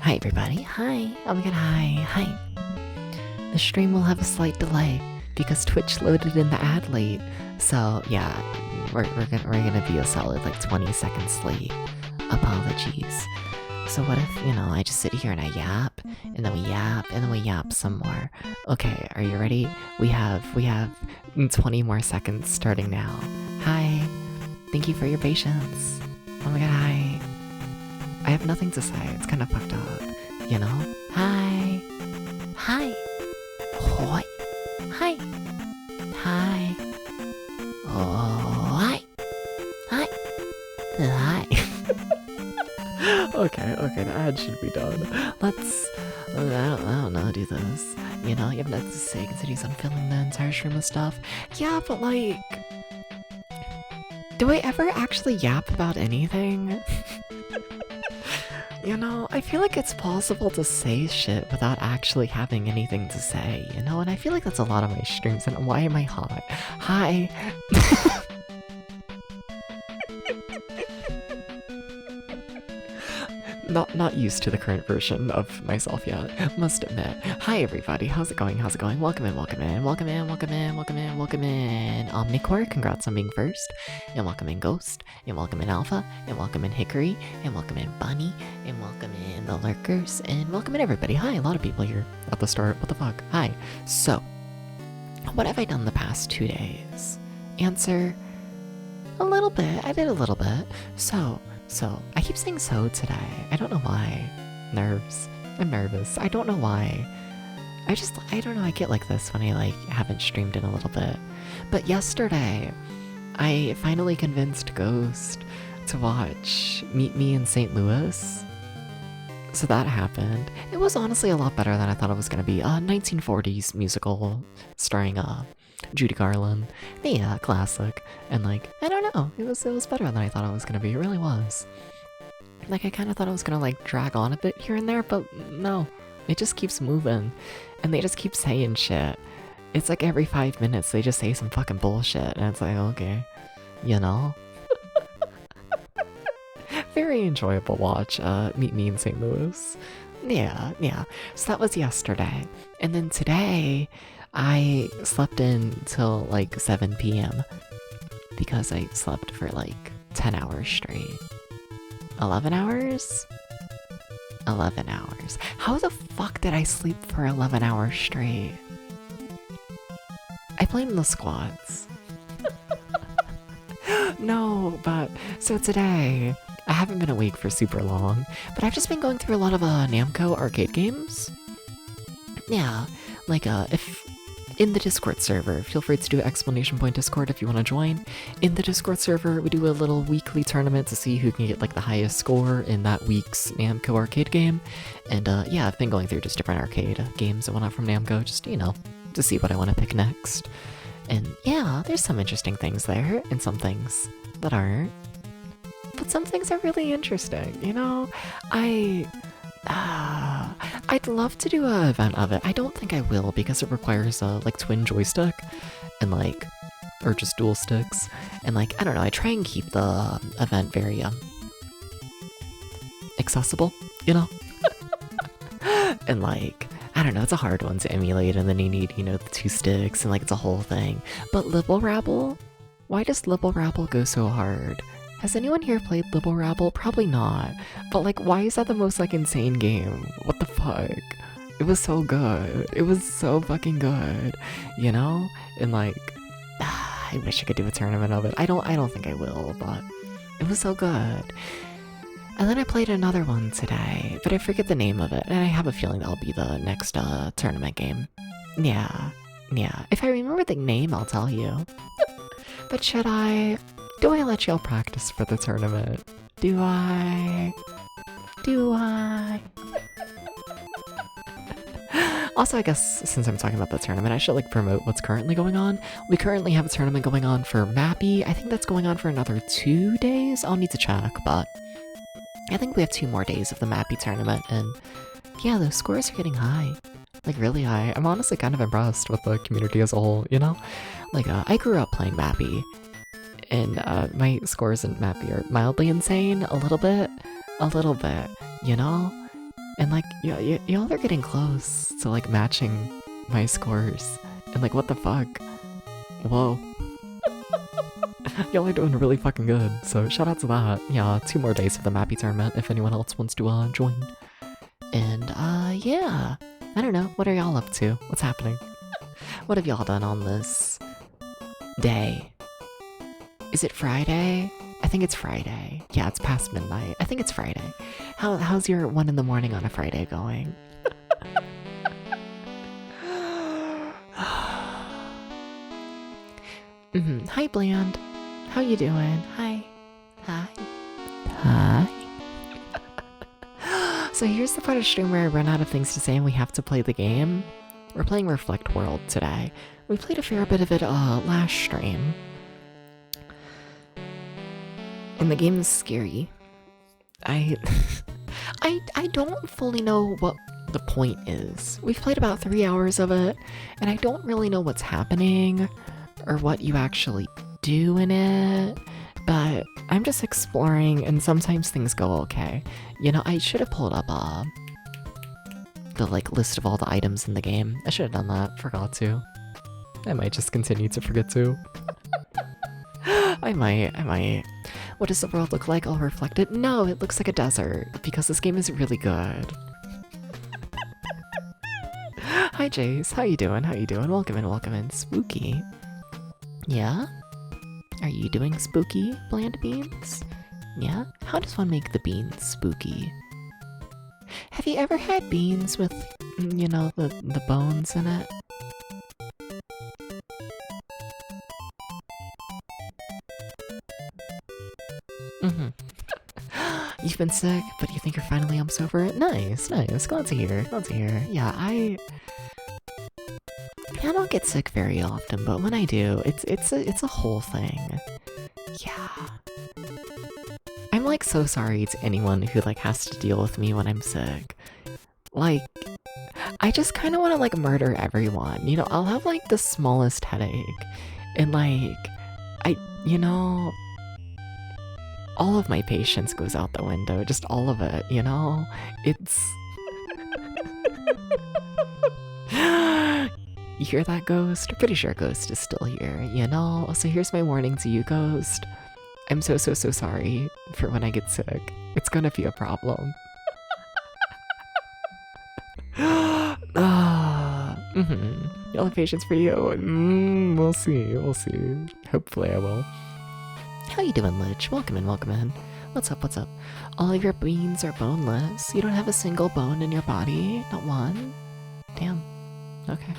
Hi everybody, hi, oh my god, hi. The stream will have a slight delay because Twitch loaded in the ad late. So yeah, we're gonna be a solid like 20 seconds late. Apologies. So what if, I just sit here and I yap, and then we yap, and then we yap some more. Okay, are you ready? We have 20 more seconds starting now. Hi, thank you for your patience. Oh my god, hi. I have nothing to say, it's kind of fucked up, Hi. Hi. Hoi. Hi. Hi. Oh, hi. Hi. Hi. Okay, the ad should be done. Let's, I don't know, do this. You have nothing to say, considering I'm filming the entire stream of stuff. Yeah, but like, do I ever actually yap about anything? I feel like it's possible to say shit without actually having anything to say, and I feel like that's a lot of my streams, and why am I hot? Hi! Not used to the current version of myself yet, must admit. Hi everybody, how's it going? Welcome in. Omnicore, congrats on being first. And welcome in Ghost, and welcome in Alpha, and welcome in Hickory, and welcome in Bunny, and welcome in the Lurkers, and welcome in everybody. Hi, a lot of people here at the start, what the fuck? Hi. So, what have I done the past 2 days? Answer, a little bit, I did a little bit. So, I keep saying so today. I don't know why. Nerves. I'm nervous. I don't know why. I don't know, I get like this when I haven't streamed in a little bit. But yesterday, I finally convinced Ghost to watch Meet Me in St. Louis. So that happened. It was honestly a lot better than I thought it was gonna be. 1940s musical starring Judy Garland. Yeah, classic. And like, I don't know, it was better than I thought it was gonna be. It really was. Like, I kind of thought it was gonna like drag on a bit here and there, but no, it just keeps moving, and they just keep saying shit. It's like every 5 minutes they just say some fucking bullshit, and it's like, okay, you know. Very enjoyable watch. Meet Me in St. Louis. Yeah. So that was yesterday, and then today I slept in till like 7 p.m. because I slept for like 10 hours straight. 11 hours? 11 hours. How the fuck did I sleep for 11 hours straight? I blame the squats. No, but so today, I haven't been awake for super long, but I've just been going through a lot of Namco arcade games. Yeah, like if in the Discord server, feel free to do exclamation point Discord if you want to join. In the Discord server, we do a little weekly tournament to see who can get like the highest score in that week's Namco arcade game. And yeah, I've been going through just different arcade games and whatnot from Namco, just, you know, to see what I want to pick next. And yeah, there's some interesting things there, and some things that aren't. But some things are really interesting, you know? I'd love to do an event of it. I don't think I will because it requires like twin joystick and like, or just dual sticks. And like, I don't know, I try and keep the event very accessible, you know? And like, I don't know, it's a hard one to emulate, and then you need, you know, the 2 sticks and like it's a whole thing. But Libble Rabble? Why does Libble Rabble go so hard? Has anyone here played Libble Rabble? Probably not. But like, why is that the most like insane game? What the fuck? It was so good. It was so fucking good, you know? And like, I wish I could do a tournament of it. I don't think I will, but it was so good. And then I played another one today, but I forget the name of it, and I have a feeling that'll be the next tournament game. Yeah. If I remember the name, I'll tell you. But should I? Do I let y'all practice for the tournament? Do I? Also, I guess since I'm talking about the tournament, I should like promote what's currently going on. We currently have a tournament going on for Mappy. I think that's going on for another 2 days. I'll need to check, but I think we have 2 more days of the Mappy tournament, and yeah, the scores are getting high. Like, really high. I'm honestly kind of impressed with the community as a whole, you know? Like, I grew up playing Mappy, and my scores in Mappy are mildly insane, a little bit, you know? And like, y'all are getting close to like matching my scores, and like, what the fuck? Whoa. Y'all are doing really fucking good, so shout out to that. Yeah, 2 more days of the Mappy tournament if anyone else wants to join. And yeah, I don't know, what are y'all up to? What's happening? What have y'all done on this day? Is it Friday? I think it's Friday. Yeah, it's past midnight. I think it's Friday. How's your 1 in the morning on a Friday going? Hi, Bland. How you doing? Hi. So here's the part of stream where I run out of things to say and we have to play the game. We're playing Reflect World today. We played a fair bit of it last stream. And the game is scary. I don't fully know what the point is. We've played about 3 hours of it, and I don't really know what's happening or what you actually do in it, but I'm just exploring, and sometimes things go okay. You know, I should have pulled up the like list of all the items in the game. I should have done that, forgot to. I might just continue to forget to. I might. What does the world look like all reflected? No, it looks like a desert, because this game is really good. Hi Jace, how you doing? Welcome in. Spooky. Yeah? Are you doing spooky, Bland Beans? Yeah? How does one make the beans spooky? Have you ever had beans with, you know, the bones in it? Mm-hmm. You've been sick, but you think you're finally almost over it? Nice, nice. Glad to hear. Glad to hear. Yeah, I don't get sick very often, but when I do, it's a whole thing. Yeah. I'm like so sorry to anyone who like has to deal with me when I'm sick. Like, I just kind of want to like murder everyone. You know, I'll have like the smallest headache, and like, you know, all of my patience goes out the window. Just all of it. You know, it's. You hear that, Ghost? I'm pretty sure Ghost is still here, you know? So here's my warning to you, Ghost. I'm so sorry for when I get sick. It's gonna be a problem. You'll have patience for you. We'll see, we'll see. Hopefully I will. How you doing, Lich? Welcome in, welcome in. What's up, what's up? All of your beans are boneless. You don't have a single bone in your body? Not one? Damn. Okay.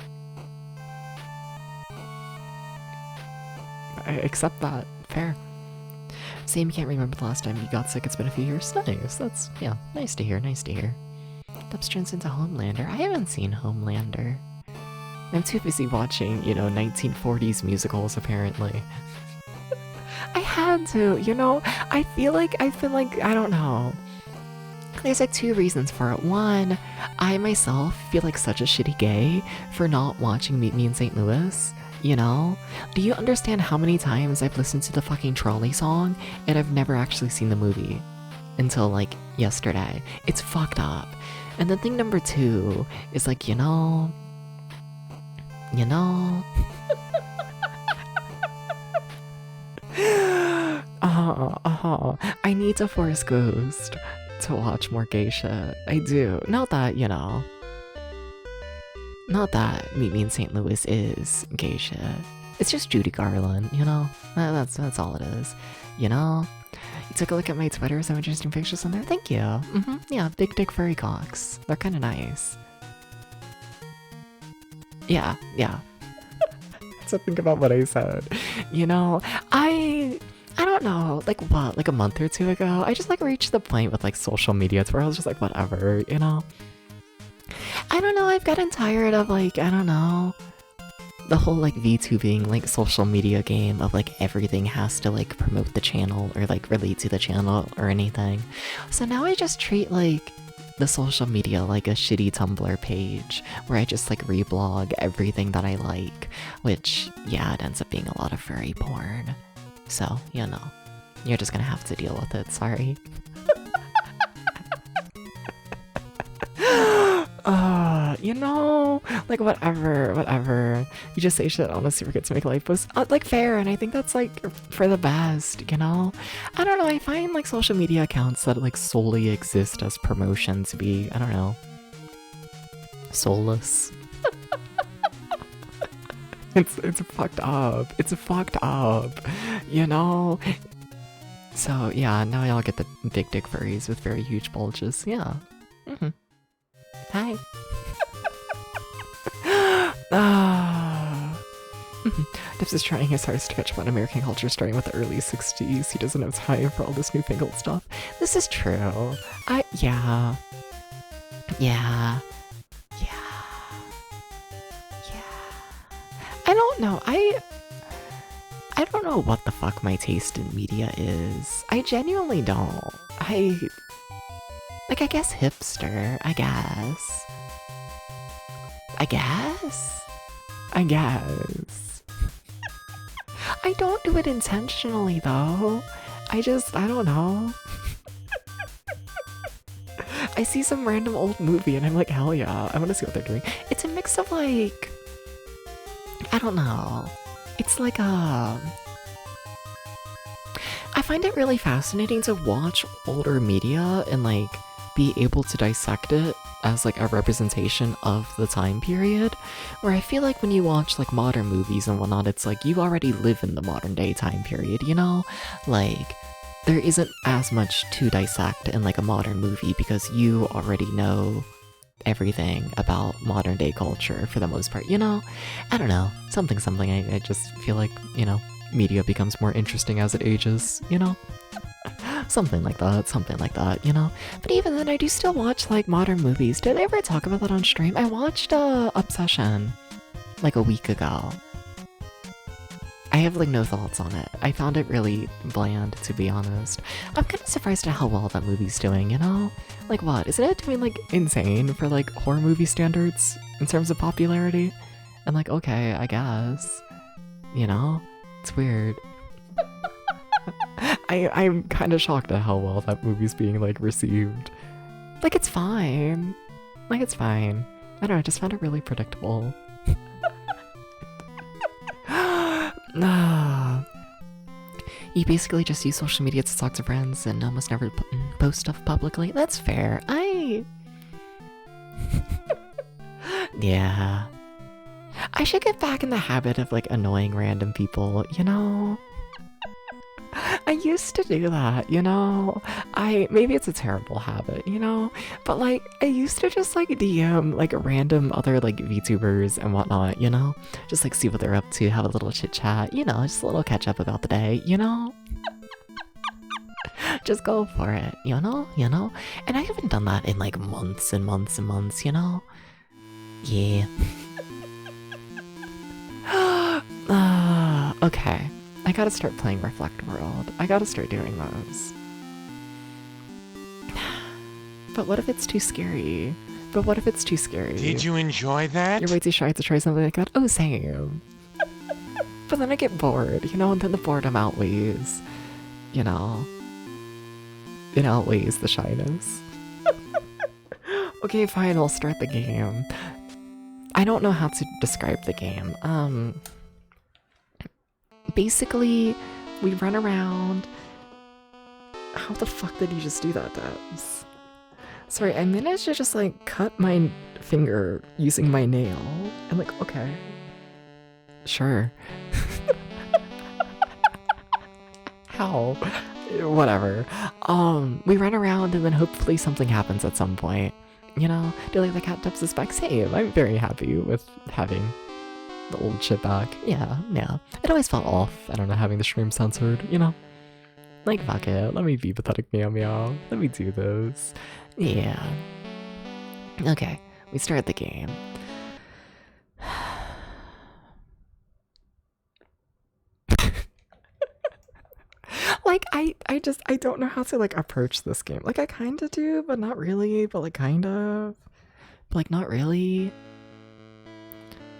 I accept that. Fair. Same, can't remember the last time you got sick. It's been a few years. Nice. That's, yeah, nice to hear, nice to hear. Dubstrin's into Homelander. I haven't seen Homelander. I'm too busy watching, you know, 1940s musicals, apparently. I had to, you know? I feel like, I don't know. There's like two reasons for it. One, I myself feel like such a shitty gay for not watching Meet Me in St. Louis. You know? Do you understand how many times I've listened to the fucking Trolley song and I've never actually seen the movie until like yesterday? It's fucked up. And then thing number two is like, you know, I need to force Ghost to watch more gay shit. I do. Not that, you know. Not that Meet Me in St. Louis is gay shit. It's just Judy Garland, you know? That's all it is. You know? You took a look at my Twitter, some interesting pictures on there. Thank you. Yeah, big dick furry cocks. They're kind of nice. Yeah. So think about what I said. You know, I don't know, like what, like a month or two ago, I just like reached the point with like social media where I was just like, whatever, you know? I don't know, I've gotten tired of like, I don't know, the whole like VTubing like social media game of like everything has to like promote the channel or like relate to the channel or anything. So now I just treat like the social media like a shitty Tumblr page where I just like reblog everything that I like, which yeah, it ends up being a lot of furry porn. So, you know, you're just gonna have to deal with it, sorry. You know, like whatever. You just say shit honestly forget to make life posts. Like fair, and I think that's like for the best, you know? I don't know, I find like social media accounts that like solely exist as promotion to be, I don't know, soulless. It's fucked up. It's fucked up, you know? So yeah, now y'all get the big dick furries with very huge bulges. Yeah. Hi. Dips is trying his hardest to catch up on American culture starting with the early 60s. He doesn't have time for all this newfangled stuff. This is true. Yeah. I don't know. I don't know what the fuck my taste in media is. I genuinely don't. I guess hipster, I guess. I don't do it intentionally though. I don't know. I see some random old movie and I'm like, hell yeah, I want to see what they're doing. It's a mix of like, I don't know. It's like I find it really fascinating to watch older media and like be able to dissect it as like a representation of the time period, where I feel like when you watch like modern movies and whatnot, it's like you already live in the modern day time period, you know? Like, there isn't as much to dissect in like a modern movie because you already know everything about modern day culture for the most part, you know? I don't know, something. I just feel like, you know, media becomes more interesting as it ages, you know? Something like that, you know? But even then, I do still watch, like, modern movies. Did I ever talk about that on stream? I watched, Obsession, like, a week ago. I have, like, no thoughts on it. I found it really bland, to be honest. I'm kind of surprised at how well that movie's doing, you know? Like, what? Isn't it doing, like, insane for, like, horror movie standards in terms of popularity? And, like, okay, I guess. You know? It's weird. I'm kind of shocked at how well that movie's being, like, received. Like, it's fine. Like, it's fine. I don't know, I just found it really predictable. You basically just use social media to talk to friends and almost never post stuff publicly. That's fair. Yeah. I should get back in the habit of, like, annoying random people, you know? I used to do that, you know? Maybe it's a terrible habit, you know? But, like, I used to just, like, DM, like, random other, like, VTubers and whatnot, you know? Just, like, see what they're up to, have a little chit-chat, you know? Just a little catch-up about the day, you know? Just go for it, you know? You know? And I haven't done that in, like, months and months and months, you know? Yeah. Okay. I gotta start playing Reflect World. I gotta start doing those. But what if it's too scary? Did you enjoy that? You're way too shy to try something like that? Oh, same. But then I get bored, you know, and then the boredom outweighs, you know. It outweighs the shyness. Okay, fine, I'll start the game. I don't know how to describe the game. Basically, we run around. How the fuck did you just do that, Debs? Sorry, I managed to just, like, cut my finger using my nail. I'm like, okay. Sure. How? Whatever. We run around and then hopefully something happens at some point. You know? Do like the cat Debs is back? Same. I'm very happy with having the old shit back. Yeah. It always felt off, I don't know, having the stream censored, you know? Like, fuck it, let me be pathetic meow. Let me do those. Yeah. Okay, we start the game. Like, I don't know how to, like, approach this game. Like, I kinda do, but not really, but, like, kind of. But, like, not really.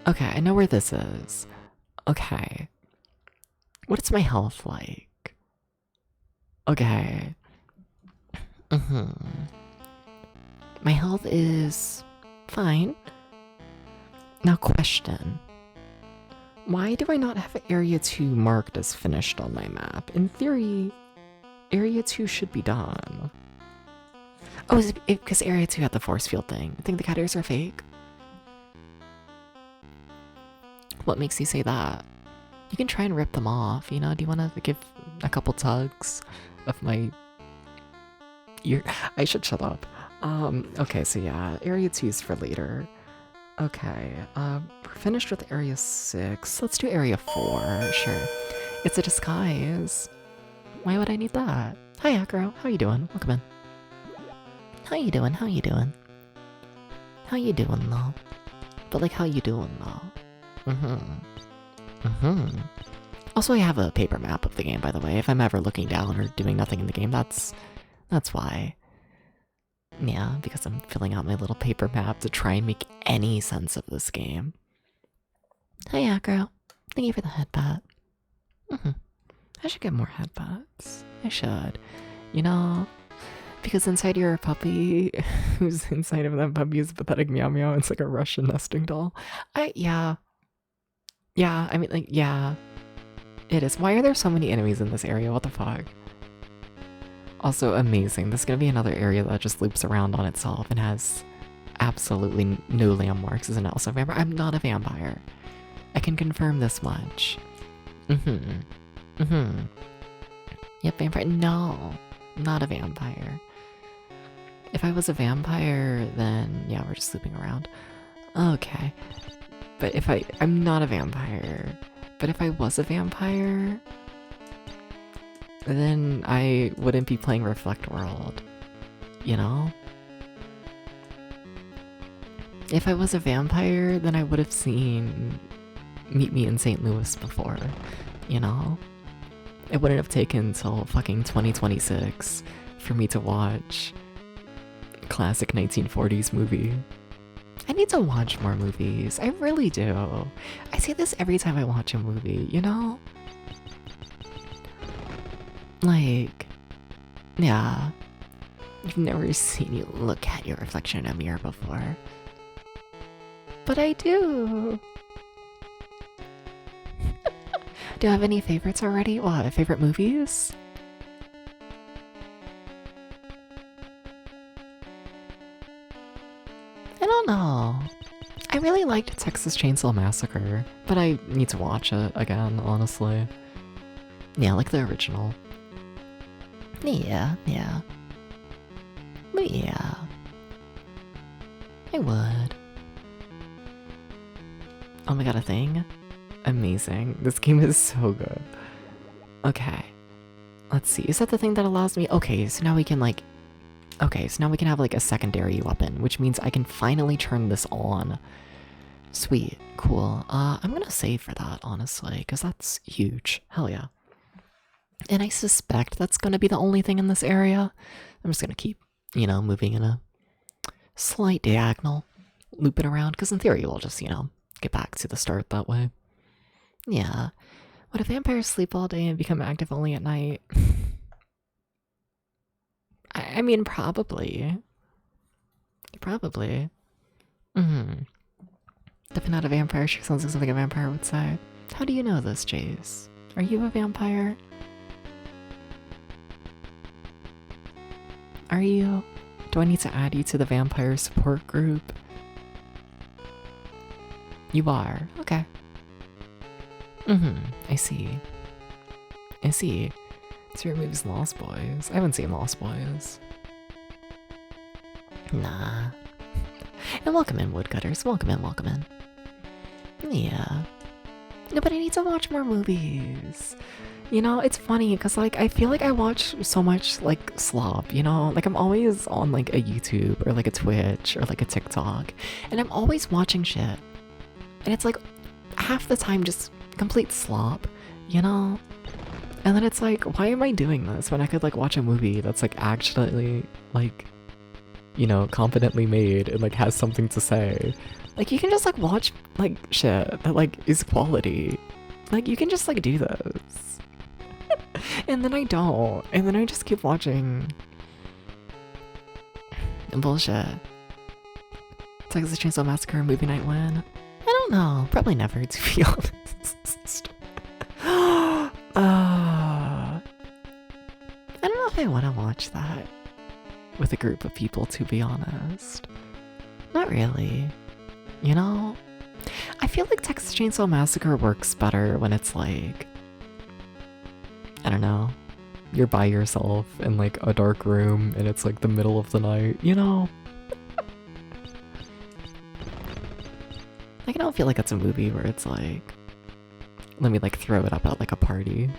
Okay, I know where this is. Okay. What is my health like? Okay. My health is fine. Now, question. Why do I not have Area 2 marked as finished on my map? In theory, Area 2 should be done. Oh, is it because Area 2 had the force field thing? I think the cat ears are fake. What makes you say that? You can try and rip them off, you know? Do you want to give a couple tugs of my ear? I should shut up. Okay, so yeah, Area 2 is for later. Okay, we're finished with Area 6. Let's do Area 4, sure. It's a disguise. Why would I need that? Hi, Acro. How you doing? Welcome in. How you doing, though? But, like, how you doing, though? Also, I have a paper map of the game, by the way. If I'm ever looking down or doing nothing in the game, that's why. Yeah, because I'm filling out my little paper map to try and make any sense of this game. Hi, Acro. Thank you for the headbutt. I should get more headbutts. I should. You know, because inside you're a puppy, who's inside of that puppy is a pathetic meow meow. It's like a Russian nesting doll. Yeah, I mean, like, yeah. It is. Why are there so many enemies in this area? What the fuck? Also amazing. This is gonna be another area that just loops around on itself and has absolutely no landmarks. Isn't it also a vampire? I'm not a vampire. I can confirm this much. Yep, vampire. No, not a vampire. If I was a vampire, then yeah, we're just looping around. Okay. But if I'm not a vampire. But if I was a vampire, then I wouldn't be playing Reflect World, you know? If I was a vampire, then I would have seen Meet Me in St. Louis before, you know? It wouldn't have taken till fucking 2026 for me to watch a classic 1940s movie. I need to watch more movies, I really do. I say this every time I watch a movie, you know? Like, yeah. I've never seen you look at your reflection in a mirror before. But I do. Do you have any favorites already? What, favorite movies? I don't know. I really liked Texas Chainsaw Massacre, but I need to watch it again, honestly. Yeah, like the original. Yeah. But yeah. I would. Oh my god, a thing? Amazing. This game is so good. Okay. Let's see. Is that the thing that allows me? Okay, so now we can like... Okay, so now we can have like a secondary weapon, which means I can finally turn this on. Sweet. Cool. I'm gonna save for that, honestly, because that's huge. Hell yeah. And I suspect that's gonna be the only thing in this area. I'm just gonna keep, you know, moving in a slight diagonal, looping around, because in theory we'll just, you know, get back to the start that way. Yeah. Would a vampire sleep all day and become active only at night? I mean, probably. Probably. Definitely not a vampire. She sounds like something a vampire would say. How do you know this, Jace? Are you a vampire? Are you? Do I need to add you to the vampire support group? You are. Okay. I see. So your movie's Lost Boys. I haven't seen Lost Boys. Nah. And welcome in, woodcutters. Welcome in. Yeah. No, but I need to watch more movies. You know, it's funny because, like, I feel like I watch so much, like, slop, you know? Like, I'm always on, like, a YouTube or, like, a Twitch or, like, a TikTok. And I'm always watching shit. And it's, like, half the time just complete slop, you know? And then it's like, why am I doing this when I could, like, watch a movie that's, like, actually, like, you know, competently made and, like, has something to say. Like, you can just, like, watch, like, shit that, like, is quality. Like, you can just, like, do this. And then I don't. And then I just keep watching bullshit. Texas Chainsaw Massacre movie night win? I don't know. Probably never, to be honest. I don't know if I want to watch that with a group of people, to be honest. Not really. You know? I feel like Texas Chainsaw Massacre works better when it's like, I don't know, you're by yourself in like a dark room and it's like the middle of the night, you know? Like, I don't feel like it's a movie where it's like, let me like throw it up at like a party,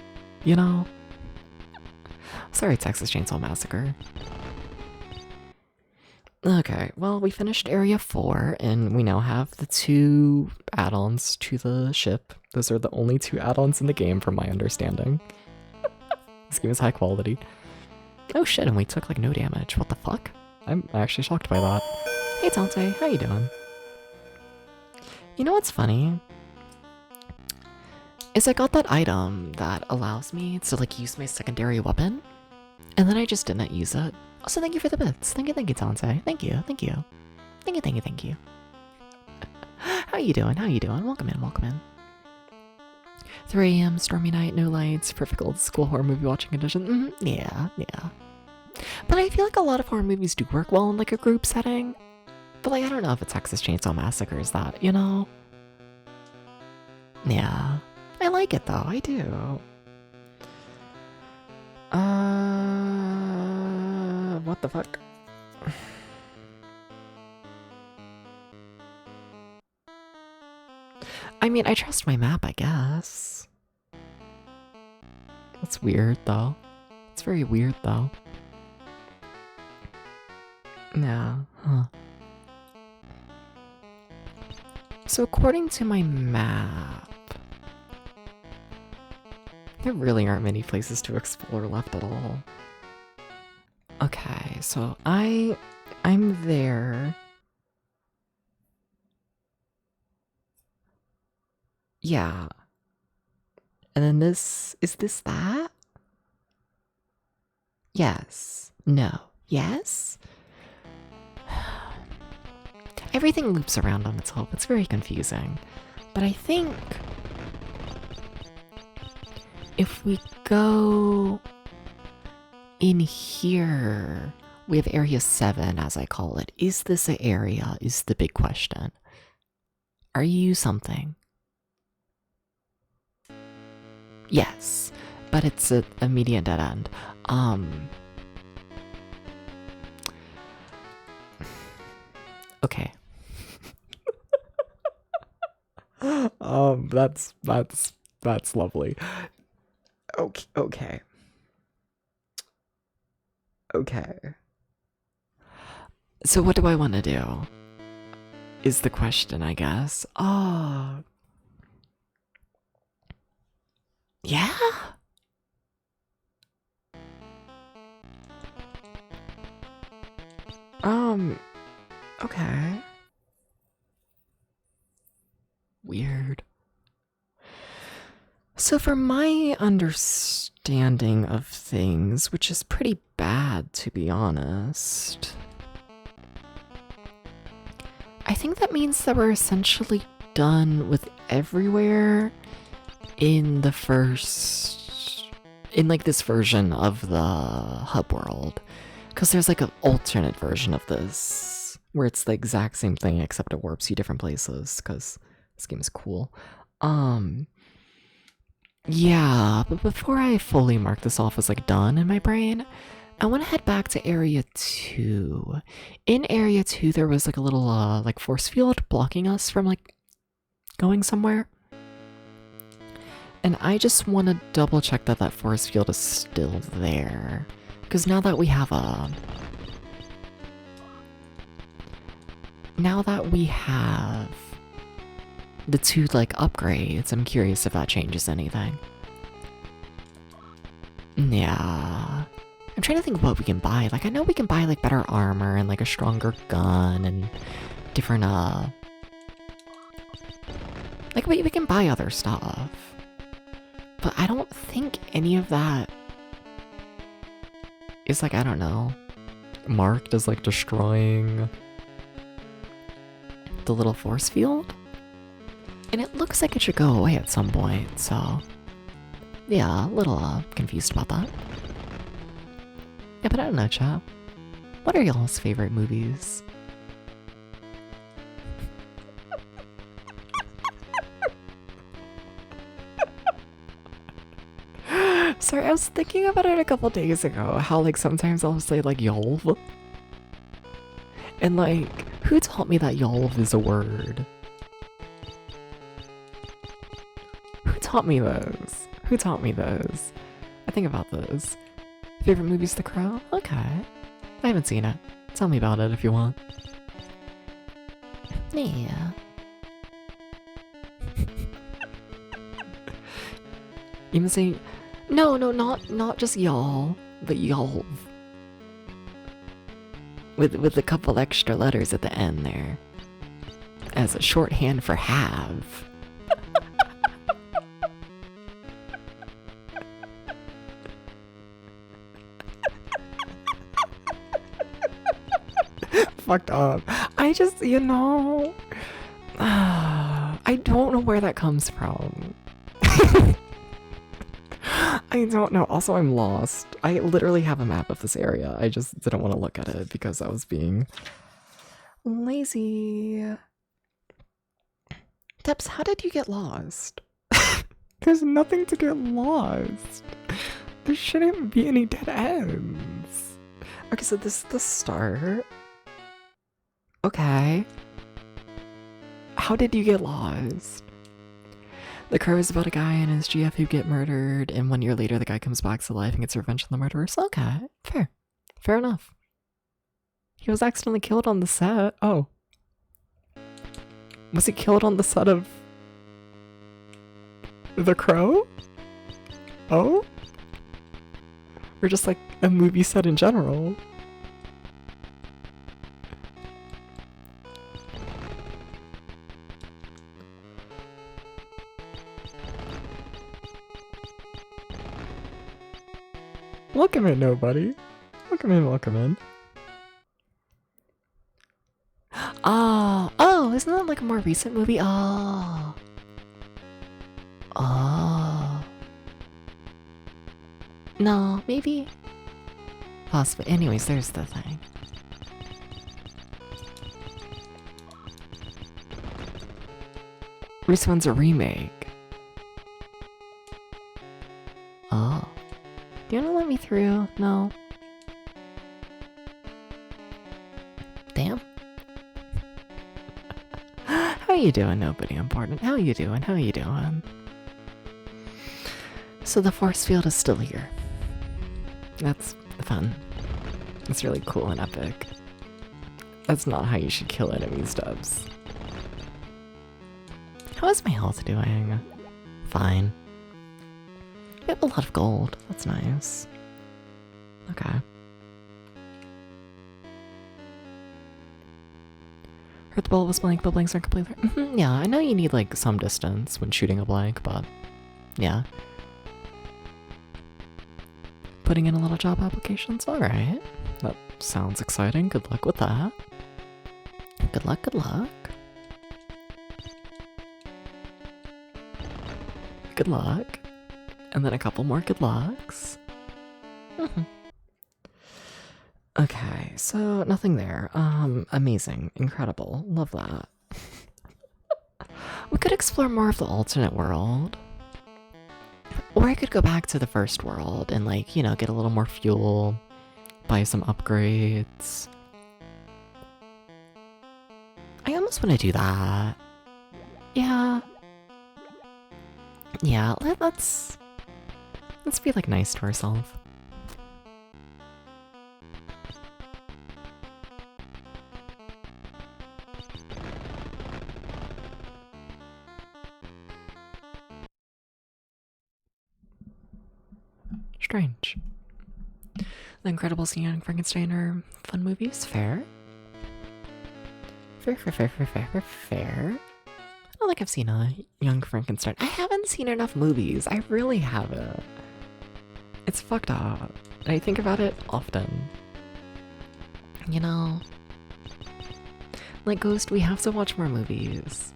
you know? Sorry, Texas Chainsaw Massacre. Okay, well, we finished Area 4, and we now have the 2 add-ons to the ship. Those are the only 2 add-ons in the game, from my understanding. This game is high quality. Oh shit, and we took, like, no damage. What the fuck? I'm actually shocked by that. Hey, Tante, how you doing? You know what's funny? Is I got that item that allows me to, like, use my secondary weapon, and then I just didn't use it. Also, thank you for the bits. Thank you, Tante. Thank you. How you doing? Welcome in. 3 a.m., stormy night, no lights, perfect old school horror movie watching condition. Yeah. But I feel like a lot of horror movies do work well in, like, a group setting. But, like, I don't know if a Texas Chainsaw Massacre is that, you know? Yeah. I like it, though. I do. What the fuck? I mean, I trust my map, I guess. That's weird, though. It's very weird though. Yeah, huh. So according to my map, there really aren't many places to explore left at all. Okay, so I'm there. Yeah. And then is this that? Yes. No. Yes? Everything loops around on itself. It's very confusing. But I think if we go in here, we have area 7, as I call it. Is this an area? Is the big question. Are you something? Yes, but it's an immediate dead end. Okay. That's lovely. Okay. So what do I want to do? Is the question, I guess. Oh. Yeah? Okay. Weird. So for my understanding of things, which is pretty bad to be honest, I think that means that we're essentially done with everywhere in the in like this version of the hub world. Because there's like an alternate version of this where it's the exact same thing except it warps you different places because this game is cool. Yeah, but before I fully mark this off as like done in my brain, I want to head back to area 2. In area 2 there was like a little like force field blocking us from like going somewhere. And I just want to double check that that force field is still there. Because now that we have the 2 like upgrades, I'm curious if that changes anything. Yeah. I'm trying to think of what we can buy. Like I know we can buy like better armor and like a stronger gun and different like we can buy other stuff. But I don't think any of that is like, I don't know, marked as like destroying the little force field. And it looks like it should go away at some point, so yeah, a little confused about that. Yeah, but I don't know, chat. What are y'all's favorite movies? Sorry, I was thinking about it a couple days ago, how like sometimes I'll say like yolv. And like, who taught me that yolv is a word? Who taught me those? Who taught me those? I think about those. Favorite movie's The Crow? Okay. I haven't seen it. Tell me about it if you want. Yeah. Even saying, no, not just y'all, but y'all. With a couple extra letters at the end there. As a shorthand for have. Fucked up. I just, you know, I don't know where that comes from. I don't know. Also, I'm lost. I literally have a map of this area. I just didn't want to look at it because I was being lazy. Debs, how did you get lost? There's nothing to get lost. There shouldn't be any dead ends. Okay, so this is the start. Okay. How did you get lost? The Crow is about a guy and his GF who get murdered, and 1 year later the guy comes back to life and gets revenge on the murderers. Okay, fair. Fair enough. He was accidentally killed on the set. Oh. Was he killed on the set of The Crow? Oh? Or just like a movie set in general? Welcome in, nobody. Welcome in, welcome in. Oh, isn't that like a more recent movie? Oh. No, maybe. Possibly. Anyways, there's the thing. This one's a remake. Oh. Do you want to let me through? No. Damn. How you doing, nobody important? How you doing? How you doing? So the force field is still here. That's fun. It's really cool and epic. That's not how you should kill enemies, Dubs. How is my health doing? Fine. We have a lot of gold. That's nice. Okay. Heard the ball was blank, but blanks aren't completely... Yeah, I know you need like some distance when shooting a blank, but yeah. Putting in a little job applications? Alright. That sounds exciting. Good luck with that. Good luck, good luck. Good luck. And then a couple more good lucks. Okay, so nothing there. Amazing. Incredible. Love that. We could explore more of the alternate world. Or I could go back to the first world and like, you know, get a little more fuel, buy some upgrades. I almost want to do that. Yeah. Yeah, let's be like nice to ourselves. Strange. The Incredibles and Young Frankenstein are fun movies. Fair. Fair. I don't think I've seen a Young Frankenstein. I haven't seen enough movies. I really haven't. It's fucked up. I think about it often. You know, like Ghost, we have to watch more movies.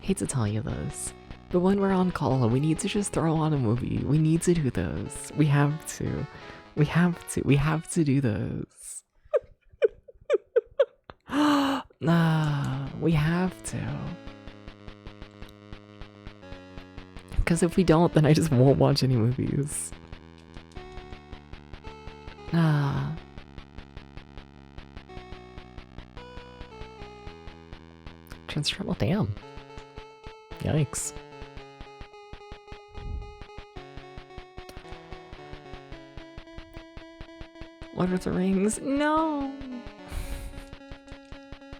Hate to tell you this, but when we're on call, we need to just throw on a movie. We need to do those. We have to. We have to do those. We have to. Because if we don't, then I just won't watch any movies. Transformal, damn. Yikes. Lord of the Rings? No!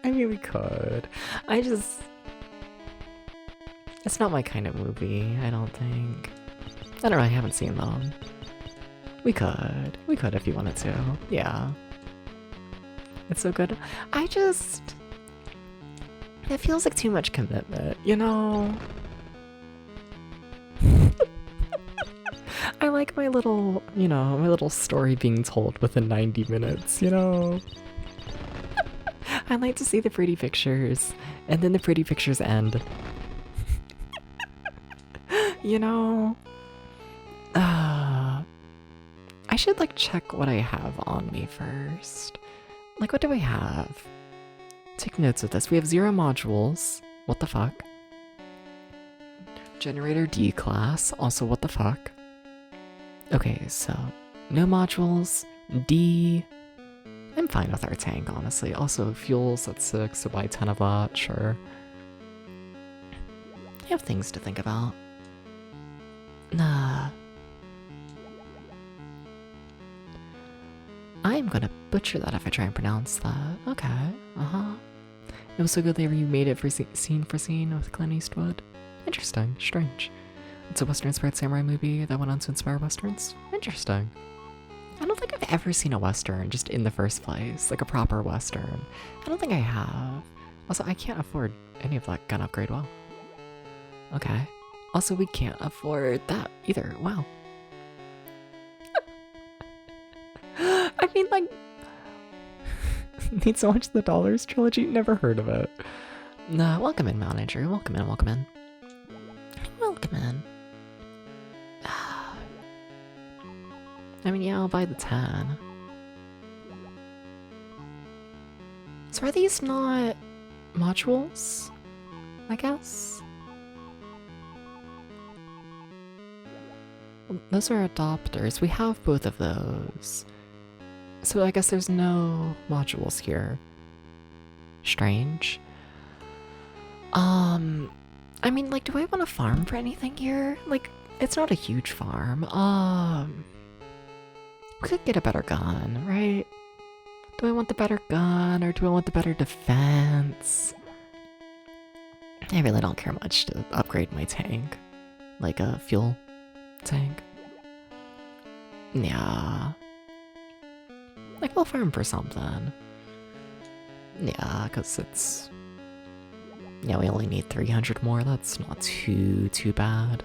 I mean, we could. It's not my kind of movie, I don't think. I don't know, I haven't seen them. We could if you wanted to. Yeah. It's so good. It feels like too much commitment, you know? I like my little, you know, my little story being told within 90 minutes, you know? I like to see the pretty pictures, and then the pretty pictures end. You know? I should like check what I have on me first. Like, what do we have? Take notes of this. We have 0 modules. What the fuck? Generator D class. Also, what the fuck? Okay, so no modules. D. I'm fine with our tank, honestly. Also, fuels at 6, so buy 10 of that, sure. I have things to think about. Nah. I am gonna butcher that if I try and pronounce that. Okay, It was so good they remade it for scene for scene with Clint Eastwood. Interesting, strange. It's a Western-inspired samurai movie that went on to inspire Westerns. Interesting. I don't think I've ever seen a Western just in the first place, like a proper Western. I don't think I have. Also, I can't afford any of that gun upgrade well. Okay. Also, we can't afford that either. Wow. I mean, like... Need to watch the Dollars trilogy? Never heard of it. Nah, welcome in, manager. Welcome in, welcome in. Welcome in. I mean, yeah, I'll buy the 10. So are these not modules? I guess? Those are adapters. We have both of those. So I guess there's no modules here. Strange. I mean, like, do I want to farm for anything here? Like, it's not a huge farm. We could get a better gun, right? Do I want the better gun, or do I want the better defense? I really don't care much to upgrade my tank. Like a fuel tank. Yeah. Like, we'll farm for something. Yeah, because it's... Yeah, we only need 300 more. That's not too bad.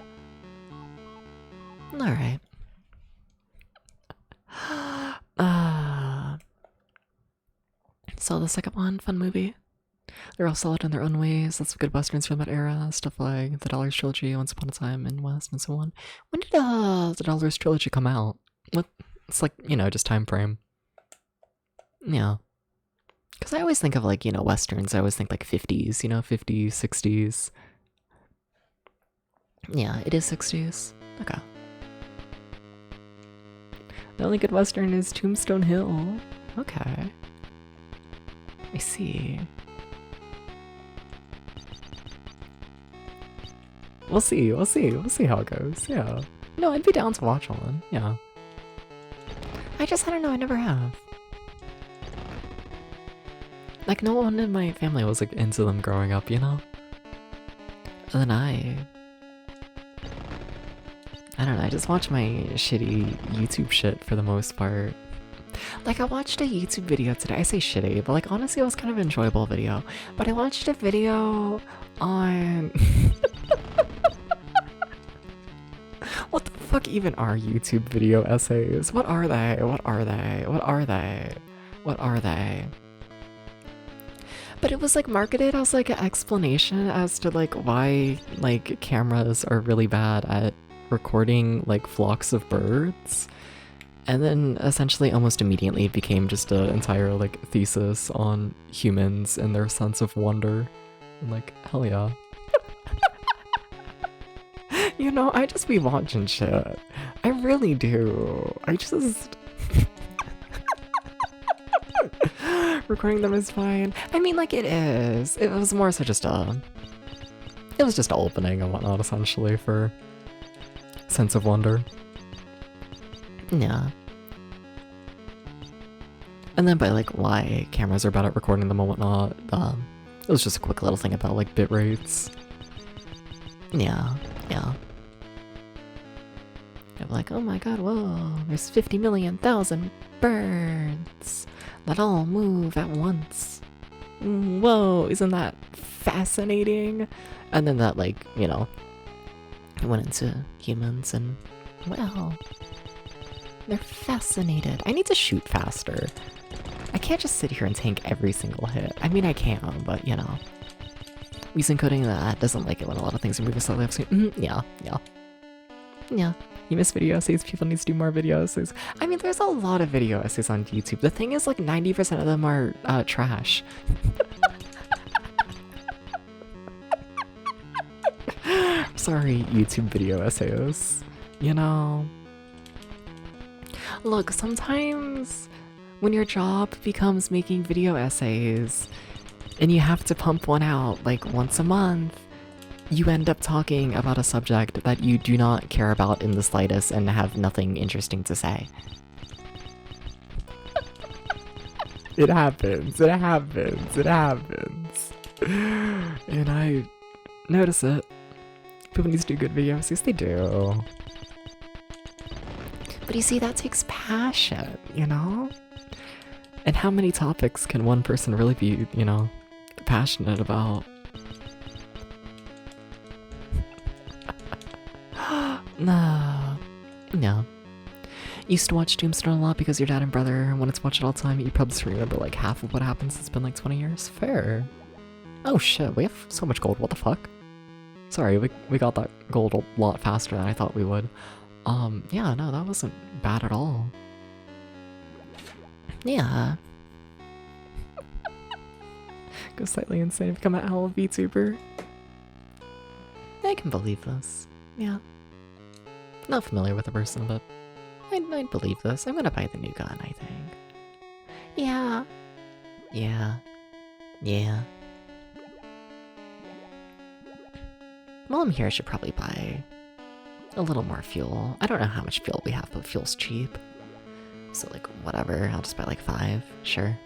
Alright. So the second one, fun movie. They're all solid in their own ways. Lots of good westerns from that era. Stuff like the Dollars trilogy, Once Upon a Time in West, and so on. When did the Dollars trilogy come out? What? It's like, you know, just time frame. Yeah. Because I always think of, like, you know, westerns. I always think like 50s, you know, 50s, 60s. Yeah, it is 60s. Okay. The only good western is Tombstone Hill. Okay. I see. We'll see how it goes, yeah. No, I'd be down to watch one, yeah. I don't know, I never have. Like, no one in my family was, like, into them growing up, you know? And then I don't know, I just watch my shitty YouTube shit for the most part. Like, I watched a YouTube video today. I say shitty, but, like, honestly, it was kind of an enjoyable video. But I watched a video on... What the fuck even are YouTube video essays? What are they? What are they? What are they? What are they? But it was, like, marketed as, like, an explanation as to, like, why, like, cameras are really bad at recording, like, flocks of birds. And then essentially almost immediately it became just an entire, like, thesis on humans and their sense of wonder. And, like, hell yeah. You know, I just be watching shit. I really do. I just... Recording them is fine. I mean, like, it is. It was more so just a... It was just opening and whatnot, essentially, for sense of wonder. Yeah. And then by, like, why cameras are bad at recording them and whatnot, it was just a quick little thing about, like, bit rates. Yeah, yeah. I'm like, oh my god, whoa, there's 50 million thousand birds that all move at once. Whoa, isn't that fascinating? And then that, like, you know, went into humans and, well, they're fascinated. I need to shoot faster. I can't just sit here and tank every single hit. I mean, I can, but, you know. Reason coding that doesn't like it when a lot of things are moving slightly off screen. Yeah. You miss video essays, people need to do more video essays. I mean, there's a lot of video essays on YouTube. The thing is, like, 90% of them are trash. Sorry, YouTube video essays. You know... Look, sometimes when your job becomes making video essays and you have to pump one out like once a month, you end up talking about a subject that you do not care about in the slightest and have nothing interesting to say. It happens, it happens, it happens. And I notice it. People need to do good videos. Yes, they do. But you see, that takes passion, you know? And how many topics can one person really be, you know, passionate about? No. Used to watch Tombstone a lot because your dad and brother wanted to watch it all the time. You probably just remember like half of what happens. It's been like 20 years. Fair. Oh shit, we have so much gold. What the fuck? Sorry, we got that gold a lot faster than I thought we would. Yeah, no, that wasn't bad at all. Yeah. Go slightly insane, become an owl VTuber. I can believe this. Yeah. Not familiar with the person, but I'd believe this. I'm gonna buy the new gun, I think. Yeah. Yeah. Yeah. While I'm here, I should probably buy a little more fuel. I don't know how much fuel we have, but fuel's cheap. So, like, whatever. I'll just buy, like, 5. Sure.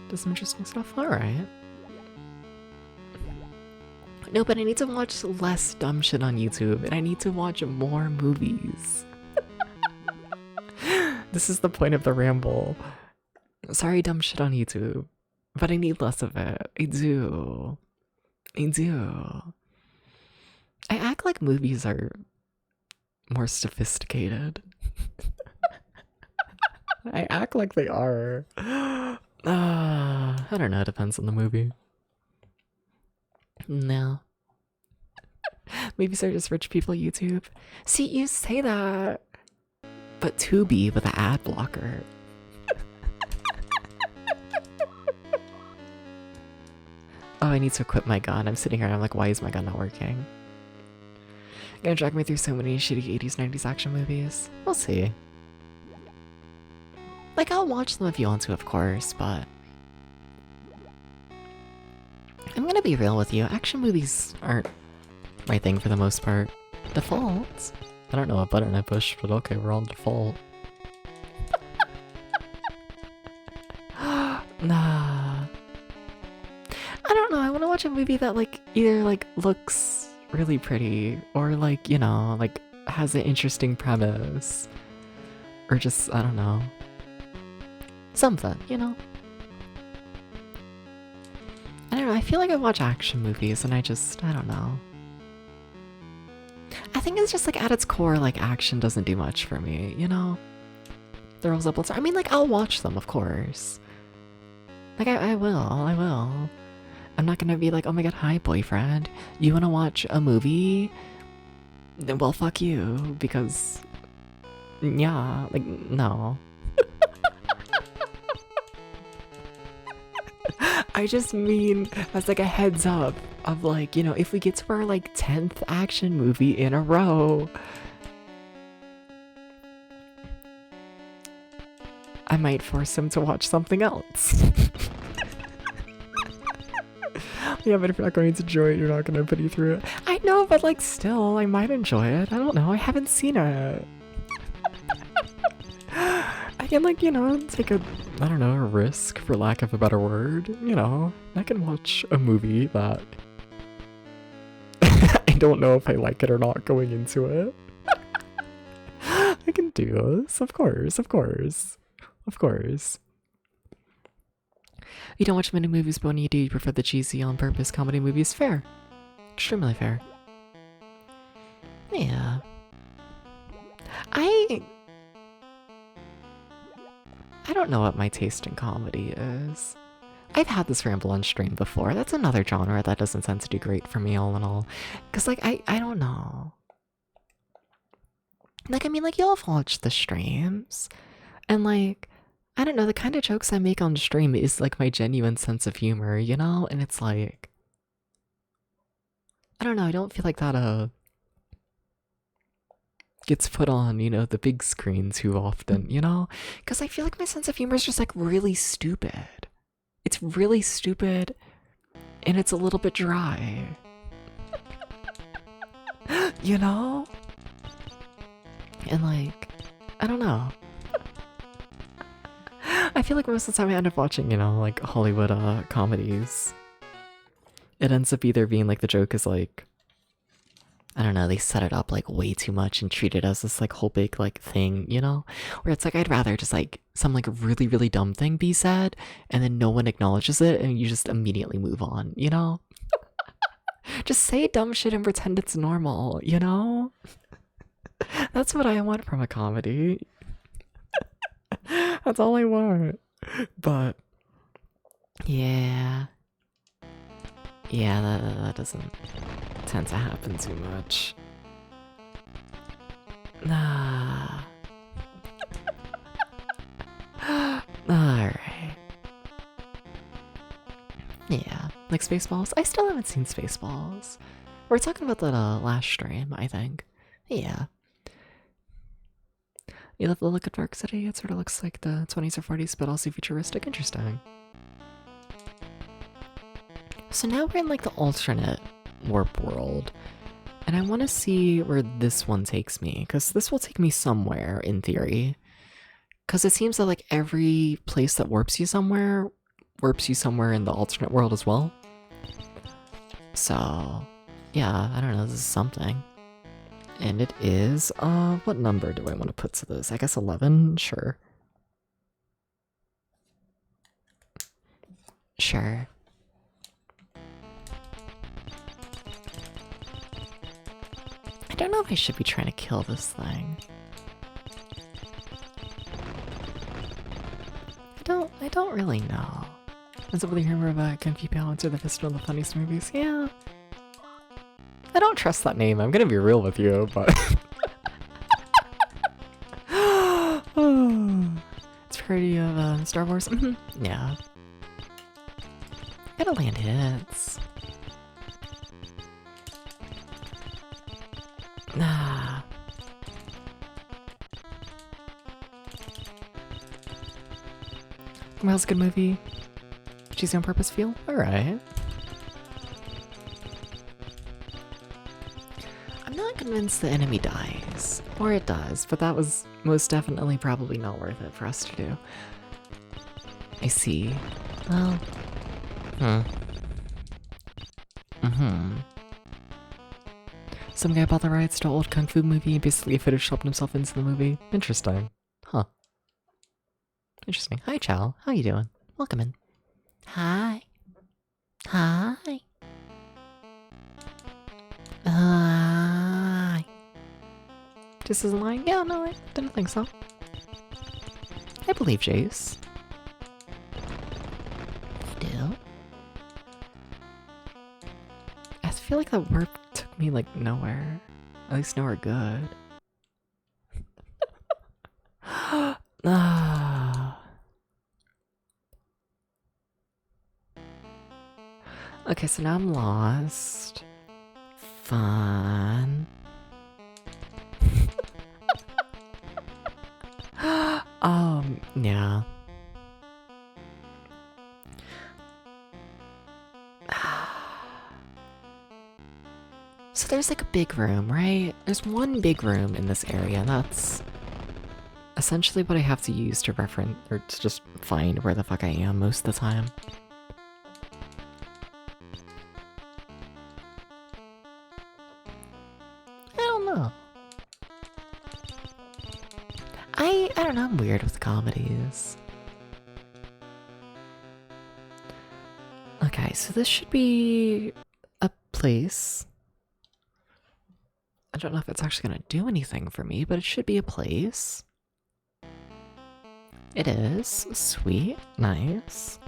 Do some interesting stuff? Alright. No, but I need to watch less dumb shit on YouTube, and I need to watch more movies. This is the point of the ramble. Sorry, dumb shit on YouTube, but I need less of it. I do. I act like movies are more sophisticated. I act like they are. I don't know, it depends on the movie. No. Movies are just rich people YouTube. See, you say that, but Tubi with an ad blocker. Oh, I need to equip my gun. I'm sitting here and I'm like, why is my gun not working? Gonna drag me through so many shitty 80s, 90s action movies. We'll see. Like, I'll watch them if you want to, of course, but I'm gonna be real with you. Action movies aren't my thing for the most part. Default? I don't know what button I pushed, but okay, we're on default. Nah. I don't know, I wanna watch a movie that, like, either, like, looks really pretty, or, like, you know, like, has an interesting premise. Or just, I don't know. Something, you know? I don't know, I feel like I watch action movies and I don't know. I think it's just like at its core, like action doesn't do much for me, you know? Throws up, I mean, like, I'll watch them, of course. Like, I will. I'm not gonna be like, oh my god, hi boyfriend, you wanna watch a movie? Well, fuck you, because, yeah, like, no. I just mean as like a heads up of like, you know, if we get to our like 10th action movie in a row, I might force him to watch something else. Yeah, but if you're not going to enjoy it, you're not going to put you through it. I know, but like still, I might enjoy it. I don't know, I haven't seen it. I can, like, you know, take a, I don't know, a risk, for lack of a better word, you know. I can watch a movie that I don't know if I like it or not going into it. I can do this, of course. You don't watch many movies, but when you do, you prefer the cheesy, on-purpose comedy movies. Fair. Extremely fair. Yeah. I don't know what my taste in comedy is. I've had this ramble on stream before. That's another genre that doesn't tend to do great for me all in all. Cause like, I don't know. Like, I mean, like, y'all have watched the streams. And like, I don't know, the kind of jokes I make on stream is like my genuine sense of humor, you know? And it's like, I don't know, I don't feel like that, gets put on, you know, the big screen too often, you know? Because I feel like my sense of humor is just like really stupid. It's really stupid and it's a little bit dry. You know? And like, I don't know. I feel like most of the time I end up watching, you know, like Hollywood comedies. It ends up either being like the joke is like, I don't know, they set it up like way too much and treat it as this like whole big like thing, you know? Where it's like I'd rather just like some like really, really dumb thing be said and then no one acknowledges it and you just immediately move on, you know? Just say dumb shit and pretend it's normal, you know? That's what I want from a comedy. That's all I want. But yeah. Yeah, that doesn't tend to happen too much. Nah. Alright. Yeah. Like Spaceballs? I still haven't seen Spaceballs. We're talking about that last stream, I think. Yeah. You love the look of Dark City? It sort of looks like the 20s or 40s, but also futuristic. Interesting. So now we're in like the alternate warp world. And I want to see where this one takes me, because this will take me somewhere, in theory. Because it seems that like every place that warps you somewhere in the alternate world as well. So, yeah, I don't know, this is something. And it is, what number do I want to put to this? I guess 11? Sure. Sure. I don't know if I should be trying to kill this thing. I don't really know. Is it with the humor of Can Keep Balance or the Fist of the funniest movies? Yeah. I don't trust that name, I'm gonna be real with you, but... It's parody of Star Wars? Yeah. Gotta land hits. Nah. Well, it's a good movie. Cheesy on purpose feel? Alright. I'm not convinced the enemy dies. Or it does, but that was most definitely probably not worth it for us to do. I see. Well... Some guy bought the rights to an old kung fu movie and basically photoshopped himself into the movie. Interesting. Huh. Interesting. Hi, Chow. How you doing? Welcome in. Hi. Hi. Hi. Just isn't lying? Yeah, no, I didn't think so. I believe Jace. I do. I feel like that warp took me, like, nowhere. At least nowhere good. Okay, so now I'm lost. Fun. Yeah. So there's like a big room, right? There's one big room in this area, and that's essentially what I have to use to reference, or to just find where the fuck I am most of the time. I don't know. I don't know, I'm weird with comedies. Okay, so this should be a place. I don't know if it's actually gonna do anything for me, but it should be a place. It is. Sweet. Nice.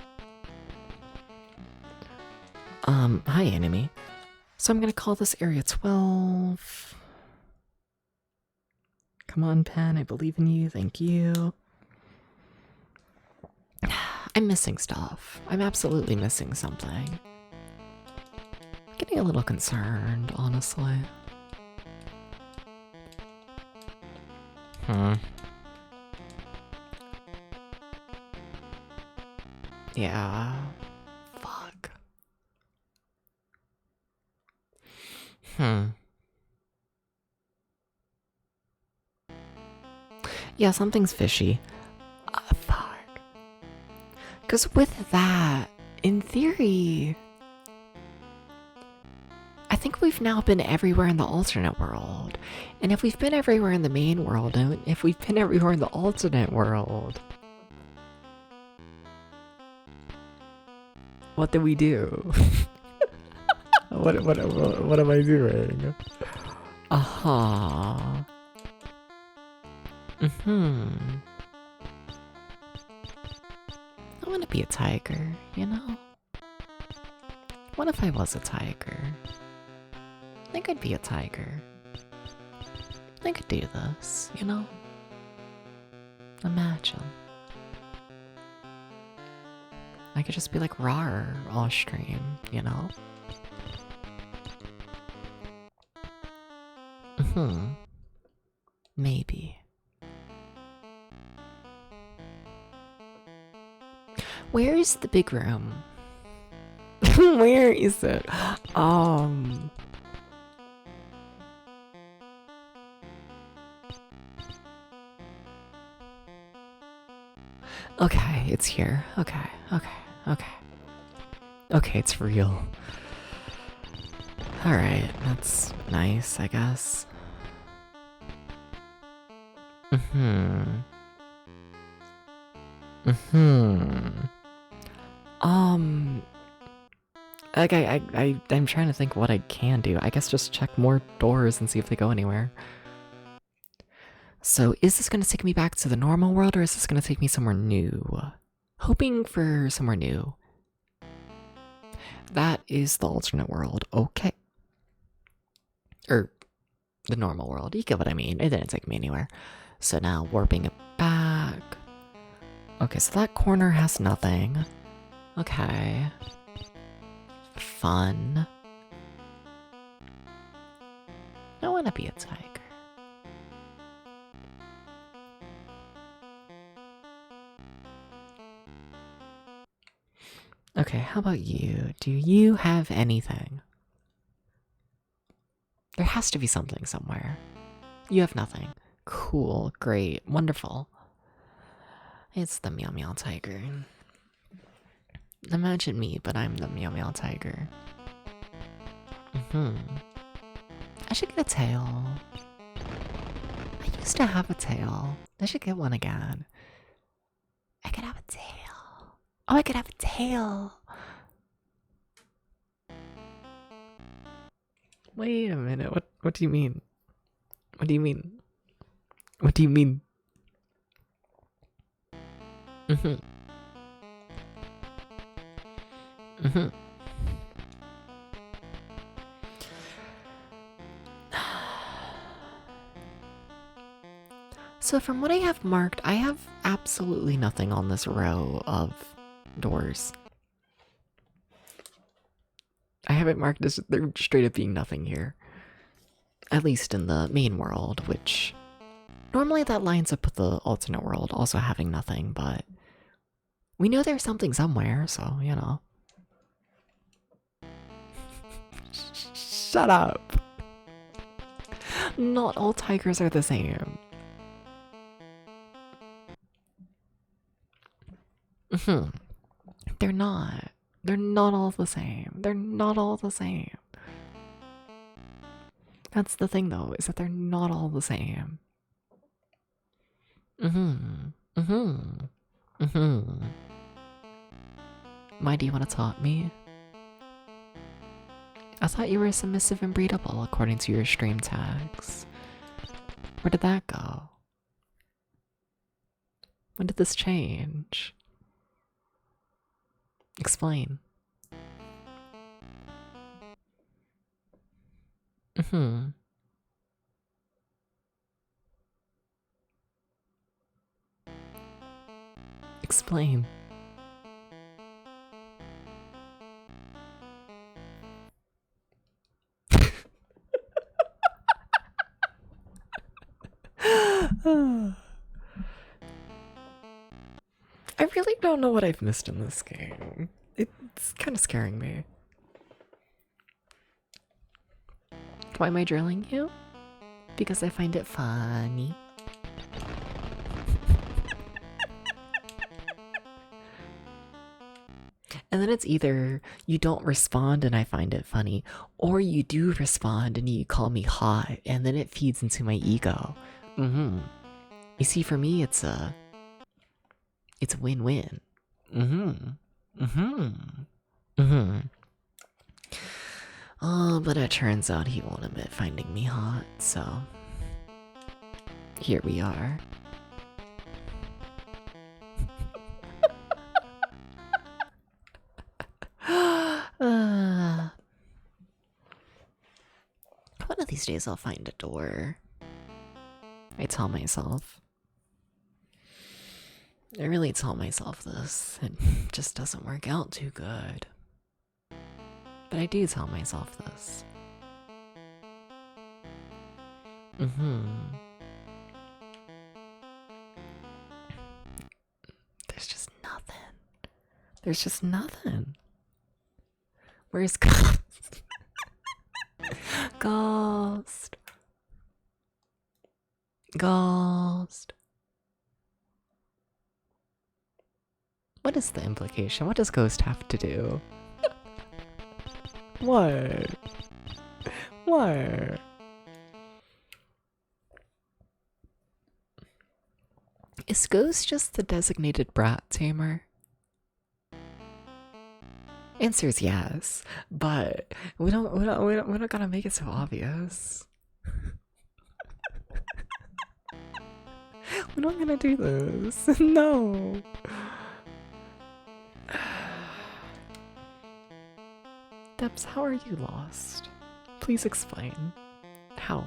Hi, enemy. So I'm gonna call this area 12. Come on, Pen, I believe in you, thank you. I'm missing stuff. I'm absolutely missing something. Getting a little concerned, honestly. Yeah. Fuck. Yeah, something's fishy. Fuck. Because with that, in theory, I think we've now been everywhere in the alternate world. And if we've been everywhere in the main world, and if we've been everywhere in the alternate world, what do we do? What am I doing? Uh-huh. I want to be a tiger, you know? What if I was a tiger? I think I'd be a tiger. I could do this, you know? Imagine. I could just be like rawr all stream, you know? Maybe. Where is the big room? Where is it? Okay, it's here. Okay. Okay, it's real. Alright, that's nice, I guess. Okay, I'm trying to think what I can do. I guess just check more doors and see if they go anywhere. So, is this gonna take me back to the normal world, or is this gonna take me somewhere new? Hoping for somewhere new. That is the alternate world. Okay. Or the normal world. You get what I mean. It didn't take me anywhere. So now warping it back. Okay, so that corner has nothing. Okay. Fun. I want to be a tiger. Okay, how about you? Do you have anything? There has to be something somewhere. You have nothing. Cool, great, wonderful. It's the Meow Meow Tiger. Imagine me, but I'm the Meow Meow Tiger. I should get a tail. I used to have a tail. I should get one again. I could have a tail. Oh, I could have a tail. Wait a minute. What do you mean? What do you mean? What do you mean? So from what I have marked, I have absolutely nothing on this row of doors. I have it marked as there straight up being nothing here. At least in the main world, which normally that lines up with the alternate world also having nothing, but we know there's something somewhere, so, you know. Shut up! Not all tigers are the same. They're not. They're not all the same. They're not all the same. That's the thing, though, is that they're not all the same. Why do you want to taunt me? I thought you were submissive and breedable according to your stream tags. Where did that go? When did this change? Explain. Explain. I really don't know what I've missed in this game. It's kind of scaring me. Why am I drilling you? Because I find it funny. And then it's either you don't respond and I find it funny, or you do respond and you call me hot, and then it feeds into my ego. You see, for me, it's a win-win. Oh, but it turns out he won't admit finding me hot, so here we are. One of these days I'll find a door. I tell myself. I really tell myself this. It just doesn't work out too good. But I do tell myself this. There's just nothing. There's just nothing. Where's Ghost? Ghost. Ghost. What is the implication? What does Ghost have to do? What? What? Is Ghost just the designated brat tamer? Answer is yes, but we don't gotta make it so obvious. We're not gonna do this. No. Debs, how are you lost? Please explain. How?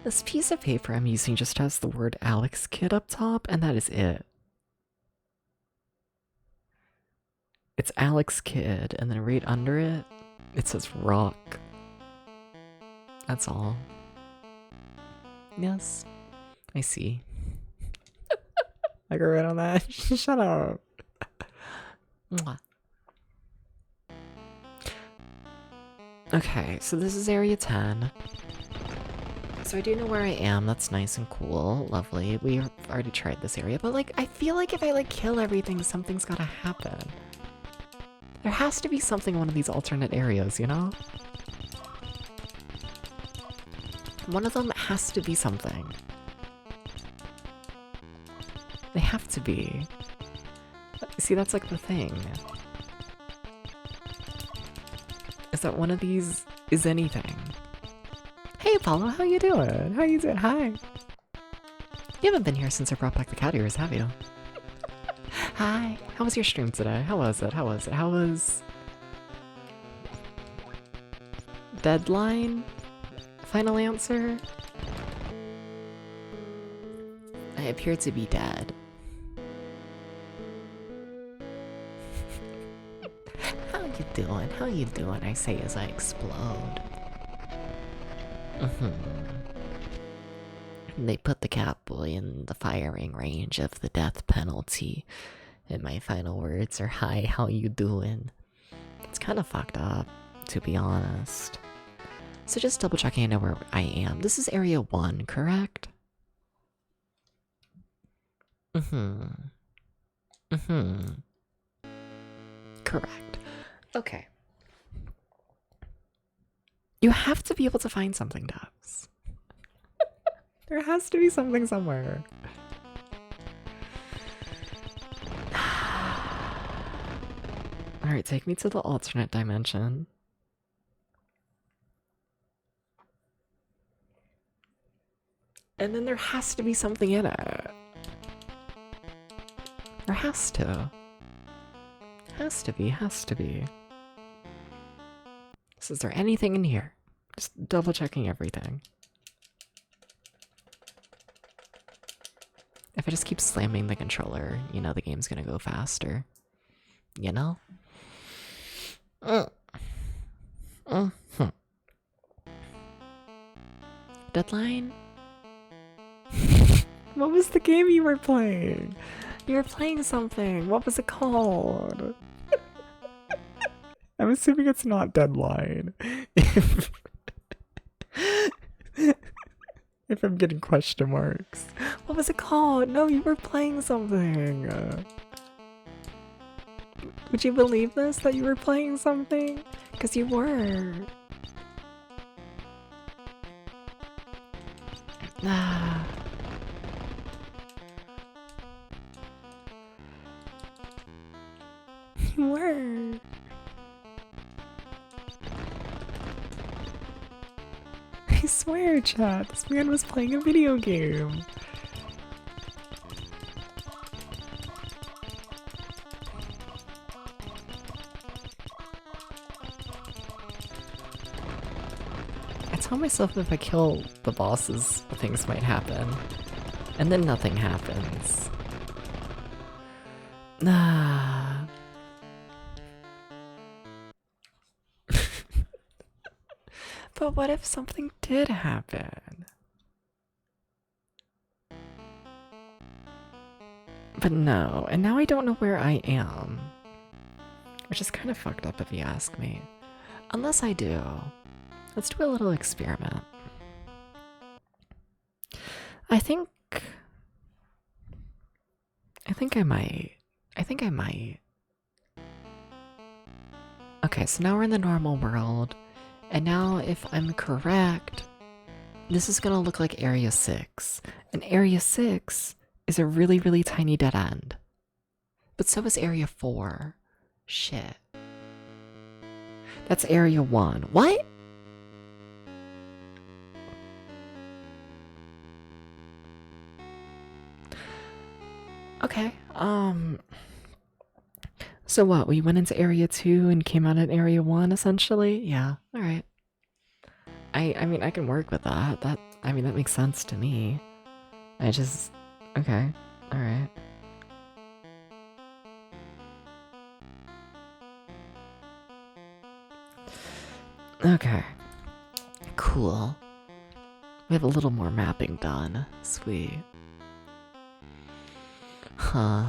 This piece of paper I'm using just has the word Alex Kid up top, and that is it. It's Alex Kid, and then right under it, it says rock. That's all. Yes, I see. I got right on that. Shut up. Mwah. Okay, so this is area 10. So I do know where I am. That's nice and cool. Lovely. We've already tried this area, but like, I feel like if I like kill everything, something's gotta happen. There has to be something in one of these alternate areas, you know? One of them has to be something. They have to be. See, that's like the thing. Is that one of these is anything? Hey Apollo, how you doing? How you doing? Hi. You haven't been here since I brought back the cat ears, have you? Hi. How was your stream today? How was it? How was it? How was... Deadline? Final answer? I appear to be dead. How you doing? How you doing? I say as I explode. They put the Catboy in the firing range of the death penalty. And my final words are, hi, how you doing? It's kind of fucked up, to be honest. So just double checking I know where I am. This is area 1, correct? Correct. Okay. You have to be able to find something, Dubs. There has to be something somewhere. Alright, take me to the alternate dimension. And then there has to be something in it. There has to. Has to be, has to be. So is there anything in here? Just double checking everything. If I just keep slamming the controller, you know the game's gonna go faster. You know? Deadline? What was the game you were playing? You were playing something. What was it called? I'm assuming it's not Deadline. If I'm getting question marks. What was it called? No, you were playing something. Would you believe this, that you were playing something? Because you were. Ah. You were. I swear, chat, this man was playing a video game. I tell myself if I kill the bosses, things might happen. And then nothing happens. Ah. But what if something did happen? But no, and now I don't know where I am. Which is kind of fucked up if you ask me. Unless I do. Let's do a little experiment. I think I might. Okay, so now we're in the normal world. And now, if I'm correct, this is gonna look like Area 6. And Area 6 is a really, really tiny dead end. But so is Area 4. Shit. That's Area 1. What? Okay, so what, we went into Area 2 and came out in Area 1, essentially? Yeah, alright. I mean, I can work with that. That makes sense to me. Okay, alright. Okay, cool. We have a little more mapping done. Sweet. Huh.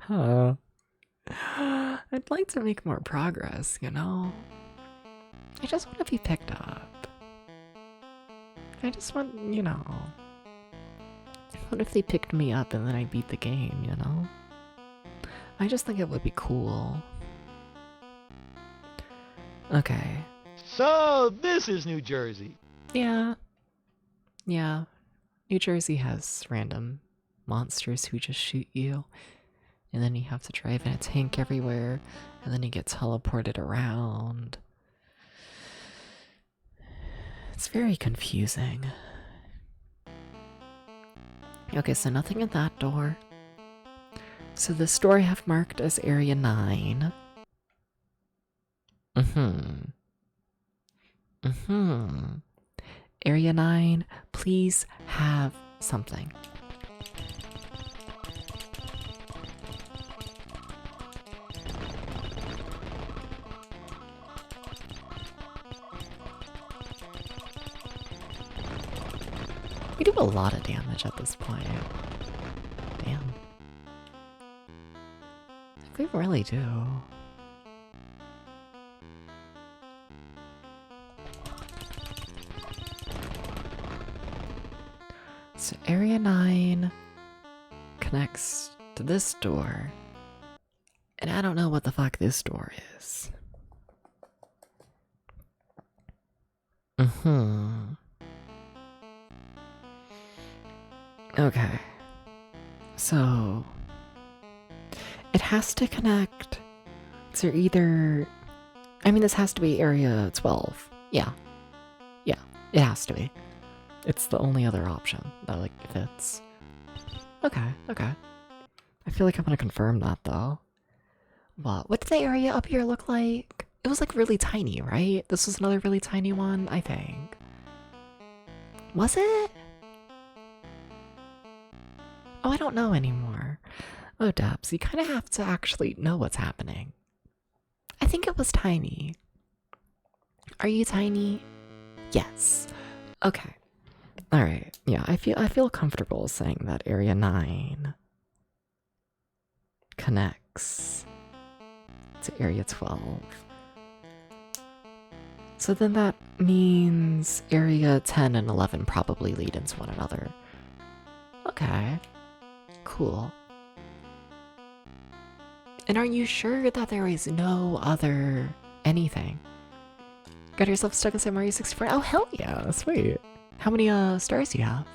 Huh. I'd like to make more progress, you know? I just want to be picked up. I just want, you know. What if they picked me up and then I beat the game, you know? I just think it would be cool. Okay. So, this is New Jersey. Yeah. Yeah. New Jersey has random monsters who just shoot you. And then you have to drive in a tank everywhere. And then you get teleported around. It's very confusing. Okay, so nothing at that door. So this door I have marked as Area 9. Area 9, please have something. We do a lot of damage at this point. Damn. We really do. So Area 9 connects to this door. And I don't know what the fuck this door is. Okay. So it has to connect to either, I mean, this has to be Area 12. Yeah. Yeah, it has to be. It's the only other option that, like, fits. Okay, okay. I feel like I'm gonna confirm that, though. What did the area up here look like? It was, like, really tiny, right? This was another really tiny one, I think. Was it? Oh, I don't know anymore. Oh, Dabs, you kind of have to actually know what's happening. I think it was tiny. Are you tiny? Yes. Okay. All right. Yeah, I feel comfortable saying that Area 9 connects to Area 12. So then that means area 10 and 11 probably lead into one another. Okay. Cool. And are you sure that there is no other anything? Got yourself stuck in Super Mario 64? Oh, hell yeah, sweet. How many stars do you have?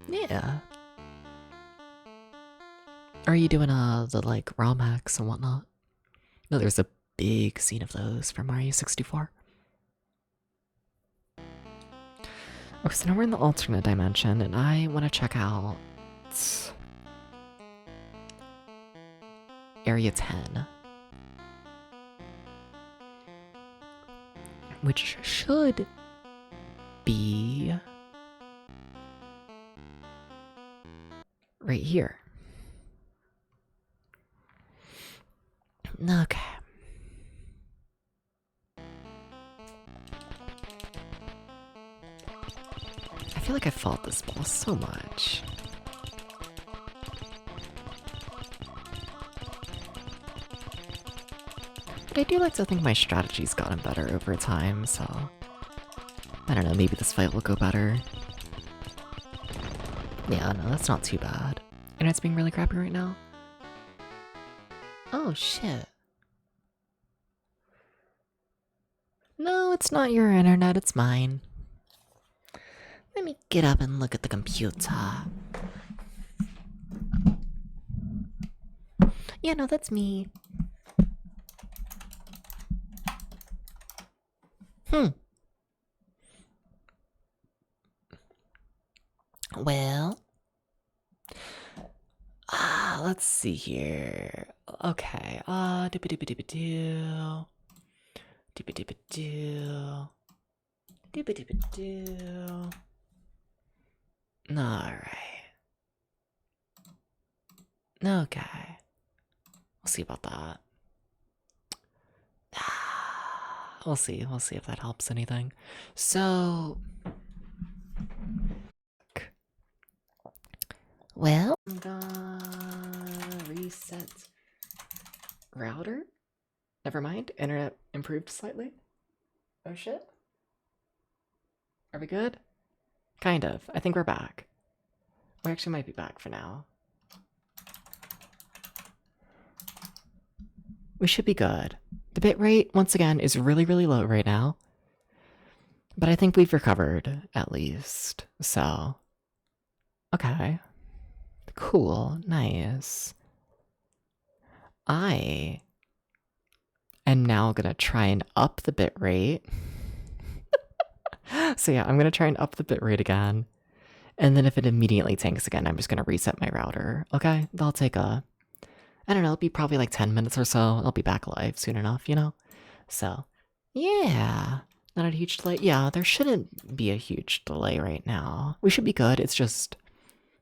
Yeah. Are you doing the like ROM hacks and whatnot? No, there's a big scene of those for Mario 64. Okay, so now we're in the alternate dimension, and I want to check out area 10, which should be right here. Okay. I feel like I fought this boss so much. But I do like to think my strategy's gotten better over time, so I don't know, maybe this fight will go better. Yeah, no, that's not too bad. Internet's being really crappy right now. Oh, shit. No, it's not your internet, it's mine. Let me get up and look at the computer. Yeah, no, that's me. Well, let's see here. Okay, doobie-doobie-doobie-doo. Doobie-doobie-doo. Doobie-doobie-doo. Alright. Okay. We'll see about that. We'll see if that helps anything. So... Well, I'm gonna reset router. Never mind, internet improved slightly. Oh shit. Are we good? Kind of. I think we're back. We actually might be back for now. We should be good. The bitrate, once again, is really, really low right now. But I think we've recovered, at least. So, okay. Cool, nice. I am now gonna try and up the bitrate. So yeah, I'm gonna try and up the bitrate again. And then if it immediately tanks again, I'm just gonna reset my router. Okay? That'll take I don't know, it'll be probably like 10 minutes or so. I'll be back live soon enough, you know? So, yeah. Not a huge delay. Yeah, there shouldn't be a huge delay right now. We should be good. It's just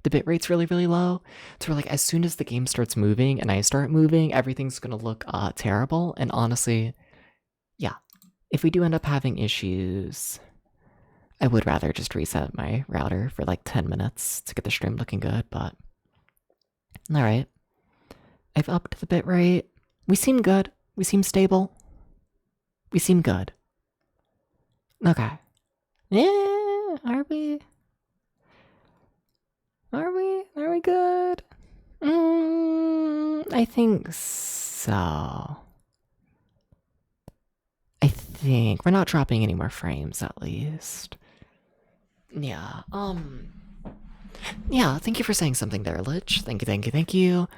the bitrate's really, really low. So we're like, as soon as the game starts moving and I start moving, everything's gonna look terrible. And honestly, yeah, if we do end up having issues, I would rather just reset my router for like 10 minutes to get the stream looking good, but alright. I've upped the bitrate. We seem good. We seem stable. We seem good. Okay. Yeah, are we? Are we good? I think so. I think we're not dropping any more frames, at least. Yeah, yeah, thank you for saying something there, Lich. Thank you.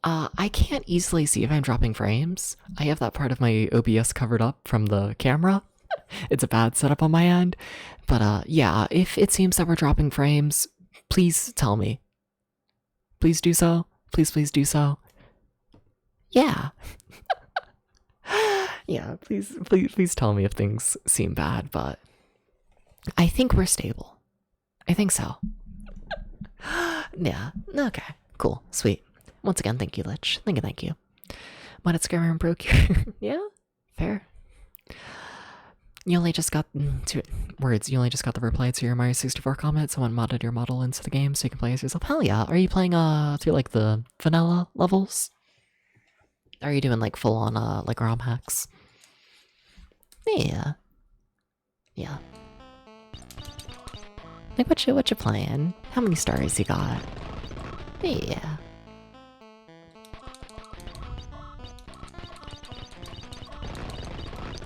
I can't easily see if I'm dropping frames. I have that part of my OBS covered up from the camera. It's a bad setup on my end. But, yeah, if it seems that we're dropping frames, please tell me. Please do so. Please do so. Yeah. Yeah, please tell me if things seem bad, but I think we're stable. I think so. Yeah, okay, cool, sweet. Once again, thank you, Lich. Thank you. When it's grammar and broke your... Yeah, fair. You only just got you only just got the reply to your Mario 64 comment. Someone modded your model into the game so you can play as yourself. Hell yeah. Are you playing through like the vanilla levels? Are you doing like full on like ROM hacks? Yeah. Yeah. Like, what you playing? How many stars you got? Yeah.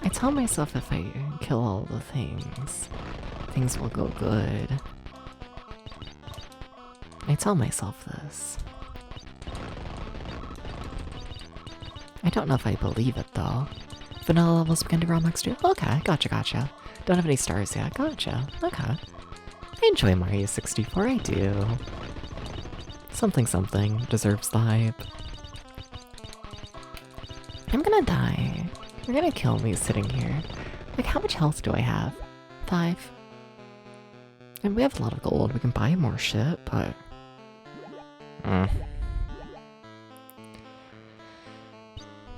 I tell myself if I kill all the things, things will go good. I tell myself this. I don't know if I believe it though. Vanilla levels begin to grow next year? Okay, gotcha. Don't have any stars yet, gotcha. Okay. I enjoy Mario 64, I do. Something deserves the hype. I'm gonna die. You're gonna kill me sitting here. Like, how much health do I have? 5. And we have a lot of gold. We can buy more shit, but...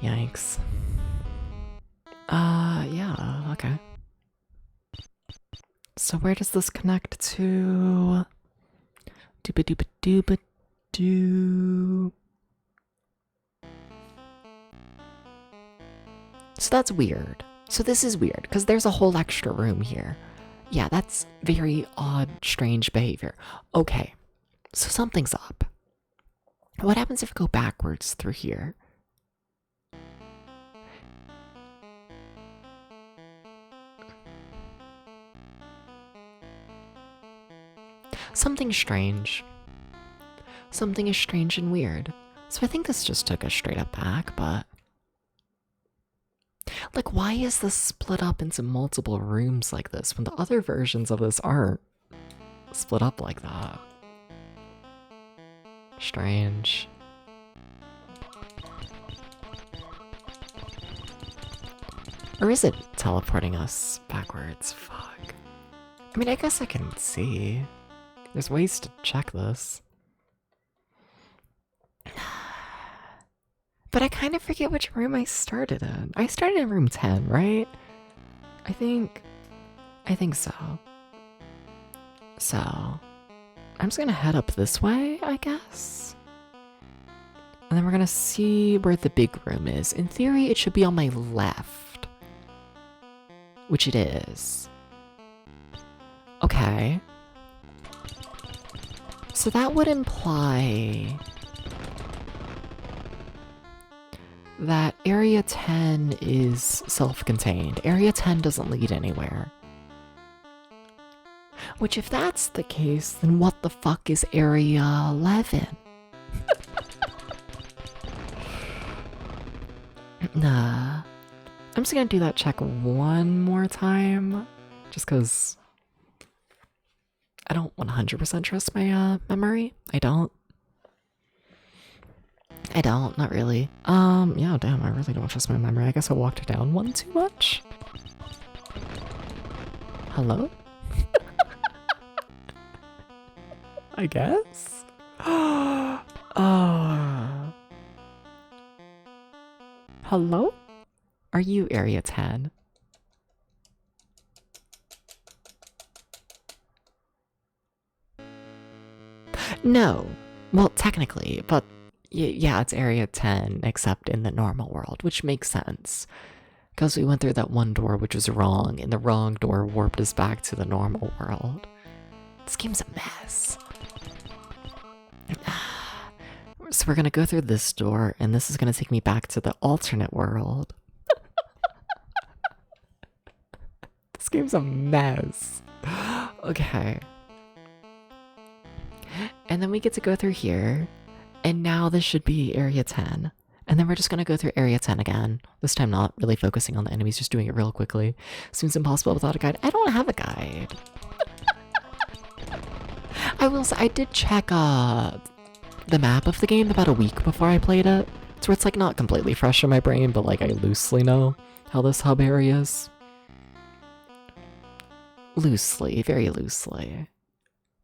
Yikes. Yeah, okay. So where does this connect to? Dooba-dooba-dooba-doo. So that's weird. So this is weird, because there's a whole extra room here. Yeah, that's very odd, strange behavior. Okay, so something's up. What happens if we go backwards through here? Something's strange. Something is strange and weird. So I think this just took us straight up back, but... Like, why is this split up into multiple rooms like this when the other versions of this aren't split up like that? Strange. Or is it teleporting us backwards? Fuck. I mean, I guess I can see. There's ways to check this. But I kind of forget which room I started in. I started in room 10, right? I think so. So, I'm just gonna head up this way, I guess. And then we're gonna see where the big room is. In theory, it should be on my left. Which it is. Okay. So that would imply that Area 10 is self-contained. Area 10 doesn't lead anywhere. Which, if that's the case, then what the fuck is Area 11? Nah. I'm just gonna do that check one more time. Just because I don't 100% trust my memory. I don't, not really. Yeah, damn, I really don't trust my memory. I guess I walked down one too much. Hello? I guess? Hello? Are you Area 10? No. Well, technically, but yeah, it's Area 10, except in the normal world, which makes sense. Because we went through that one door which was wrong, and the wrong door warped us back to the normal world. This game's a mess. So we're gonna go through this door, and this is gonna take me back to the alternate world. This game's a mess. Okay. And then we get to go through here. And now this should be Area 10. And then we're just gonna go through Area 10 again. This time not really focusing on the enemies, just doing it real quickly. Seems impossible without a guide. I don't have a guide. I will say, I did check the map of the game about a week before I played it. So it's like not completely fresh in my brain, but like I loosely know how this hub area is. Loosely, very loosely.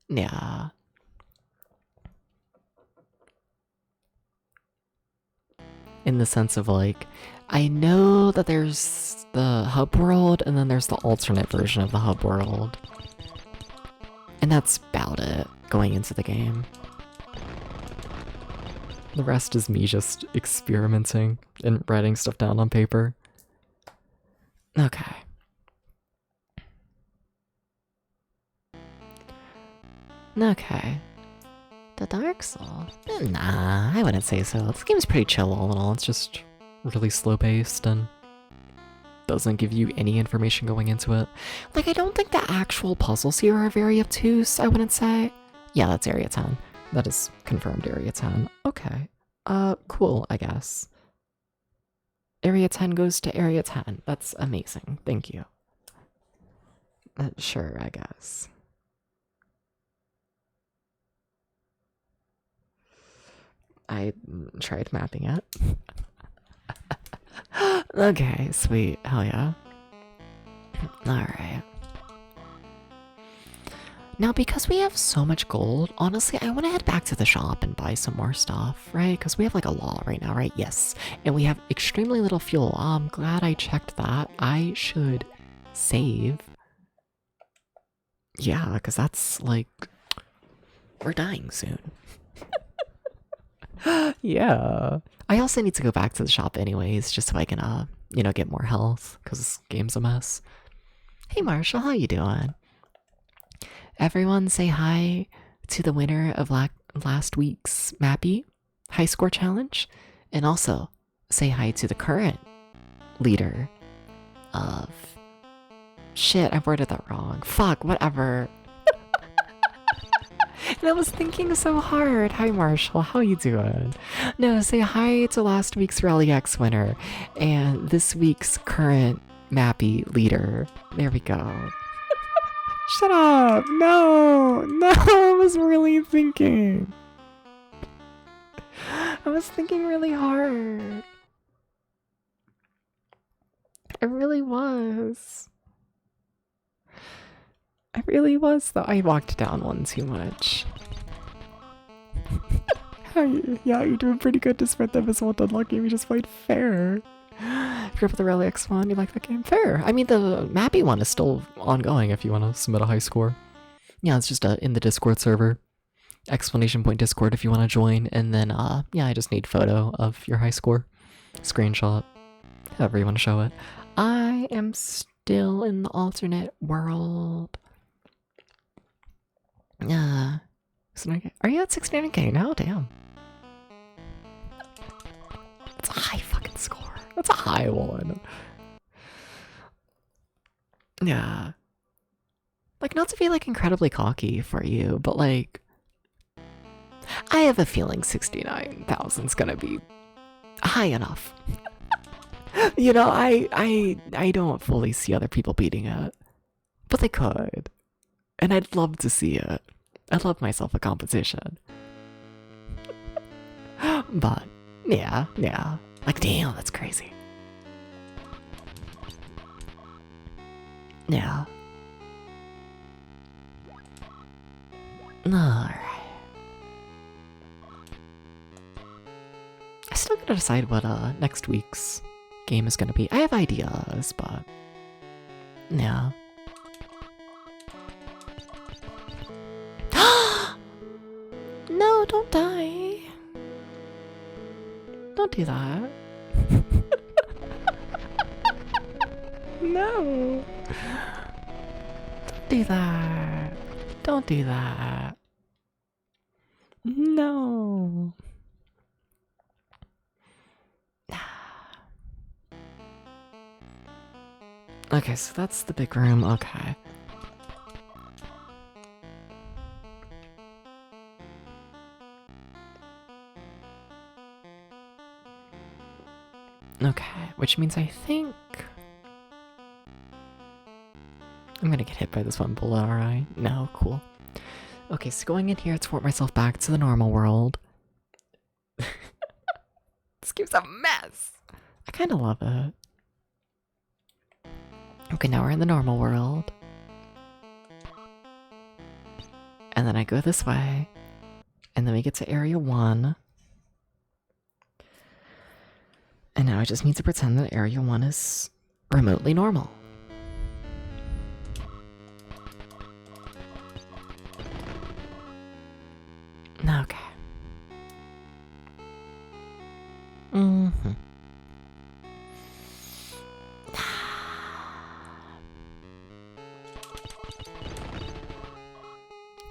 Yeah. In the sense of like, I know that there's the hub world and then there's the alternate version of the hub world. And that's about it going into the game. The rest is me just experimenting and writing stuff down on paper. Okay, Okay. The Dark Soul? Nah, I wouldn't say so. This game's pretty chill all in all. It's just really slow-paced and doesn't give you any information going into it. Like, I don't think the actual puzzles here are very obtuse, I wouldn't say. Yeah, that's Area 10. That is confirmed Area 10. Okay. Cool, I guess. Area 10 goes to Area 10. That's amazing. Thank you. Sure, I guess. I tried mapping it. Okay, sweet. Hell yeah. Alright. Now, because we have so much gold, honestly, I want to head back to the shop and buy some more stuff, right? Because we have like a lot right now, right? Yes. And we have extremely little fuel. I'm glad I checked that. I should save. Yeah, because that's like... we're dying soon. Yeah. I also need to go back to the shop anyways, just so I can, you know, get more health, because this game's a mess. Hey Marshall, how you doing? Everyone say hi to the winner of last week's Mappy High Score Challenge, and also say hi to the current leader of... Shit, I worded that wrong. Fuck, whatever. And I was thinking so hard. Hi Marshall, how you doing? No, say hi to last week's Rally X winner and this week's current Mappy leader. There we go. Shut up! No! No, I was really thinking. I was thinking really hard. I really was. I really was, though. I walked down one too much. Yeah, you're doing pretty good despite the Invisible Deadlock game you just played. Fair. If you're up with the Rally X one, you like that game? Fair. I mean, the Mappy one is still ongoing if you want to submit a high score. Yeah, it's just in the Discord server. Explanation point Discord if you want to join. And then, yeah, I just need photo of your high score. Screenshot. However you want to show it. I am still in the alternate world. Are you at 69k now? Damn. That's a high fucking score. That's a high one. Yeah. Like, not to be, like, incredibly cocky for you, but, like... I have a feeling 69,000's gonna be high enough. You know, I don't fully see other people beating it. But they could. And I'd love to see it. I love myself a competition. But, yeah. Like, damn, that's crazy. Yeah. Alright. I still gotta decide what next week's game is gonna be. I have ideas, but... yeah. No, don't die. Don't do that. No. Don't do that. Don't do that. No. Okay, so that's the big room. Okay. Okay, which means I think I'm gonna get hit by this one bullet, alright? No, cool. Okay, so going in here to port myself back to the normal world. This game's a mess! I kinda love it. Okay, now we're in the normal world. And then I go this way. And then we get to Area 1. And now I just need to pretend that Area 1 is remotely normal. Okay.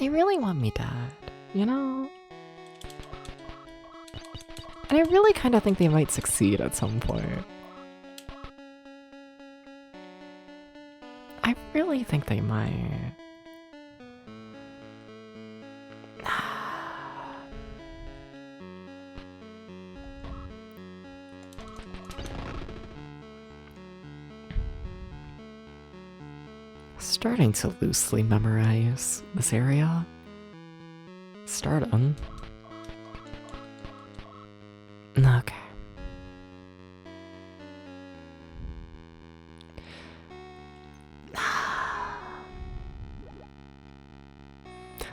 They really want me dead, you know? And I really kind of think they might succeed at some point. I really think they might. Starting to loosely memorize this area. Stardom. Okay.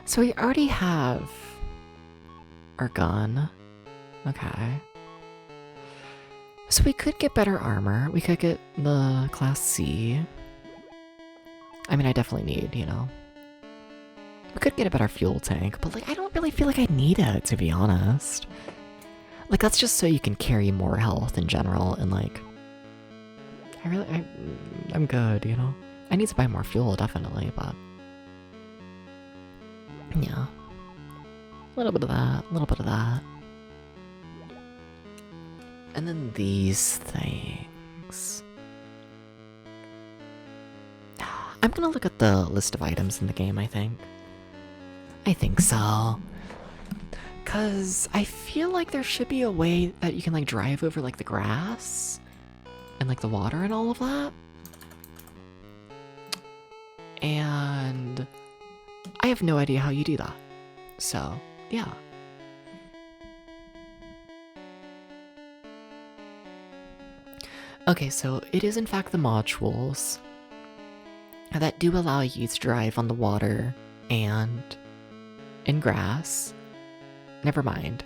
So we already have our gun. Okay. So we could get better armor. We could get the Class C. I mean, I definitely need, you know. We could get a better fuel tank, but like, I don't really feel like I need it, to be honest. Like, that's just so you can carry more health in general, and like, I'm good, you know? I need to buy more fuel, definitely, but yeah. A little bit of that, a little bit of that. And then these things. I'm gonna look at the list of items in the game, I think. I think so. Cause I feel like there should be a way that you can like drive over like the grass and like the water and all of that. And I have no idea how you do that. So, yeah. Okay, so it is in fact the modules that do allow you to drive on the water and in grass. Never mind.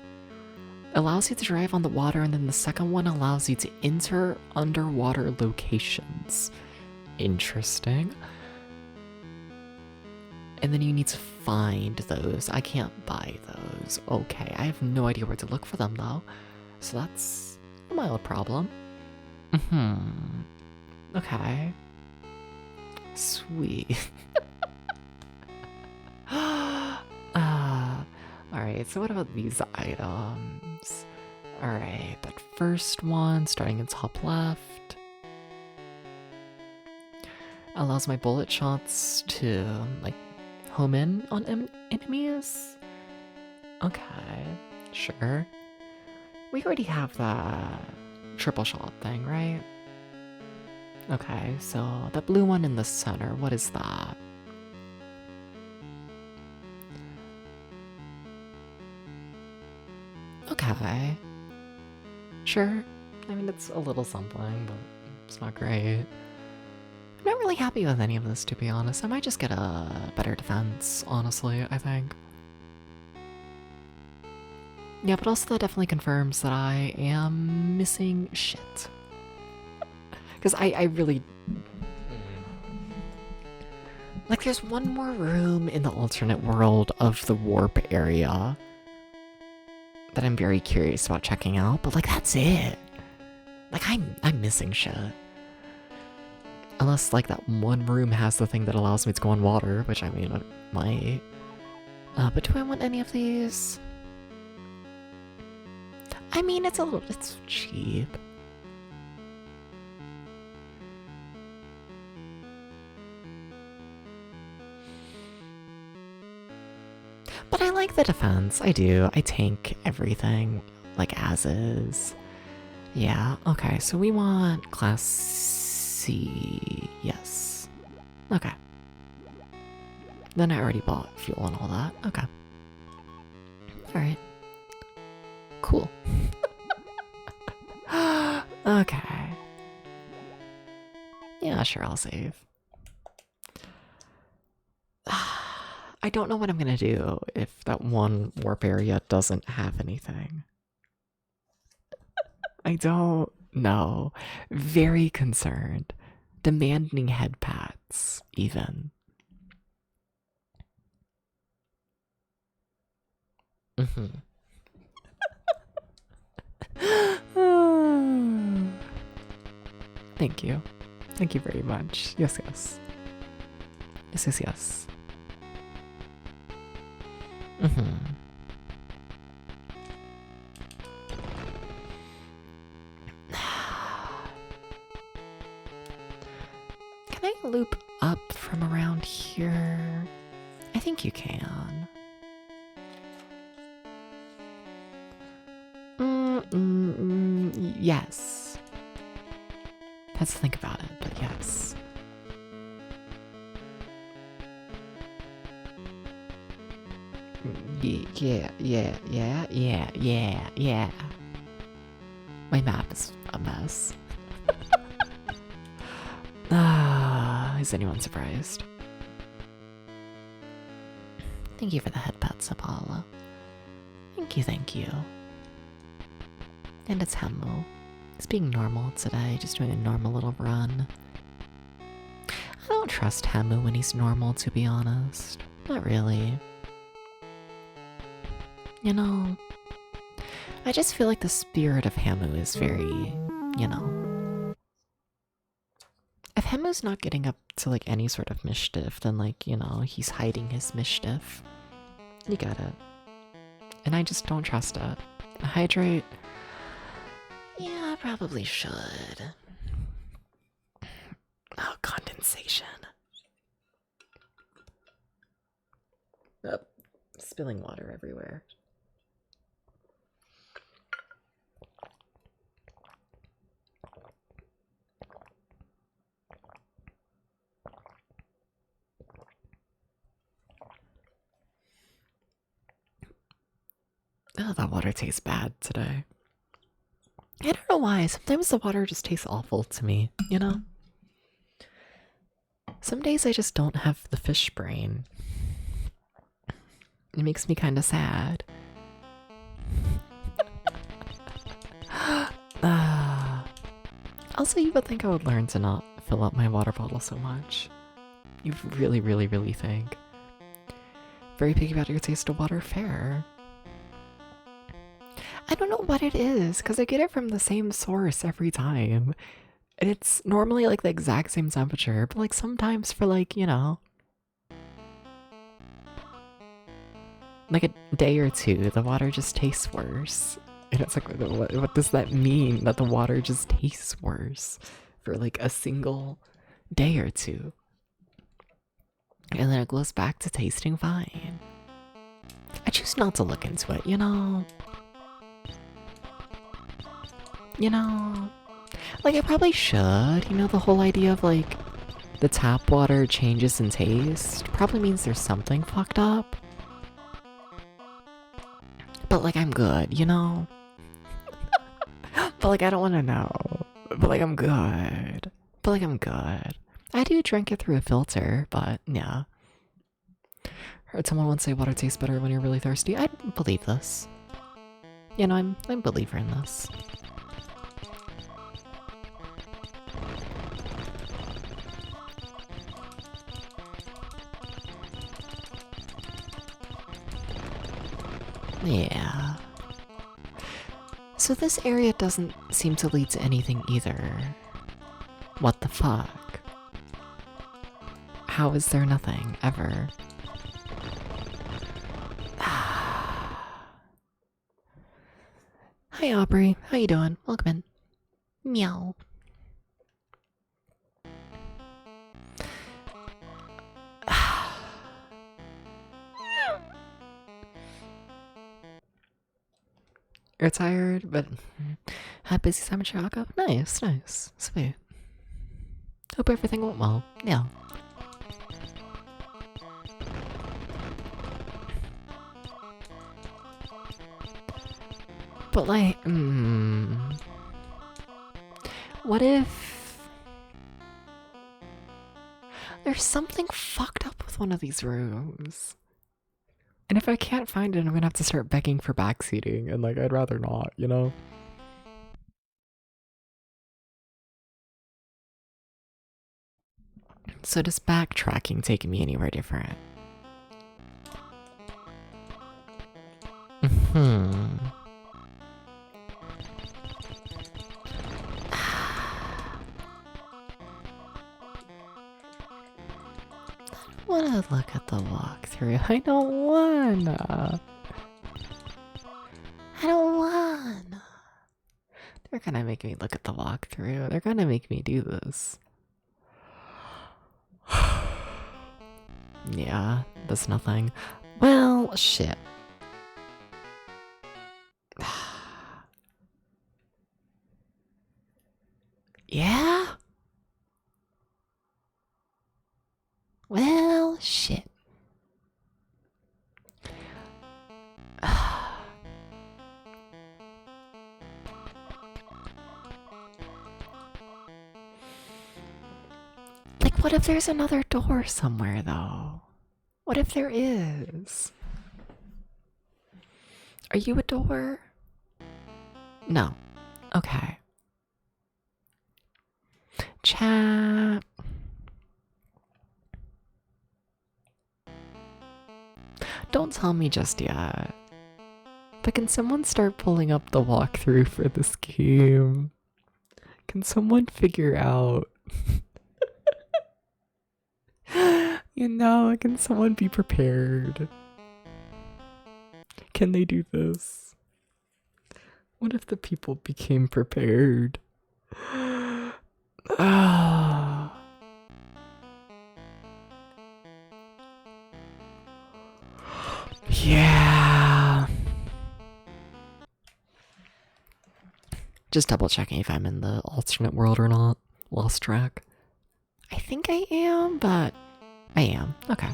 Allows you to drive on the water, and then the second one allows you to enter underwater locations. Interesting. And then you need to find those. I can't buy those. Okay, I have no idea where to look for them though. So that's a mild problem. Okay. Sweet. Alright, so what about these items? Alright, that first one, starting in top left, allows my bullet shots to, like, home in on enemies? Okay, sure. We already have that triple shot thing, right? Okay, so that blue one in the center, what is that? Okay. Sure. I mean, it's a little something, but it's not great. I'm not really happy with any of this, to be honest. I might just get a better defense, honestly, I think. Yeah, but also that definitely confirms that I am missing shit. Because I really... Like, there's one more room in the alternate world of the warp area that I'm very curious about checking out, but like, that's it. Like, I'm missing shit. Unless, like, that one room has the thing that allows me to go on water, which, I mean, it might. But do I want any of these? I mean, it's cheap. But I like the defense, I do. I tank everything, like, as is. Yeah, okay, so we want Class C, yes. Okay. Then I already bought fuel and all that, okay. Alright. Cool. Okay. Yeah, sure, I'll save. I don't know what I'm gonna do if that one warp area doesn't have anything. I don't know. Very concerned. Demanding head pats, even. Thank you. Thank you very much. Yes, yes. Yes, yes, yes. Mm-hmm. Can I loop up from around here? I think you can. Yes. Let's think about it, but yes. Yeah. My map is a mess. Is anyone surprised? Thank you for the headpats, Apollo. Thank you. And it's Hemu. He's being normal today, just doing a normal little run. I don't trust Hemu when he's normal, to be honest. Not really. You know, I just feel like the spirit of Hemu is very, if Hemu's not getting up to like any sort of mischief, then like, he's hiding his mischief. You get it. And I just don't trust it. Hydrate? Yeah, I probably should. Oh, condensation. Oh, spilling water everywhere. Oh, that water tastes bad today. I don't know why. Sometimes the water just tastes awful to me, Some days I just don't have the fish brain. It makes me kind of sad. Also, you would think I would learn to not fill up my water bottle so much. You really think. Very picky about your taste of water, fair. I don't know what it is, because I get it from the same source every time. And it's normally like the exact same temperature, but like sometimes for like, like a day or two, the water just tastes worse. And it's like, what does that mean, that the water just tastes worse for like a single day or two? And then it goes back to tasting fine. I choose not to look into it, Like I probably should, the whole idea of like the tap water changes in taste probably means there's something fucked up. But like I'm good, But like I don't want to know. But like I'm good. I do drink it through a filter, but yeah. Heard someone once say water tastes better when you're really thirsty. I believe this. I'm a believer in this. Yeah. So this area doesn't seem to lead to anything either. What the fuck? How is there nothing, ever? Hi Aubrey, how you doing? Welcome in. Meow. You're tired, but had busy time in Chicago? Nice. Sweet. Hope everything went well. Yeah. But like, what if there's something fucked up with one of these rooms? And if I can't find it, I'm gonna have to start begging for backseating, and like, I'd rather not, So does backtracking take me anywhere different? wanna look at the walkthrough. I don't wanna. I don't wanna. They're gonna make me look at the walkthrough. They're gonna make me do this. Yeah, that's nothing. Well, shit. Yeah? Well, shit. Like, what if there's another door somewhere, though? What if there is? Are you a door? No. Okay. Chat. Don't tell me just yet. But can someone start pulling up the walkthrough for this game? Can someone figure out? You know, can someone be prepared? Can they do this? What if the people became prepared? Ah. Yeah. Just double checking if I'm in the alternate world or not. Lost track. I think I am, but I am. Okay.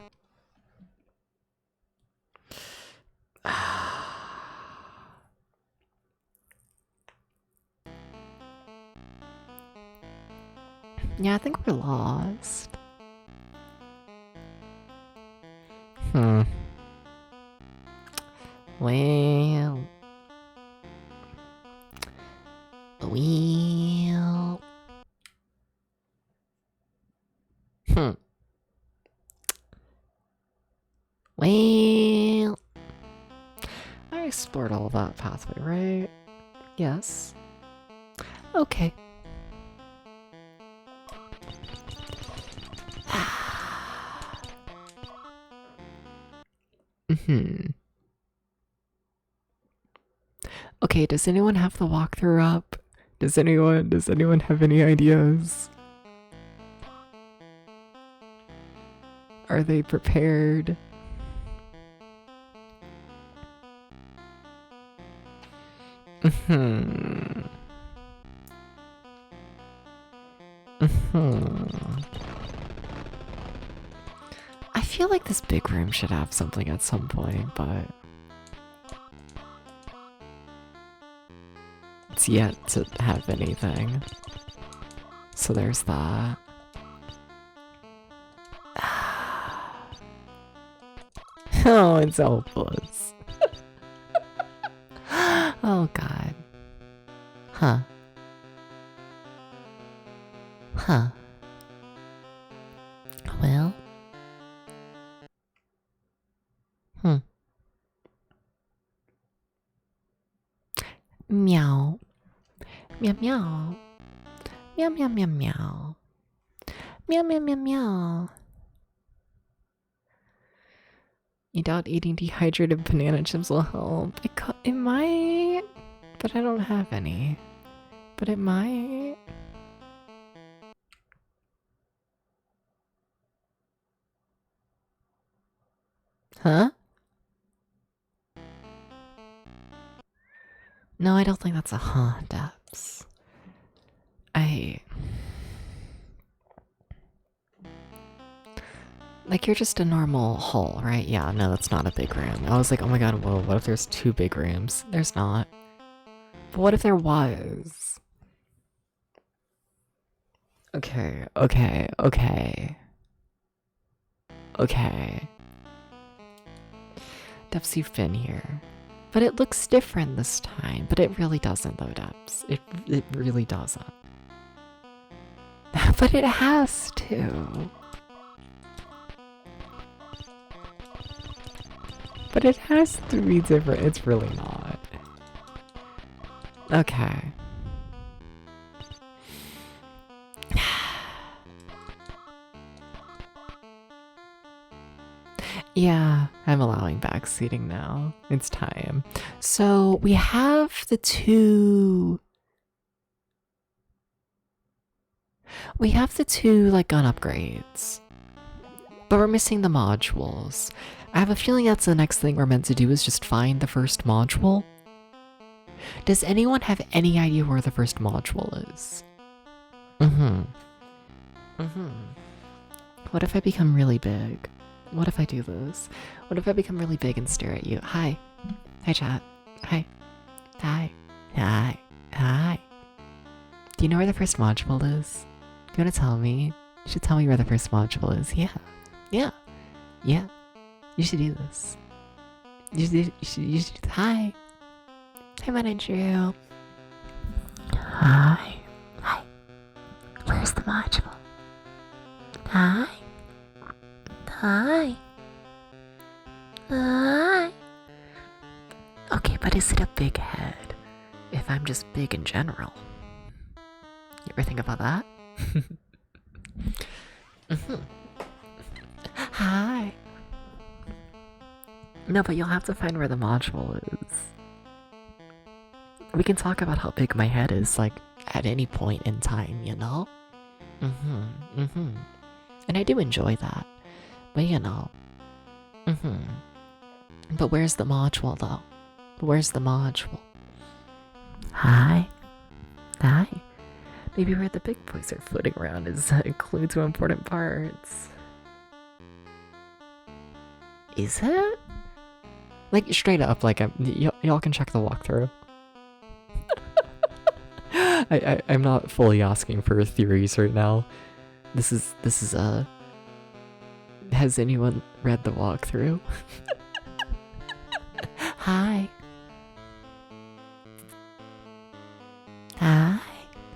Yeah, I think we're lost. Well. Well. Well. I explored all that pathway, right? Yes. Okay. Okay, does anyone have the walkthrough up? Does anyone have any ideas? Are they prepared? I feel like this big room should have something at some point, but it's yet to have anything. So there's that. Oh, it's hopeless. Oh god. Huh. Huh. Well. Meow. Meow meow. Meow meow meow meow. Meow meow meow meow. You doubt eating dehydrated banana chips will help. It might, but I don't have any. But it might. Huh? No, I don't think that's a huh, Depps. Like, you're just a normal hole, right? Yeah, no, that's not a big room. I was like, oh my god, whoa, what if there's 2 big rooms? There's not. But what if there was? Okay. Depps, you've been here. But it looks different this time. But it really doesn't, though, Depps. It really doesn't. But it has to. But it has to be different. It's really not. Okay. Yeah, I'm allowing backseating now. It's time. So we have the two. We have the two like gun upgrades, but we're missing the modules. I have a feeling that's the next thing we're meant to do is just find the first module. Does anyone have any idea where the first module is? What if I become really big? What if I do this? What if I become really big and stare at you? Hi. Hi, chat. Hi. Hi. Hi. Hi. Do you know where the first module is? Do you want to tell me? You should tell me where the first module is. Yeah. Yeah. Yeah. You should do this. You should. Hi. Hi, my name Drew. Hi. Hi. Where's the module? Hi. Hi. Hi. Okay, but is it a big head? If I'm just big in general. You ever think about that? Hi. No, but you'll have to find where the module is. We can talk about how big my head is, like, at any point in time, you know? And I do enjoy that. But you know. But where's the module, though? Where's the module? Hi. Hi. Maybe where the big boys are floating around is a clue to important parts. Is it? Like, straight up, like, y'all can check the walkthrough. I'm not fully asking for theories right now. This is, has anyone read the walkthrough? Hi. Hi.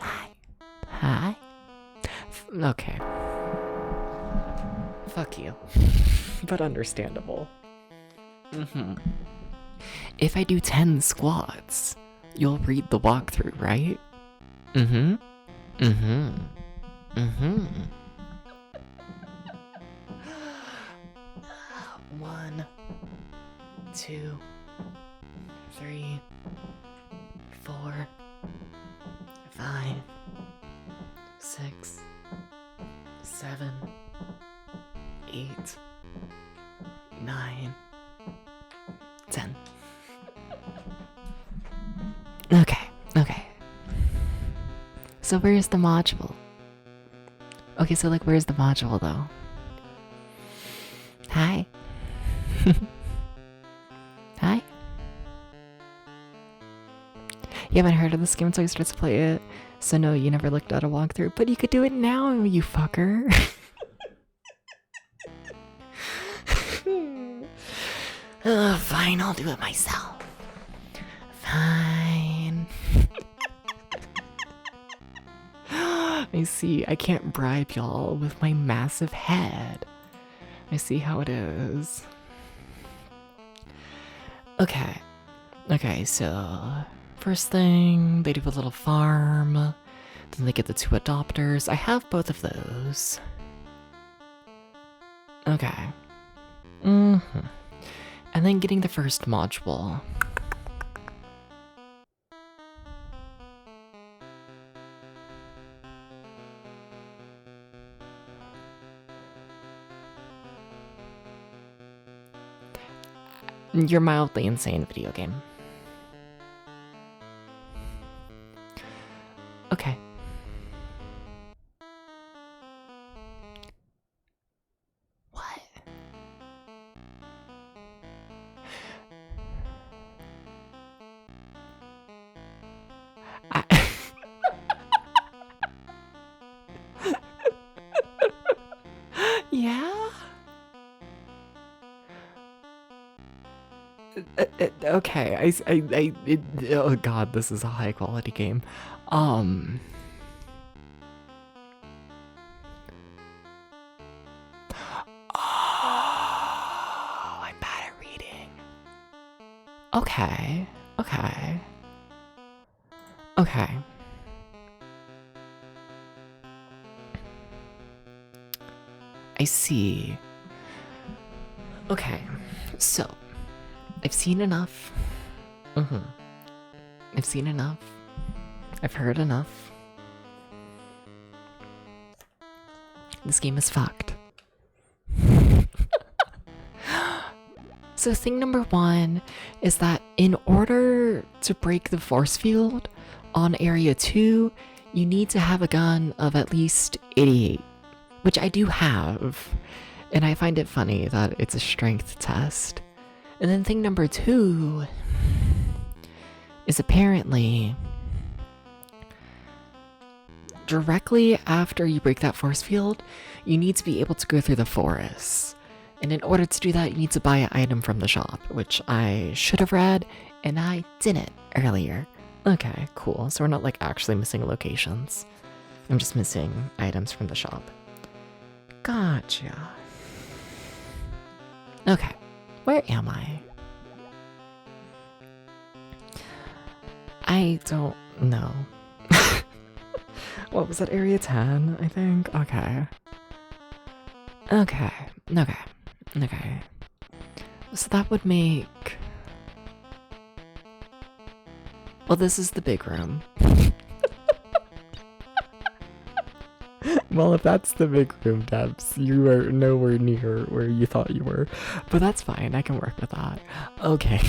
Hi. Hi. Okay. Fuck you. But understandable. If I do 10 squats, you'll read the walkthrough, right? 1, 2, 3, 4, 5, 6, 7, 8, 9, 10. Okay. So where's the module? Okay, so like where's the module though? Hi. Hi. You haven't heard of this game until you start to play it. So no, you never looked at a walkthrough, but you could do it now, you fucker. Fine, I'll do it myself. Fine. I see, I can't bribe y'all with my massive head. I see how it is. Okay, so first thing, they do a little farm. Then they get the 2 adopters. I have both of those. Okay. And then getting the first module. You're mildly insane video game. Okay. What? Yeah? Okay, oh god, this is a high quality game. I'm bad at reading. Okay. I see. Okay, so I've seen enough. I've seen enough. I've heard enough. This game is fucked. So thing number one is that in order to break the force field on area 2, you need to have a gun of at least 88, which I do have. And I find it funny that it's a strength test. And then thing number 2 is apparently directly after you break that force field, you need to be able to go through the forest. And in order to do that, you need to buy an item from the shop, which I should have read, and I didn't earlier. Okay, cool. So we're not like actually missing locations. I'm just missing items from the shop. Gotcha. Okay, where am I? I don't know. What was that, area 10, I think? Okay. So that would make... Well, this is the big room. Well, if that's the big room, Debs, you are nowhere near where you thought you were. But that's fine, I can work with that. Okay.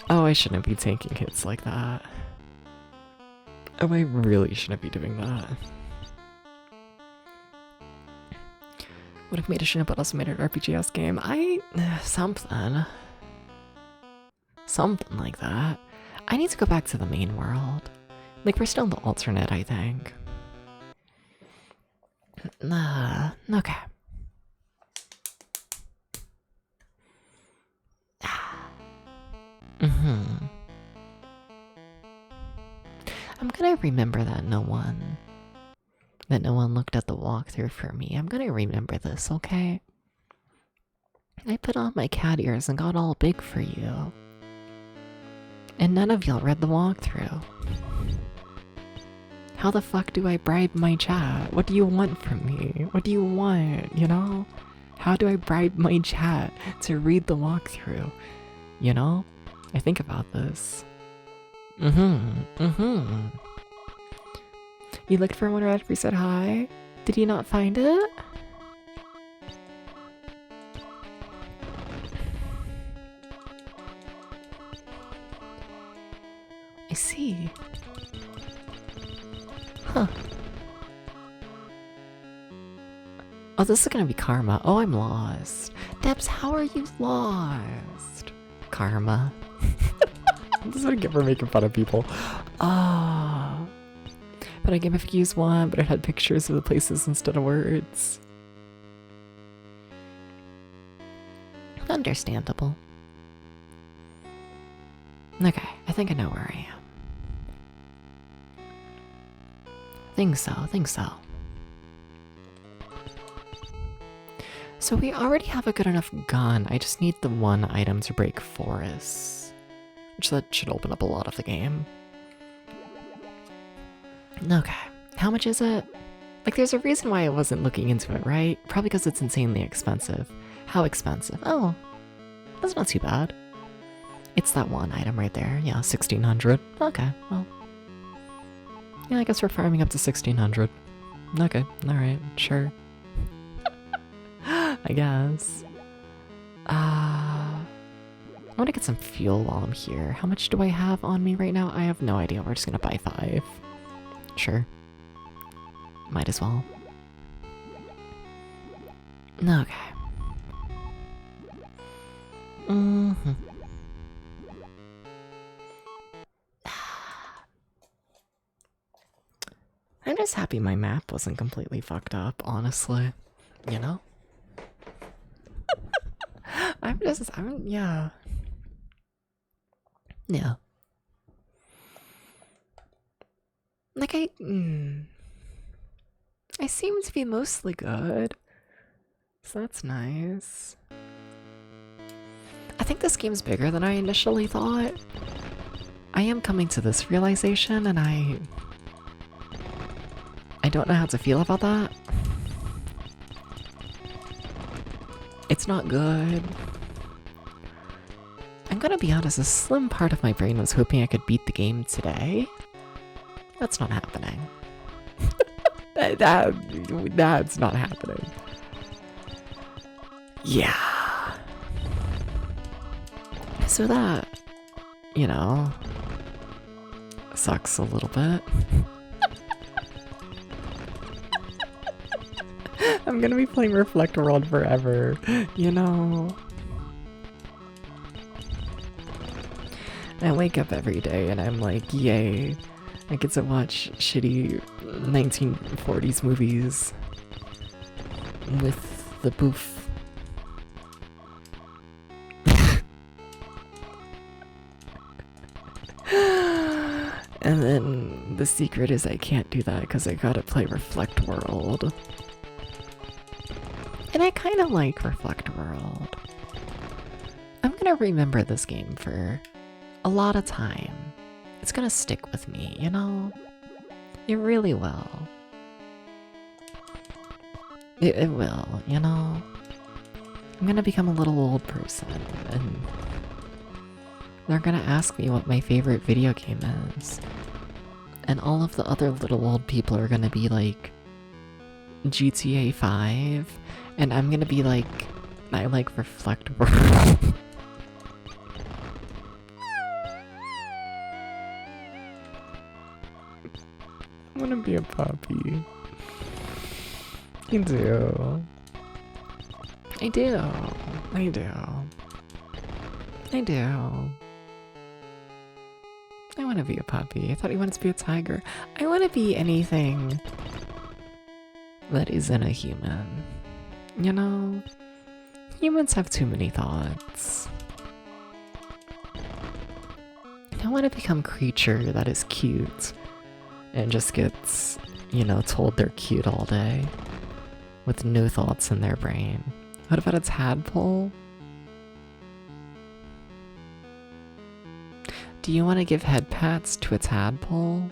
Oh, I shouldn't be taking hits like that. Oh, I really shouldn't be doing that. Would have made a shouldn't, but also made an RPGS game. Something like that. I need to go back to the main world. Like, we're still in the alternate, I think. Okay. I'm gonna remember that no one looked at the walkthrough for me. I'm gonna remember this, okay? I put on my cat ears and got all big for you. And none of y'all read the walkthrough. How the fuck do I bribe my chat? What do you want from me? What do you want, you know? How do I bribe my chat to read the walkthrough? You know? I think about this. You looked for one right after we said hi? Did you not find it? I see. Huh. Oh, this is gonna be karma. Oh, I'm lost. Debs, how are you lost? Karma. This is what I get for making fun of people. Ah. But I gamified one, but it had pictures of the places instead of words. Understandable. Okay, I think I know where I am. Think so. So we already have a good enough gun. I just need the one item to break forests. Which that should open up a lot of the game. Okay, how much is it? Like, there's a reason why I wasn't looking into it, right? Probably because it's insanely expensive. How expensive? Oh, that's not too bad. It's that one item right there. Yeah, 1600. Okay, well. Yeah, I guess we're farming up to 1600. Okay, alright, sure. I guess. I want to get some fuel while I'm here. How much do I have on me right now? I have no idea. We're just gonna buy 5. Sure. Might as well. Okay. I'm just happy my map wasn't completely fucked up, honestly. You know? Yeah. Yeah. Like, I seem to be mostly good. So that's nice. I think this game's bigger than I initially thought. I am coming to this realization, and I I don't know how to feel about that. It's not good. I'm gonna be honest, a slim part of my brain was hoping I could beat the game today. That's not happening. That's not happening. Yeah. So that, you know, sucks a little bit. I'm gonna be playing Reflect World forever, you know. I wake up every day and I'm like, yay, I get to watch shitty 1940s movies with the boof. And then the secret is I can't do that because I gotta play Reflect World. And I kind of like Reflect World. I'm gonna remember this game for a lot of time. It's gonna stick with me, you know? It really will. It will, you know? I'm gonna become a little old person, and they're gonna ask me what my favorite video game is. And all of the other little old people are gonna be like, GTA 5, and I'm gonna be like, I like Reflect World. I wanna be a puppy. I do. I do. I do. I do. I wanna be a puppy. I thought you wanted to be a tiger. I wanna be anything that isn't a human. You know? Humans have too many thoughts. I wanna become a creature that is cute and just gets, you know, told they're cute all day with no thoughts in their brain. What about a tadpole? Do you want to give head pats to a tadpole?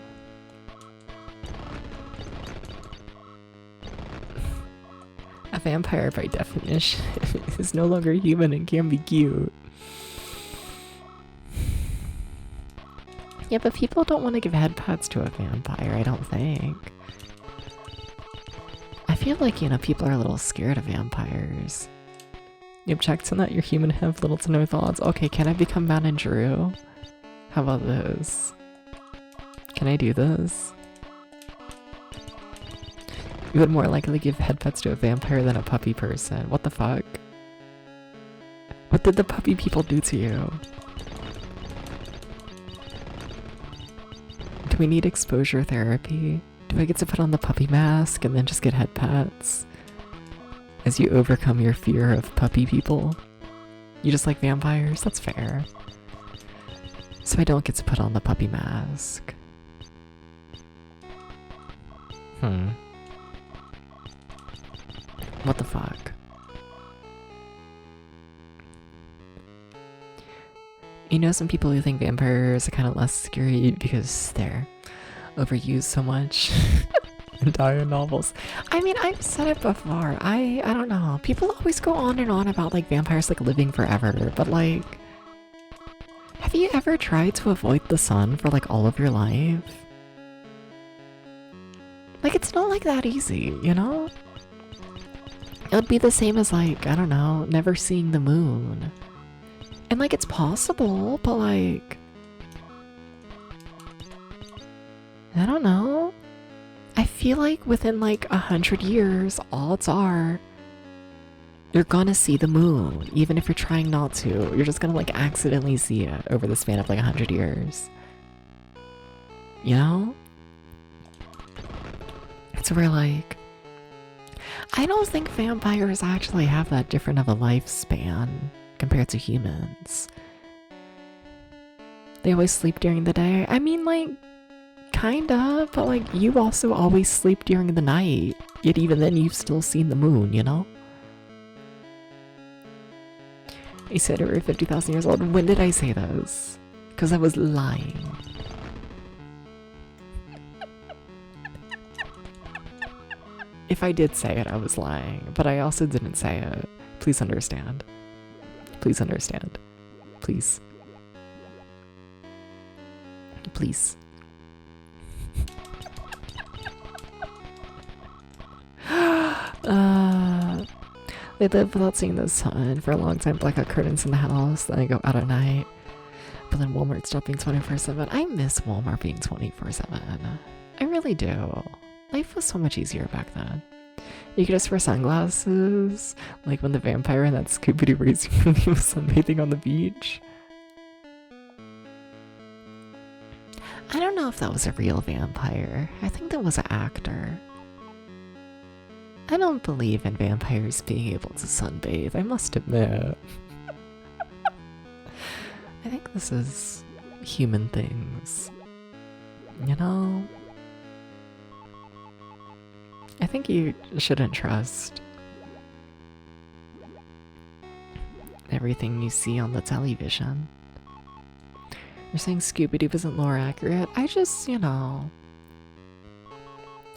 A vampire, by definition, is no longer human and can be cute. Yeah, but people don't want to give head pats to a vampire, I don't think. I feel like, you know, people are a little scared of vampires. You object to that? You're human, have little to no thoughts. Okay, can I become Matt and Drew? How about this? Can I do this? You would more likely give head pets to a vampire than a puppy person. What the fuck? What did the puppy people do to you? Do we need exposure therapy? Do I get to put on the puppy mask and then just get head pats? As you overcome your fear of puppy people? You just like vampires? That's fair. So I don't get to put on the puppy mask. What the fuck? You know, some people who think vampires are kind of less scary because they're overused so much in dire novels. I mean, I've said it before. I don't know. People always go on and on about like vampires like living forever, but like, have you ever tried to avoid the sun for like all of your life? Like, it's not like that easy, you know? It would be the same as like, I don't know, never seeing the moon. And like, it's possible, but like, I don't know. I feel like within like 100 years, odds are you're gonna see the moon, even if you're trying not to. You're just gonna like accidentally see it over the span of like 100 years. You know? So we're like, I don't think vampires actually have that different of a lifespan compared to humans. They always sleep during the day. I mean, like, kinda, but like, you also always sleep during the night. Yet even then, you've still seen the moon, you know? I said we were 50,000 years old. When did I say this? Because I was lying. If I did say it, I was lying, but I also didn't say it. Please understand. Please understand. Please. Please. They live without seeing the sun for a long time. Blackout curtains in the house, then I go out at night. But then Walmart stopped being 24/7. I miss Walmart being 24/7. I really do. Life was so much easier back then. You could just wear sunglasses, like when the vampire in that Scooby-Doo racing movie was sunbathing on the beach. I don't know if that was a real vampire. I think that was an actor. I don't believe in vampires being able to sunbathe, I must admit. I think this is human things. You know? I think you shouldn't trust everything you see on the television. You're saying Scooby-Doo isn't lore accurate? I just, you know...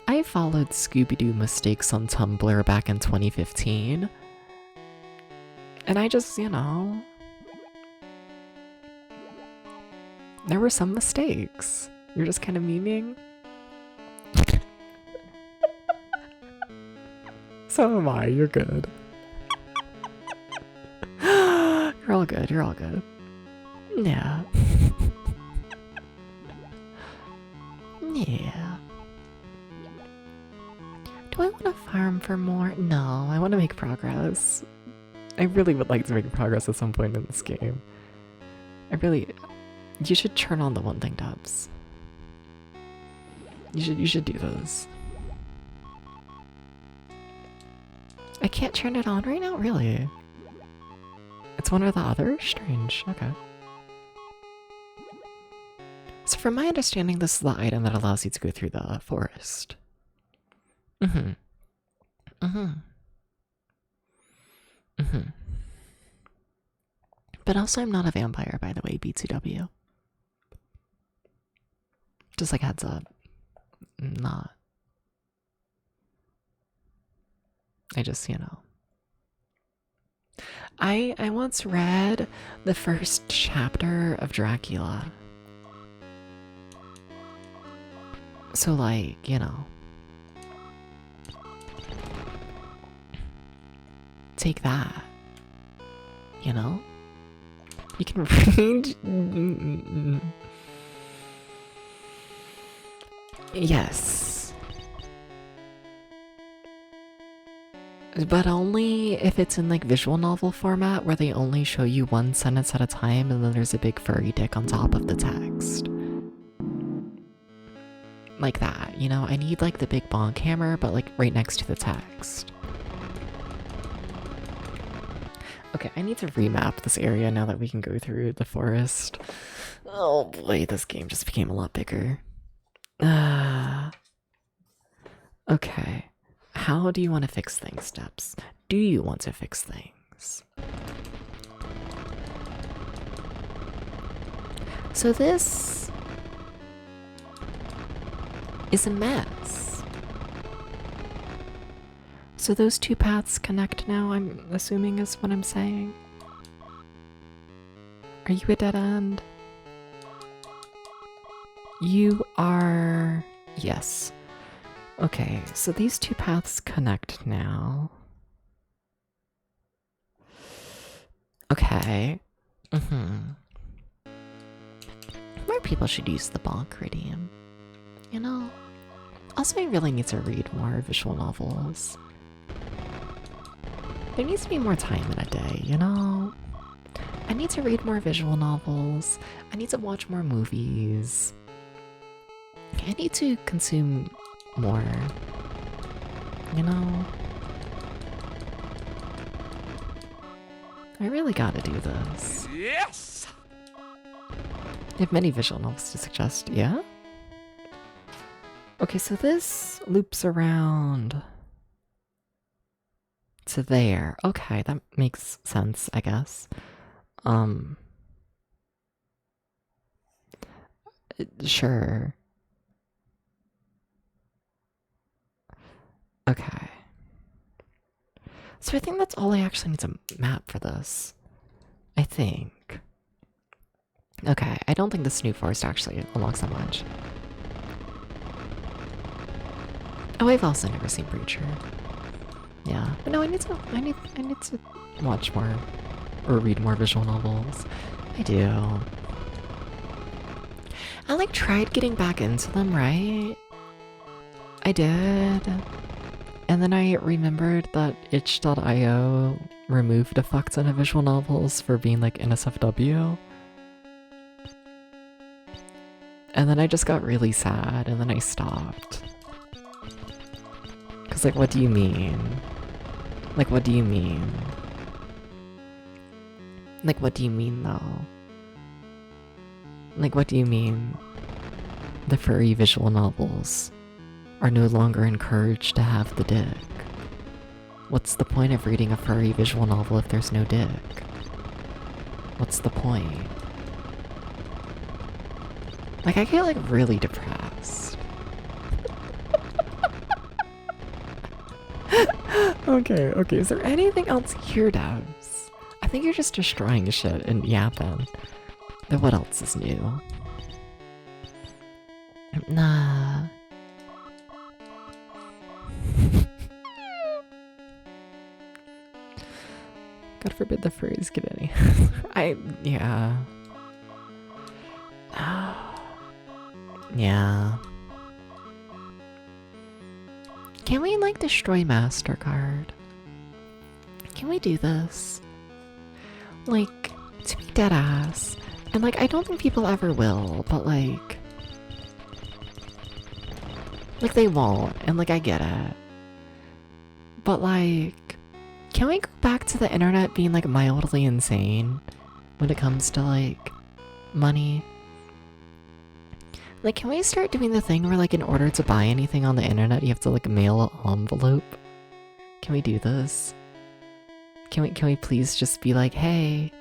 I followed Scooby-Doo mistakes on Tumblr back in 2015. And I just, you know... There were some mistakes. You're just kind of memeing? So am I, you're good. You're all good, you're all good. Yeah. Yeah. Do I want to farm for more? No, I want to make progress. I really would like to make progress at some point in this game. You should turn on the one thing tabs. You should do those. I can't turn it on right now? Really? It's one or the other? Strange. Okay. So from my understanding, this is the item that allows you to go through the forest. Mm-hmm. Mm-hmm. Mm-hmm. But also I'm not a vampire, by the way, B2W. Just like heads up. Not. I just, you know. I once read the first chapter of Dracula. So like, you know. Take that. You know? You can read... Yes. But only if it's in like visual novel format where they only show you one sentence at a time and then there's a big furry dick on top of the text. Like that, you know? I need like the big bonk hammer but like right next to the text. Okay, I need to remap this area now that we can go through the forest. Oh boy, this game just became a lot bigger. Okay. How do you want to fix things, Steps? Do you want to fix things? So this is a mess. So those two paths connect now, I'm assuming is what I'm saying. Are you a dead end? You are... Yes. Okay, so these two paths connect now. Okay. More people should use the bonk redeem. You know? Also, I really need to read more visual novels. There needs to be more time in a day, you know? I need to read more visual novels. I need to watch more movies. I need to consume more, you know? I really gotta do this. Yes! I have many visual novels to suggest, yeah? Okay, so this loops around to there. Okay, that makes sense, I guess. Sure. Okay. So I think that's all I actually need to map for this. I think. Okay, I don't think this new forest actually unlocks that much. Oh, I've also never seen Preacher. Yeah, but no, I need to watch more or read more visual novels. I do. I like tried getting back into them, right? I did. And then I remembered that itch.io removed a fuck ton of visual novels for being like NSFW. And then I just got really sad and then I stopped. Cause like, what do you mean? Like, what do you mean? Like, what do you mean though? Like, what do you mean? The furry visual novels are no longer encouraged to have the dick. What's the point of reading a furry visual novel if there's no dick? What's the point? Like, I get like really depressed. Okay, is there anything else here, Devs? I think you're just destroying shit and yapping. Then what else is new? Nah. God forbid the furries get any. Yeah. Yeah. Can we, like, destroy MasterCard? Can we do this? Like, to be dead ass. And, like, I don't think people ever will, but, like, they won't, and, like, I get it. But, like, can we go back to the internet being, like, mildly insane when it comes to, like, money? Like, can we start doing the thing where, like, in order to buy anything on the internet, you have to, like, mail an envelope? Can we do this? Can we please just be like, hey,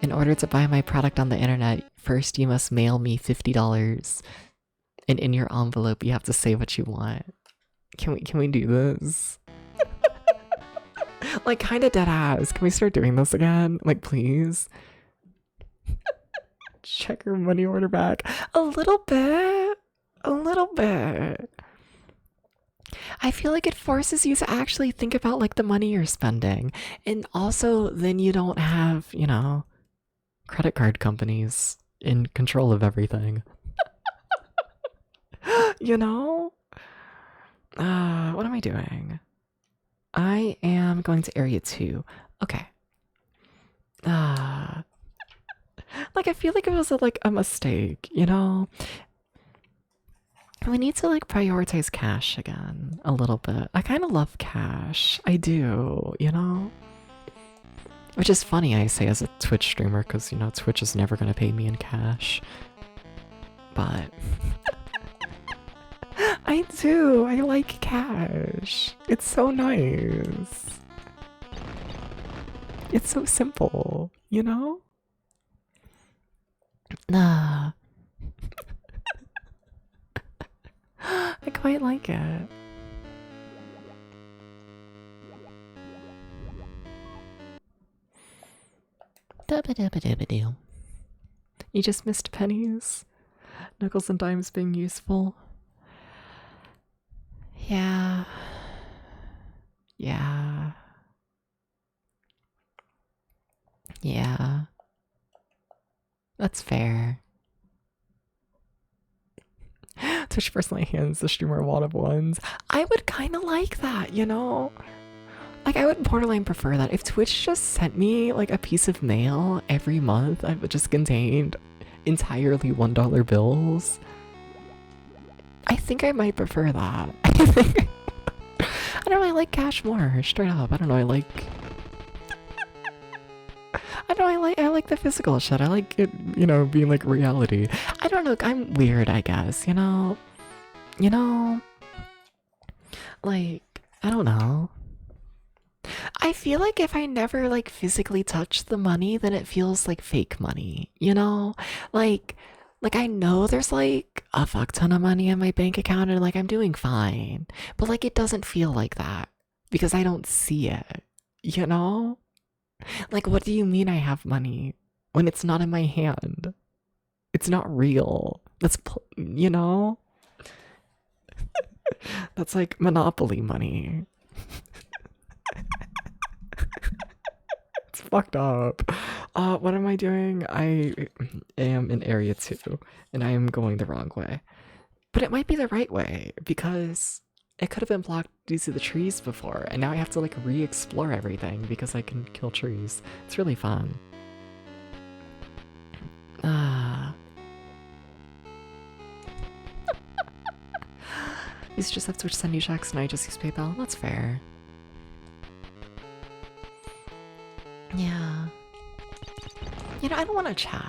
in order to buy my product on the internet, first you must mail me $50. And in your envelope, you have to say what you want. Can we do this? Like, kind of dead ass. Can we start doing this again? Like, please? Check your money order back. A little bit. A little bit. I feel like it forces you to actually think about, like, the money you're spending. And also, then you don't have, you know, credit card companies in control of everything. You know? What am I doing? I am going to area 2. Okay. Like, I feel like it was a mistake, you know? We need to, like, prioritize cash again a little bit. I kind of love cash. I do, you know? Which is funny, I say, as a Twitch streamer, because, you know, Twitch is never going to pay me in cash. But I do. I like cash. It's so nice. It's so simple, you know? Nah. I quite like it. Dubba-dubba-dubba-doo. You just missed pennies? Nickels and dimes being useful? Yeah. Yeah. Yeah. That's fair. Twitch personally hands the streamer a lot of ones. I would kind of like that, you know? Like, I would borderline prefer that. If Twitch just sent me, like, a piece of mail every month that just contained entirely $1 bills, I think I might prefer that. I don't know, I like cash more, straight up. I don't know, I like the physical shit. I like it, you know, being like reality. I don't know, I'm weird, I guess, you know? You know? Like, I don't know. I feel like if I never, like, physically touch the money, then it feels like fake money, you know? Like I know there's, like, a fuck ton of money in my bank account and, like, I'm doing fine. But, like, it doesn't feel like that because I don't see it, You know? Like, what do you mean I have money when it's not in my hand? It's not real. You know? That's like Monopoly money. It's fucked up. What am I doing? I am in area 2, and I am going the wrong way. But it might be the right way, because it could have been blocked due to the trees before, and now I have to like re-explore everything because I can kill trees. It's really fun. These just have Twitch send you checks and I just use PayPal. That's fair. Yeah. You know, I don't want to check.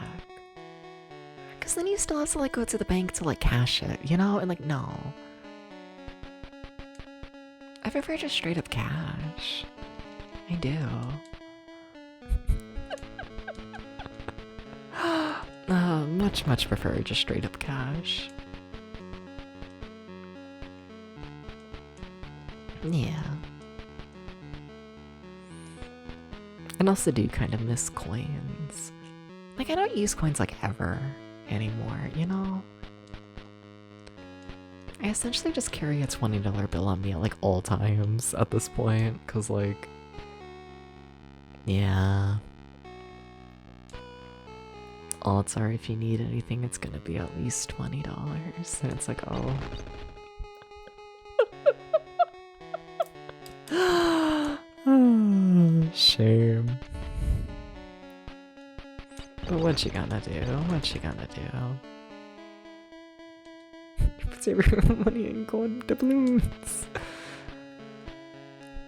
Because then you still have to like go to the bank to like cash it, you know? And like, no. I prefer just straight up cash. I do. Much prefer just straight up cash. Yeah. And also do kind of miss coins. Like, I don't use coins like ever anymore, you know? I essentially just carry a $20 bill on me at like all times at this point, cause like, yeah. Odds are if you need anything, it's gonna be at least $20. And it's like, oh. Shame. But what you gonna do? What you gonna do? Save your money in gold doubloons.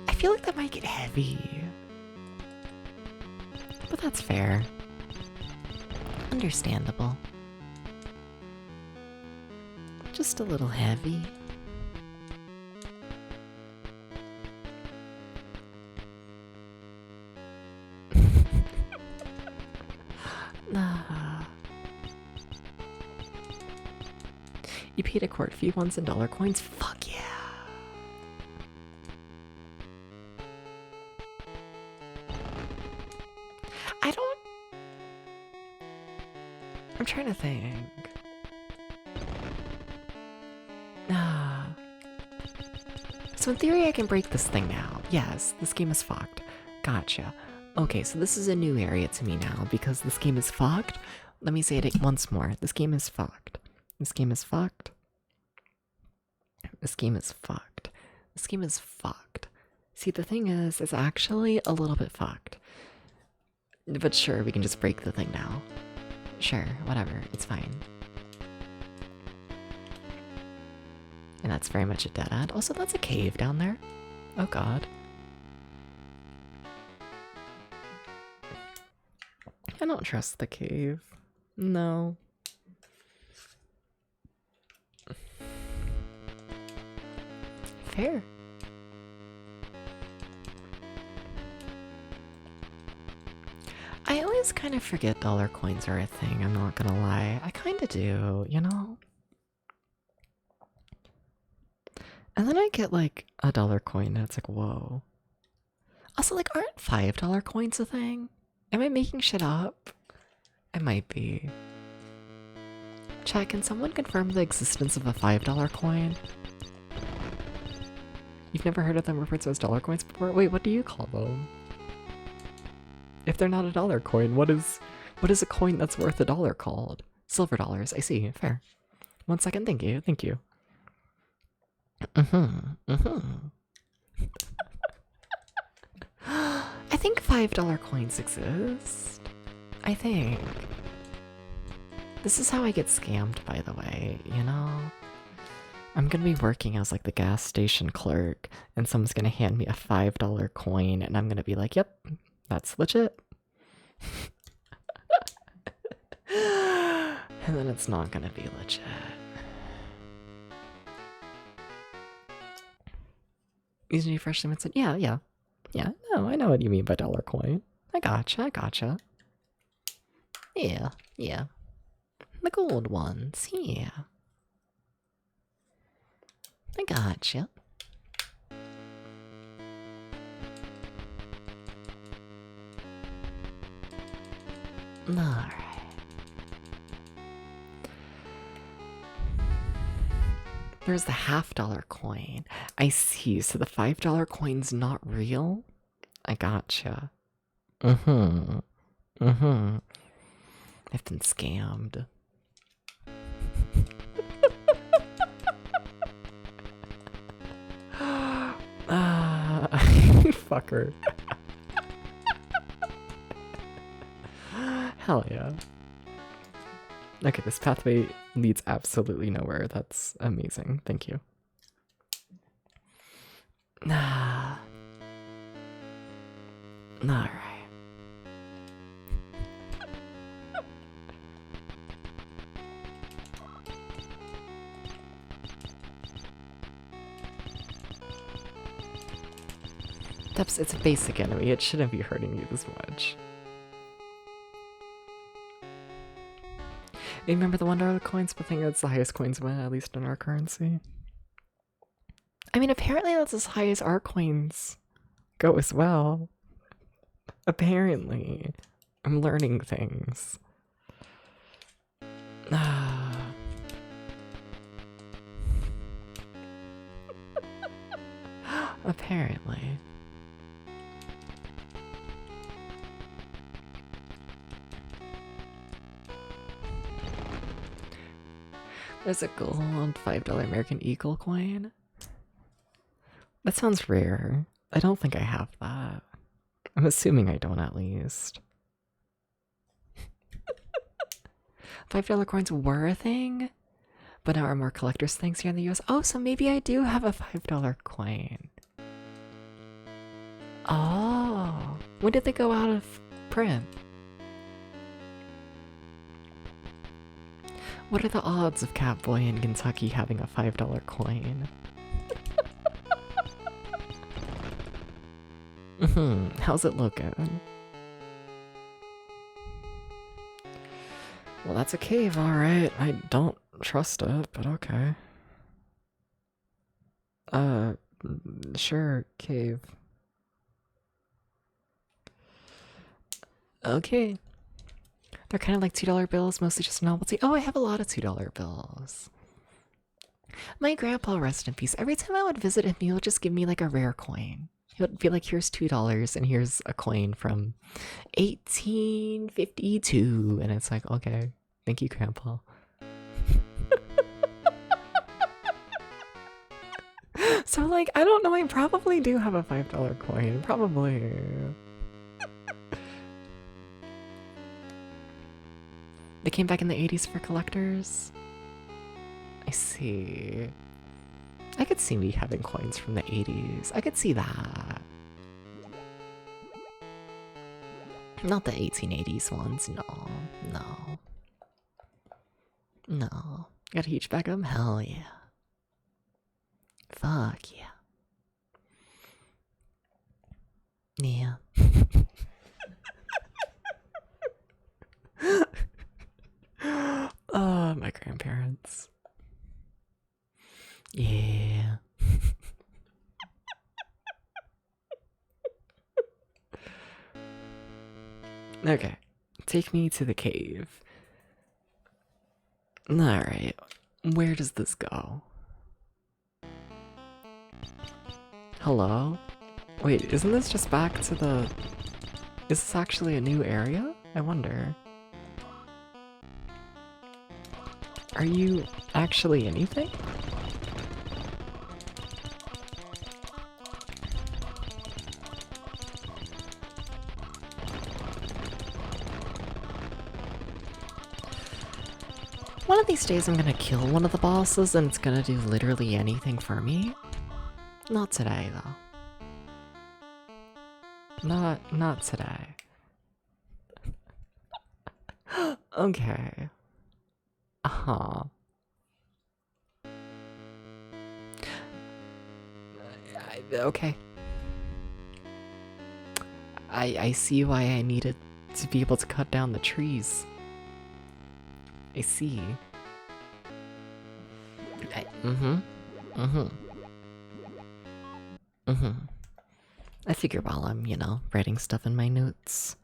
I feel like that might get heavy. But that's fair. Understandable. Just a little heavy. You paid a court fee once in dollar coins? Fuck yeah! I'm trying to think. So in theory I can break this thing now. Yes, this game is fucked. Gotcha. Okay, so this is a new area to me now because this game is fucked. Let me say it once more. This game is fucked. This game is fucked. This game is fucked. This game is fucked. See, the thing is, it's actually a little bit fucked. But sure, we can just break the thing now. Sure, whatever, it's fine. And that's very much a dead end. Also, that's a cave down there. Oh god. I don't trust the cave. No. Fair. I always kind of forget dollar coins are a thing, I'm not gonna lie. I kind of do, you know? And then I get like a dollar coin and it's like, whoa. Also, like, aren't $5 coins a thing? Am I making shit up? I might be. Chat, can someone confirm the existence of a $5 coin? You've never heard of them referred to as dollar coins before? Wait, what do you call them? If they're not a dollar coin, what is a coin that's worth $1 called? Silver dollars, I see, fair. 1 second, thank you, thank you. I think $5 coins exist. I think. This is how I get scammed, by the way, you know? I'm gonna be working as like the gas station clerk, and someone's gonna hand me a $5 coin, and I'm gonna be like, yep, that's legit. And then it's not gonna be legit. Using freshly minted? Yeah, no, I know what you mean by dollar coin. I gotcha. Yeah. The gold ones, yeah. I gotcha. Alright. There's the $50 coin. I see, so the $5 coin's not real? I gotcha. I've been scammed. Fucker. Hell yeah. Okay, this pathway leads absolutely nowhere. That's amazing. Thank you. Alright. Depths, it's a basic enemy. It shouldn't be hurting you this much. You remember the $1 coins, but I think that's the highest coins win, at least in our currency. I mean, apparently that's as high as our coins go as well. Apparently. I'm learning things. Apparently. There's a gold $5 American Eagle coin. That sounds rare. I don't think I have that. I'm assuming I don't, at least. $5 coins were a thing, but now are more collector's things here in the US. Oh, so maybe I do have a $5 coin. Oh, when did they go out of print? What are the odds of Catboy in Kentucky having a $5 coin? How's it looking? Well, that's a cave, alright. I don't trust it, but okay. Sure, cave. Okay. They're kind of like $2 bills, mostly just novelty. Oh, I have a lot of $2 bills. My grandpa, rest in peace, every time I would visit him, he would just give me like a rare coin. He would be like, here's $2 and here's a coin from 1852. And it's like, okay, thank you, grandpa. So like, I don't know, I probably do have a $5 coin, probably. They came back in the 80s for collectors? I see. I could see me having coins from the 80s. I could see that. Not the 1880s ones, no. No. No. Got a huge bag of them? Hell yeah. Fuck yeah. Yeah. Oh, my grandparents. Yeah. Okay. Take me to the cave. Alright. Where does this go? Hello? Wait, isn't this just back to the... Is this actually a new area? I wonder. Are you actually anything? One of these days I'm gonna kill one of the bosses and it's gonna do literally anything for me. Not today, though. Not today. Okay. Uh-huh. Okay. I see why I needed to be able to cut down the trees. I see. I figure while I'm, writing stuff in my notes,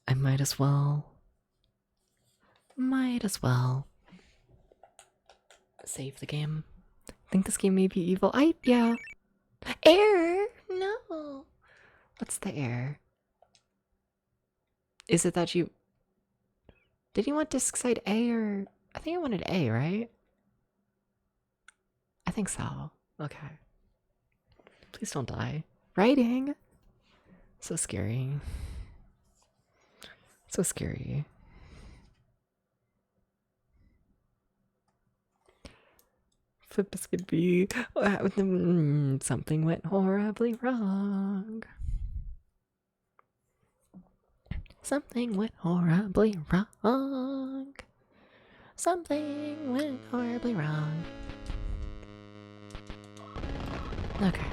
I might as well. Might as well. Save the game. I think this game may be evil. Yeah. Error! No. What's the error? Is it that you... Did you want disk side A or... I think I wanted A, right? I think so. Okay. Please don't die. Writing! So scary. So scary. Flip this could be... Something went horribly wrong. Something went horribly wrong. Something went horribly wrong. Okay.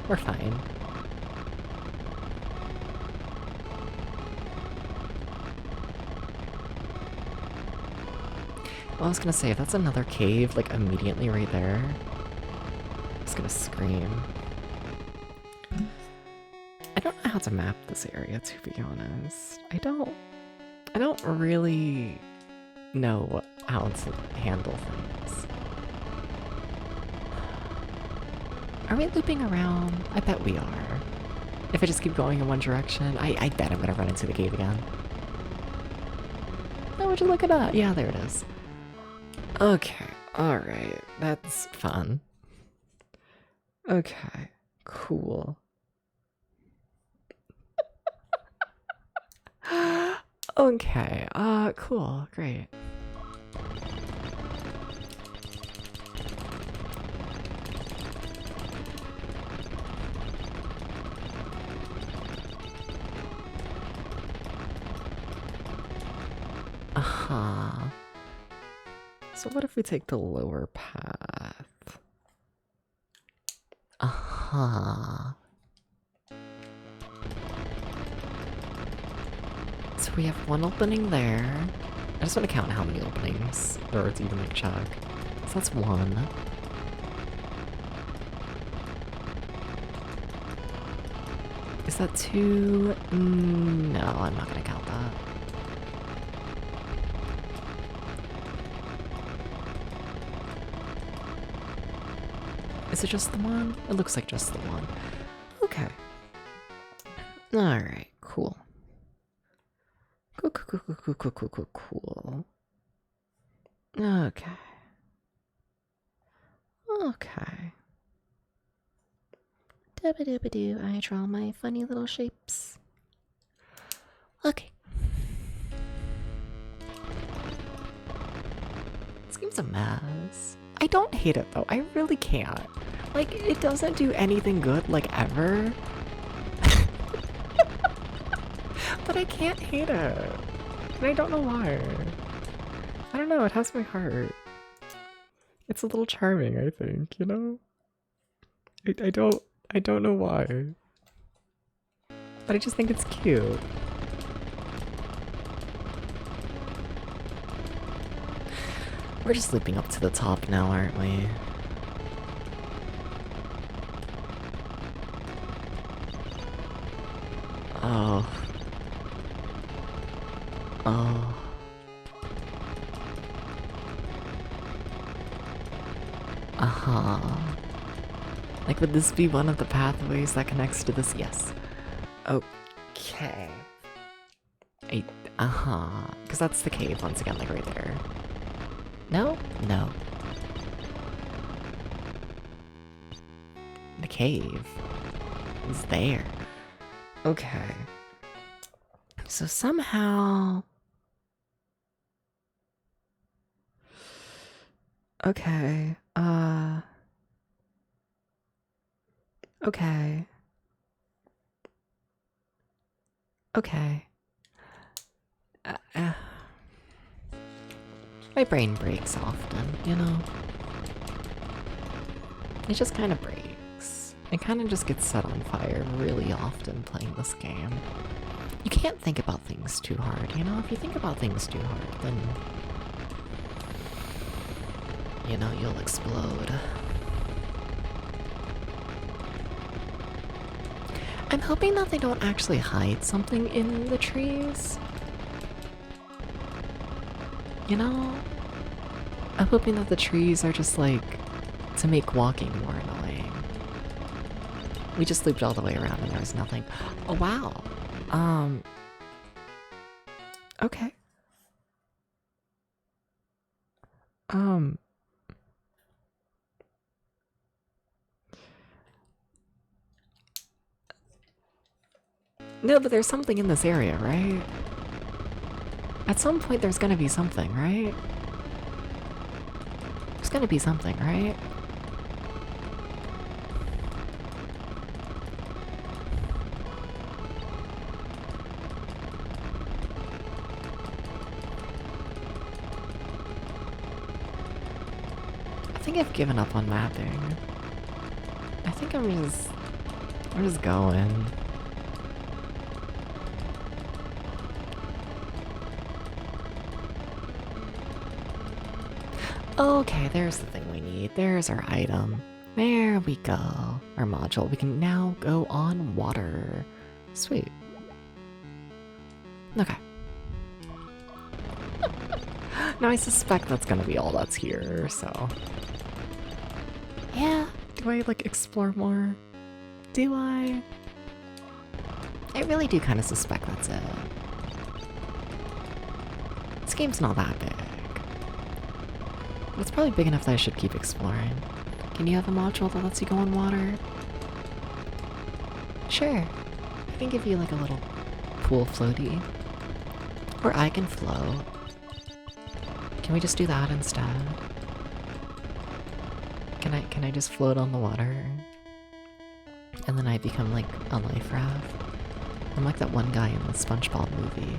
We're fine. Well, I was gonna say, if that's another cave, like, immediately right there, I'm just gonna scream. I don't know how to map this area, to be honest. I don't really know how to handle things. Are we looping around? I bet we are. If I just keep going in one direction, I bet I'm gonna run into the cave again. Oh, would you look at that? Yeah, there it is. Okay, alright, that's fun. Okay, cool. Okay, cool, great. Uh-huh. So what if we take the lower path? Uh-huh. So we have one opening there. I just want to count how many openings, or to even like check. So that's one. Is that two? No, I'm not gonna count that. Is it just the one? It looks like just the one. Okay. Alright, cool. Cool. Okay. Okay. Dubba-dubba-doo, I draw my funny little shapes. Okay. This game's a mess. I don't hate it though, I really can't. Like, it doesn't do anything good, like, ever. But I can't hate it. And I don't know why. I don't know, it has my heart. It's a little charming, I think, you know? I don't know why. But I just think it's cute. We're just looping up to the top now, aren't we? Oh. Oh. Uh-huh. Like, would this be one of the pathways that connects to this? Yes. Okay. Uh-huh. Because that's the cave, once again, like right there. No? No. The cave is there. Okay. So somehow... Okay, okay. Okay. My brain breaks often, you know? It just kind of breaks. It kind of just gets set on fire really often playing this game. You can't think about things too hard, you know? If you think about things too hard, then... you know, you'll explode. I'm hoping that they don't actually hide something in the trees. You know? I'm hoping that the trees are just like to make walking more annoying. We just looped all the way around and there was nothing. Oh wow. Okay. No, but there's something in this area, right? At some point there's gonna be something, right? There's gonna be something, right? I think I've given up on mapping. I think I'm just going. Okay, there's the thing we need. There's our item. There we go. Our module. We can now go on water. Sweet. Okay. Now I suspect that's gonna be all that's here, so... Yeah. Do I, like, explore more? Do I? I really do kind of suspect that's it. This game's not that big. It's probably big enough that I should keep exploring. Can you have a module that lets you go on water? Sure. I can give you like a little pool floaty. Or I can float. Can we just do that instead? Can I just float on the water? And then I become like a life raft? I'm like that one guy in the SpongeBob movie,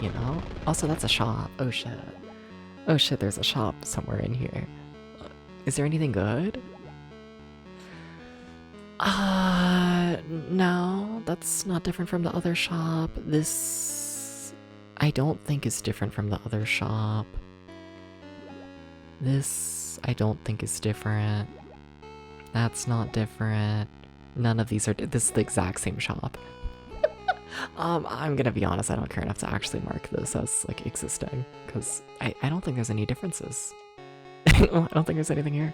you know? Also, that's a shop. Oh shit. Oh shit, there's a shop somewhere in here. Is there anything good? No, that's not different from the other shop. This, I don't think is different from the other shop. This, I don't think is different. That's not different. None of these are, this is the exact same shop. I'm gonna be honest, I don't care enough to actually mark this as, like, existing, because I don't think there's any differences. I don't think there's anything here.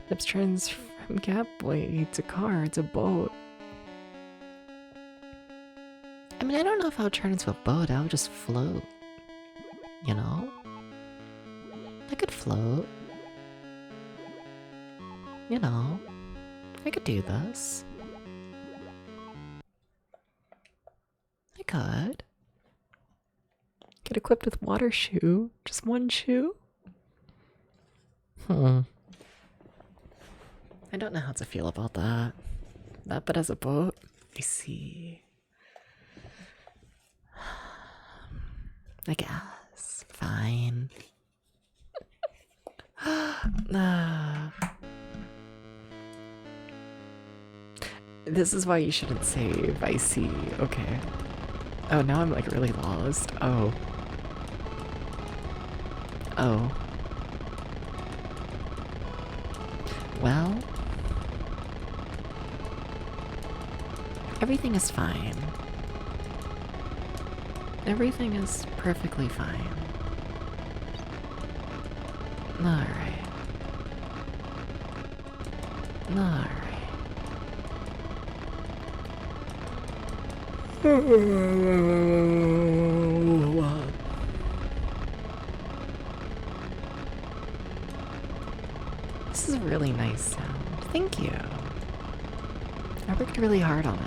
Nips turns from catblade to car to boat. I mean, I don't know if I would turn into a boat, I would just float. You know? I could float. You know? I could do this. I could. Get equipped with water shoe. Just one shoe? I don't know how to feel about that. That, but as a boat, I see. I guess. Fine. This is why you shouldn't save. I see. Okay. Oh, now I'm like really lost. Oh. Oh. Well, everything is fine. Everything is perfectly fine. Alright. Alright. This is a really nice sound. Thank you. I worked really hard on it.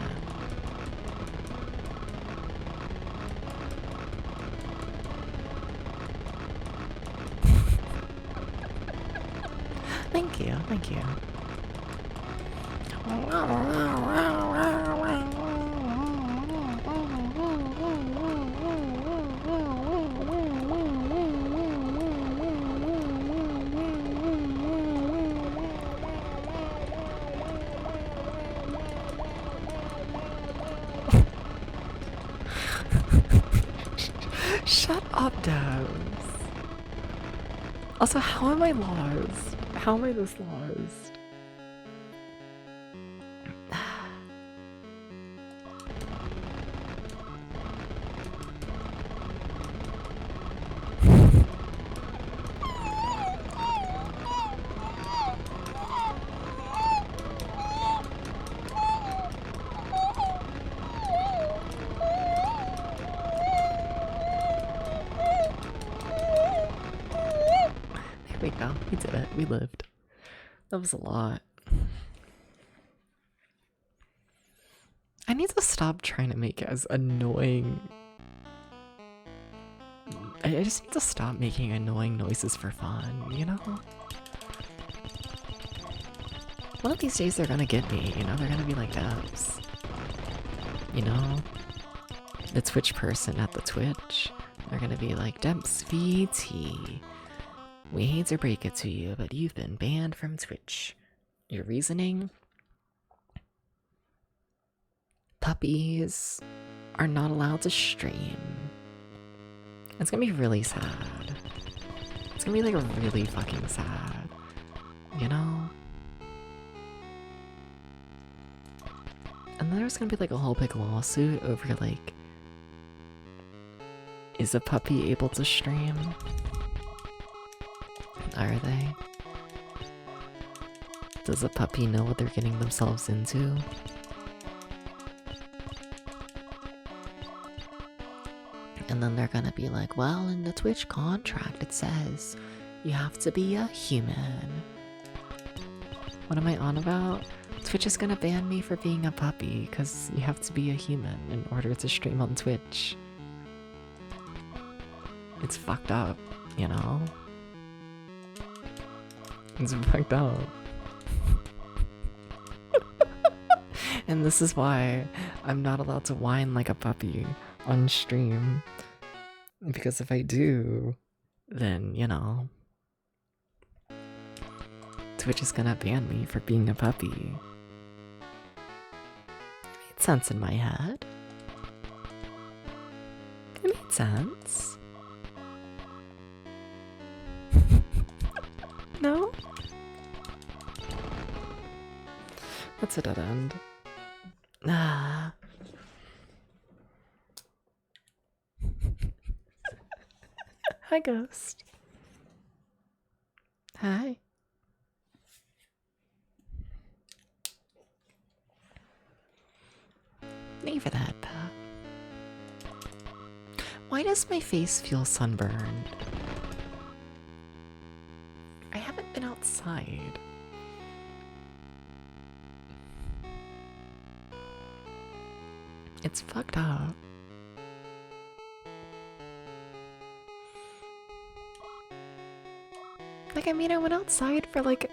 Thank you, thank you. Shut up, Devs. Also, how am I lost? How am I this lost? we go. We did it. We lived. That was a lot. I need to stop trying to make it as annoying. I just need to stop making annoying noises for fun, you know? One of these days they're gonna get me, you know? They're gonna be like Debs. You know? The Twitch person at the Twitch. They're gonna be like, Debs VT. We hate to break it to you, but you've been banned from Twitch. Your reasoning? Puppies are not allowed to stream. It's gonna be really sad. It's gonna be like really fucking sad. You know? And then there's gonna be like a whole big lawsuit over like, is a puppy able to stream? Are they? Does a puppy know what they're getting themselves into? And then they're gonna be like, well, in the Twitch contract it says you have to be a human. What am I on about? Twitch is gonna ban me for being a puppy because you have to be a human in order to stream on Twitch. It's fucked up, you know? It's fucked up. And this is why I'm not allowed to whine like a puppy on stream. Because if I do, then, you know, Twitch is gonna ban me for being a puppy. It made sense in my head. It made sense. No? That's a dead end. Ah. Hi, Ghost. Hi. Thank you for that, Pat. Why does my face feel sunburned? I haven't been outside. It's fucked up. Like, I mean, I went outside for like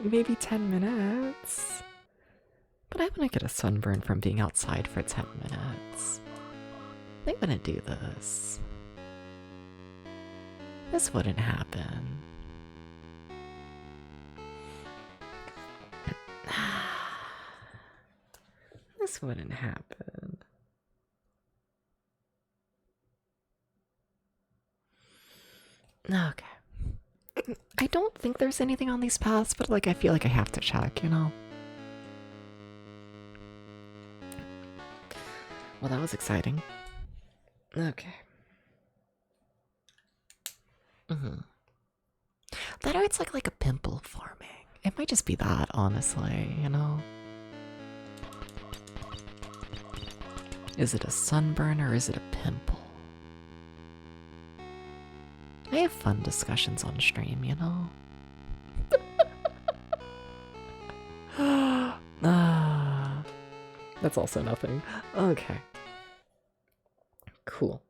maybe 10 minutes. But I wouldn't get a sunburn from being outside for 10 minutes. They wouldn't do this. This wouldn't happen. This wouldn't happen. Okay. I don't think there's anything on these paths, but like I feel like I have to check, you know? Well, that was exciting. Okay. That or it's like a pimple forming. It might just be that, honestly, you know? Is it a sunburn or is it a pimple? I have fun discussions on stream, you know? That's also nothing. Okay. Cool.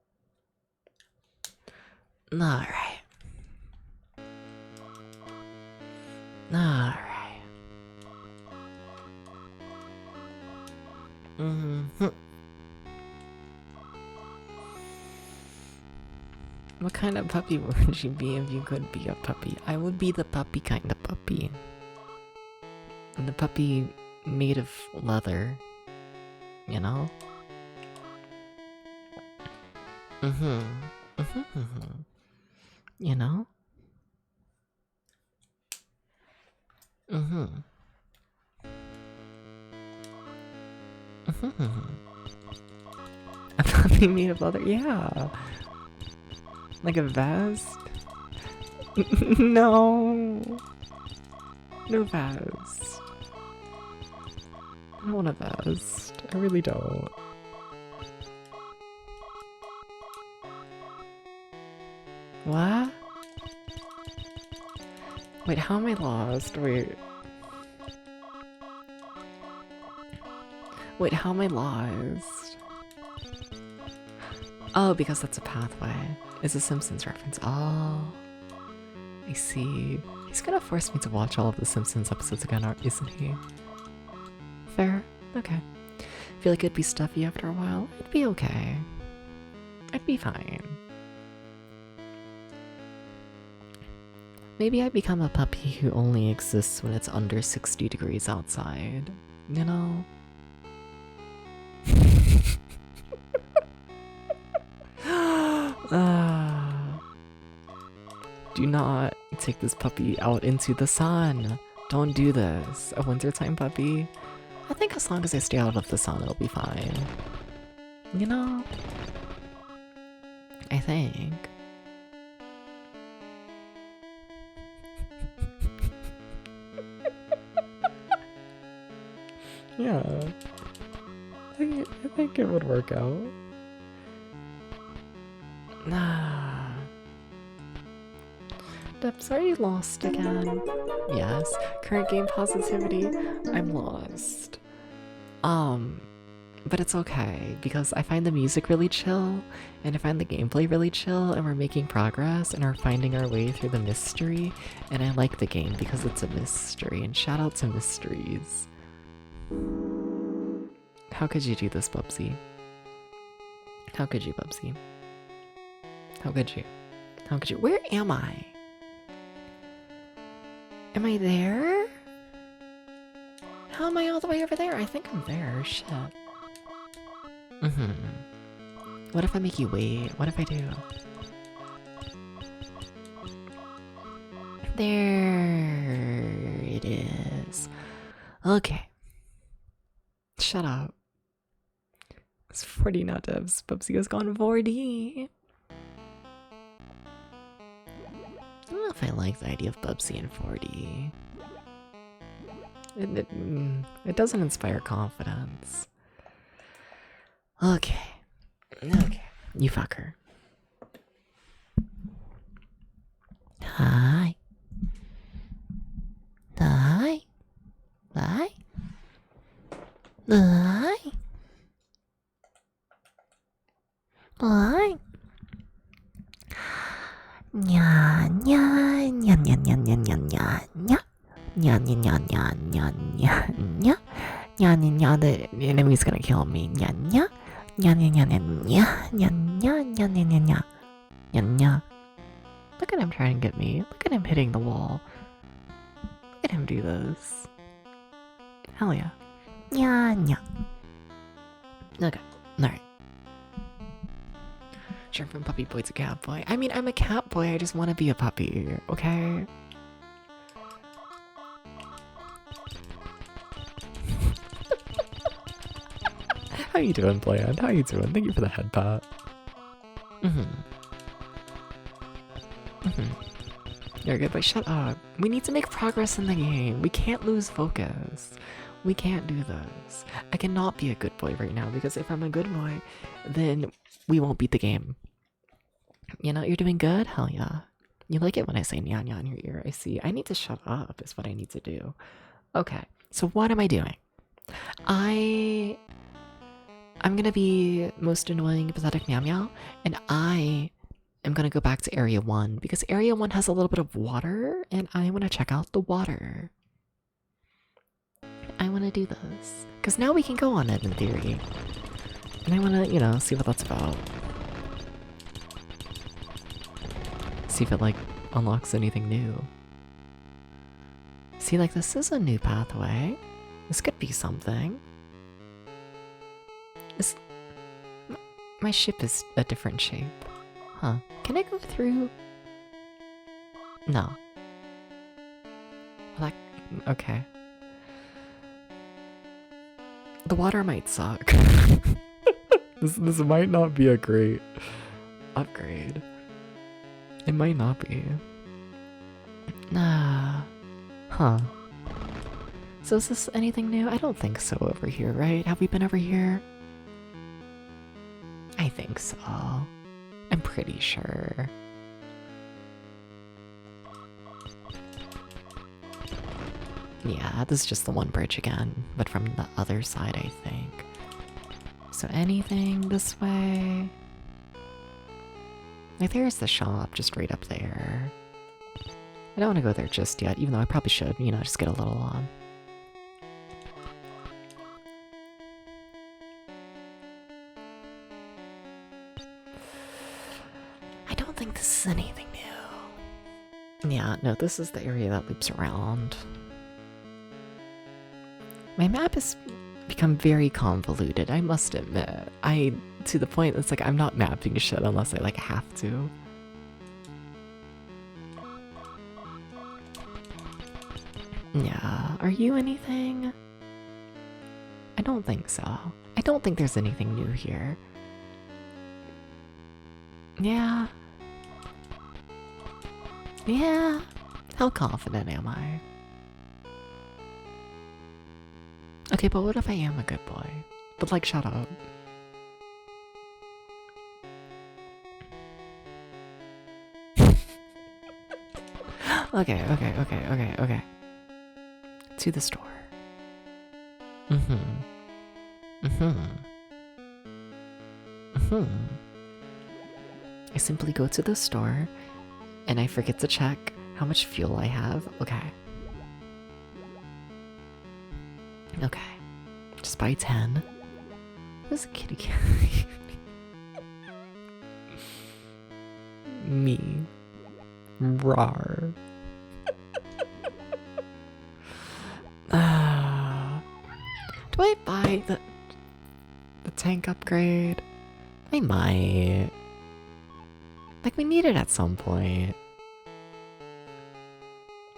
Alright. Alright. What kind of puppy would you be if you could be a puppy? I would be the puppy kind of puppy. The puppy made of leather. You know? You know? A puppy made of leather? Yeah. Like a vest? No. No vest. I don't want a vest. I really don't. What? Wait, how am I lost? Wait. Wait, how am I lost? Oh, because that's a pathway. It's a Simpsons reference. Oh. I see. He's gonna force me to watch all of the Simpsons episodes again, isn't he? Fair. Okay. Feel like it'd be stuffy after a while? It'd be okay. I'd be fine. Maybe I become a puppy who only exists when it's under 60 degrees outside. You know? Do not take this puppy out into the sun. Don't do this. A wintertime puppy? I think as long as I stay out of the sun, it'll be fine. You know? I think. Yeah. I think it would work out. Debs, are you lost again? Yes. Current game positivity. I'm lost. But it's okay, because I find the music really chill, and I find the gameplay really chill, and we're making progress, and we're finding our way through the mystery, and I like the game because it's a mystery, and shout out to mysteries. How could you do this, Bubsy? How could you, Bubsy? How could you? How could you? Where am I? Am I there? How am I all the way over there? I think I'm there. Shit. What if I make you wait? What if I do? There it is. Okay. Shut up. It's 40 now, Debs. Bubsy has gone 40. I don't know if I like the idea of Bubsy in 40. It doesn't inspire confidence. Okay. Okay. You fucker. Hi. Hi. Hi. Hi. Hi. Nya nya nya nya nya nya nya nya nya nya nya nya nya nya nya nya nya. The enemy's gonna kill me. Nya nya nya nya nya nya nya nya nya nya nya nya nya. Look at him trying to get me. Look at him hitting the wall. Look at him do this. Hell yeah. Nya nya. Okay. Alright. Sure, from puppy boy to cat boy. I mean, I'm a cat boy, I just want to be a puppy, okay? How you doing, Bland? How you doing? Thank you for the head pat. You're good, but shut up. We need to make progress in the game. We can't lose focus. We can't do this. I cannot be a good boy right now, because if I'm a good boy, then we won't beat the game. You know, you're doing good? Hell yeah. You like it when I say nya nya in your ear. I see. I need to shut up is what I need to do. Okay, so what am I doing? I'm gonna be most annoying, pathetic meow meow, and I am gonna go back to Area 1, because Area 1 has a little bit of water, and I wanna check out the water. I wanna do this, because now we can go on it in theory. And I wanna, you know, see what that's about. See if it, like, unlocks anything new. See, like, this is a new pathway. This could be something. My ship is a different shape. Huh. Can I go through? No. Like, okay. The water might suck. This might not be a great upgrade. It might not be. Nah. Huh. So is this anything new? I don't think so over here, right? Have we been over here? I think so. I'm pretty sure. Yeah, this is just the one bridge again, but from the other side, I think. So anything this way? Like, there's the shop just right up there. I don't want to go there just yet, even though I probably should, you know, just get a little I don't think this is anything new. Yeah, no, this is the area that loops around. My map has become very convoluted, I must admit. To the point it's like I'm not mapping shit unless I like have to. Yeah, are you anything? I don't think so. I don't think there's anything new here. Yeah. Yeah. How confident am I? Okay, but what if I am a good boy? But like, shut up. Okay. To the store. I simply go to the store and I forget to check how much fuel I have. Okay. Just buy 10. Who's a kitty cat? Me. Rawr. Do I buy the tank upgrade? I might. Like, we need it at some point.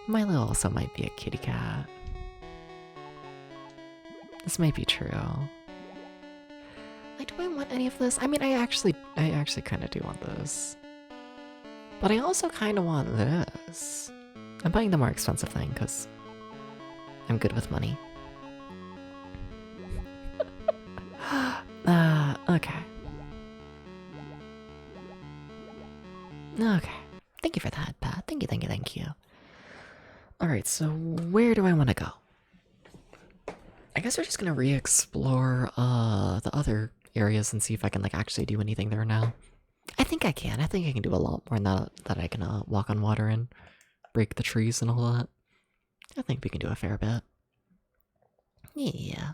Milo also might be a kitty cat. This might be true. Like, do I want any of this? I mean, I actually kind of do want this. But I also kind of want this. I'm buying the more expensive thing because I'm good with money. Okay. Okay. Thank you for that, Pat. Thank you. Alright, so where do I want to go? I guess we're just gonna re-explore the other areas and see if I can like actually do anything there now. I think I can. I think I can do a lot more now that I can walk on water and break the trees and all that. I think we can do a fair bit. Yeah.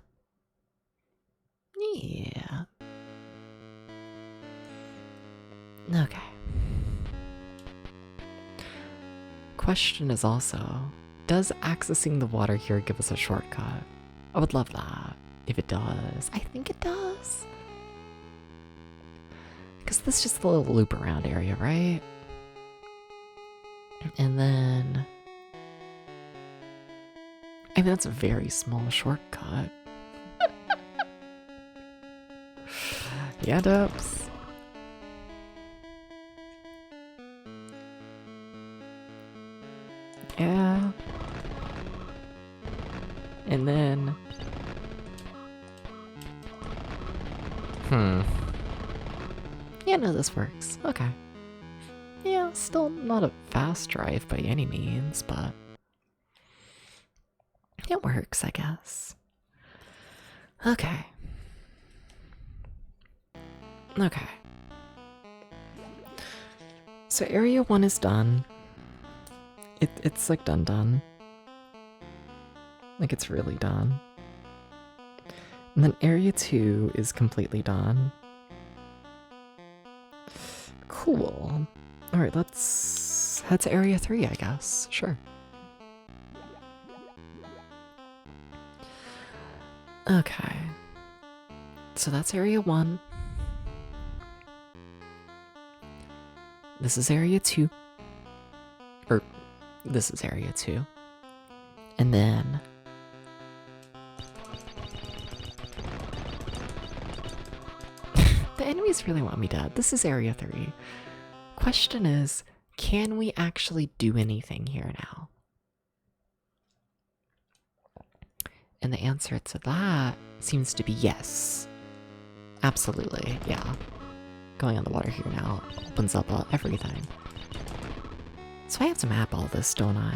Okay. Question is also, does accessing the water here give us a shortcut? I would love that. If it does. I think it does. Because this is just the little loop around area, right? And then... I mean, that's a very small shortcut. Yeah, Dubs. Yeah. And then... Yeah, no, this works. Okay. Yeah, still not a fast drive by any means, but... it works, I guess. Okay. So area 1 is done. It's like done. Like it's really done. And then area 2 is completely done. Cool. Alright, let's head to area 3, I guess. Sure. Okay. So that's area 1. This is area 2. Or, this is area 2. And then... the enemies really want me dead. This is area 3. Question is, can we actually do anything here now? And the answer to that seems to be yes. Absolutely, yeah. Going on the water here now opens up everything. So I have to map all this, don't I?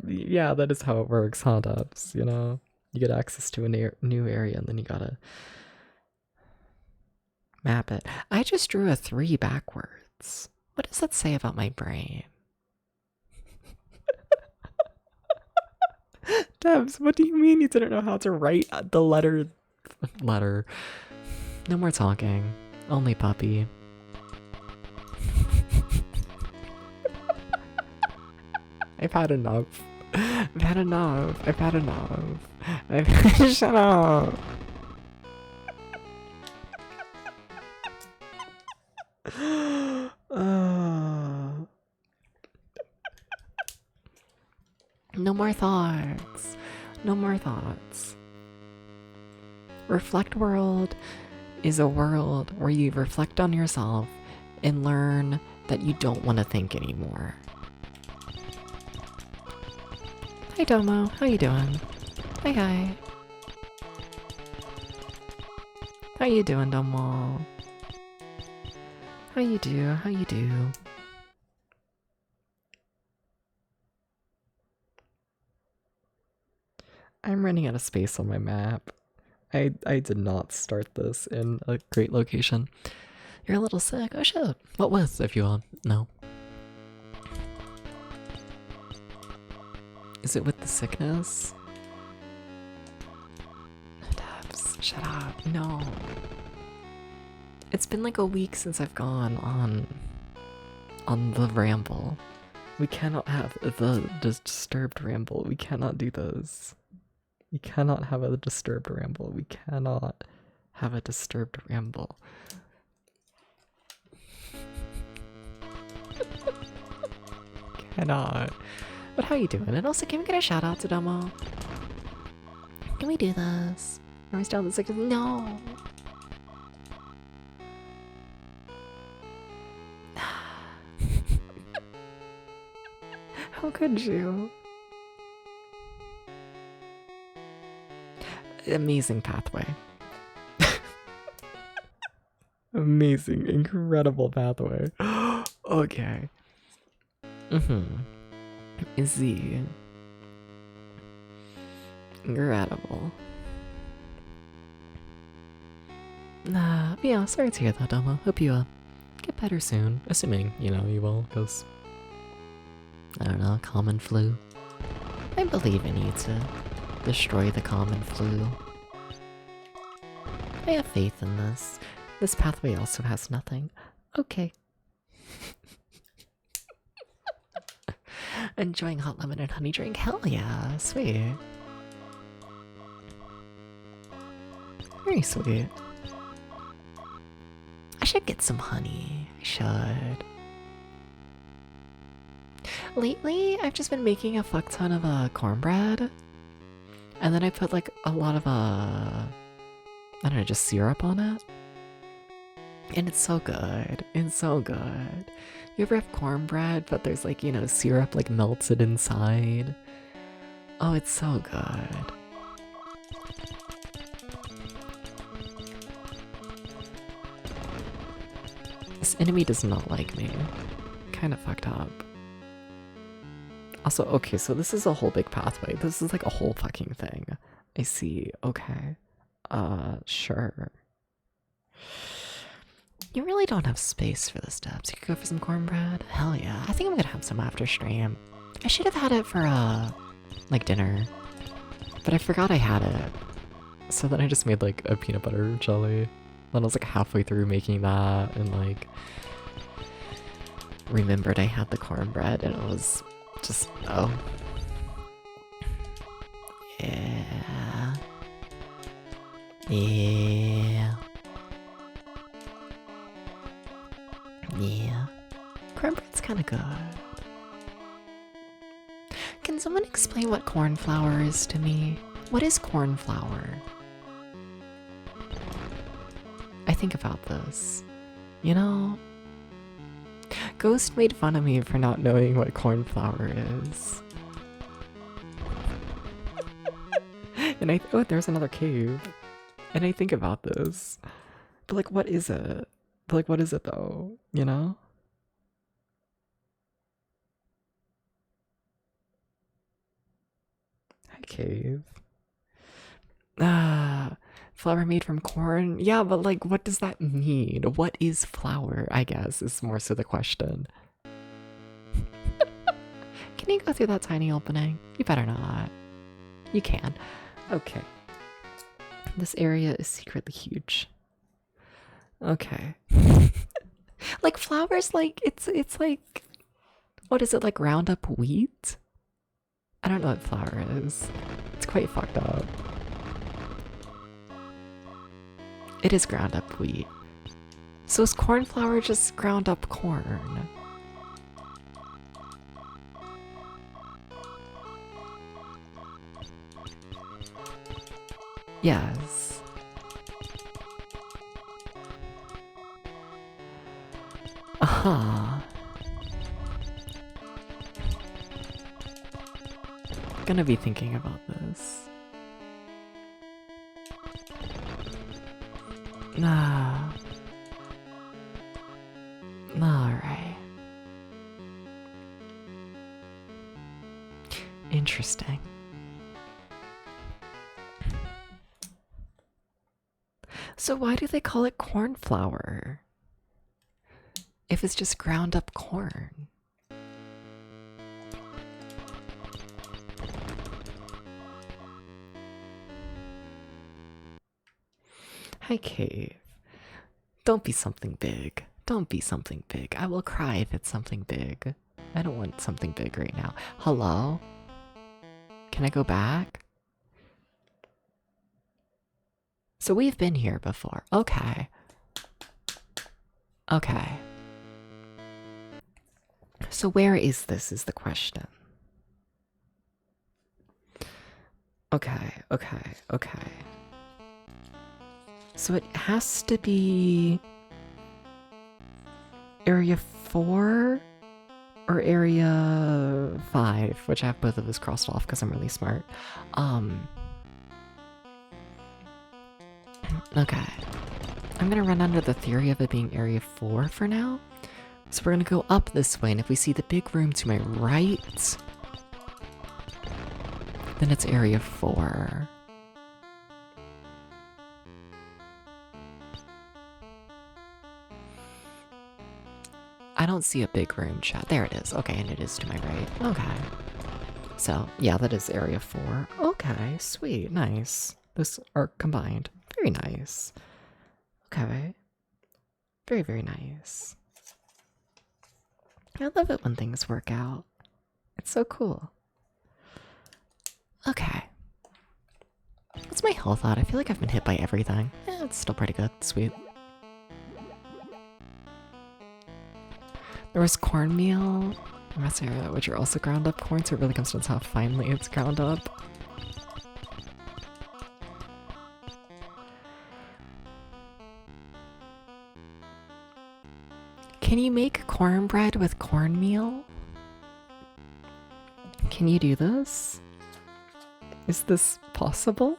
Yeah, that is how it works, huh, Dubs? You know, you get access to a new area and then you gotta map it. I just drew a 3 backwards. What does that say about my brain? Debs, what do you mean you didn't know how to write the letter? No more talking. Only puppy. I've had enough. I've had enough. I've had enough. Shut up. No more thoughts. No more thoughts. Reflect World is a world where you reflect on yourself and learn that you don't want to think anymore. Hi Domo, how you doing? Hi. How you doing, Domo? How you do? I'm running out of space on my map. I did not start this in a great location. You're a little sick. Oh shit. What was, if you know? Is it with the sickness? Debs, shut up. No. It's been like a week since I've gone on the ramble. We cannot have the disturbed ramble. We cannot do those. We cannot have a disturbed ramble. We cannot have a disturbed ramble. Cannot. But how you doing? And also, can we get a shout out to Domo? Can we do this? Are we still on the 6th? No! How could you? Amazing pathway. Amazing, incredible pathway. Okay. Z. Incredible. Yeah, sorry to hear that, Domo. Hope you, get better soon. Assuming, you know, you will, because, I don't know, common flu. I believe in you to destroy the common flu. I have faith in this. This pathway also has nothing. Okay. Enjoying hot lemon and honey drink? Hell yeah, sweet. Very sweet. I should get some honey. I should. Lately, I've just been making a fuck ton of cornbread. And then I put like a lot of I don't know, just syrup on it. And it's so good. It's so good. You ever have cornbread, but there's like, you know, syrup like melted inside? Oh, it's so good. This enemy does not like me. Kind of fucked up. Also, okay, so this is a whole big pathway. This is like a whole fucking thing. I see. Okay. Sure. You really don't have space for the steps. You could go for some cornbread. Hell yeah. I think I'm gonna have some after stream. I should have had it for, like dinner. But I forgot I had it. So then I just made like a peanut butter jelly. Then I was like halfway through making that and like remembered I had the cornbread and it was just, oh. Yeah. Yeah. Yeah. Cornbread's kinda good. Can someone explain what corn flour is to me? What is corn flour? I think about this. You know? Ghost made fun of me for not knowing what corn flour is. And oh, there's another cave. And I think about this. But like, what is it? But like, what is it though? You know? Hi, cave. Flour made from corn? Yeah, but like, what does that mean? What is flour, I guess, is more so the question. Can you go through that tiny opening? You better not. You can. Okay. This area is secretly huge. Okay. Like, flour's like, it's like, what is it, like ground up wheat? I don't know what flour is. It's quite fucked up. It is ground up wheat. So is corn flour just ground up corn? Yes. Uh-huh. Gonna be thinking about this. Nah. Alright. Interesting. So why do they call it corn flour? If it's just ground up corn. Hi, cave. Don't be something big. Don't be something big. I will cry if it's something big. I don't want something big right now. Hello? Can I go back? So we've been here before. Okay. Okay. So where is this is the question. Okay, okay, okay. So it has to be area 4 or area 5, which I have both of those crossed off because I'm really smart. Okay. I'm gonna run under the theory of it being area 4 for now. So we're gonna go up this way, and if we see the big room to my right, then it's area 4. I don't see a big room, chat. There it is. Okay, and it is to my right. Okay. So, yeah, that is area 4. Okay, sweet, nice. Those are combined. Very nice. Okay. Very, very nice. I love it when things work out. It's so cool. Okay. What's my health at? I feel like I've been hit by everything. Yeah, it's still pretty good. Sweet. There was cornmeal in this area, which are also ground up corn, so it really comes down to how finely it's ground up. Can you make cornbread with cornmeal? Can you do this? Is this possible?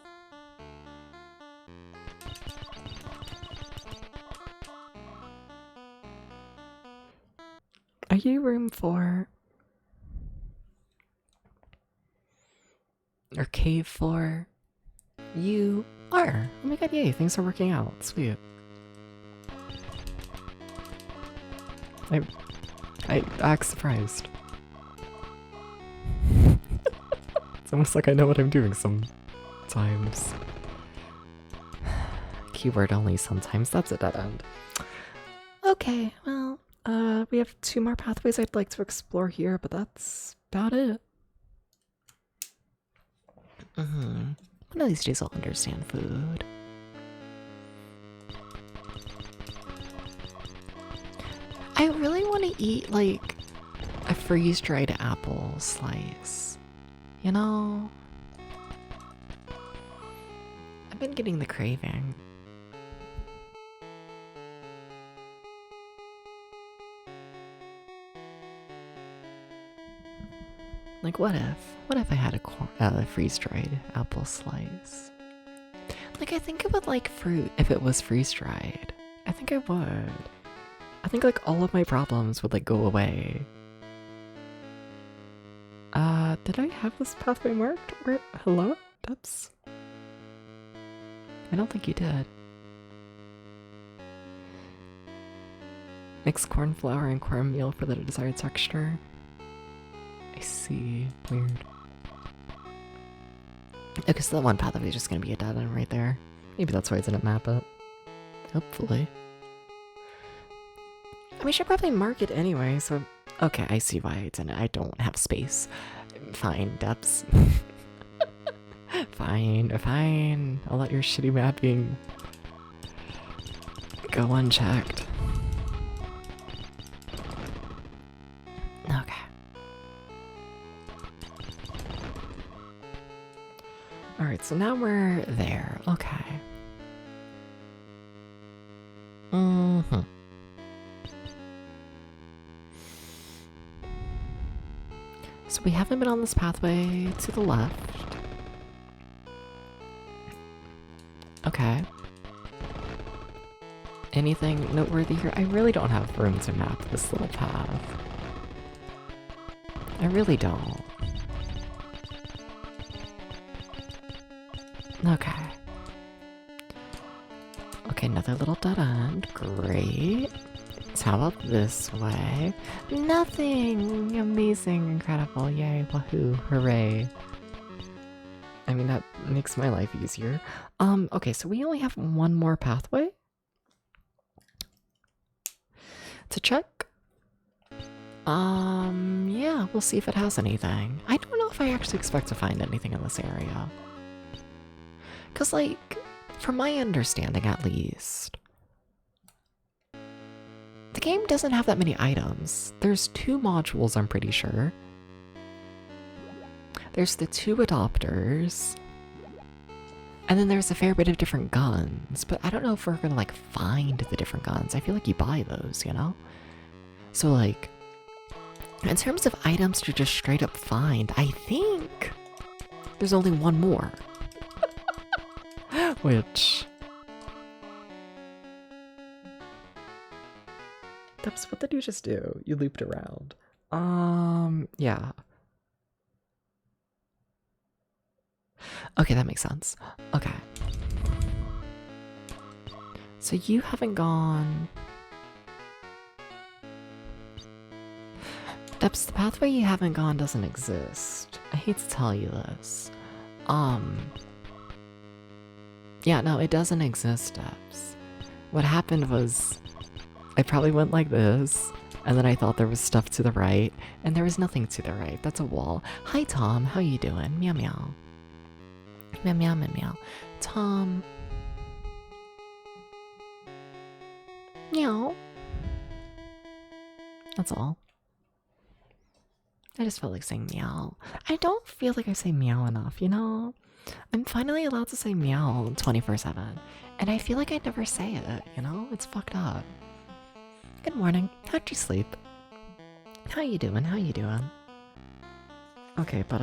Are you room 4? Or cave 4? You are. Oh my god, yay, things are working out. Sweet. I act surprised. It's almost like I know what I'm doing sometimes. Keyword only sometimes, that's a dead end. Okay, well, we have 2 more pathways I'd like to explore here, but that's about it. One of these days I'll understand food. I really want to eat, like, a freeze-dried apple slice. You know? I've been getting the craving. Like, what if I had a freeze-dried apple slice? Like, I think it would like fruit if it was freeze-dried. I think I would. I think, like, all of my problems would, like, go away. did I have this pathway marked? Where? Hello? Dubs? I don't think you did. Mix corn flour and cornmeal for the desired texture. I see. Weird. Okay, so that one pathway is just gonna be a dead end right there. Maybe that's why it didn't map it. Hopefully. We should probably mark it anyway, so... Okay, I see why it didn't. I don't have space. Fine, depths. Fine. I'll let your shitty mapping go unchecked. Okay. Alright, so now we're there. Okay. Mm-hmm. So we haven't been on this pathway to the left. Okay. Anything noteworthy here? I really don't have room to map this little path. I really don't. Okay. Okay, another little dead end. Great. So how about this way? Nothing! Amazing, incredible, yay, wahoo, hooray. I mean, that makes my life easier. Okay, so we only have one more pathway to check. Yeah, we'll see if it has anything. I don't know if I actually expect to find anything in this area. 'Cause, like, from my understanding at least, the game doesn't have that many items. There's 2 modules, I'm pretty sure. There's the 2 adopters. And then there's a fair bit of different guns. But I don't know if we're gonna, like, find the different guns. I feel like you buy those, you know? So, like, in terms of items to just straight up find, I think there's only one more. Which... That's what did you just do? You looped around. Yeah. Okay, that makes sense. Okay. So you haven't gone... Depths, the pathway you haven't gone doesn't exist. I hate to tell you this. Yeah, no, it doesn't exist, Depths. What happened was... I probably went like this, and then I thought there was stuff to the right, and there was nothing to the right. That's a wall. Hi, Tom. How you doing? Meow meow. Meow meow meow meow. Tom. Meow. That's all. I just felt like saying meow. I don't feel like I say meow enough, you know? I'm finally allowed to say meow 24/7, and I feel like I never say it, you know? It's fucked up. Good morning. How'd you sleep? How you doing? How you doing? Okay, but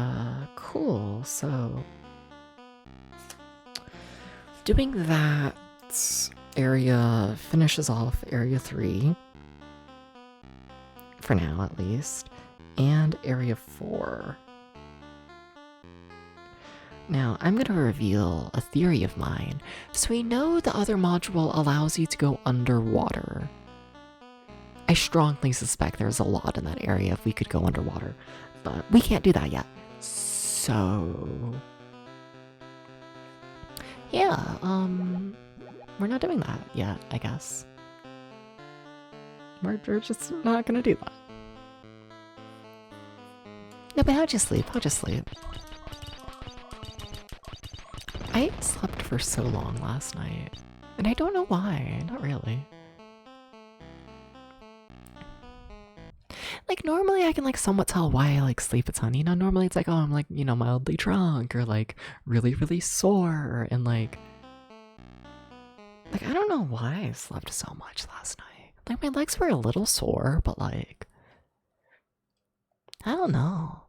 cool. So doing that area finishes off area 3 for now at least, and area 4. Now, I'm going to reveal a theory of mine. So we know the other module allows you to go underwater. I strongly suspect there's a lot in that area if we could go underwater, but we can't do that yet. So... yeah, we're not doing that yet, I guess. We're just not gonna do that. No, but how'd you sleep? How'd you sleep? I slept for so long last night, and I don't know why, not really. Like, normally I can, like, somewhat tell why I, like, sleep a ton, you know? Normally it's like, oh, I'm, like, you know, mildly drunk, or, like, really, really sore, and, like, I don't know why I slept so much last night. Like, my legs were a little sore, but, like, I don't know.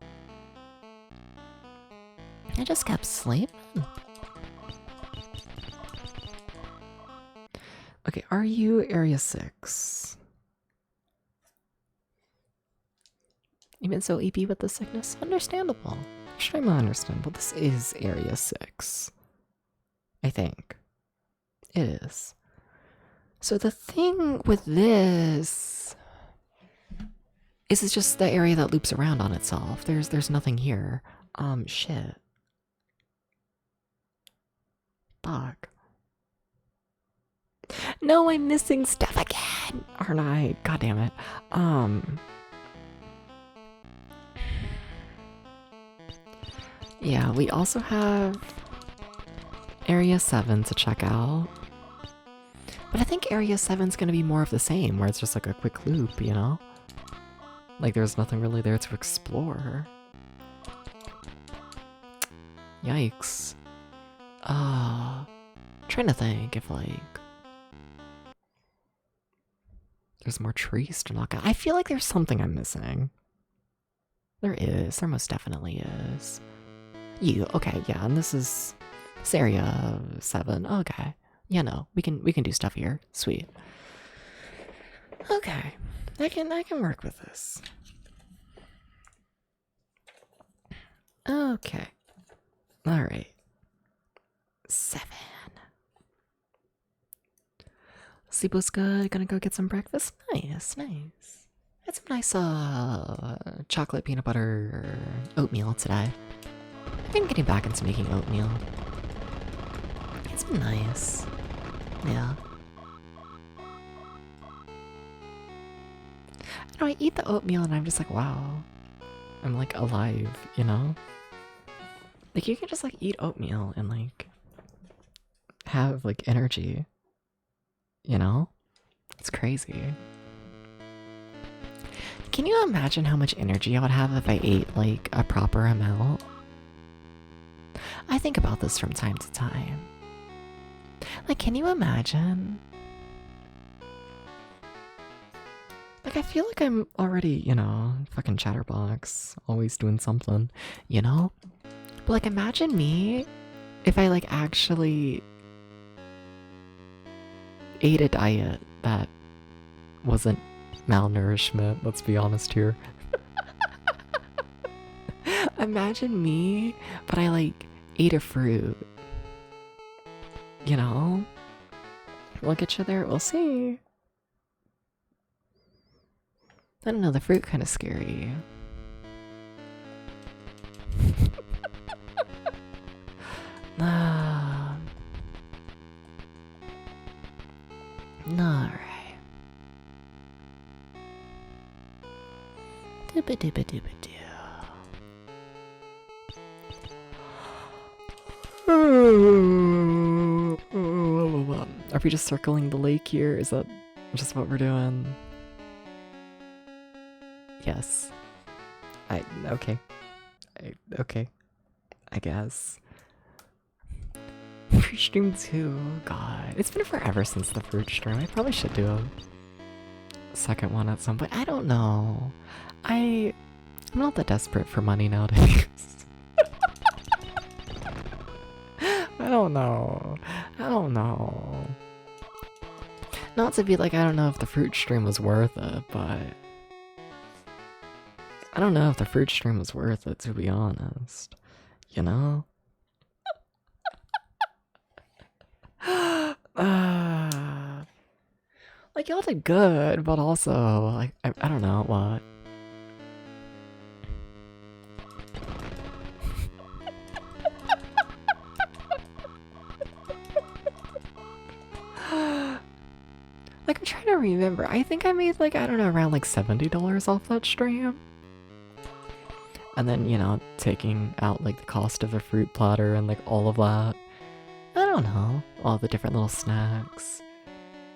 I just kept sleeping. Okay, are you area 6? Even so, EP with the sickness, understandable. Extremely understandable. This is Area 6. I think. It is. So the thing with this is it's just the area that loops around on itself. There's nothing here. Shit. Fuck. No, I'm missing stuff again, aren't I? God damn it. Yeah, we also have Area 7 to check out. But I think Area 7's gonna be more of the same, where it's just like a quick loop, you know? Like there's nothing really there to explore. Yikes. Trying to think if like there's more trees to knock out. I feel like there's something I'm missing. There is. There most definitely is. Okay, yeah, and this Area 7. Okay. Yeah, no, we can do stuff here. Sweet. Okay. I can work with this. Okay. Alright. 7. Sleep was good. Gonna go get some breakfast. Nice. Had some nice chocolate peanut butter oatmeal today. I've been getting back into making oatmeal. It's been nice. Yeah. I know, I eat the oatmeal and I'm just like, wow. I'm like alive, you know? Like you can just like eat oatmeal and like have like energy. You know? It's crazy. Can you imagine how much energy I would have if I ate like a proper amount? I think about this from time to time. Like, can you imagine? Like, I feel like I'm already, you know, fucking chatterbox, always doing something, you know? But like, imagine me if I like actually ate a diet that wasn't malnourishment, let's be honest here. Imagine me, but I like ate a fruit. You know? We'll get you there, we'll see. I don't know, the fruit kind of scary. Alright. Dooba-dooba-dooba-doo. Are we just circling the lake here? Is that just what we're doing? Yes. Okay. Okay. I guess. Fruit stream 2. God. It's been forever since the fruit stream. I probably should do a second one at some point. I don't know. I'm not that desperate for money nowadays. I don't know. Not to be like, I don't know if the fruit stream was worth it, but I don't know if the fruit stream was worth it, to be honest. You know? Like, y'all did good, but also, like, I don't know, what? Like, I'm trying to remember. I think I made, like, I don't know, around, like, $70 off that stream. And then, you know, taking out, like, the cost of a fruit platter and, like, all of that. I don't know. All the different little snacks.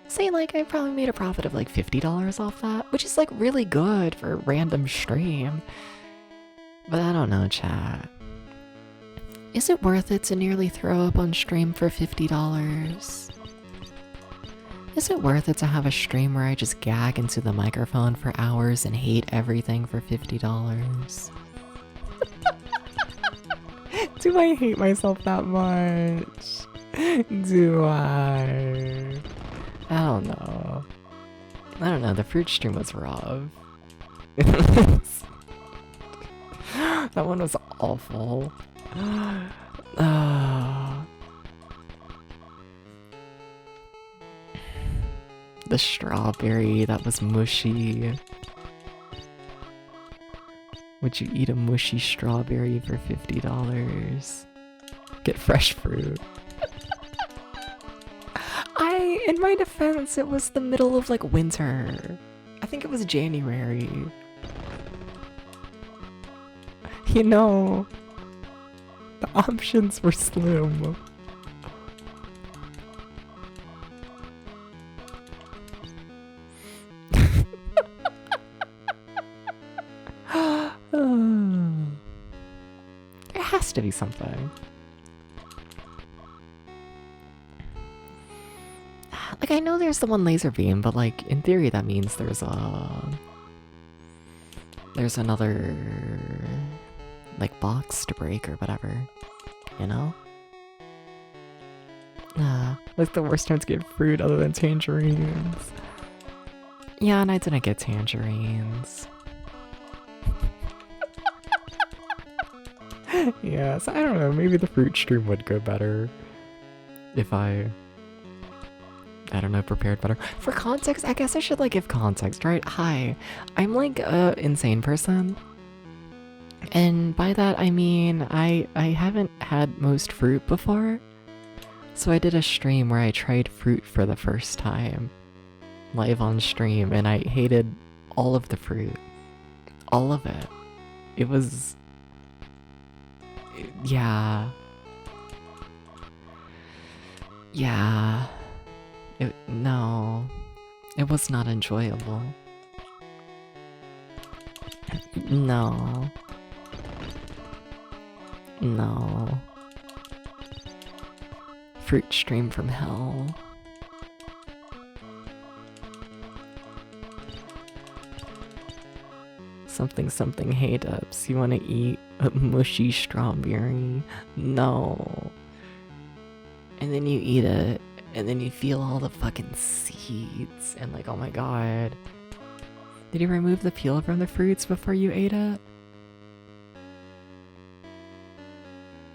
Say, like, I probably made a profit of, like, $50 off that, which is, like, really good for a random stream. But I don't know, chat. Is it worth it to nearly throw up on stream for $50? Is it worth it to have a stream where I just gag into the microphone for hours and hate everything for $50? Do I hate myself that much? Do I? I don't know. The fruit stream was rough. That one was awful. Uh, the strawberry, that was mushy. Would you eat a mushy strawberry for $50? Get fresh fruit. In my defense, it was the middle of like winter. I think it was January. You know, the options were slim. There has to be something. Like, I know there's the one laser beam, but like, in theory that means there's another, like, box to break or whatever, you know? Like the worst time to get fruit other than tangerines. Yeah, and I didn't get tangerines. Yeah, so I don't know, maybe the fruit stream would go better if I don't know, prepared better. For context, I guess I should like give context, right? Hi, I'm like a insane person. And by that I mean I haven't had most fruit before. So I did a stream where I tried fruit for the first time. Live on stream, and I hated all of the fruit. All of it. It was... Yeah. Yeah. No. It was not enjoyable. No. No. Fruit stream from hell. Something hey Dubs, you wanna eat a mushy strawberry? No. And then you eat it, and then you feel all the fucking seeds, and like, oh my god. Did you remove the peel from the fruits before you ate it?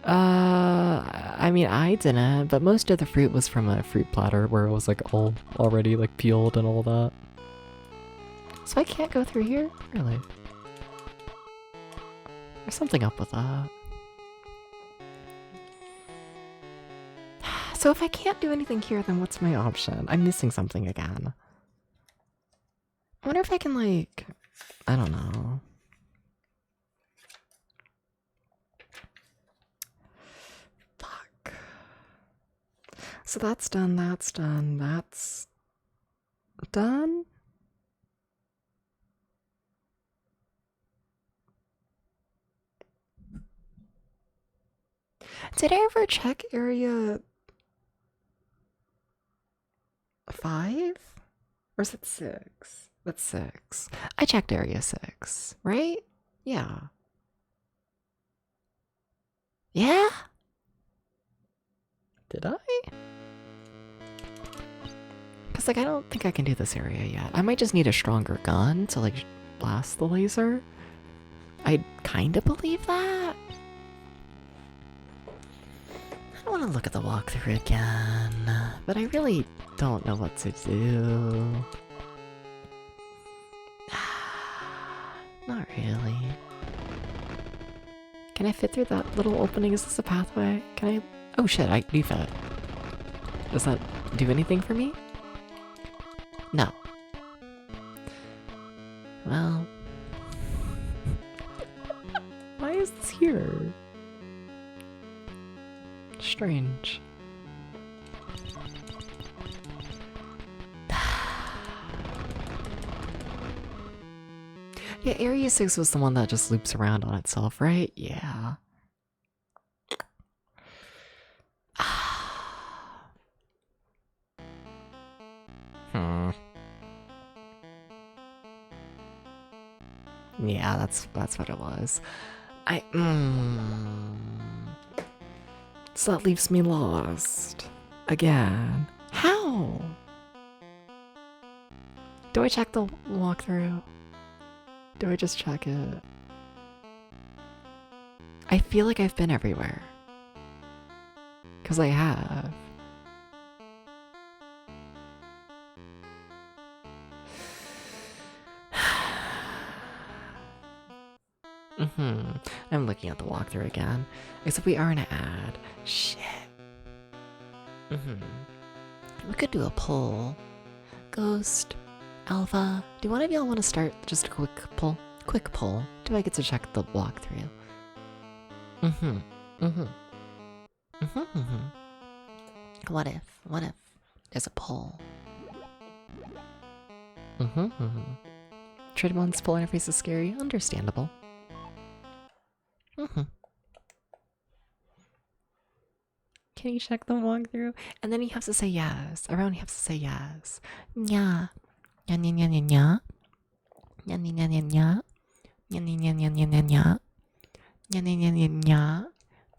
I mean, I didn't, but most of the fruit was from a fruit platter where it was like all already like peeled and all that. So I can't go through here? Really? There's something up with that. So if I can't do anything here, then what's my option? I'm missing something again. I wonder if I can, like... I don't know. Fuck. So that's done, that's done, that's... done? Did I ever check area 5? Or is it 6? That's 6. I checked area 6, right? Yeah. Yeah? Did I? Because, like, I don't think I can do this area yet. I might just need a stronger gun to, like, blast the laser. I kind of believe that. I want to look at the walkthrough again, but I really don't know what to do. Not really. Can I fit through that little opening? Is this a pathway? Can I? Oh shit, I do fit. Does that do anything for me? No. Well... Why is this here? Strange. Yeah, Area 6 was the one that just loops around on itself, right? Yeah. Yeah, that's what it was. So that leaves me lost. Again. How? Do I check the walkthrough? Do I just check it? I feel like I've been everywhere. Because I have. I'm looking at the walkthrough again. Except we are in an ad. Shit. We could do a poll. Ghost, Alpha, do one of y'all want to start just a quick poll? Quick poll. Do I get to check the walkthrough? What if there's a poll? Treadmon's poll interface is scary. Understandable. Can you check the walkthrough? And then he has to say yes. Around he has to say yes. Nya. Nya nya nya nya nya. Nya nya nya nya nya. Nya nya nya nya nya nya nya. Nya nya nya nya nya.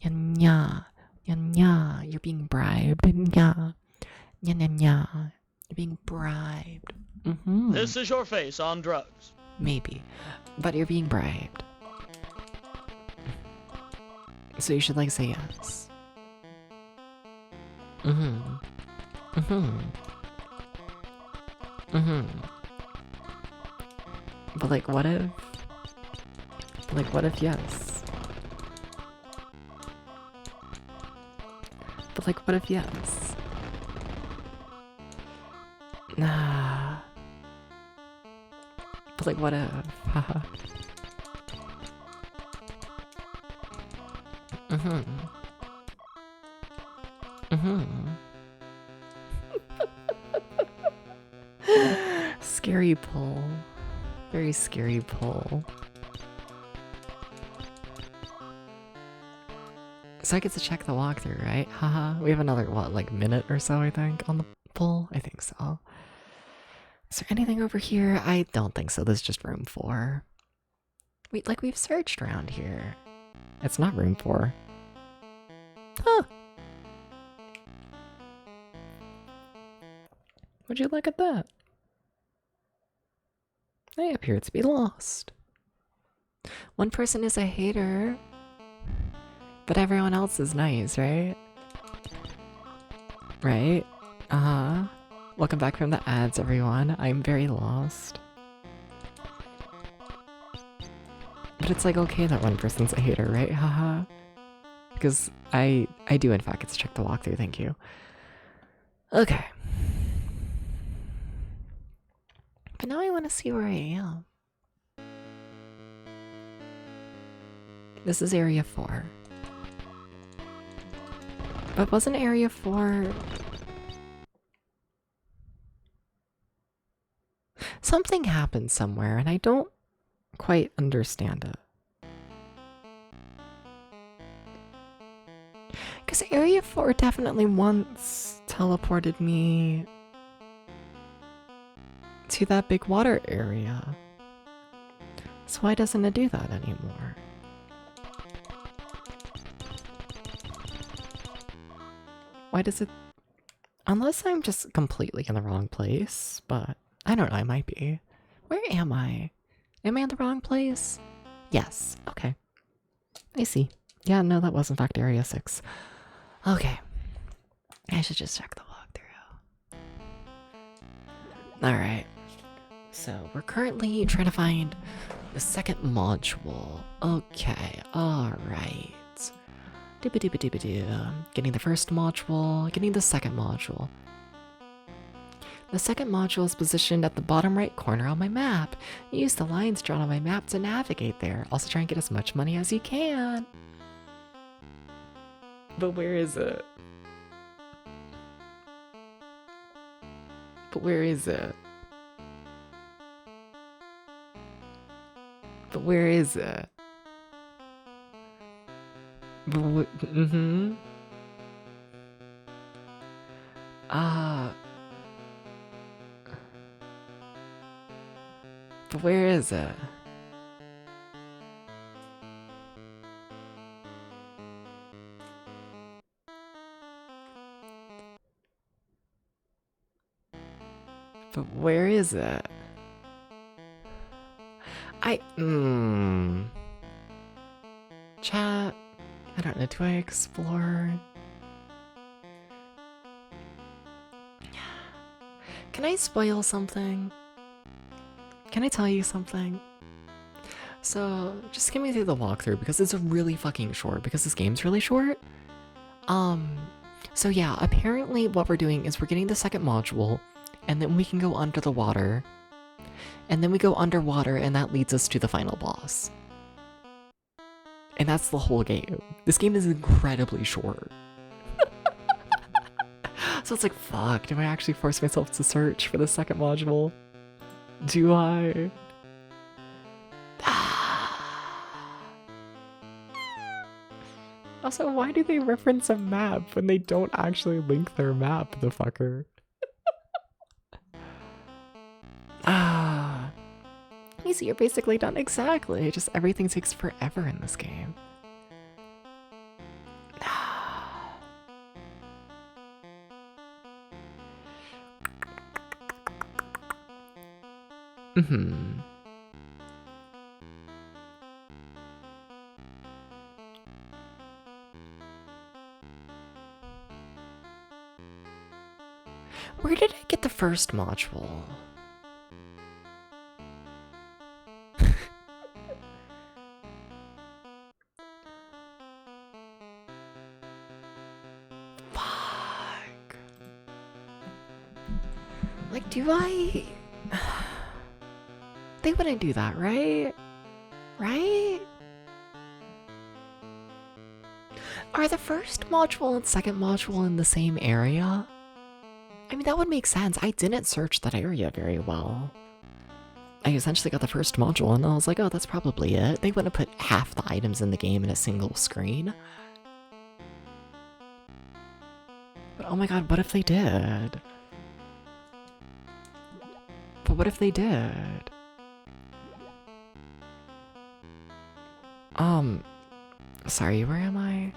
Nya nya. Nya nya. You're being bribed. Nya. Nya nya nya. You're being bribed. This is your face on drugs. Maybe. But you're being bribed. So you should like say yes. But like what if? Like what if yes? But like what if yes? Nah. But like what if? Haha. Scary pull. Very scary pull. So I get to check the walkthrough, right? Haha. We have another, what, like minute or so, I think, on the pull? I think so. Is there anything over here? I don't think so. This is just room 4. We've searched around here. It's not room 4. Huh. Would you look at that? I appear to be lost. One person is a hater, but everyone else is nice, right? Right? Welcome back from the ads, everyone. I'm very lost. But it's like okay that one person's a hater, right? Haha. Because I do in fact get to check the walkthrough, thank you. Okay. But now I want to see where I am. This is area 4. But wasn't area 4... Something happened somewhere and I don't quite understand it. Because area 4 definitely once teleported me to that big water area. So why doesn't it do that anymore? Why does it... Unless I'm just completely in the wrong place, but I don't know, I might be. Where am I? Am I in the wrong place? Yes, okay. I see. Yeah, no, that was in fact area 6. Okay. I should just check the walkthrough. Alright. So, we're currently trying to find the second module. Okay, alright. Getting the first module, getting the second module. The second module is positioned at the bottom right corner on my map. Use the lines drawn on my map to navigate there. Also try and get as much money as you can. But where is it? But where is it? But where is it? But but where is it? But where is it? Chat. I don't know, do I explore? Can I spoil something? Can I tell you something? So, just skip me through the walkthrough because it's really fucking short, because this game's really short. So yeah, apparently what we're doing is we're getting the second module, and then we can go under the water, and then we go underwater, and that leads us to the final boss. And that's the whole game. This game is incredibly short. So it's like, fuck, do I actually force myself to search for the second module? Do I? Also, why do they reference a map when they don't actually link their map, the fucker? Easy, you're basically done. Exactly. Just everything takes forever in this game. Where did I get the first module? Fuck. Like, do I... They wouldn't do that, right? Right? Are the first module and second module in the same area? I mean, that would make sense. I didn't search that area very well. I essentially got the first module and I was like, oh, that's probably it. They wouldn't put half the items in the game in a single screen. But oh my god, what if they did? But what if they did? Sorry, where am I?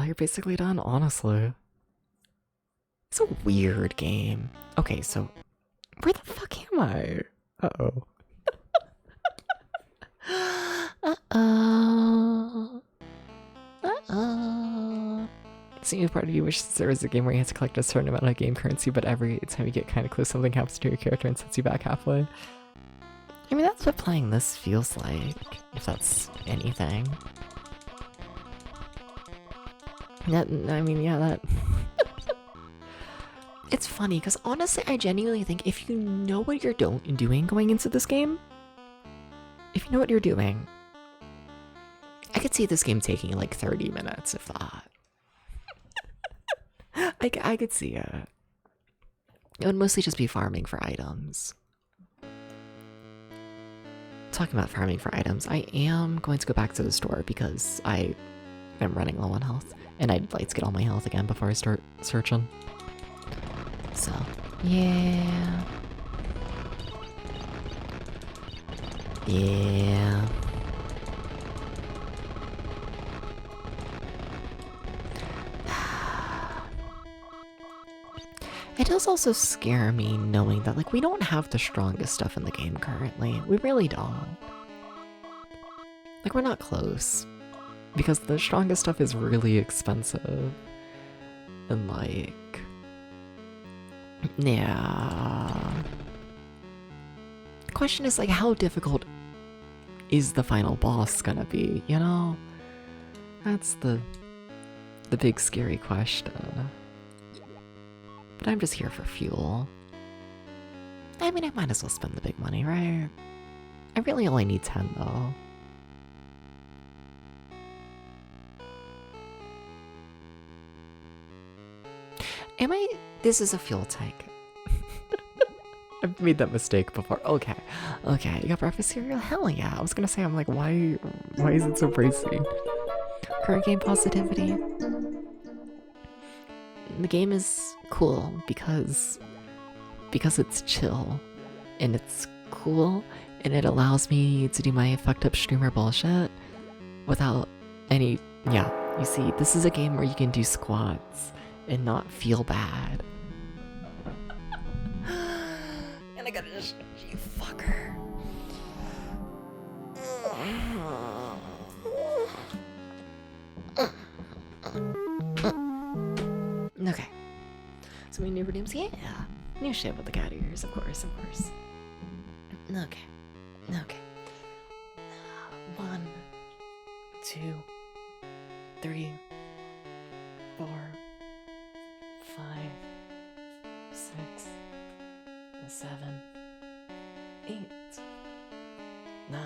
You're basically done, honestly. It's a weird game. Okay, so where the fuck am I? Uh-oh. Uh-oh. Uh-oh. Seeing part of you wishes there was a game where you have to collect a certain amount of game currency, but every time you get kind of close, something happens to your character and sets you back halfway. I mean, that's what playing this feels like, if that's anything. That, I mean, yeah, that... It's funny, because honestly, I genuinely think if you know what you're doing going into this game, if you know what you're doing, I could see this game taking like 30 minutes, if that. I could see it. It would mostly just be farming for items. Talking about farming for items, I am going to go back to the store because I am running low on health. And I'd like to get all my health again before I start searching. So, yeah. Yeah. It does also scare me knowing that, like, we don't have the strongest stuff in the game currently. We really don't. Like, we're not close. Because the strongest stuff is really expensive. And, like... Yeah... The question is, like, how difficult is the final boss gonna be, you know? That's the big scary question. But I'm just here for fuel. I mean, I might as well spend the big money, right? I really only need 10, though. Am I... This is a fuel tank. I've made that mistake before. Okay. Okay, you got breakfast cereal? Hell yeah. I was gonna say, I'm like, why is it so pricey? Current game positivity. The game is cool because it's chill. And it's cool, and it allows me to do my fucked up streamer bullshit without any... Yeah, you see, this is a game where you can do squats and not feel bad. And I gotta just... You fucker. Okay. So many new redeems? Yeah. New shit with the cat ears, of course. Okay. 1, 2, 3, 4, 5, 6, 7, 8, 9,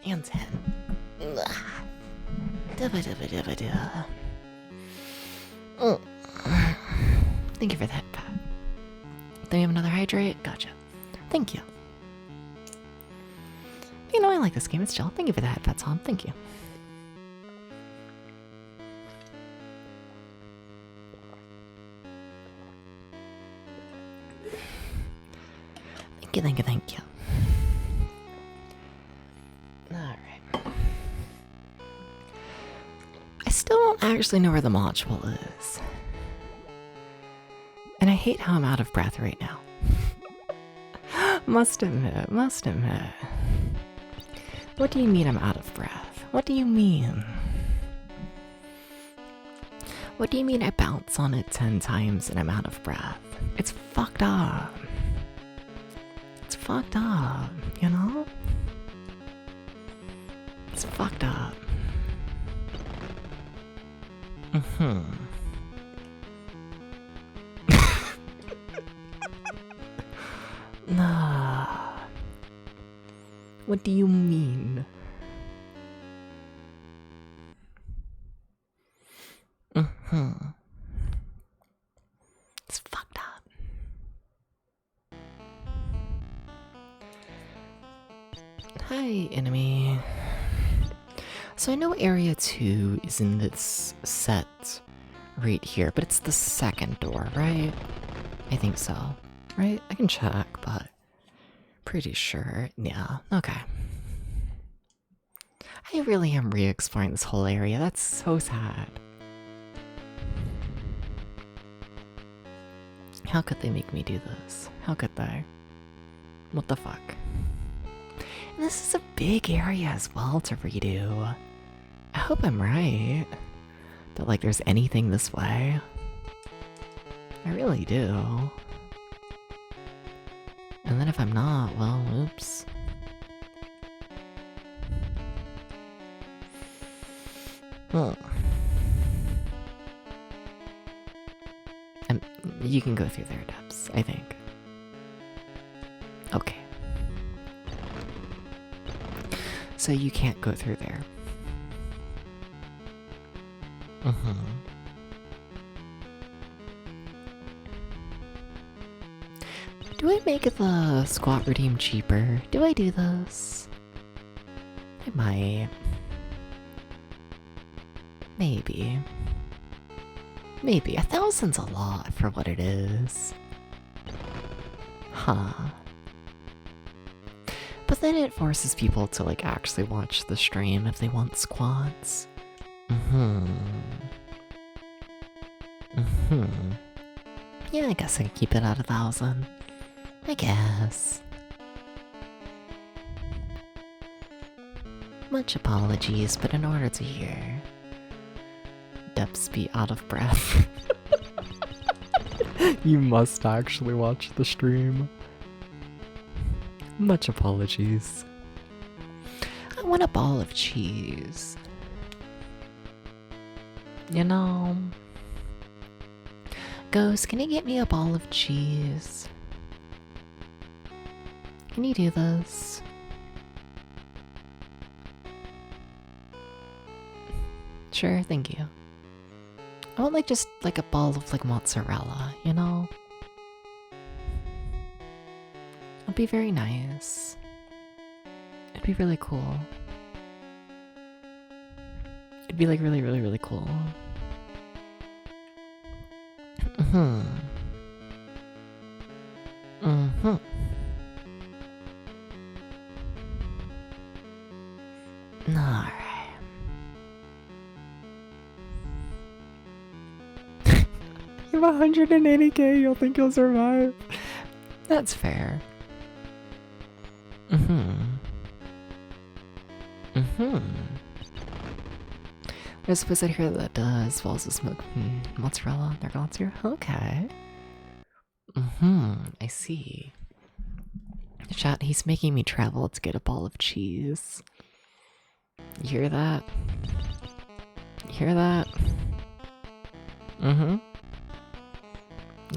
and 10. Thank you for that, Pat. Then we have another hydrate. Gotcha. Thank you. You know, I like this game. It's chill. Thank you for the headpats on. Thank you. Thank you. Alright. I still don't actually know where the module is. And I hate how I'm out of breath right now. Must admit. What do you mean I'm out of breath? What do you mean? What do you mean I bounce on it 10 times and I'm out of breath? It's fucked up. You know? It's fucked up. Nah. What do you mean? It's fucked up. Hi, enemy. So I know area 2 is in this set right here, but it's the second door, right? I think so. Right? I can check, but pretty sure. Yeah, okay. I really am re-exploring this whole area. That's so sad. How could they make me do this? How could they? What the fuck? And this is a big area as well to redo. I hope I'm right. That, like, there's anything this way. I really do. And then if I'm not, well, oops. You can go through their depths, I think. Okay. So you can't go through there. Do I make the squat redeem cheaper? Do I do this? I might. Maybe. 1,000's a lot for what it is. Huh. But then it forces people to, like, actually watch the stream if they want squats. Yeah, I guess I could keep it at 1,000. I guess. Much apologies, but in order to hear Depths be out of breath, you must actually watch the stream. Much apologies. I want a ball of cheese. You know? Ghost, can you get me a ball of cheese? Can you do this? Sure, thank you. I want, like, just, like, a ball of, like, mozzarella, you know? It'd be very nice. It'd be really cool. It'd be, like, really, really, really cool. Alright. You have 180k, you'll think you'll survive. That's fair. There's a visit here that does falls of smoke. Mozzarella, they're gone here. Okay. I see. Chat, he's making me travel to get a ball of cheese. You hear that? You hear that? The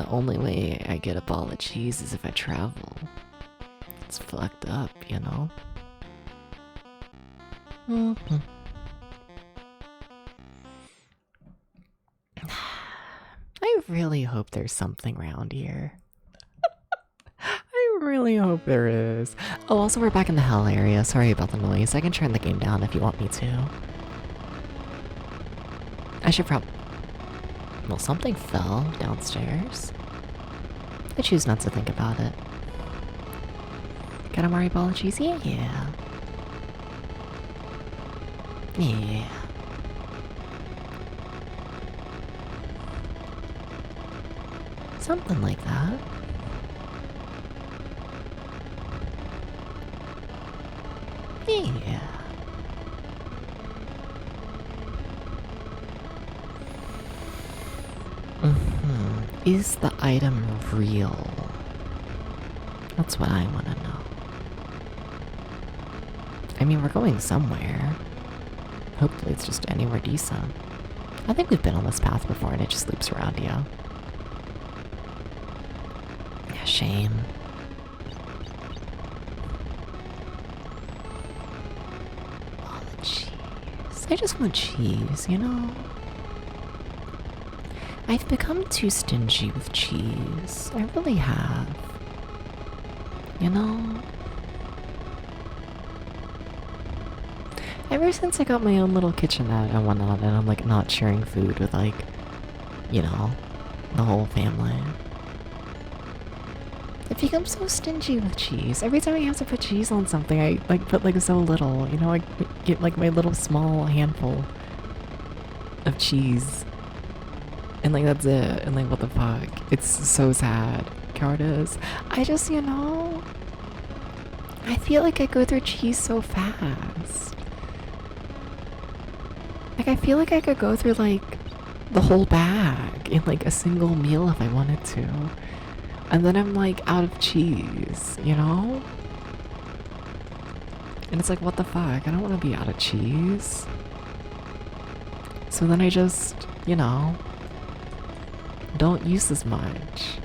only way I get a ball of cheese is if I travel. It's fucked up, you know? I really hope there's something around here. I really hope there is. Oh, also we're back in the hell area. Sorry about the noise. I can turn the game down if you want me to. I should well, something fell downstairs. I choose not to think about it. Got a Mario ball of cheese? Yeah. Yeah. Something like that. Yeah. Is the item real? That's what I want to know. I mean, we're going somewhere. Hopefully it's just anywhere decent. I think we've been on this path before and it just loops around you. Yeah, shame. All the cheese. I just want cheese, you know? I've become too stingy with cheese. I really have. You know? Ever since I got my own little kitchenette and whatnot, and I'm like not sharing food with like, you know, the whole family. I've become so stingy with cheese. Every time I have to put cheese on something, I like put like so little, you know, I get like my little small handful of cheese. And like that's it, and like what the fuck? It's so sad. Cowardice. I just, you know, I feel like I go through cheese so fast. Like I feel like I could go through like the whole bag in like a single meal if I wanted to. And then I'm like out of cheese, you know? And it's like, what the fuck? I don't want to be out of cheese. So then I just, you know, don't use as much.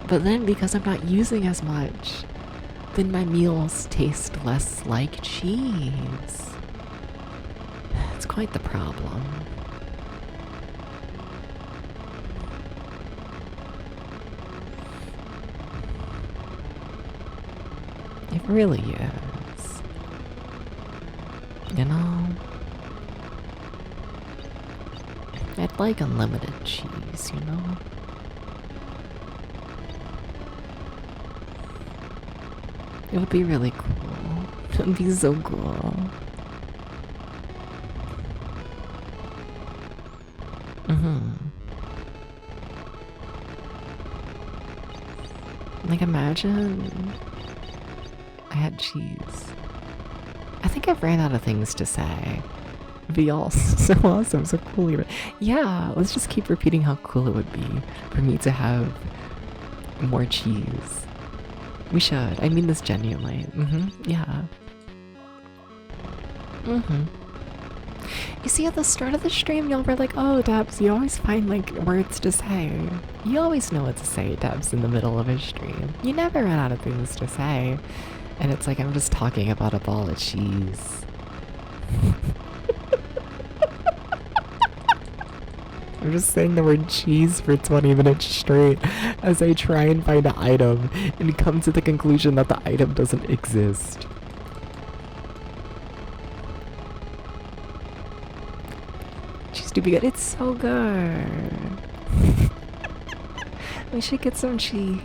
But then because I'm not using as much, then my meals taste less like cheese. It's quite the problem. It really is. You know? I'd like unlimited cheese, you know? It would be really cool. It would be so cool. Like imagine I had cheese. I think I've ran out of things to say. It'd be all so awesome, so cool. Yeah, let's just keep repeating how cool it would be for me to have more cheese. We should. I mean this genuinely. Yeah. You see, at the start of the stream, y'all were like, oh, Debs, you always find, like, words to say. You always know what to say, Debs, in the middle of a stream. You never run out of things to say. And it's like, I'm just talking about a ball of cheese. I'm just saying the word cheese for 20 minutes straight as I try and find an item and come to the conclusion that the item doesn't exist. Cheese do be good. It's so good. We should get some cheese.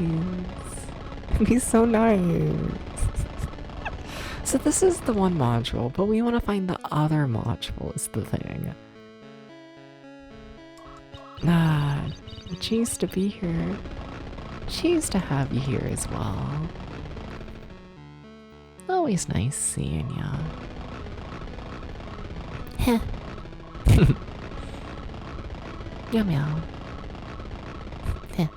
It'd be so nice. So this is the one module, but we want to find the other module is the thing. Ah, cheese to be here. Cheese to have you here as well. Always nice seeing ya. Heh. Meow meow. Heh.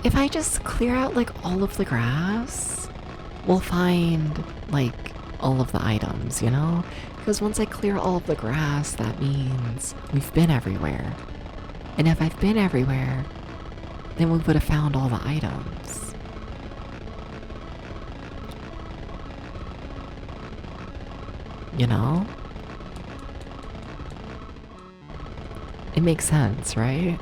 If I just clear out like all of the grass, we'll find like all of the items, you know? Because once I clear all of the grass, that means we've been everywhere. And if I've been everywhere, then we would have found all the items. You know? It makes sense, right?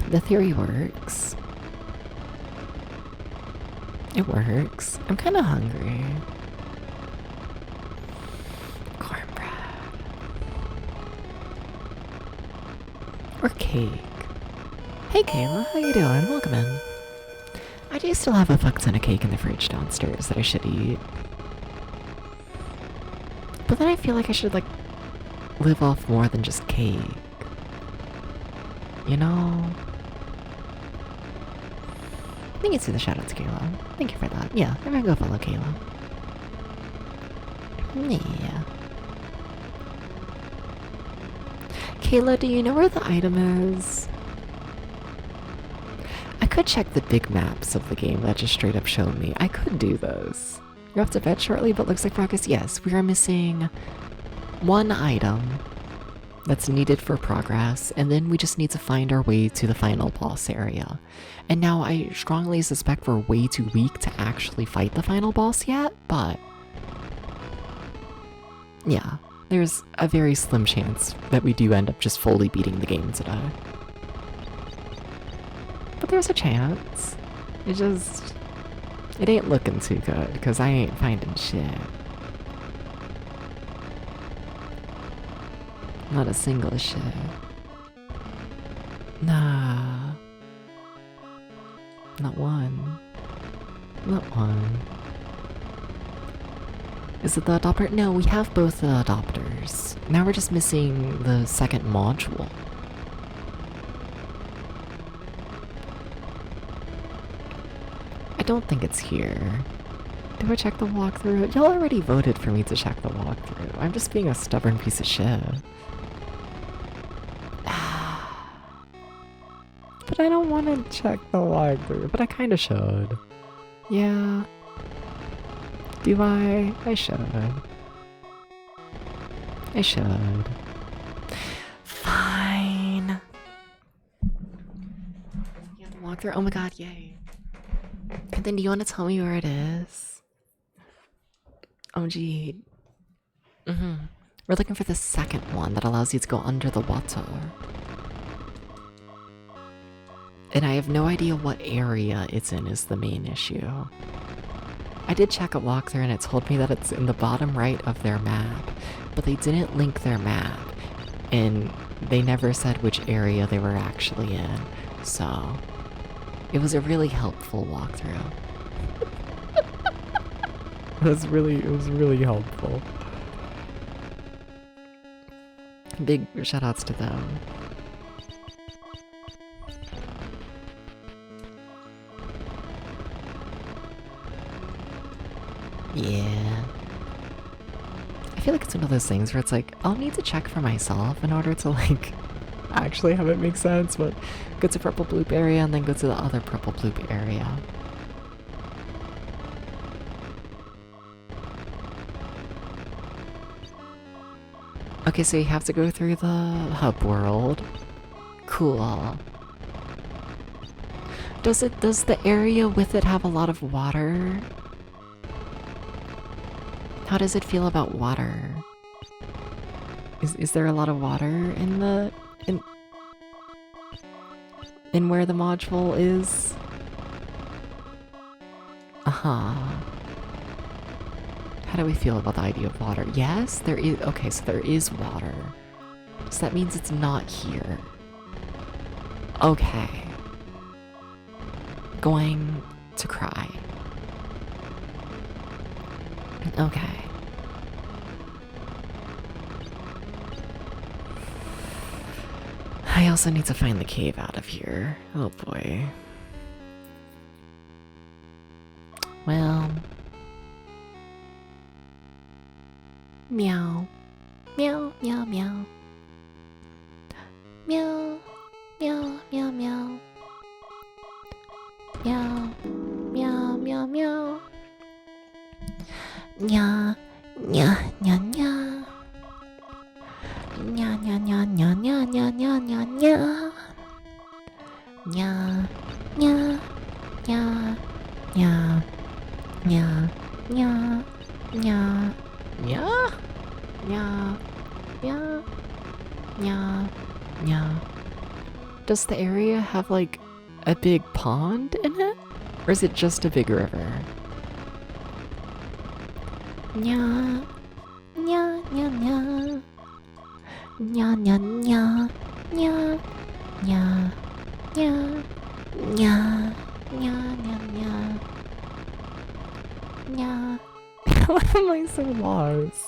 The theory works. It works. I'm kind of hungry. Cornbread. Or cake. Hey Kayla, how you doing? Welcome in. I do still have a fuck ton of cake in the fridge downstairs that I should eat. But then I feel like I should, like, live off more than just cake. You know? Thank you for the shout-out to Kayla. Thank you for that. Yeah, I'm gonna go follow Kayla. Yeah. Kayla, do you know where the item is? I could check the big maps of the game that just straight up showed me. I could do those. You're off to bed shortly, but looks like progress. Yes, we are missing one item that's needed for progress, and then we just need to find our way to the final boss area. And now I strongly suspect we're way too weak to actually fight the final boss yet, but yeah, there's a very slim chance that we do end up just fully beating the game today. But there's a chance. It ain't looking too good, because I ain't finding shit. Not a single shit. Nah. Not one. Not one. Is it the adopter? No, we have both the adopters. Now we're just missing the second module. I don't think it's here. Do I check the walkthrough? Y'all already voted for me to check the walkthrough. I'm just being a stubborn piece of shit. But I don't want to check the walkthrough, but I kind of should. Yeah. Do I? I should. I should. Fine. Yeah, the walkthrough. Oh my god, yay. And then do you want to tell me where it is? Oh gee. We're looking for the second one that allows you to go under the water. And I have no idea what area it's in is the main issue. I did check a walkthrough and it told me that it's in the bottom right of their map, but they didn't link their map, and they never said which area they were actually in, so it was a really helpful walkthrough. It was really helpful. Big shoutouts to them. Yeah. I feel like it's one of those things where it's like, I'll need to check for myself in order to like actually have it make sense, but go to purple bloop area and then go to the other purple bloop area. Okay, so you have to go through the hub world. Cool. Does the area with it have a lot of water? How does it feel about water? Is there a lot of water in where the module is? How do we feel about the idea of water? Yes, there is. Okay, so there is water. So that means it's not here. Okay. going to cry. Okay. I also need to find the cave out of here. Oh boy. Well. Meow. Meow, meow, meow. Meow. Meow, meow, meow. Meow. Meow, meow, meow. Nya. Nya, nya, nya. Nya, nya, nya, nya, nya, nya, nya, nya, nya. Nya. Nya. Nya. Nya. Nya. Nya. Nya. Nya. Nya. Nya. Nya. Nya. Does the area have like a big pond in it? Or is it just a big river? Nya. Nya, nya, nya. Nya, nya, nya. Nya. Nya. Nya. Nya. Nya, nya, nya. Nya. Why am I so lost?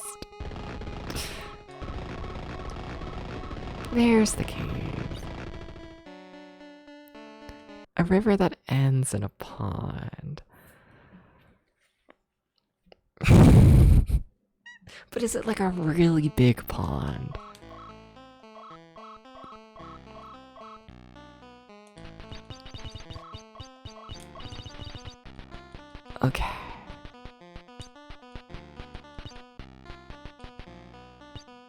There's the cave. A river that ends in a pond. But is it like a really big pond? Okay.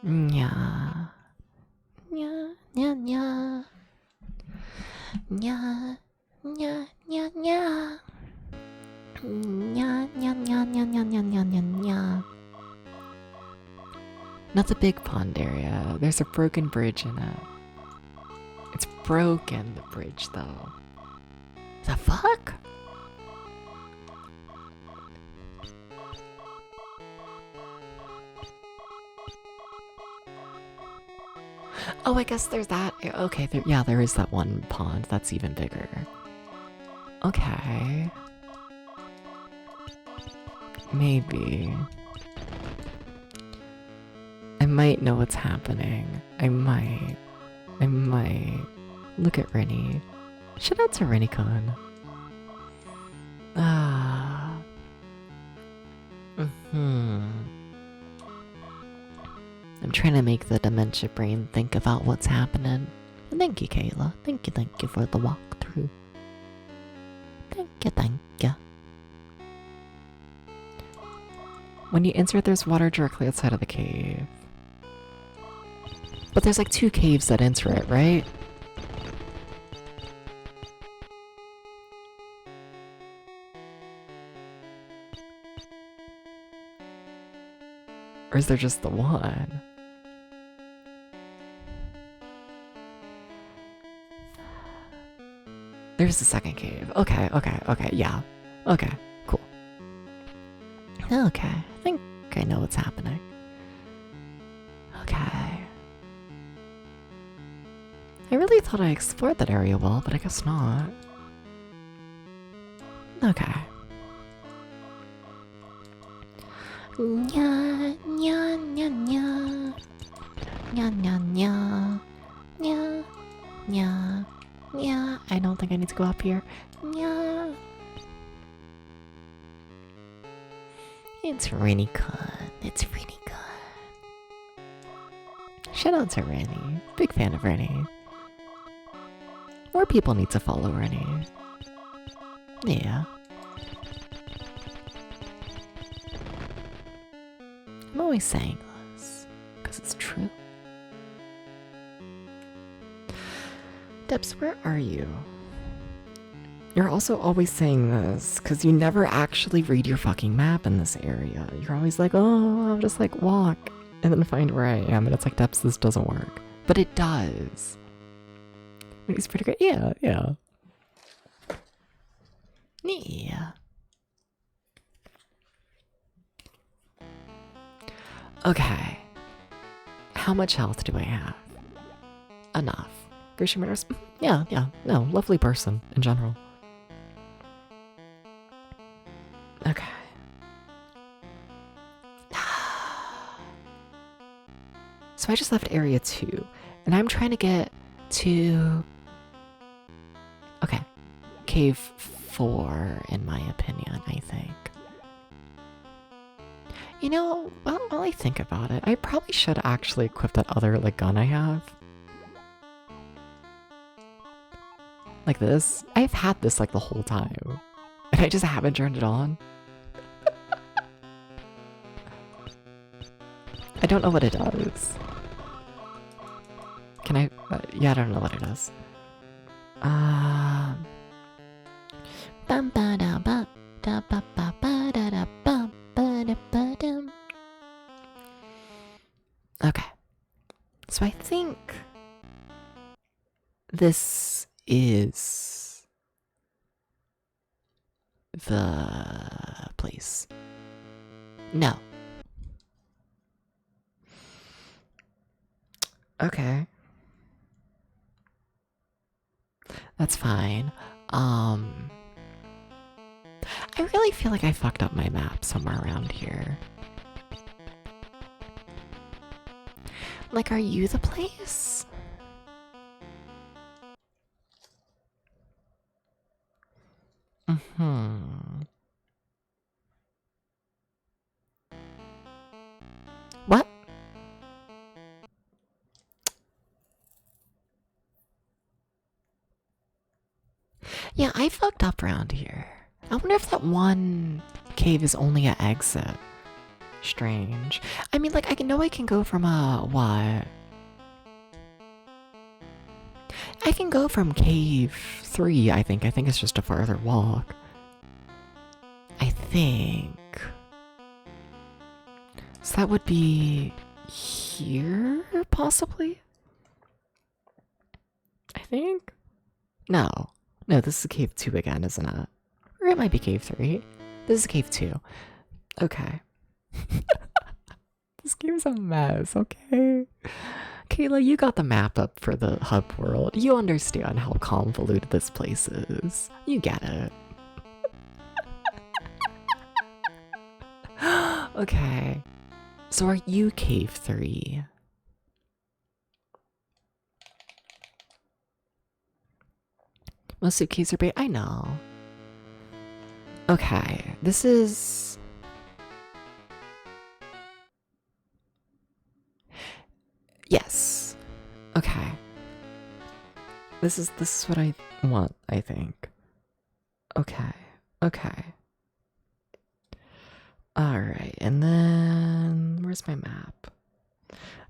Nya. Nya, nya, nya. Nya, nya, nya, nya. Nya, nya, nya, nya, nya, nya, nya, nya, nya. Not the big pond area. There's a broken bridge in it. It's broken, the bridge, though. The fuck? Oh, I guess there's that. Okay, yeah, there is that one pond that's even bigger. Okay. Maybe. I might know what's happening. I might. Look at Rennie. Shout out to Rennie-kun. Ah. I'm trying to make the dementia brain think about what's happening. And thank you, Kayla. Thank you for the walkthrough. Thank you. When you enter, there's water directly outside of the cave. But there's like 2 caves that enter it, right? Or is there just the one? There's the second cave. Okay, yeah. Okay, cool. Okay, I think I know what's happening. Okay. I really thought I explored that area well, but I guess not. Okay. Nya, nya, nya, nya. Nya, nya, nya. Nya, nya, nya. I don't think I need to go up here. Nya. It's Rennie-kun. It's Rennie-kun. Shout out to Rennie. Big fan of Rennie. More people need to follow Rennie. Yeah. I'm always saying this, because it's true. Debs, where are you? You're also always saying this, because you never actually read your fucking map in this area. You're always like, oh, I'll just like walk, and then find where I am, and it's like, Debs, this doesn't work. But it does. It's pretty great. Yeah. Yeah. Okay. How much health do I have? Enough. Grisham Murders? Yeah. No, lovely person in general. I just left area 2, and I'm trying to get to... Okay, cave 4, in my opinion, I think. You know, well, while I think about it, I probably should actually equip that other, like, gun I have. Like this. I've had this, like, the whole time. And I just haven't turned it on. I don't know what it does. Can I? Yeah, I don't know what it does. Okay. So I think this is the place. No. Okay. That's fine. I really feel like I fucked up my map somewhere around here. Like, are you the place? What? Yeah, I fucked up around here. I wonder if that one cave is only an exit. Strange. I mean, like, I know I can go from, what? I can go from cave 3, I think. I think it's just a farther walk. I think. So that would be here, possibly? I think? No. No, this is cave 2 again, isn't it? Or it might be cave 3. This is cave 2. Okay. This game's a mess, okay? Kayla, you got the map up for the hub world. You understand how convoluted this place is. You get it. Okay. So are you cave 3? Most suitcases are bait. I know. Okay, this is... Yes. Okay. This is what I want, I think. Okay. Okay. Alright, and then... Where's my map?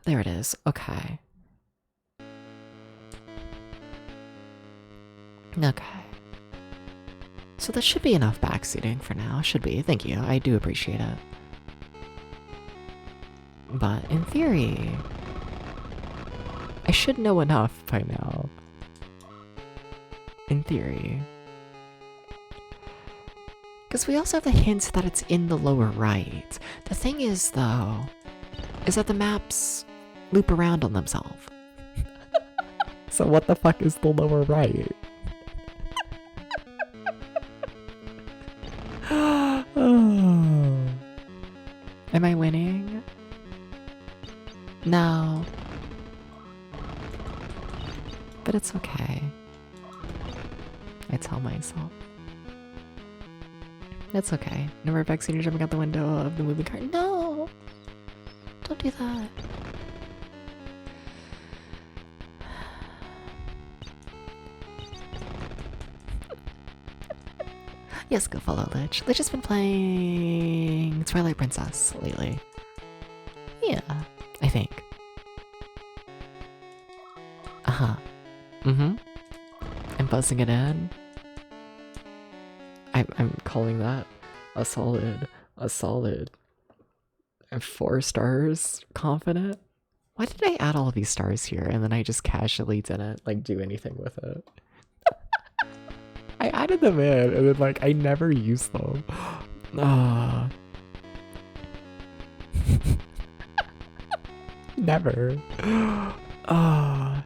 There it is. Okay. Okay. So that should be enough backseating for now. Should be. Thank you. I do appreciate it. But in theory, I should know enough by now. In theory. Because we also have the hint that it's in the lower right. The thing is, though, is that the maps loop around on themselves. So what the fuck is the lower right? Oh. Am I winning? No. But it's okay. I tell myself. It's okay. Never backseat, you're jumping out the window of the moving car. No! Don't do that. Yes, go follow Lich. Lich has been playing Twilight Princess lately. Yeah, I think. Uh-huh. Mm-hmm. I'm buzzing it in. I'm calling that a solid 4 stars confident. Why did I add all of these stars here and then I just casually didn't like do anything with it? I added them in and then like I never used them. Never.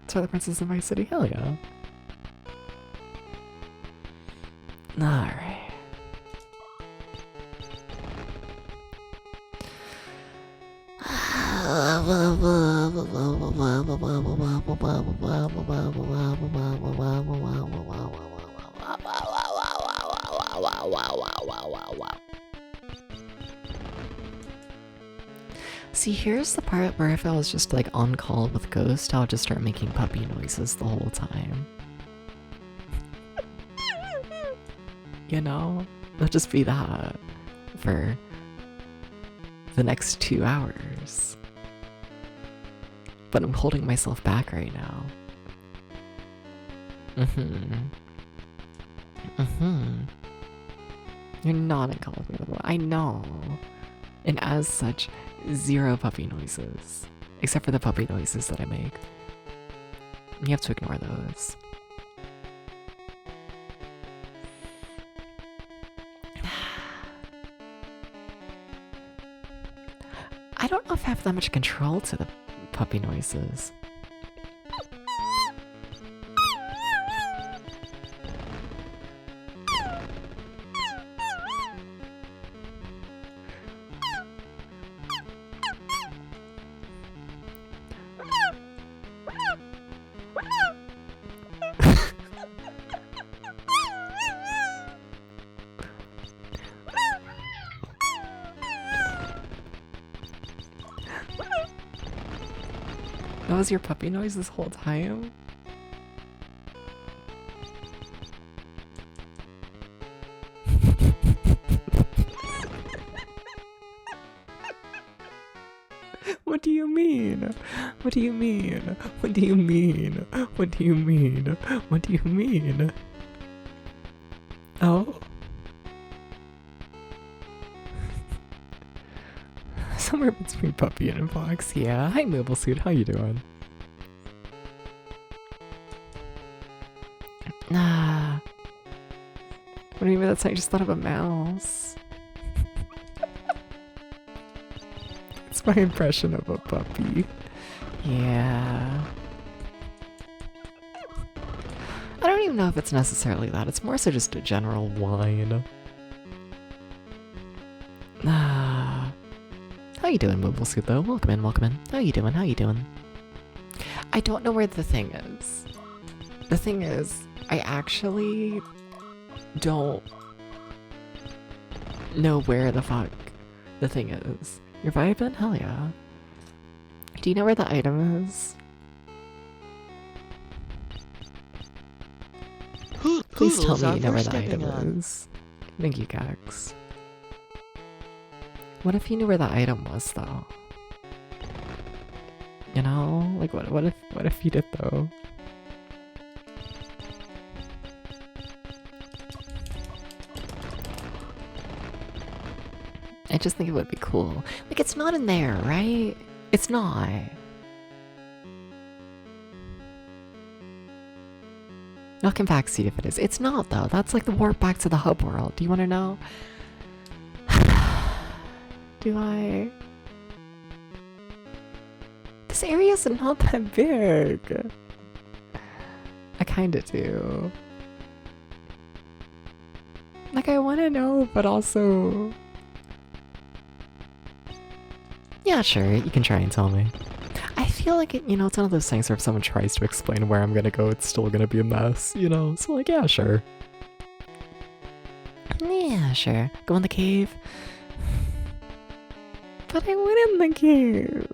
Twilight Princess in my city, hell yeah. Alright. See, here's the part where if I was just like on call with Ghost, I'll just start making puppy noises the whole time. You know? It'll just be that for the next 2 hours. But I'm holding myself back right now. You're not in call with me, I know. And as such, 0 puppy noises. Except for the puppy noises that I make. You have to ignore those. I don't know if I have that much control to the puppy noises. That was your puppy noise this whole time? What do you mean? What do you mean? What do you mean? What do you mean? What do you mean? Oh? Somewhere between puppy and a fox, yeah. Hi, Mobile Suit, how you doing? Nah. What do you mean that's I just thought of a mouse? It's my impression of a puppy. Yeah. I don't even know if it's necessarily that. It's more so just a general whine. Ah. How you doing, Mobile Suit, though? Welcome in, welcome in. How you doing? How you doing? I don't know where the thing is. The thing is, I actually don't know where the fuck the thing is. You're vibing? Hell yeah. Do you know where the item is? Please tell me you know where the item is. Thank you, Gax. What if you knew where the item was, though? You know? Like, what if you did, though? I just think it would be cool. Like, it's not in there, right? It's not. Y'all can backseat if it is. It's not, though. That's like the warp back to the hub world. Do you want to know? Do I? This area's not that big. I kinda do. Like, I want to know, but also... Yeah, sure, you can try and tell me. I feel like, it's one of those things where if someone tries to explain where I'm gonna go, it's still gonna be a mess, you know? So, like, yeah, sure. Yeah, sure. Go in the cave. But I went in the cave.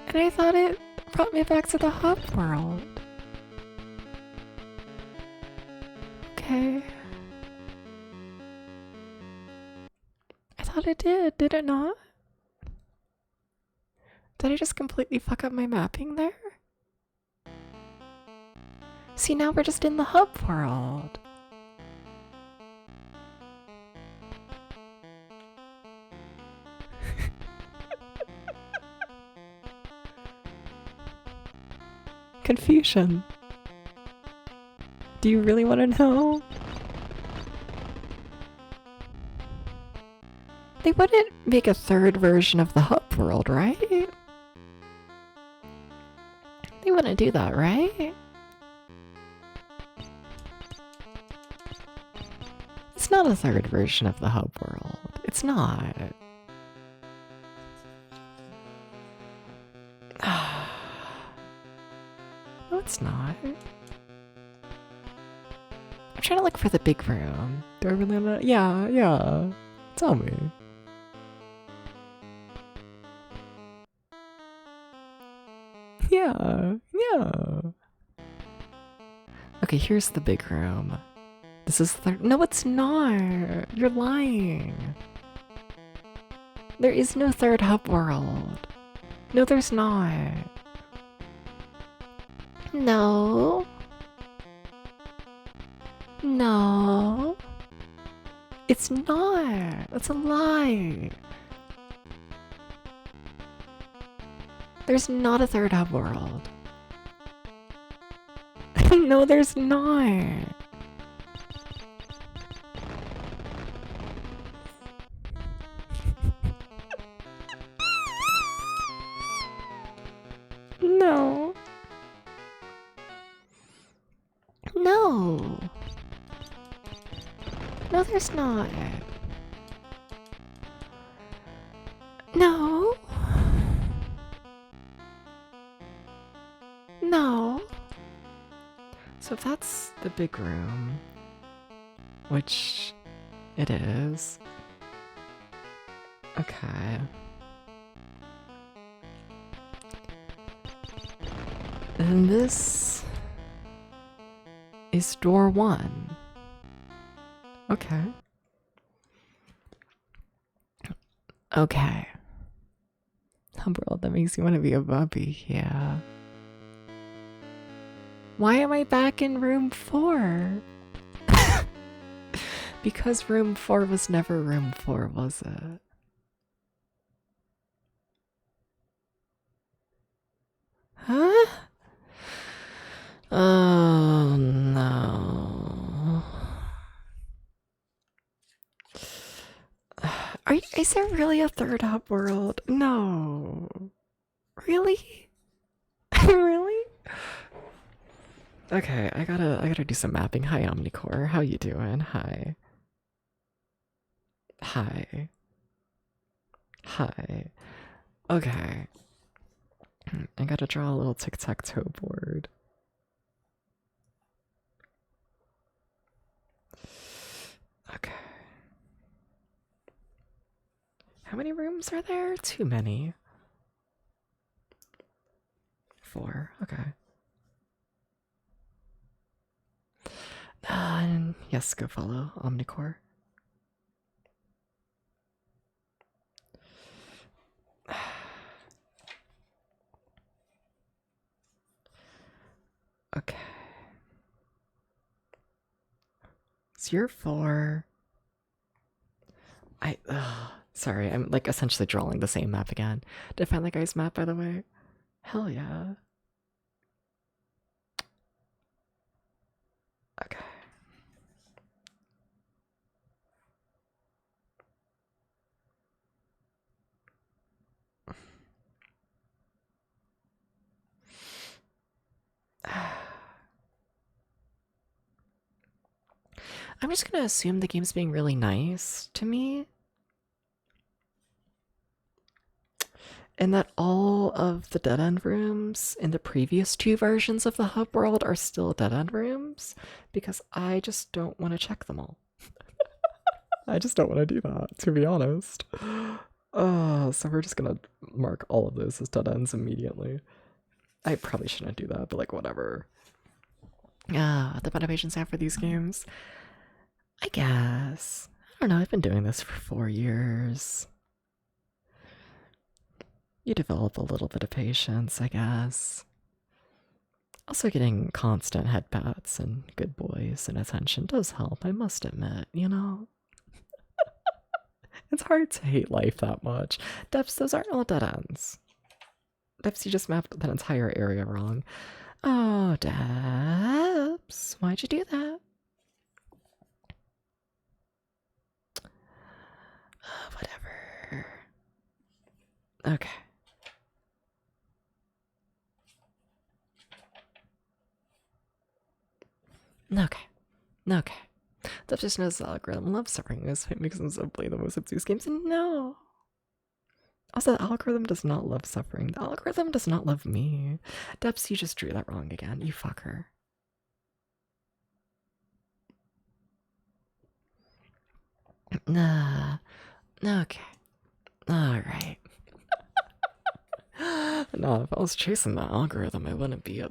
And I thought it brought me back to the hub world. Okay. I thought it did it not? Did I just completely fuck up my mapping there? See, now we're just in the hub world. Confusion. Do you really want to know? They wouldn't make a third version of the hub world, right? They wouldn't do that, right? It's not a third version of the hub world. It's not. it's not. I'm trying to look for the big room. Do I really know? Yeah, yeah. Tell me. Yeah, yeah. Okay, here's the big room. This is the no, it's not. You're lying. There is no third hub world. No, there's not. No. No. It's not. That's a lie. There's not a third hub world. No, there's not. No. No. No, there's not. No. No. So if that's the big room, which it is, okay. And this is door 1. Okay. Okay. Bro, that makes you want to be a puppy, yeah. Why am I back in room 4? Because room 4 was never room 4, was it? Huh? Oh no. Is there really a third hub world? No. Really? Really? Okay, I gotta do some mapping. Hi Omnicore, how you doing? Hi. Hi. Hi. Okay. I gotta draw a little tic-tac-toe board. Okay. How many rooms are there? Too many. 4. Okay. Yes, go follow Omnicore. Okay. So you're 4. Sorry, I'm like essentially drawing the same map again. Did I find that guy's map, by the way? Hell yeah. Okay. I'm just gonna assume the game's being really nice to me. And that all of the dead end rooms in the previous 2 versions of the hub world are still dead end rooms, because I just don't want to check them all. I just don't want to do that, to be honest. So we're just gonna mark all of those as dead ends immediately. I probably shouldn't do that, but like whatever. The amount of patience I have for these games. I guess. I don't know, I've been doing this for 4 years. You develop a little bit of patience, I guess. Also, getting constant head pats and good boys and attention does help, I must admit, you know? It's hard to hate life that much. Depths, those aren't all dead ends. Depths, you just mapped that entire area wrong. Oh, Depths, why'd you do that? Whatever. Okay. Okay. Okay. That just knows the algorithm loves suffering this. It makes them so play the most obtuse games. And no. Also, the algorithm does not love suffering. The algorithm does not love me. Debs, you just drew that wrong again. You fucker. Nah. Okay. Alright. No, if I was chasing the algorithm, I wouldn't be a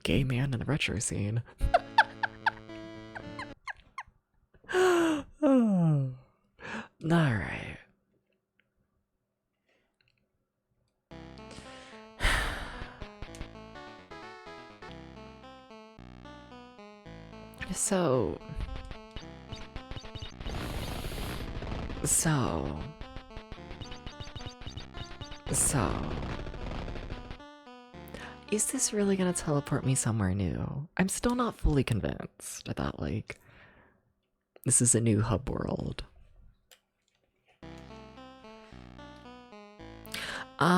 gay man in the retro scene. Oh. Alright. So, is this really gonna teleport me somewhere new? I'm still not fully convinced that, like, this is a new hub world. So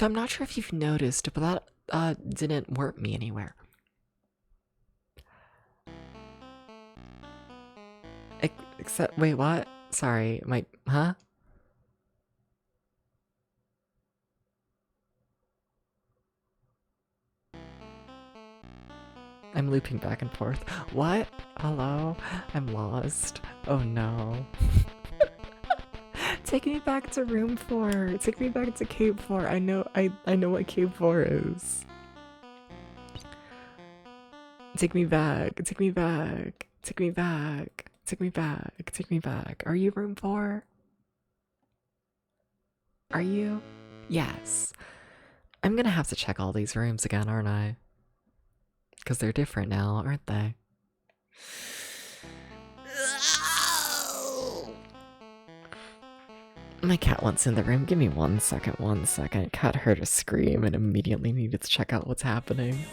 I'm not sure if you've noticed, but that didn't warp me anywhere. Except, wait, what? Sorry, huh? I'm looping back and forth. What? Hello? I'm lost. Oh no. Take me back to room 4. Take me back to cave 4. I know what cave 4 is. Take me back. Take me back. Take me back. Take me back. Take me back. Are you room 4? Are you? Yes. I'm gonna have to check all these rooms again, aren't I? Because they're different now, aren't they? My cat wants in the room. Give me 1 second, 1 second. Cat heard a scream and immediately needed to check out what's happening.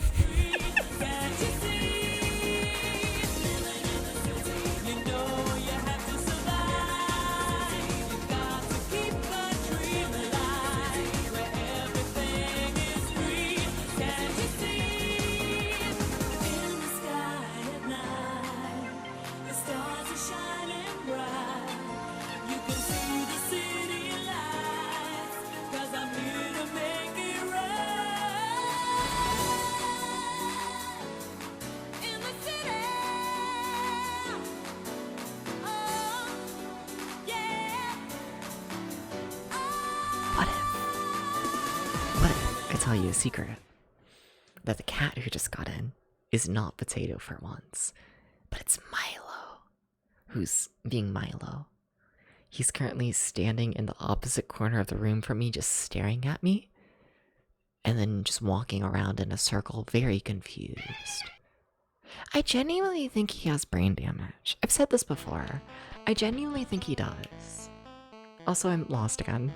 Tell you a secret, that the cat who just got in is not Potato for once, but it's Milo, who's being Milo. He's currently standing in the opposite corner of the room from me, just staring at me, and then just walking around in a circle, very confused. I genuinely think he has brain damage. I've said this before. I genuinely think he does. Also, I'm lost again.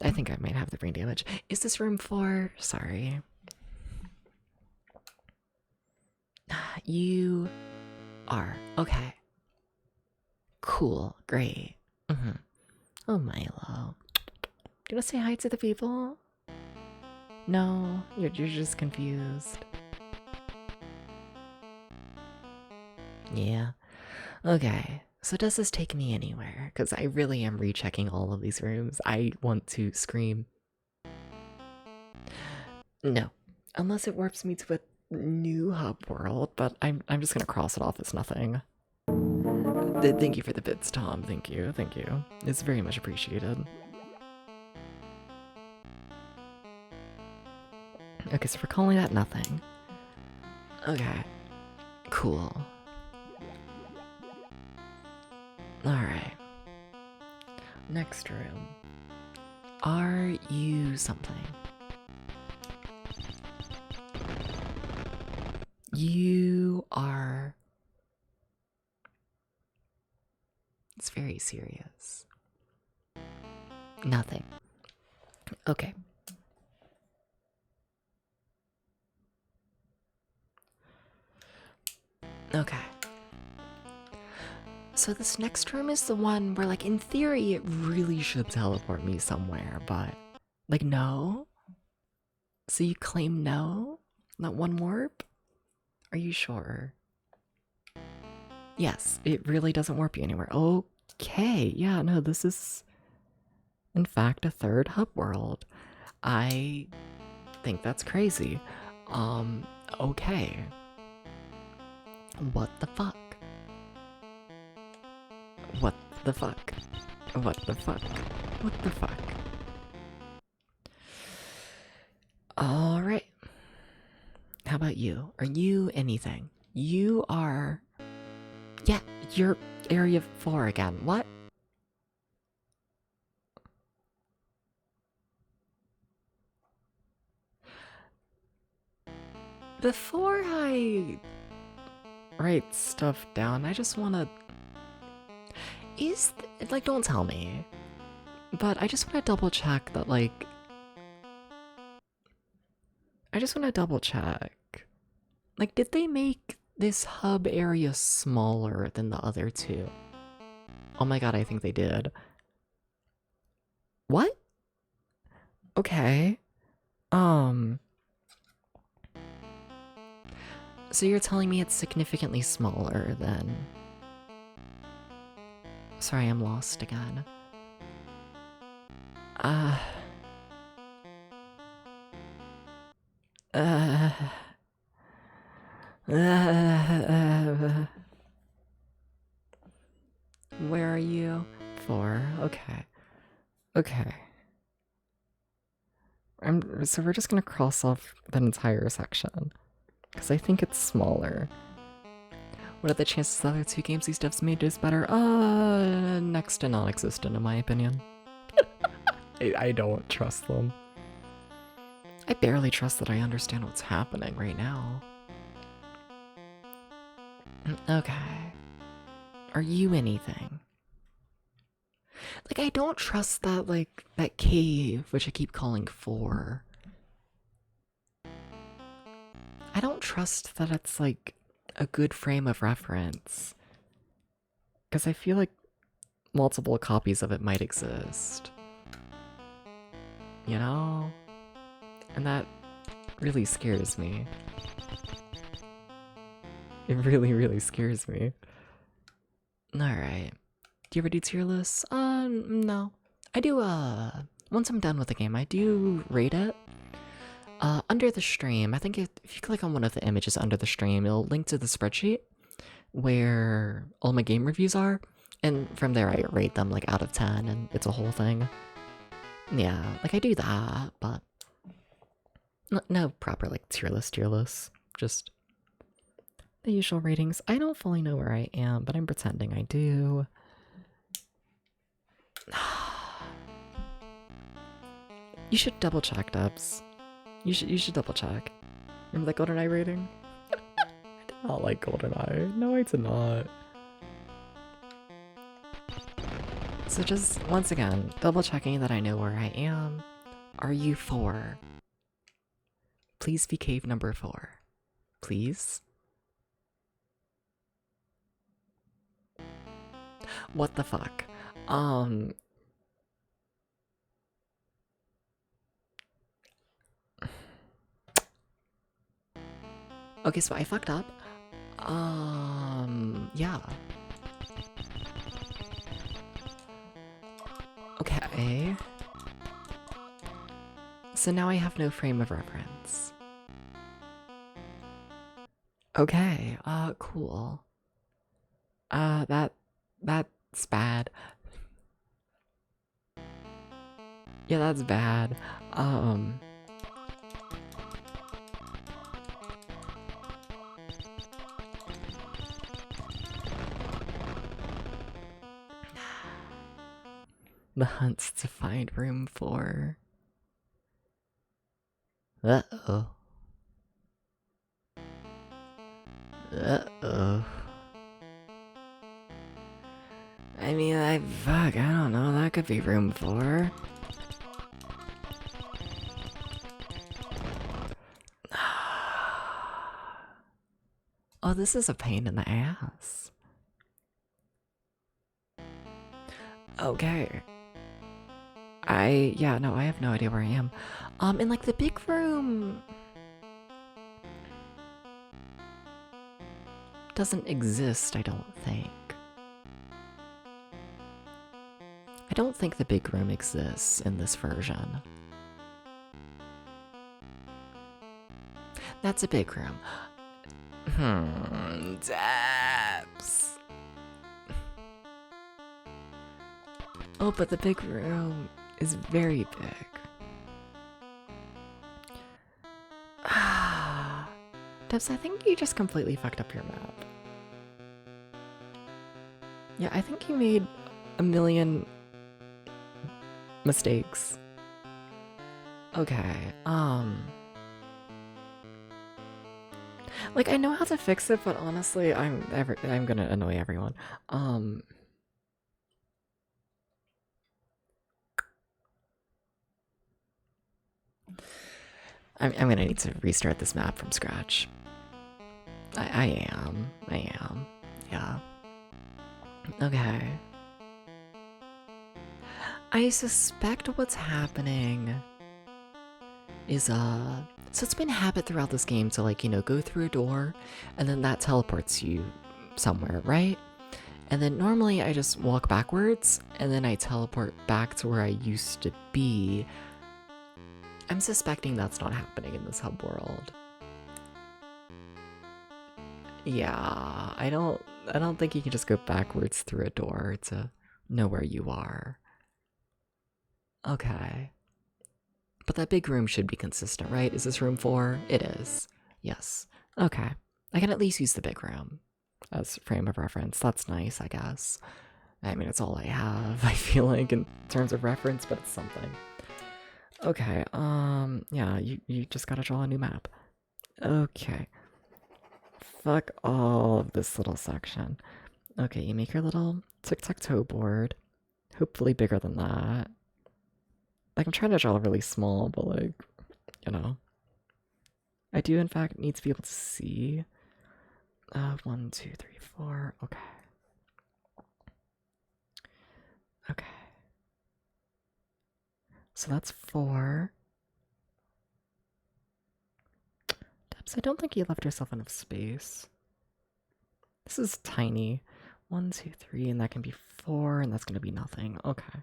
I think I might have the brain damage. Is this room 4? Sorry. You are. Okay. Cool. Great. Oh, Milo. Do you want to say hi to the people? No? You're just confused. Yeah. Okay. So does this take me anywhere? Because I really am rechecking all of these rooms. I want to scream. No. Unless it warps me to a new hub world, but I'm just gonna cross it off as nothing. Thank you for the bits, Tom. Thank you. Thank you. It's very much appreciated. Okay, so we're calling that nothing. Okay. Cool. Alright. Next room. Are you something? You are... It's very serious. Nothing. Okay. Okay. So this next room is the one where, like, in theory, it really should teleport me somewhere, but, like, no? So you claim no? Not one warp? Are you sure? Yes, it really doesn't warp you anywhere. Okay, yeah, no, this is in fact, a third hub world. I think that's crazy. Okay. What the fuck? What the fuck? What the fuck? What the fuck? Alright. How about you? Are you anything? You are... Yeah, you're Area 4 again. What? Before I write stuff down, I just wanna... like, don't tell me. But I just wanna double check that, like... I just wanna double check. Like, did they make this hub area smaller than the other two? Oh my god, I think they did. What? Okay. So you're telling me it's significantly smaller than... Sorry, I'm lost again. Where are you? 4. Okay. Okay. So we're just gonna cross off that entire section. Because I think it's smaller. What are the chances the other two games these devs made is better? Next to non-existent in my opinion. I don't trust them. I barely trust that I understand what's happening right now. Okay. Are you anything? Like, I don't trust that, like, that cave, which I keep calling 4. I don't trust that it's, like, a good frame of reference. Because I feel like multiple copies of it might exist. You know? And that really scares me. It really, really scares me. Alright. Do you ever do tier lists? No. I do, once I'm done with the game, I do rate it. Under the stream, I think if you click on one of the images under the stream, it'll link to the spreadsheet where all my game reviews are. And from there, I rate them, like, out of 10, and it's a whole thing. Yeah, like, I do that, but... No proper, like, tier list. Just the usual ratings. I don't fully know where I am, but I'm pretending I do. You should double check, Dubs. You should double check. Remember that GoldenEye rating? I did not like GoldenEye. No, I did not. So just, once again, double checking that I know where I am. Are you 4? Please be cave number 4. Please? What the fuck? Okay, so I fucked up. Yeah. Okay. So now I have no frame of reference. Okay, cool. That's bad. Yeah, that's bad. The hunts to find room for... Uh-oh. Uh-oh. I mean, fuck, I don't know, that could be room 4. Oh, this is a pain in the ass. Okay. Yeah, no, I have no idea where I am. In like the big room... doesn't exist, I don't think. don't think the big room exists in this version. That's a big room. Depths. Oh, but the big room is very big. Debs, I think you just completely fucked up your map. Yeah, I think you made a million mistakes. Okay, like, I know how to fix it, but honestly, I'm gonna annoy everyone. I'm gonna need to restart this map from scratch. I am. Yeah. Okay. I suspect what's happening is, so it's been a habit throughout this game to, like, you know, go through a door, and then that teleports you somewhere, right? And then normally I just walk backwards, and then I teleport back to where I used to be. I'm suspecting that's not happening in this hub world. Yeah, I don't think you can just go backwards through a door to know where you are. Okay. But that big room should be consistent, right? Is this room 4? It is. Yes. Okay. I can at least use the big room as frame of reference. That's nice, I guess. I mean, it's all I have, I feel like, in terms of reference, but it's something. Okay, yeah, you just gotta draw a new map. Okay. Fuck all of this little section. Okay, you make your little tic-tac-toe board. Hopefully bigger than that. Like, I'm trying to draw really small, but, like, you know. I do, in fact, need to be able to see. 1, 2, 3, 4. Okay. Okay. So that's 4. Debs, I don't think you left yourself enough space. This is tiny. 1, 2, 3, and that can be 4, and that's gonna be nothing. Okay.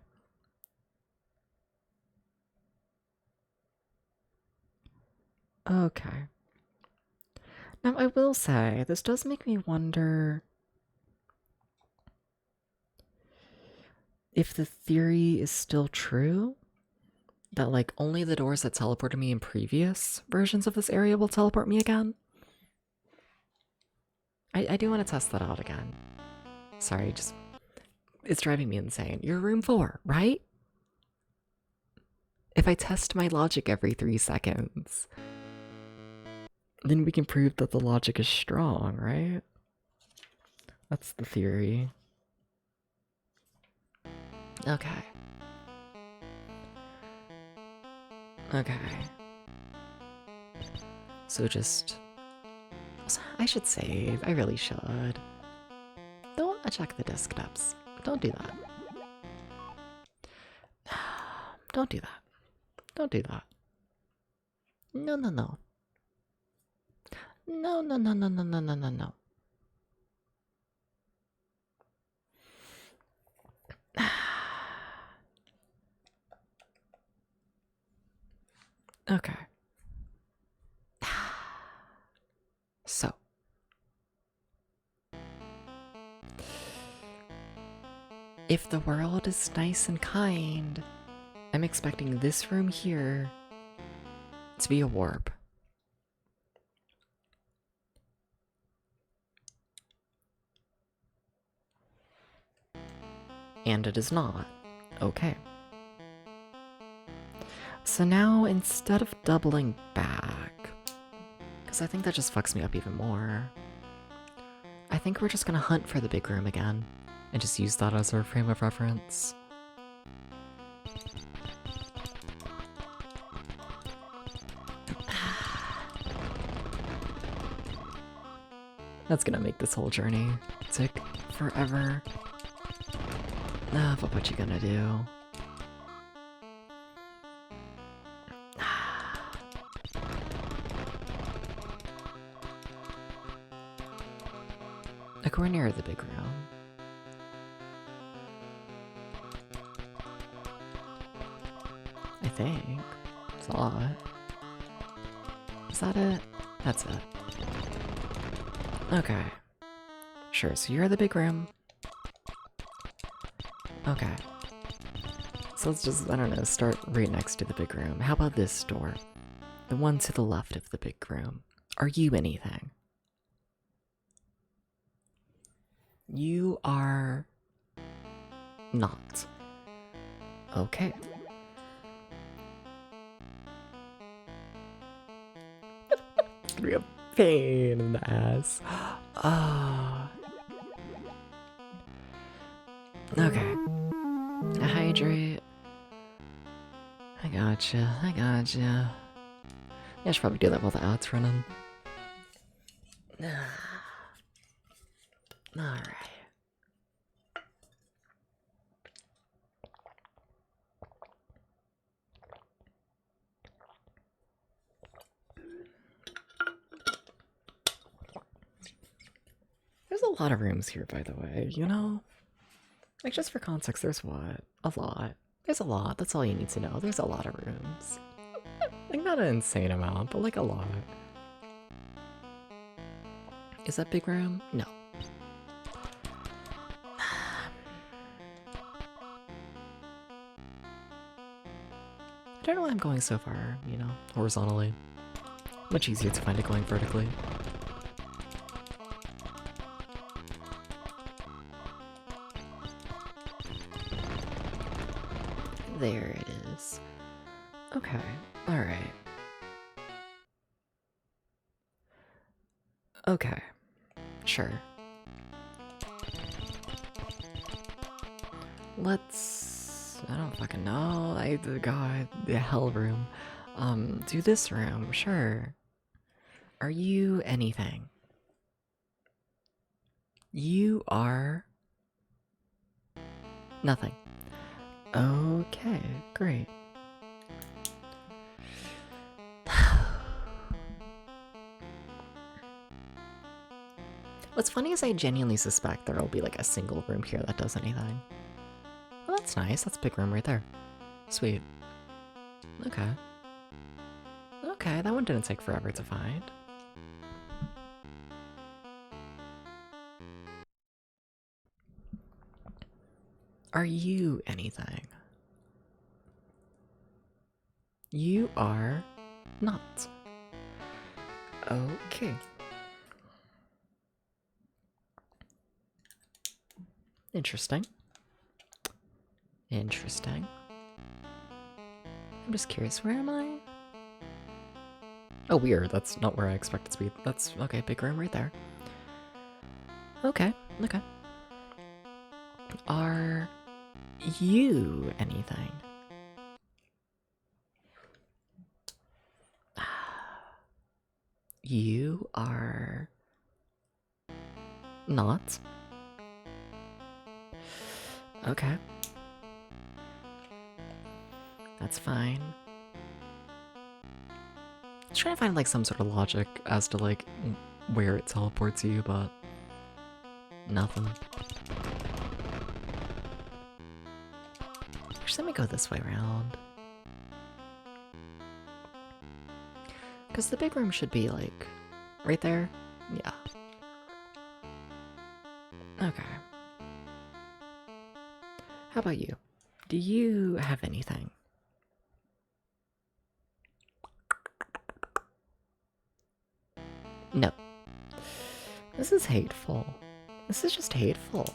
Okay. Now, I will say, this does make me wonder if the theory is still true, that, like, only the doors that teleported me in previous versions of this area will teleport me again. I do want to test that out again. Sorry, just, it's driving me insane. You're room 4, right? If I test my logic every 3 seconds, then we can prove that the logic is strong, right? That's the theory. Okay. Okay. So just... I should save. I really should. Don't check the disk depths. Don't do that. Don't do that. Don't do that. No, no, no. No, no, no, no, no, no, no, no, no. Okay. So. If the world is nice and kind, I'm expecting this room here to be a warp. And it is not. Okay. So now, instead of doubling back, because I think that just fucks me up even more, I think we're just gonna hunt for the big room again, and just use that as our frame of reference. That's gonna make this whole journey take forever. But what you gonna do? Like, we're near the big room. think. It's a lot. Is that it? That's it. Okay. Sure, so you're the big room. Okay. So let's just, I don't know, start right next to the big room. How about this door? The one to the left of the big room. Are you anything? You are not. Okay. It's gonna be a pain in the ass. Ah. Okay. Hydrate. I gotcha. Yeah, I should probably do that while the ad's running. Alright. There's a lot of rooms here, by the way, you know? Like, just for context, there's what? A lot. There's a lot, that's all you need to know. There's a lot of rooms. Like, not an insane amount, but like a lot. Is that big room? No. I don't know why I'm going so far, you know, horizontally. Much easier to find it going vertically. There it is. Okay, alright. Okay, sure. Let's... I don't fucking know. God, the hell room. Do this room, sure. Are you anything? You are... nothing. Okay, great. What's funny is I genuinely suspect there'll be like a single room here that does anything. Oh, that's nice. That's a big room right there. Sweet. Okay. Okay, that one didn't take forever to find. Are you anything? You are not. Okay. Interesting. Interesting. I'm just curious, where am I? Oh, weird. That's not where I expected to be. That's okay, big room right there. Okay, okay. Are you anything? You are not. Okay. That's fine. Just trying to find like some sort of logic as to like where it teleports you, but nothing. Actually, let me go this way around. Because the big room should be like right there. Yeah. Okay. How about you? Do you have anything? No. This is hateful. This is just hateful.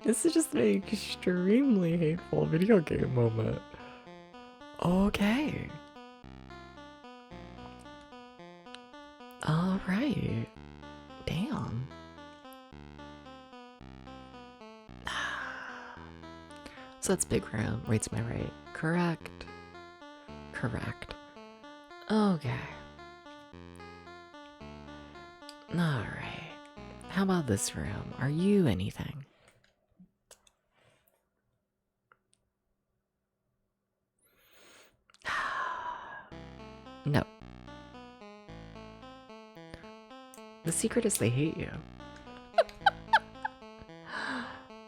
This is just an extremely hateful video game moment. Okay. Alright. Damn. So that's big room, right to my right. Correct. Correct. Okay. Alright. How about this room? Are you anything? No. The secret is they hate you.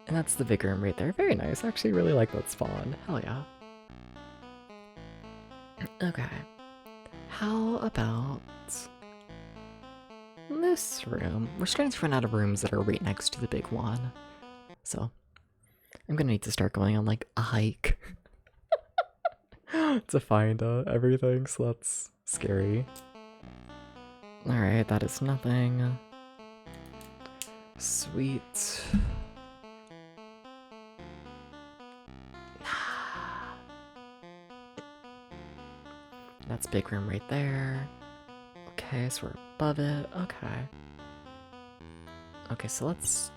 And that's the big room right there. Very nice. I actually really like that spawn. Hell yeah. Okay. How about this room? We're starting to run out of rooms that are right next to the big one. So, I'm gonna need to start going on like a hike to find everything, so that's scary. Alright, that is nothing. Sweet. That's big room right there. Okay, so we're above it. Okay. Okay, so let's...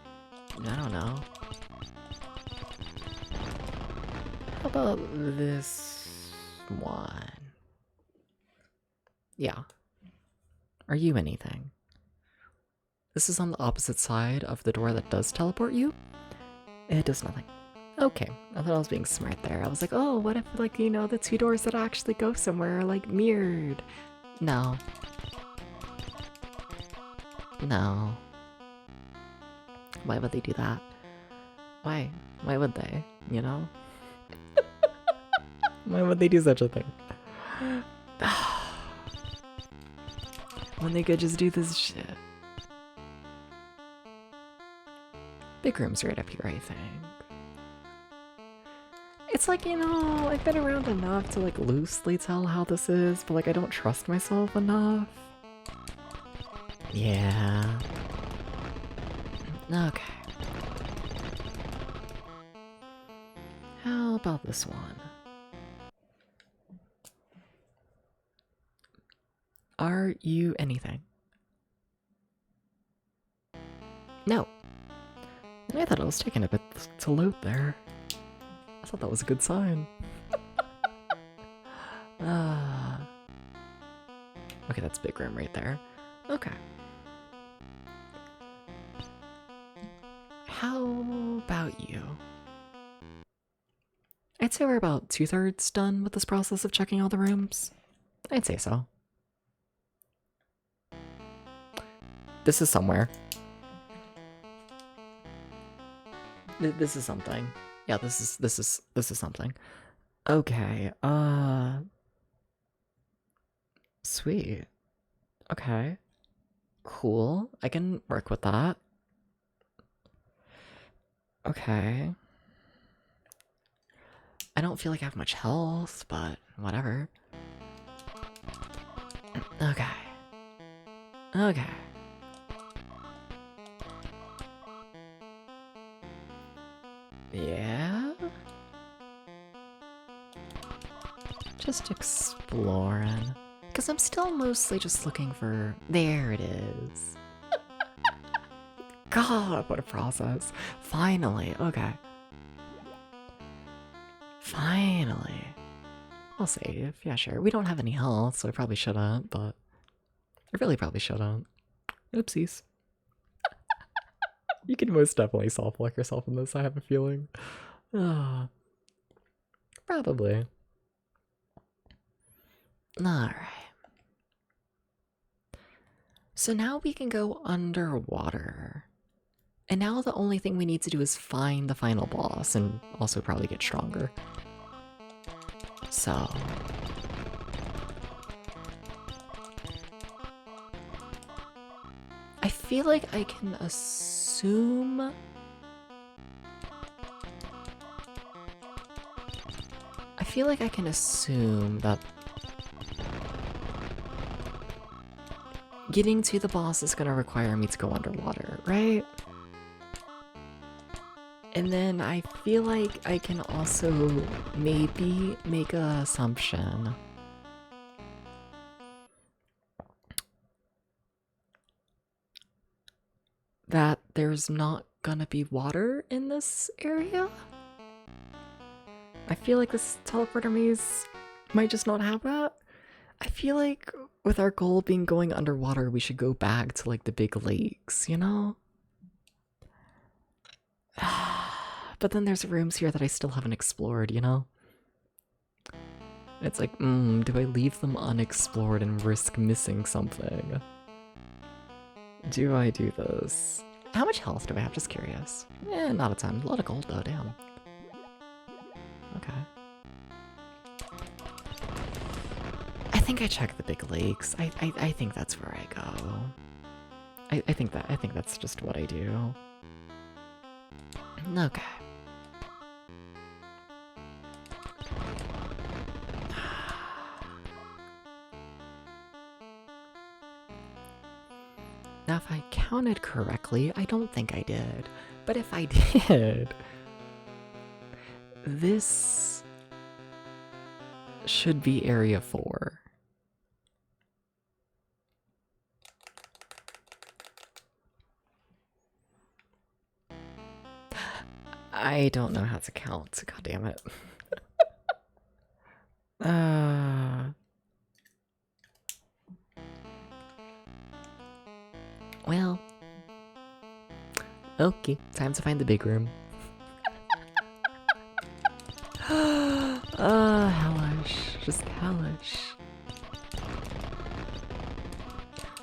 I don't know. How about this one? Yeah. Are you anything? This is on the opposite side of the door that does teleport you. It does nothing. Okay, I thought I was being smart there. I was like, oh, what if, like, you know, the two doors that actually go somewhere are, like, mirrored? No. No. Why would they do that? Why? Why would they? You know? Why would they do such a thing? When they could just do this shit. Big room's right up here, I think. It's like, you know, I've been around enough to like loosely tell how this is, but like I don't trust myself enough. Yeah. Okay. How about this one? Are you anything? No. I thought it was taking a bit to load there. I thought that was a good sign. Okay, that's big room right there. Okay. How about you? I'd say we're about 2/3 done with this process of checking all the rooms. I'd say so. This is somewhere. This is something. Yeah, this is something. Okay, sweet. Okay. Cool. I can work with that. Okay. I don't feel like I have much health, but whatever. Okay. Okay. Yeah? Just exploring. Because I'm still mostly just looking for... There it is. God, what a process. Finally, okay. Finally. I'll save. Yeah, sure. We don't have any health, so I probably shouldn't, but... I really probably shouldn't. Oopsies. You can most definitely soft-lock yourself in this, I have a feeling. Probably. Alright. So now we can go underwater. And now the only thing we need to do is find the final boss and also probably get stronger. So... I feel like I can assume... I feel like I can assume that getting to the boss is gonna require me to go underwater, right? And then I feel like I can also maybe make an assumption that there's not gonna be water in this area? I feel like this teleporter maze might just not have that. I feel like with our goal being going underwater, we should go back to like the big lakes, you know? But then there's rooms here that I still haven't explored, you know? It's like, do I leave them unexplored and risk missing something? Do I do this? How much health do I have? Just curious. Not a ton. A lot of gold though, damn. Okay. I think I check the big lakes. I think that's where I go. I think that's just what I do. Okay. Now, if I counted correctly, I don't think I did. But if I did, this should be Area 4. I don't know how to count. God damn it. Well, okay, time to find the big room. Hellish, just hellish.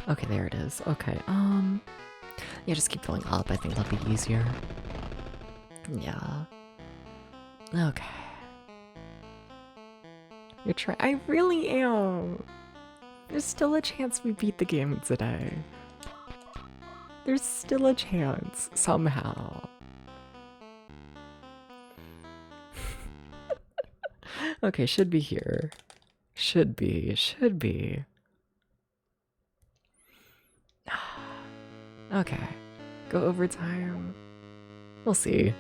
Okay, there it is. Okay, yeah, just keep going up. I think that'll be easier. Yeah. Okay. You're trying. I really am. There's still a chance we beat the game today. There's still a chance, somehow. Okay, should be here. Should be. Okay. Go overtime. We'll see.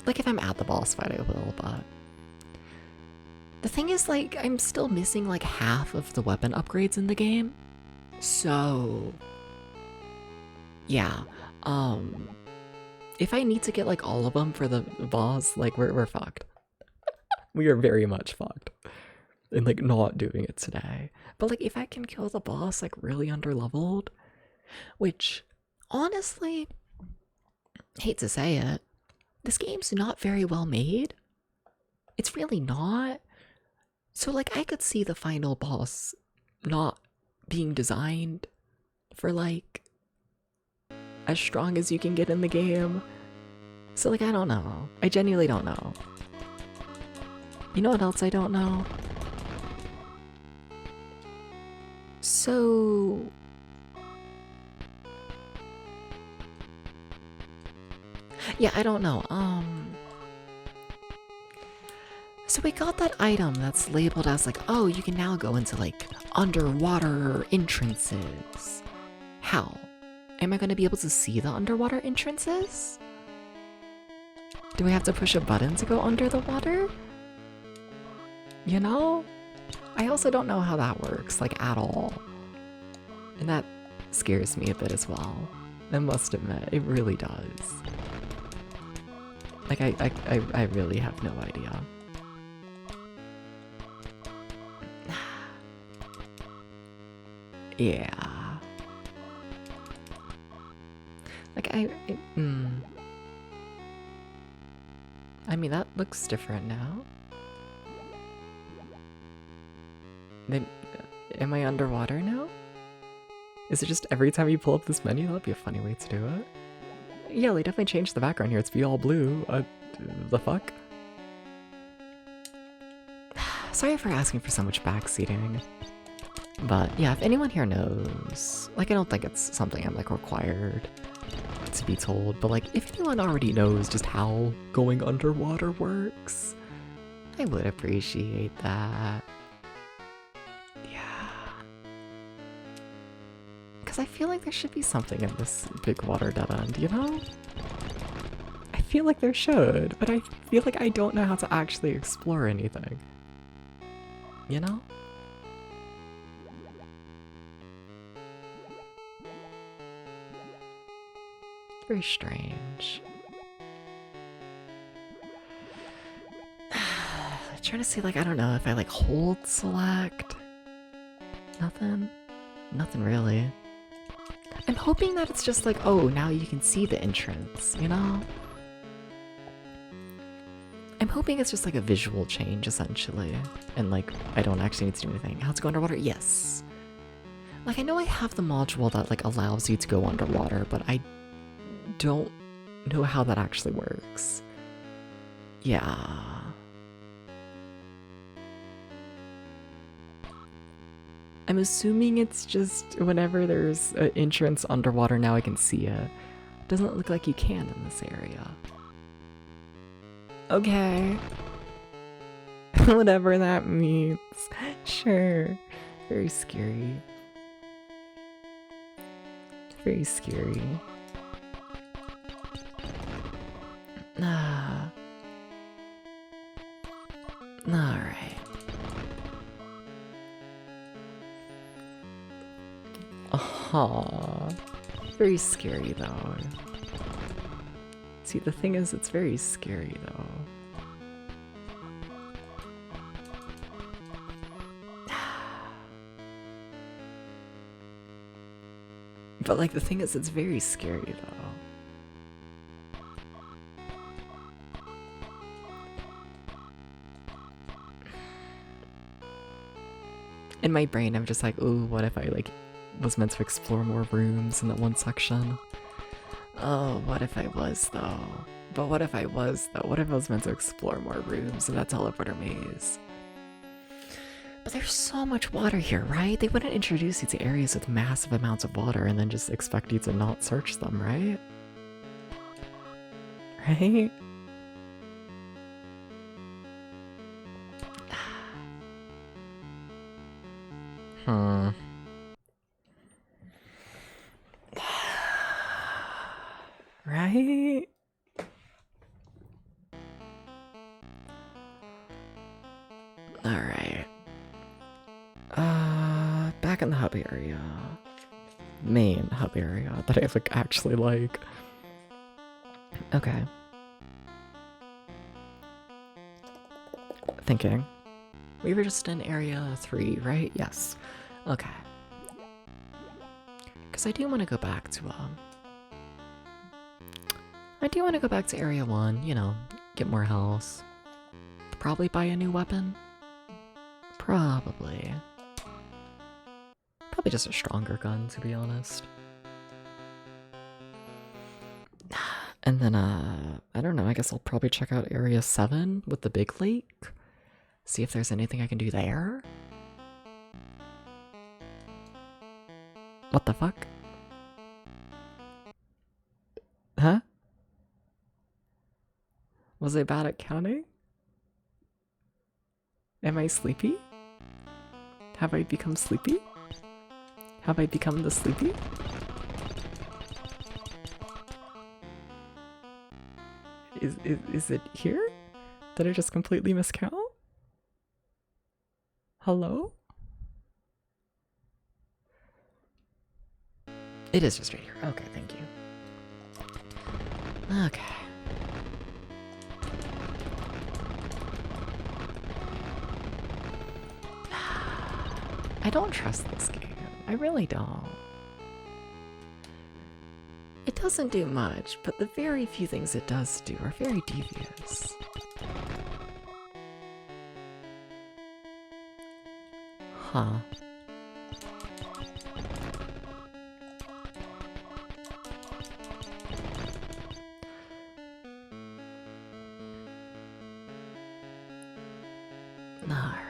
Like, if I'm at the boss fight, I will, but... The thing is, like, I'm still missing, like, half of the weapon upgrades in the game. So... yeah, if I need to get, like, all of them for the boss, like, we're fucked. We are very much fucked. And, like, not doing it today. But, like, if I can kill the boss, like, really underleveled, which, honestly, hate to say it, this game's not very well made. It's really not. So, like, I could see the final boss not being designed for, like, as strong as you can get in the game. So, like, I don't know. I genuinely don't know. You know what else I don't know? So... yeah, I don't know. So we got that item that's labeled as like, oh, you can now go into like underwater entrances. How? Am I going to be able to see the underwater entrances? Do we have to push a button to go under the water? You know? I also don't know how that works, like, at all. And that scares me a bit as well. I must admit, it really does. Like, I really have no idea. Yeah. Like, I mean, that looks different now. Then, am I underwater now? Is it just every time you pull up this menu? That'd be a funny way to do it. Yeah, they definitely changed the background here. It's be all blue. The fuck? Sorry for asking for so much backseating. But yeah, if anyone here knows, like, I don't think it's something I'm, like, required to be told, but, like, if anyone already knows just how going underwater works, I would appreciate that. Yeah. Because I feel like there should be something in this big water dead end, you know? I feel like there should, but I feel like I don't know how to actually explore anything. You know? Very strange. I'm trying to see, like, I don't know if I, like, hold select. Nothing? Nothing really. I'm hoping that it's just like, oh, now you can see the entrance, you know? I'm hoping it's just like a visual change, essentially. And, like, I don't actually need to do anything. How to go underwater? Yes. Like, I know I have the module that, like, allows you to go underwater, but I don't know how that actually works. Yeah. I'm assuming it's just whenever there's an entrance underwater, now I can see it. Doesn't look like you can in this area. Okay. Whatever that means. Sure. Very scary. Very scary. Ah. Alright. Very scary though. See, the thing is, it's very scary though. But like, the thing is, it's very scary though. In my brain, I'm just like, ooh, what if I like was meant to explore more rooms in that one section? Oh, what if I was though? But what if I was though? What if I was meant to explore more rooms in that teleporter maze? But there's so much water here, right? They wouldn't introduce you to areas with massive amounts of water and then just expect you to not search them, right? Right? Right? Alright. Back in the hub area. Main hub area that I like actually like. Okay. Thinking. We were just in area 3, right? Yes. Okay. Because I do want to go back to area 1, you know, get more health. Probably buy a new weapon. Probably just a stronger gun, to be honest. And then, I don't know, I guess I'll probably check out Area 7 with the big lake. See if there's anything I can do there. What the fuck? Huh? Was I bad at counting? Am I sleepy? Have I become sleepy? Have I become the sleepy? Is it here? Did I just completely miscount? Hello? It is just right here. Okay, thank you. Okay. I don't trust this game. I really don't. It doesn't do much, but the very few things it does do are very devious. Huh. Alright.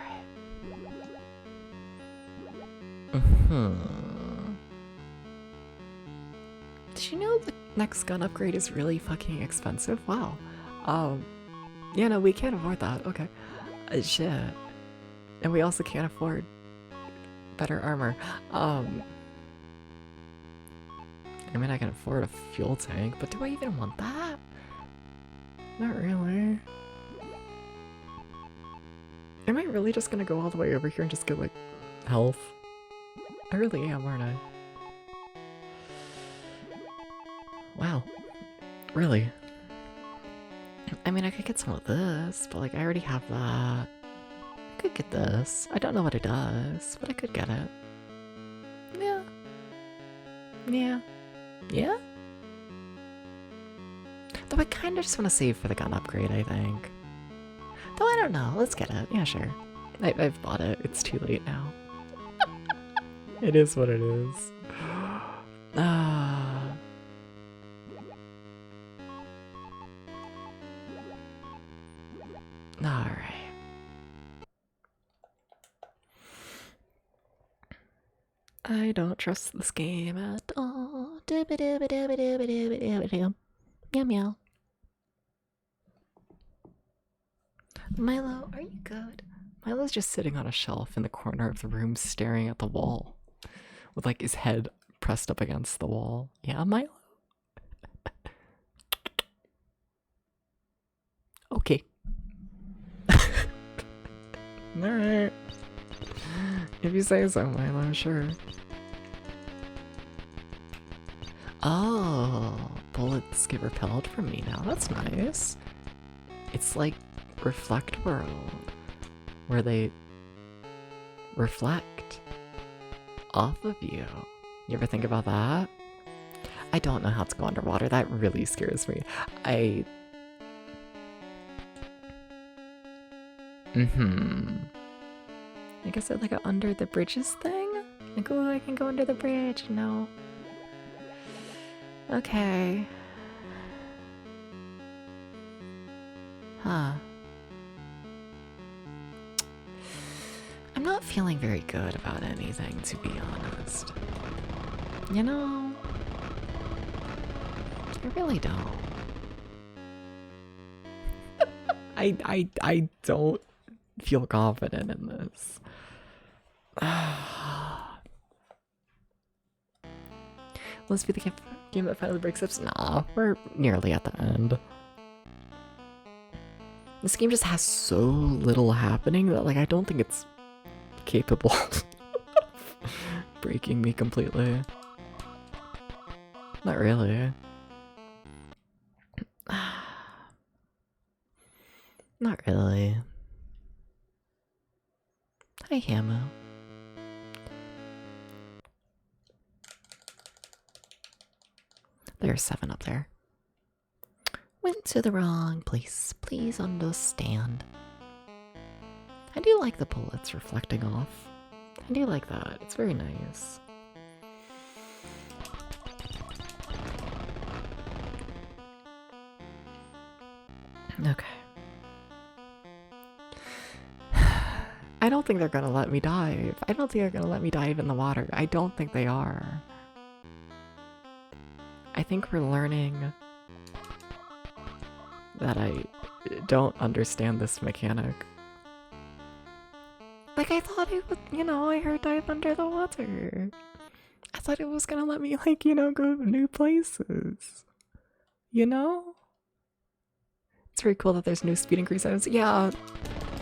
Did you know the next gun upgrade is really fucking expensive? Wow. Yeah, no, we can't afford that. Okay. Shit. And we also can't afford better armor. I mean, I can afford a fuel tank, but do I even want that? Not really. Am I really just gonna go all the way over here and just get, like, health? I really am, aren't I? Wow. Really? I mean, I could get some of this, but, like, I already have that. I could get this. I don't know what it does, but I could get it. Yeah. Yeah. Yeah? Though I kind of just want to save for the gun upgrade, I think. Though I don't know. Let's get it. Yeah, sure. I've bought it. It's too late now. It is what it is. don't trust this game at all. Meow meow. Milo, are you good? Milo's just sitting on a shelf in the corner of the room staring at the wall with like his head pressed up against the wall. Yeah, Milo? Okay. Alright. If you say so, Milo, sure. Oh, bullets get repelled from me now. That's nice. It's like Reflect World, where they reflect off of you. You ever think about that? I don't know how to go underwater. That really scares me. I guess it's like a under the bridges thing? Like, oh, I can go under the bridge. No. Okay. Huh. I'm not feeling very good about anything, to be honest. You know? I really don't. I don't feel confident in this. Let's be the game that finally breaks up. Nah, we're nearly at the end. This game just has so little happening that, like, I don't think it's capable of breaking me completely. Not really. Not really. Hi, Hamo. There's 7 up there. Went to the wrong place. Please understand. I do like the bullets reflecting off. I do like that. It's very nice. Okay. I don't think they're gonna let me dive. I don't think they're gonna let me dive in the water. I don't think they are. I think we're learning that I don't understand this mechanic. Like, I thought it would, you know, I heard dive under the water. I thought it was gonna let me, like, you know, go new places. You know? It's very cool that there's new speed increase items. Yeah,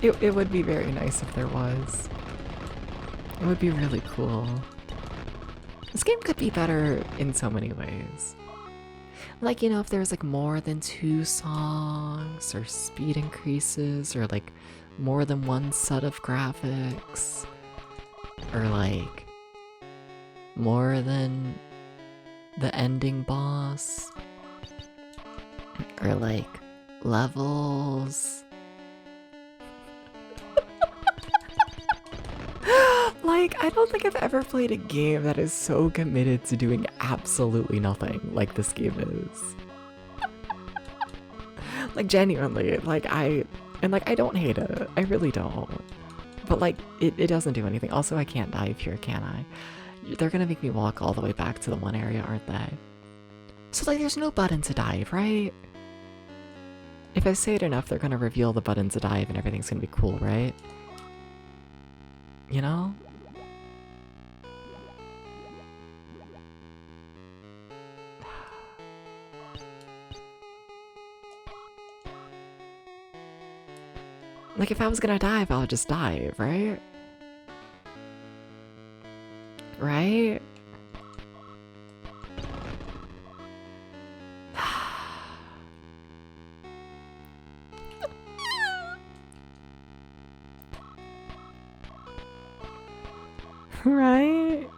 it would be very nice if there was. It would be really cool. This game could be better in so many ways. Like, you know, if there's like more than 2 songs, or speed increases, or like more than one set of graphics, or like more than the ending boss, or like levels. Like, I don't think I've ever played a game that is so committed to doing absolutely nothing like this game is. Like, genuinely, like, I don't hate it. I really don't. But, like, it doesn't do anything. Also, I can't dive here, can I? They're gonna make me walk all the way back to the one area, aren't they? So, like, there's no button to dive, right? If I say it enough, they're gonna reveal the button to dive and everything's gonna be cool, right? You know? Like, if I was gonna dive, I would just dive, right? Right? Right?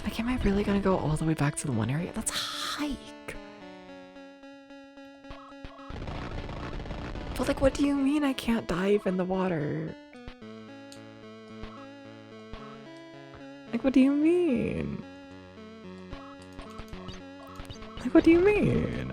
Like, am I really gonna go all the way back to the one area? That's a hike. But, like, what do you mean I can't dive in the water? Like, what do you mean? Like, what do you mean?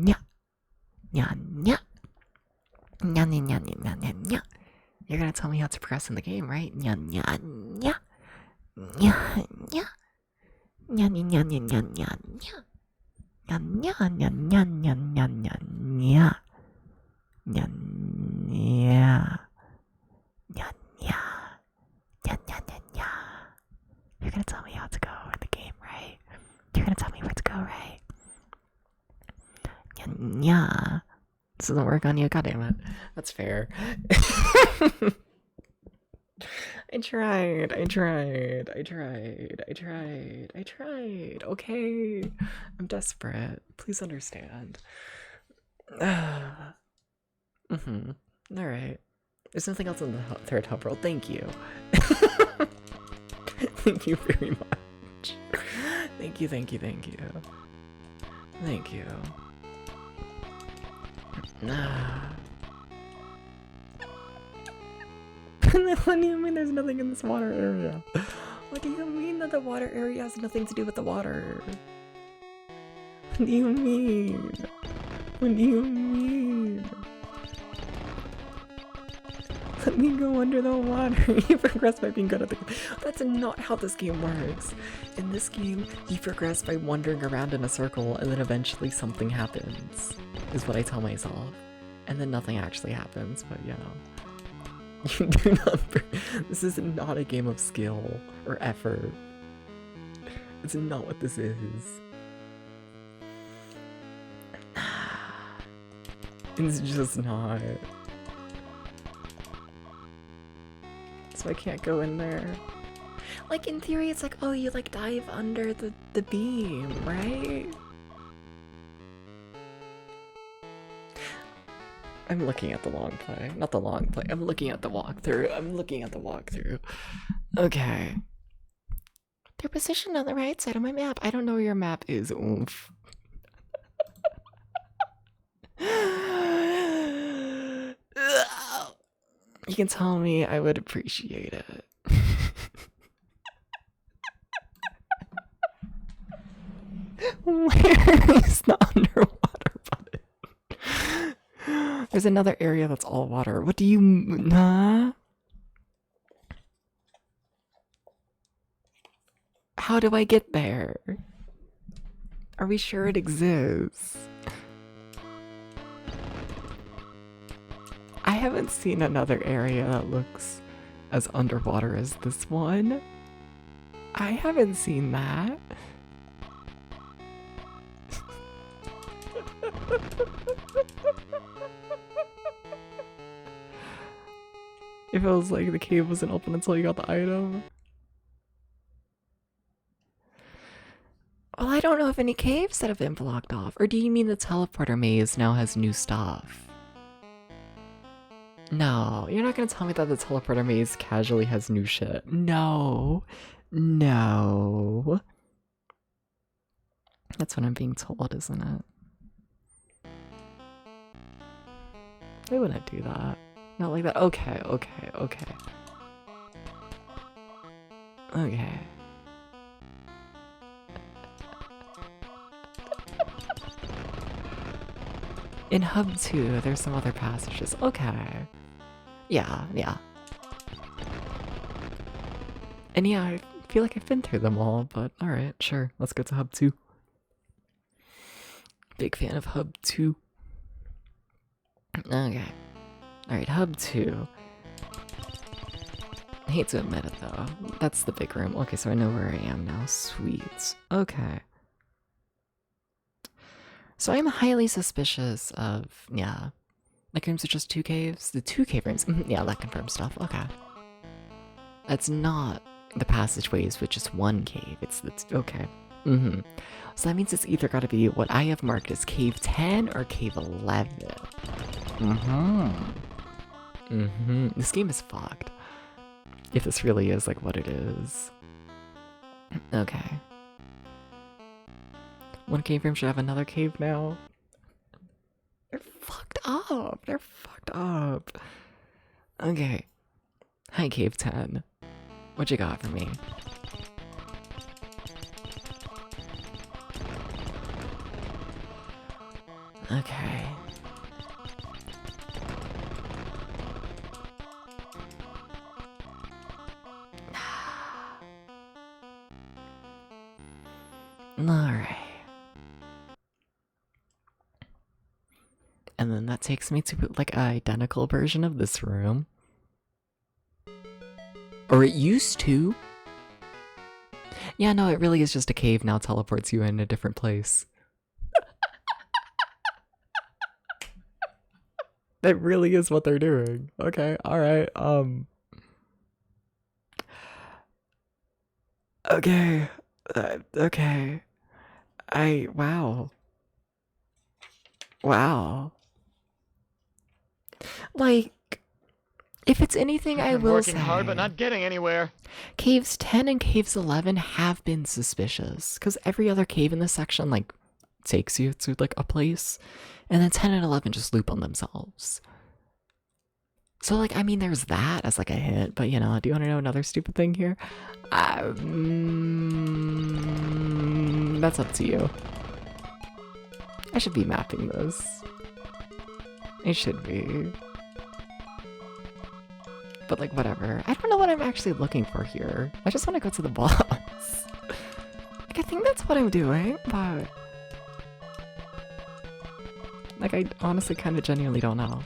nya. Nya nya. Nya nya nya nya nya nya. You're gonna tell me how to progress in the game, right? Nya nya nya. Nya nya. Nya nya nya nya nya nya nya. Nya nya nya nya nya nya nya nya. Nya nya. Nya nya. Nya nya nya nya. You're gonna tell me how to go in the game, right? You're gonna tell me where to go, right? Nya nya. This doesn't work on you, goddammit. That's fair. I tried. Okay. I'm desperate. Please understand. Alright. There's nothing else in the third hub world. Thank you. Thank you very much. Thank you. Thank you. What do you mean there's nothing in this water area? What do you mean that the water area has nothing to do with the water? What do you mean? Let me go under the water. You progress by being good at the game. That's not how this game works. In this game, you progress by wandering around in a circle and then eventually something happens, is what I tell myself. And then nothing actually happens, but you know. You do not. This is not a game of skill or effort. It's not what this is. It's just not. So I can't go in there. Like in theory, it's like, oh, you like dive under the beam, right? I'm looking at the long play. Not the long play. I'm looking at the walkthrough. Okay. They're positioned on the right side of my map. I don't know where your map is. Oomph. You can tell me, I would appreciate it. Where is the underwater button? There's another area that's all water. What do you... Huh? How do I get there? Are we sure it exists? I haven't seen another area that looks as underwater as this one. I haven't seen that. It feels like the cave wasn't open until you got the item. Well, I don't know of any caves that have been blocked off. Or do you mean the teleporter maze now has new stuff? No, you're not gonna tell me that the teleporter maze casually has new shit. No. That's what I'm being told, isn't it? They wouldn't do that. Not like that. Okay. In Hub 2, there's some other passages. Okay. Yeah. And yeah, I feel like I've been through them all, but alright, sure. Let's go to Hub 2. Big fan of Hub 2. Okay. Alright, Hub 2. I hate to admit it though. That's the big room. Okay, so I know where I am now. Sweet. Okay. So I'm highly suspicious of, yeah. Like rooms are just 2 caves? The 2 cave rooms. Yeah, that confirms stuff. Okay. That's not the passageways with just 1 cave. It's okay. So that means it's either gotta be what I have marked as cave 10 or cave 11. This game is fucked. If this really is like what it is. Okay. 1 cave room should have another cave now. They're fucked up. They're fucked up. Okay. Hi, cave 10. What you got for me? Okay. Alright. And then that takes me to like an identical version of this room. Or it used to. Yeah, no, it really is just a cave now teleports you in a different place. That really is what they're doing. Okay, alright, okay. Okay. Wow. Wow. Like, if it's anything, I will say. Working hard, but not getting anywhere. Caves 10 and caves 11 have been suspicious, because every other cave in this section, like, takes you to, like, a place, and then 10 and 11 just loop on themselves. So, like, I mean, there's that as, like, a hint, but, you know, do you want to know another stupid thing here? That's up to you. I should be mapping this. I should be. But, like, whatever. I don't know what I'm actually looking for here. I just want to go to the boss. Like, I think that's what I'm doing, but... Like, I honestly kind of genuinely don't know.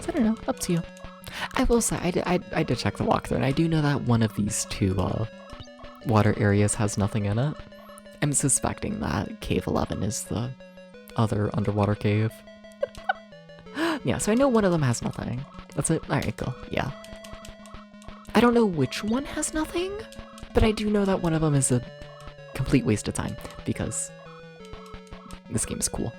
So I don't know, up to you. I will say, I did check the walkthrough, and I do know that one of these 2 water areas has nothing in it. I'm suspecting that cave 11 is the other underwater cave. Yeah, so I know one of them has nothing. That's it. Alright, cool. Yeah. I don't know which one has nothing, but I do know that one of them is a complete waste of time, because this game is cool.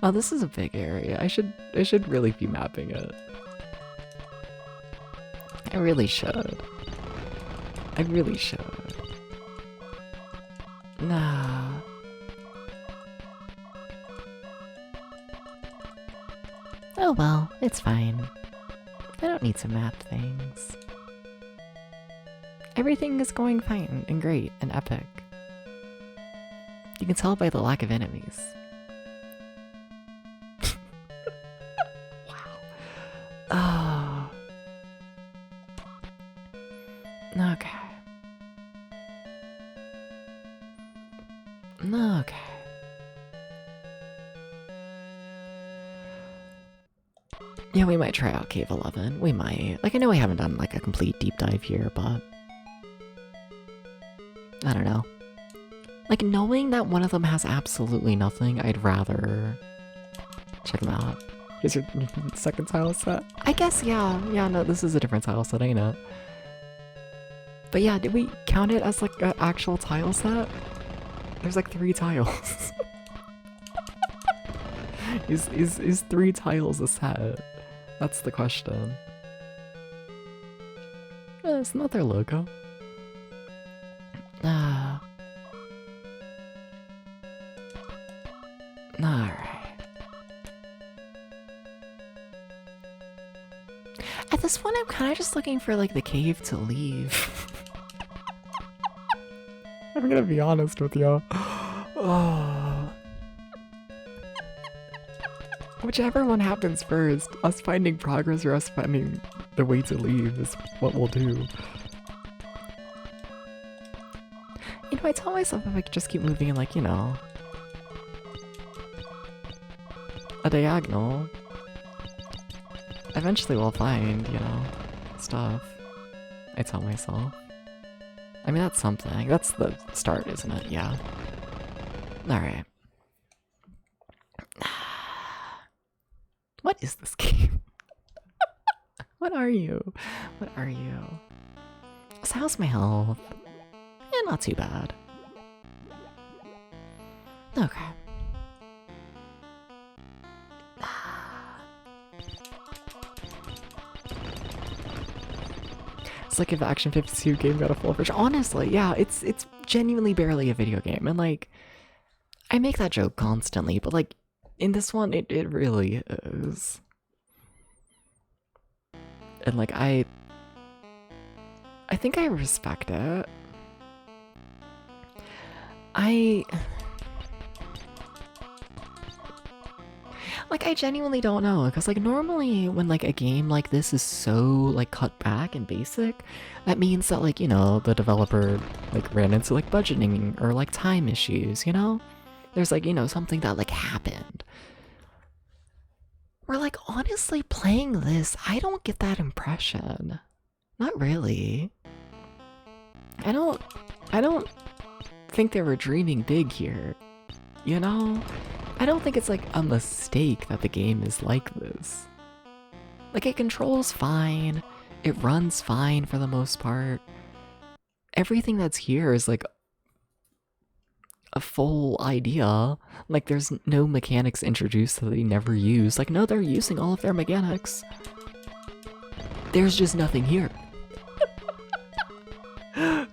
Oh, this is a big area. I should really be mapping it. I really should. I really should. Nah. Oh well, it's fine. I don't need to map things. Everything is going fine and great and epic. You can tell by the lack of enemies. Wow. Oh. Okay. Okay. Yeah, we might try out Cave 11. We might. Like, I know we haven't done, like, a complete deep dive here, but... I don't know. Like, knowing that one of them has absolutely nothing, I'd rather... check them out. Here's your second tile set. I guess, yeah. Yeah, no, this is a different tile set, ain't it? But yeah, did we count it as, like, an actual tile set? There's, like, 3 tiles. Is 3 tiles a set? That's the question. It's not their logo. Alright. At this point, I'm kind of just looking for, like, the cave to leave. I I'm gonna be honest with you. Oh. Whichever one happens first, us finding progress or us finding the way to leave is what we'll do. You know, I tell myself if I could just keep moving in, like, you know, a diagonal, eventually we'll find, you know, stuff. I tell myself. I mean, that's something. That's the start, isn't it? Yeah. Alright. What is this game? What are you? What are you? So how's my health? Yeah, not too bad. Okay. It's like if Action 52 game got a full version. Honestly, yeah, it's genuinely barely a video game. And like, I make that joke constantly, but like, in this one, it really is. And like, I think I respect it. I genuinely don't know, because like normally when like a game like this is so like cut back and basic, that means that like, you know, the developer like ran into like budgeting or like time issues, you know? There's like, you know, something that like happened. We're like, honestly, playing this, I don't get that impression. Not really. I don't think they were dreaming big here, you know? I don't think it's like a mistake that the game is like this. Like, it controls fine, it runs fine for the most part. Everything that's here is like a full idea. Like, there's no mechanics introduced that they never use. Like, no, they're using all of their mechanics. There's just nothing here.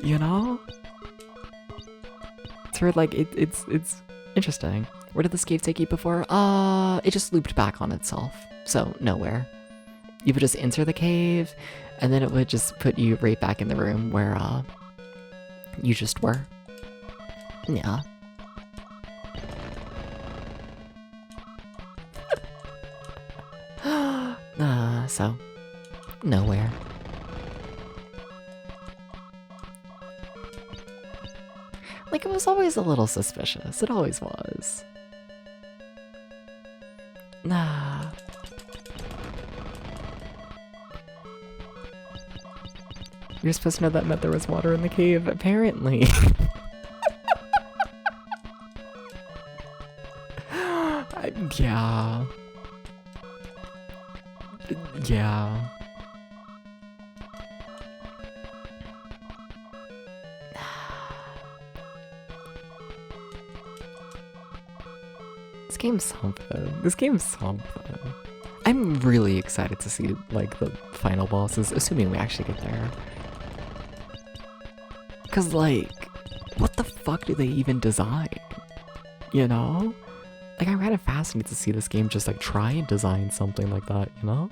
You know? It's weird, like, it's interesting. Where did this cave take you before? It just looped back on itself. So, nowhere. You would just enter the cave, and then it would just put you right back in the room where, you just were. Yeah. So, nowhere. Like, it was always a little suspicious. It always was. Nah. You're supposed to know that meant there was water in the cave, apparently. Yeah. Yeah. This game's something. This game's something. I'm really excited to see, like, the final bosses, assuming we actually get there. Cause, like, what the fuck do they even design? You know? Like, I'm kind of fascinated to see this game just, like, try and design something like that, you know?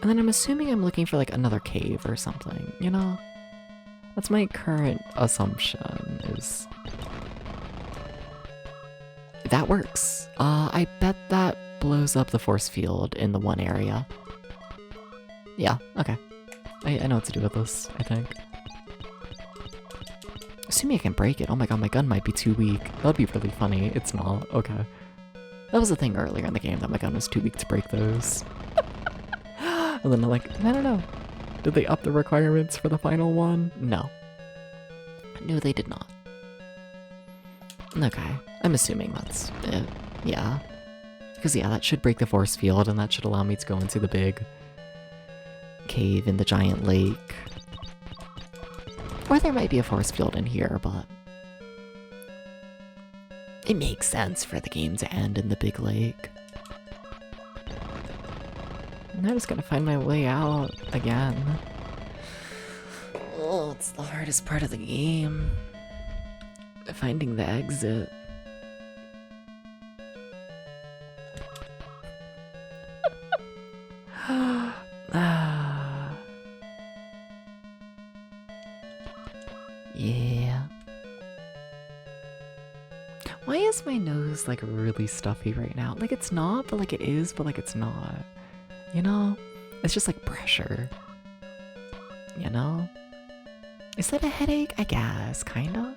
And then I'm assuming I'm looking for, like, another cave or something, you know? That's my current assumption, is... That works. I bet that blows up the force field in the one area. Yeah, okay. I know what to do with this, I think. Assuming I can break it. Oh my god, my gun might be too weak. That'd be really funny. It's not. Okay. That was the thing earlier in the game, that my gun was too weak to break those. And then I'm like, I don't know. Did they up the requirements for the final one? No. No, they did not. Okay. I'm assuming that's it. Yeah. Because yeah, that should break the force field, and that should allow me to go into the big cave in the giant lake. Or there might be a force field in here, but it makes sense for the game to end in the big lake. And I'm just gonna find my way out again. Oh, it's the hardest part of the game. Finding the exit. Yeah. Why is my nose like really stuffy right now? Like it's not, but like it is, but like it's not. You know? It's just like pressure. You know? Is that a headache? I guess, kinda.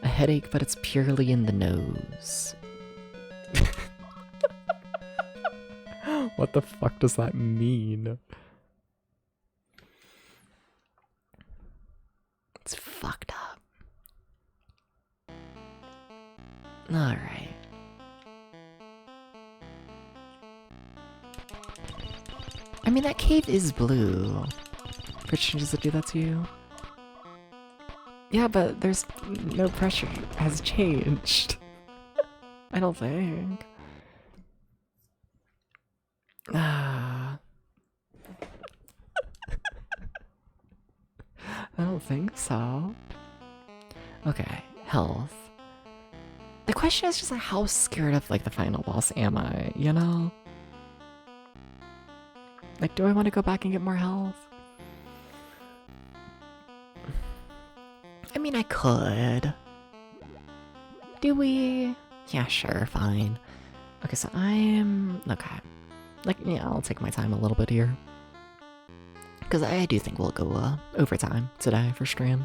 A headache, but it's purely in the nose. What the fuck does that mean? It's fucked up. Alright. I mean, that cave is blue. Christian, does it do that to you? Yeah, but there's no pressure has changed. I don't think. I don't think so. Okay, health. The question is just like, how scared of like the final boss am I, you know? Like, do I want to go back and get more health? I mean, I could. Do we? Yeah, sure, fine. Okay, so I'm... Okay. Like, yeah, I'll take my time a little bit here. Because I do think we'll go overtime today for stream.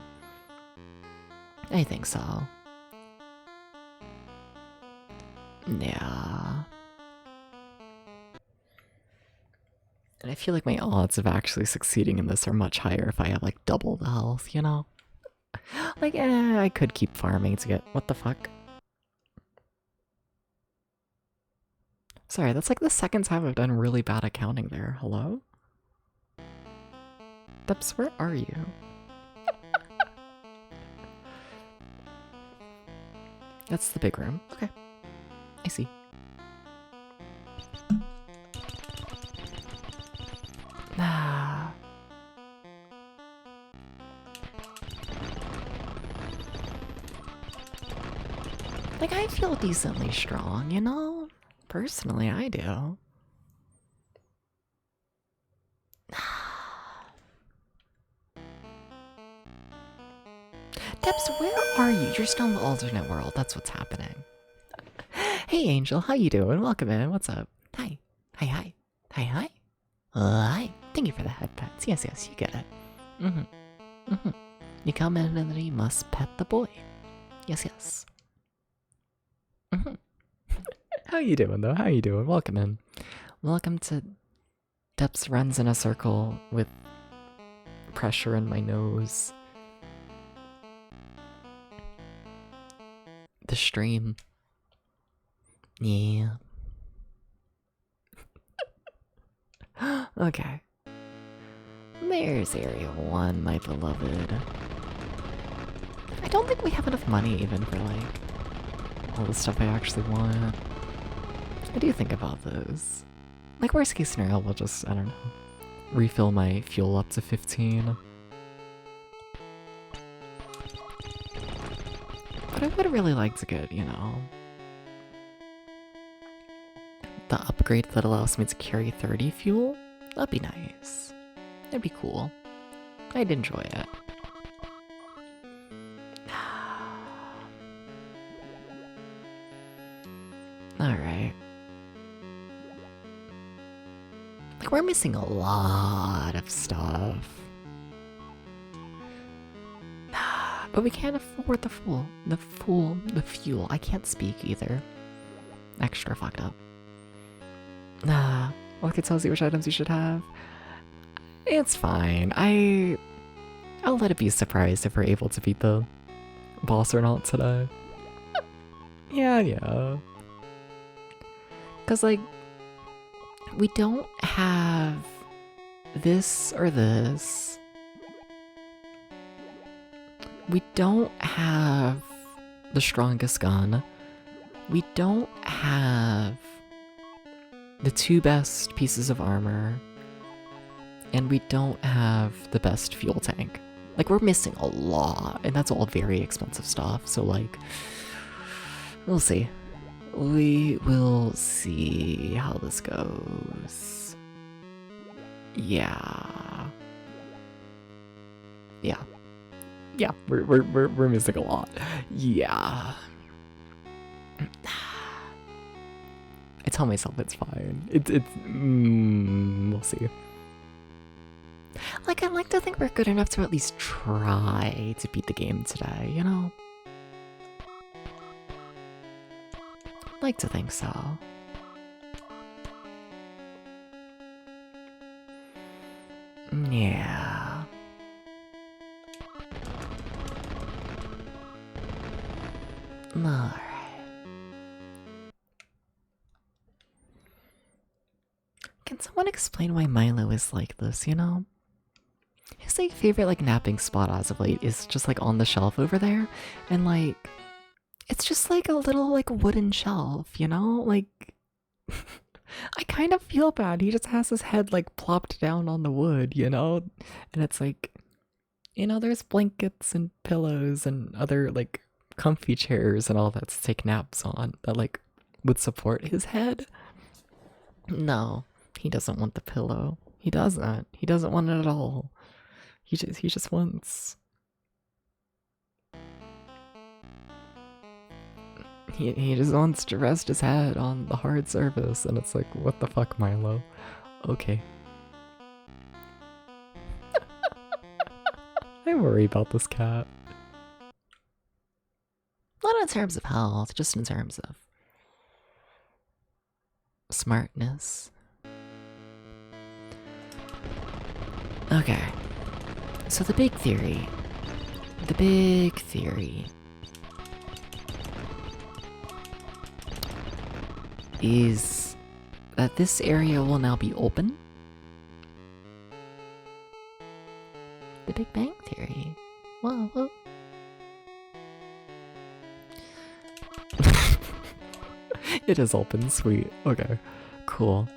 I think so. Yeah. And I feel like my odds of actually succeeding in this are much higher if I have like double the health, you know? Like, I could keep farming to get... What the fuck? Sorry, that's like the second time I've done really bad at counting there. Hello? Dubs, where are you? That's the big room. Okay. I see. Ah. Like, I feel decently strong, you know? Personally, I do. Debs, where are you? You're still in the alternate world. That's what's happening. Hey, Angel. How you doing? Welcome in. What's up? Hi. Hi, hi. Hi, hi. Hi. Thank you for the head pets. Yes, yes, you get it. Mm-hmm. Mm-hmm. You come in and you must pet the boy. Yes, yes. Mm-hmm. How you doing, though? How you doing? Welcome in. Welcome to Depths Runs in a Circle with pressure in my nose. The stream. Yeah. Okay. There's Area 1, my beloved. I don't think we have enough money even for, like, all the stuff I actually want. I do think about those. Like, worst case scenario, we'll just, I don't know, refill my fuel up to 15. But I would really like to get, you know, the upgrade that allows me to carry 30 fuel. That'd be nice. That'd be cool. I'd enjoy it. Alright. Like, we're missing a lot of stuff. But we can't afford the fuel. I can't speak either. Extra fucked up. Look, it tells you which items you should have. It's fine. I'll let it be surprised if we're able to beat the boss or not today. Yeah. Cause like, we don't have this or this. We don't have the strongest gun. We don't have the 2 best pieces of armor. And we don't have the best fuel tank. Like, we're missing a lot, and that's all very expensive stuff, so like, we'll see. We will see how this goes. Yeah. Yeah, we're missing a lot. Yeah. I tell myself it's fine. We'll see. Like, I like to think we're good enough to at least try to beat the game today, you know? I'd like to think so. Yeah. Alright. Can someone explain why Milo is like this, you know? His like favorite like napping spot as of late is just like on the shelf over there, and like it's just like a little like wooden shelf, you know? Like I kind of feel bad. He just has his head like plopped down on the wood, you know? And it's like, you know, there's blankets and pillows and other like comfy chairs and all that to take naps on that like would support his head. No, he doesn't want the pillow. He doesn't. He doesn't want it at all. He just wants. He just wants to rest his head on the hard surface, and it's like, what the fuck, Milo? Okay. I worry about this cat. Not in terms of health, just in terms of smartness. Okay. So the big theory is that this area will now be open. The Big Bang Theory. Whoa. It is open, sweet. Okay, cool.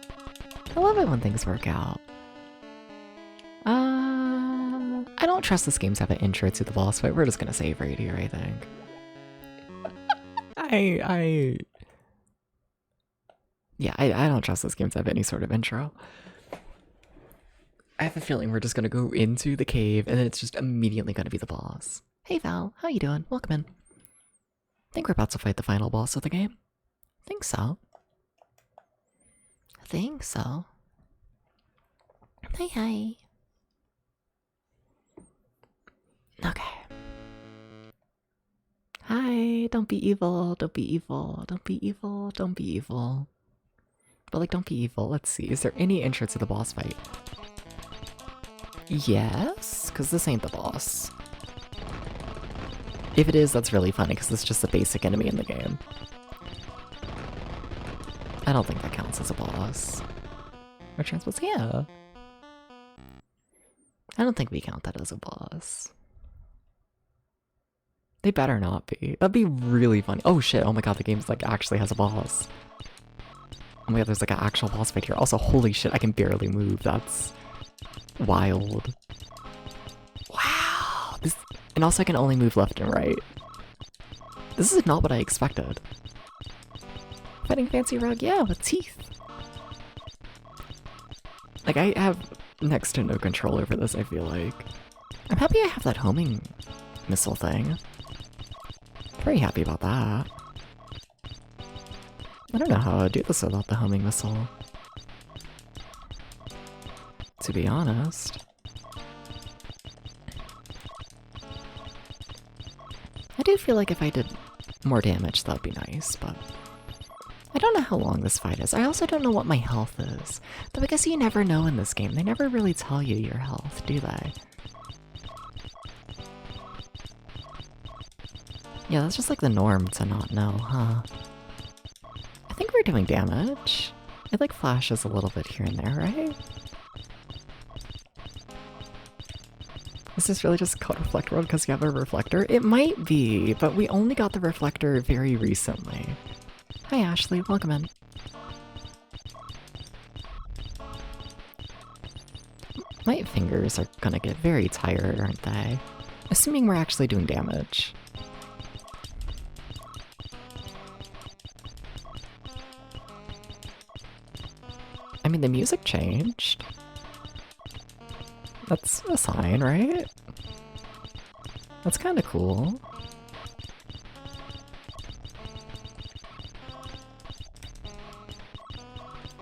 I love it when things work out. I don't trust this game to have an intro to the boss fight. We're just gonna save right here, I think. I don't trust this game to have any sort of intro. I have a feeling we're just gonna go into the cave and then it's just immediately gonna be the boss. Hey Val, how you doing? Welcome in. I think we're about to fight the final boss of the game. I think so. Hi. Okay. Hi, don't be evil. But like, don't be evil. Let's see. Is there any intro to the boss fight? Yes, because this ain't the boss. If it is, that's really funny because it's just a basic enemy in the game. I don't think that counts as a boss. Our transport's here. I don't think we count that as a boss. They better not be. That'd be really funny. Oh shit, oh my god, the game's like actually has a boss. Oh my god, there's like an actual boss fight here. Also, holy shit, I can barely move. That's wild. Wow. And also I can only move left and right. This is not what I expected. Fighting fancy rug, yeah, with teeth. Like, I have next to no control over this, I feel like. I'm happy I have that homing missile thing. Pretty happy about that. I don't know how I'd do this without the homing missile. To be honest. I do feel like if I did more damage, that'd be nice, but I don't know how long this fight is. I also don't know what my health is. Though I guess you never know in this game. They never really tell you your health, do they? Yeah, that's just like the norm to not know, huh? I think we're doing damage. It like flashes a little bit here and there, right? Is this really just called Reflect World because you have a reflector? It might be, but we only got the reflector very recently. Hi Ashley, welcome in. My fingers are gonna get very tired, aren't they? Assuming we're actually doing damage. I mean, the music changed. That's a sign, right? That's kind of cool.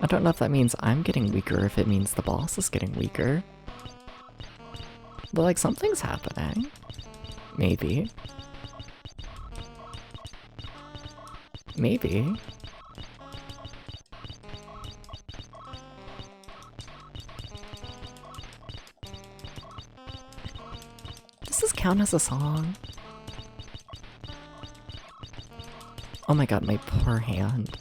I don't know if that means I'm getting weaker or if it means the boss is getting weaker. But like something's happening. Maybe. Maybe. Does this count as a song? Oh my god, my poor hand.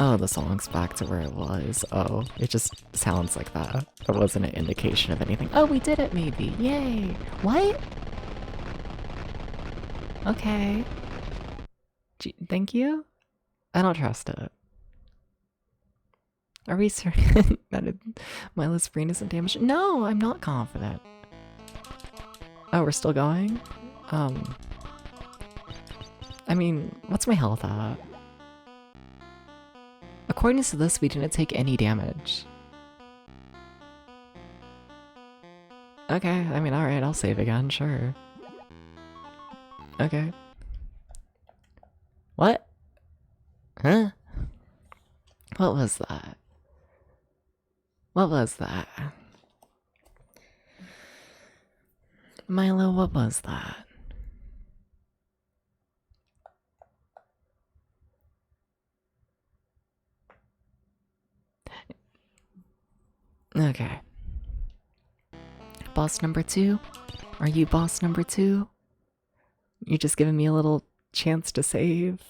Oh, the song's back to where it was. Oh, it just sounds like that. It wasn't an indication of anything. Oh, we did it maybe. Yay. What? Okay. Thank you? I don't trust it. Are we certain that Milo's brain isn't damaged? No, I'm not confident. Oh, we're still going? I mean, what's my health at? According to this, we didn't take any damage. Okay, I mean, alright, I'll save again, sure. Okay. What? Huh? What was that? What was that? Milo, what was that? Okay. Boss number 2? Are you boss number 2? You just giving me a little chance to save?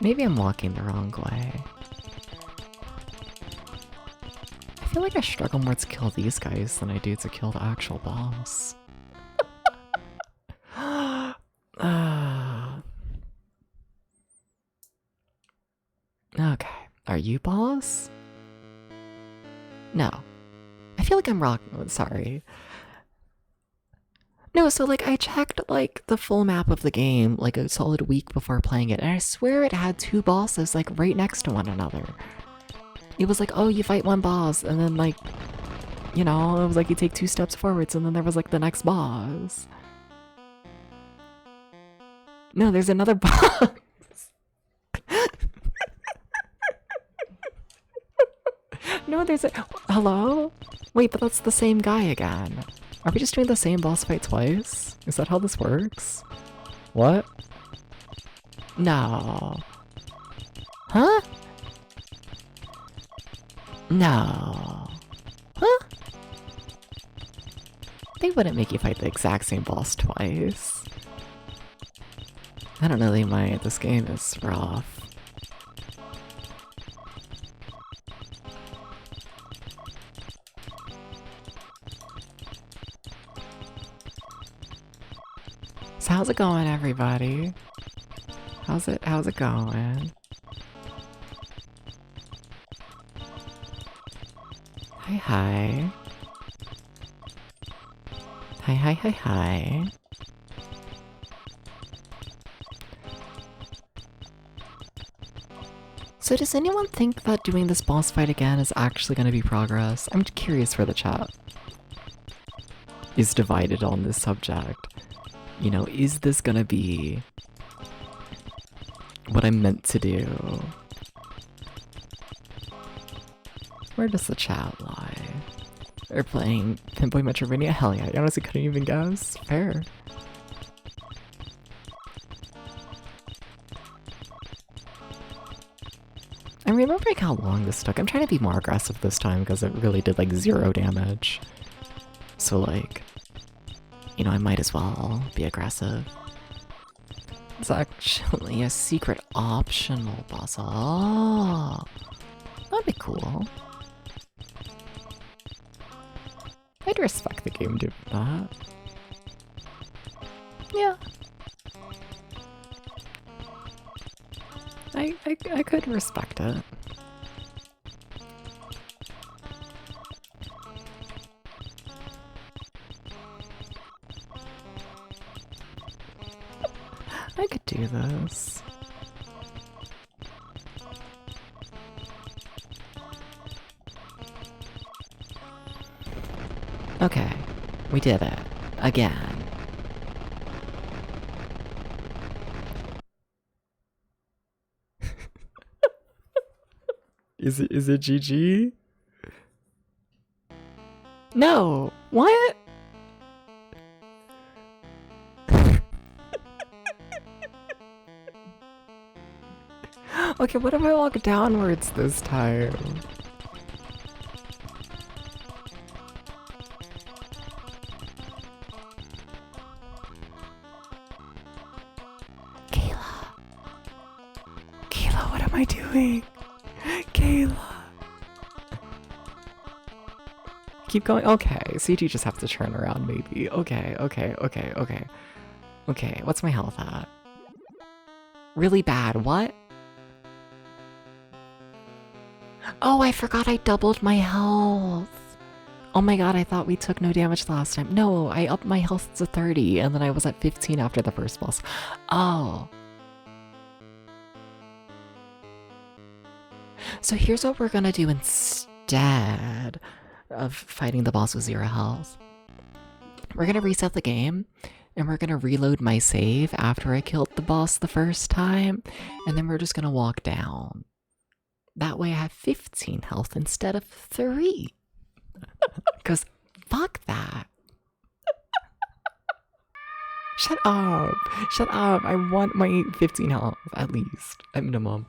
Maybe I'm walking the wrong way. I feel like I struggle more to kill these guys than I do to kill the actual boss. Okay, are you boss? No. I feel like I'm sorry. No, so like I checked like the full map of the game like a solid week before playing it, and I swear it had 2 bosses like right next to one another. It was like, oh, you fight one boss, and then like, you know, it was like you take 2 steps forwards, and then there was like the next boss. No, there's another boss. No, there's a... Hello? Wait, but that's the same guy again. Are we just doing the same boss fight twice? Is that how this works? What? No. Huh? No. Huh? They wouldn't make you fight the exact same boss twice. I don't know, they might. This game is rough. So how's it going, everybody? How's it going? Hi. Hi. So does anyone think that doing this boss fight again is actually going to be progress? I'm curious where the chat is divided on this subject. You know, is this going to be what I'm meant to do? Where does the chat lie? They're playing Pinboy Metroidvania? Hell yeah, I honestly couldn't even guess. Fair. I'm remembering how long this took. I'm trying to be more aggressive this time because it really did like 0 damage. So like, you know, I might as well be aggressive. It's actually a secret optional boss. Oh, that'd be cool. I'd respect the game doing that. Yeah. I could respect it. I could do this. Okay, we did it. Again. Is it GG? No! What? Okay, what if I walk downwards this time? Kayla, what am I doing? Kayla. Keep going. Okay, so you do just have to turn around, maybe. Okay. Okay, what's my health at? Really bad. What? Oh, I forgot I doubled my health. Oh my god, I thought we took no damage last time. No, I upped my health to 30, and then I was at 15 after the first boss. Oh. So here's what we're gonna do instead of fighting the boss with 0 health. We're gonna reset the game, and we're gonna reload my save after I killed the boss the first time, and then we're just gonna walk down. That way I have 15 health instead of 3. Because fuck that. Shut up. Shut up. I want my 15 health, at least, at minimum.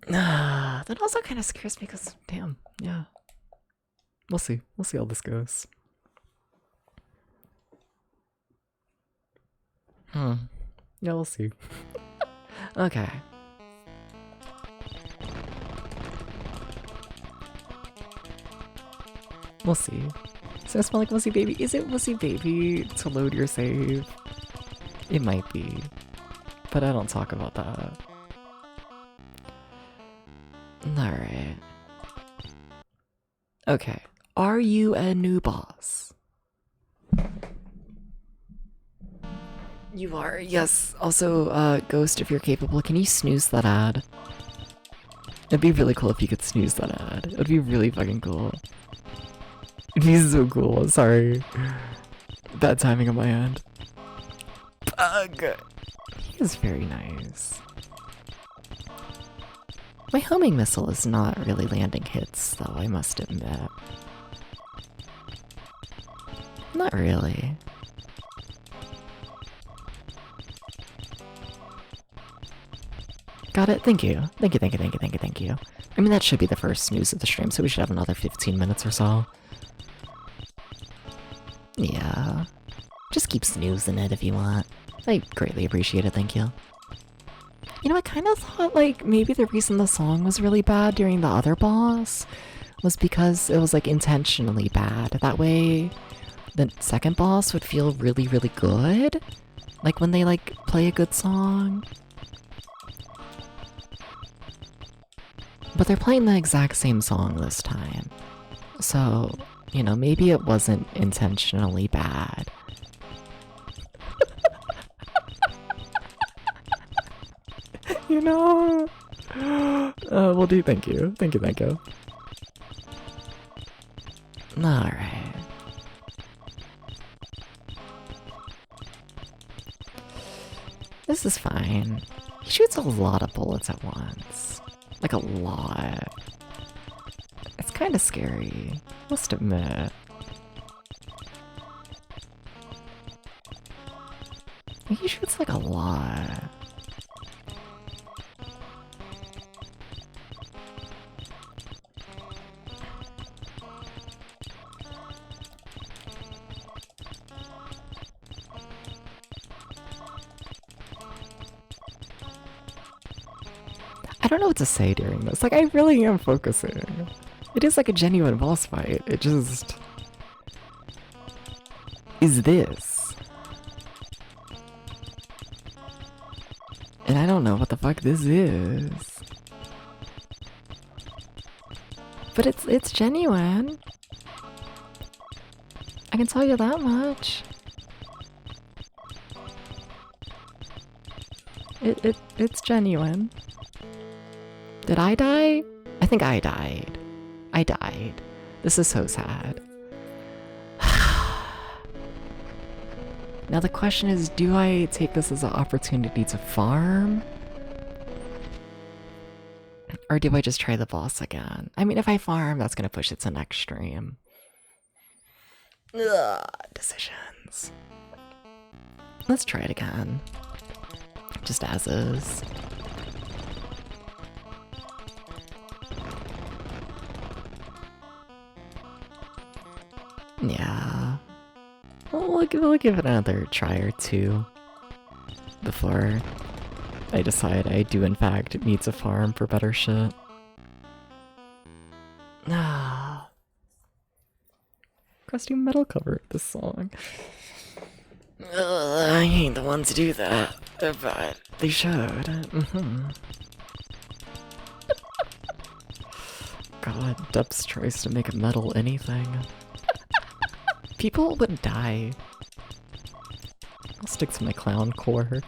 That also kind of scares me because, damn, yeah. We'll see. We'll see how this goes. Yeah, we'll see. Okay. We'll see. So I smell like Wussy Baby. Is it Wussy Baby to load your save? It might be. But I don't talk about that. Alright. Okay. Are you a new boss? You are, yes. Also, Ghost, if you're capable, can you snooze that ad? It'd be really cool if you could snooze that ad. It would be really fucking cool. It'd be so cool, sorry. Bad timing on my end. Bug! He is very nice. My homing missile is not really landing hits, though, I must admit. Not really. Got it? Thank you. Thank you. I mean, that should be the first snooze of the stream, so we should have another 15 minutes or so. Yeah. Just keep snoozing it if you want. I greatly appreciate it, thank you. You know, I kind of thought, like, maybe the reason the song was really bad during the other boss was because it was, like, intentionally bad. That way, the second boss would feel really, really good. Like, when they, like, play a good song. But they're playing the exact same song this time. So, you know, maybe it wasn't intentionally bad. You know? Well, do thank you. Thank you. Alright. This is fine. He shoots a lot of bullets at once. Like a lot. It's kind of scary, must admit. He shoots like a lot. I don't know what to say during this. Like, I really am focusing. It is like a genuine boss fight. It just... is this. And I don't know what the fuck this is. But it's genuine. I can tell you that much. It's genuine. Did I die? I think I died. I died. This is so sad. Now the question is, do I take this as an opportunity to farm? Or do I just try the boss again? I mean, if I farm, that's gonna push it to next stream. Ugh, decisions. Let's try it again. Just as is. Yeah. We'll give it another try or two before I decide I do in fact need to farm for better shit. Ah. Crusty metal cover this song. I ain't the one to do that, but they should. God, Depths tries to make a metal anything. People would die. I'll stick to my clown core.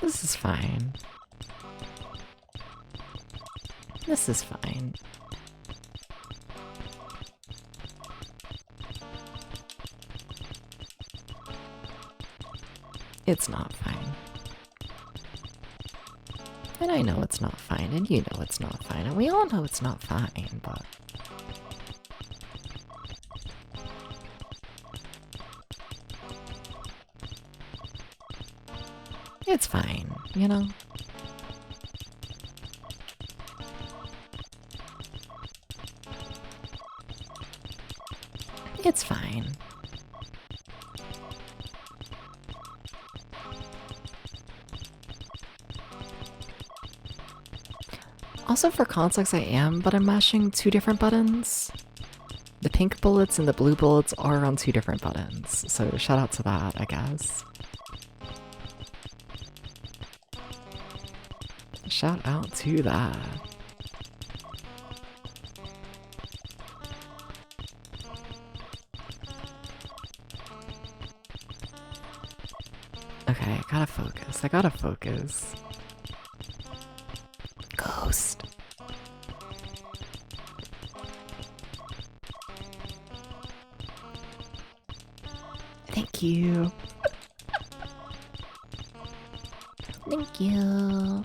This is fine. This is fine. It's not fine. And I know it's not fine, and you know it's not fine, and we all know it's not fine, but... it's fine, you know? It's fine. Also, for context, I am, but I'm mashing two different buttons. The pink bullets and the blue bullets are on two different buttons, so shout out to that, I guess. Shout out to that. Okay, I gotta focus. I gotta focus. Ghost. Thank you. Thank you.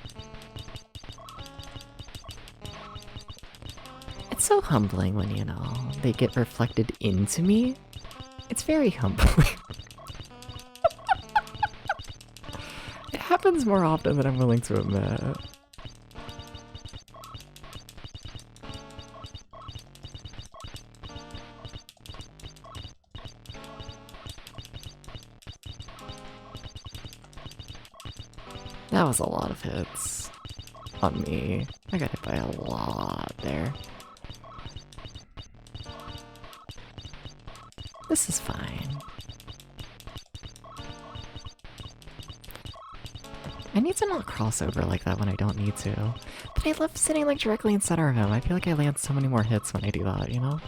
It's so humbling when, you know, they get reflected into me. It's very humbling. It happens more often than I'm willing to admit. That was a lot of hits on me. I got hit by a lot there. This is fine. I need to not cross over like that when I don't need to. But I love sitting like directly in center of him. I feel like I land so many more hits when I do that, you know?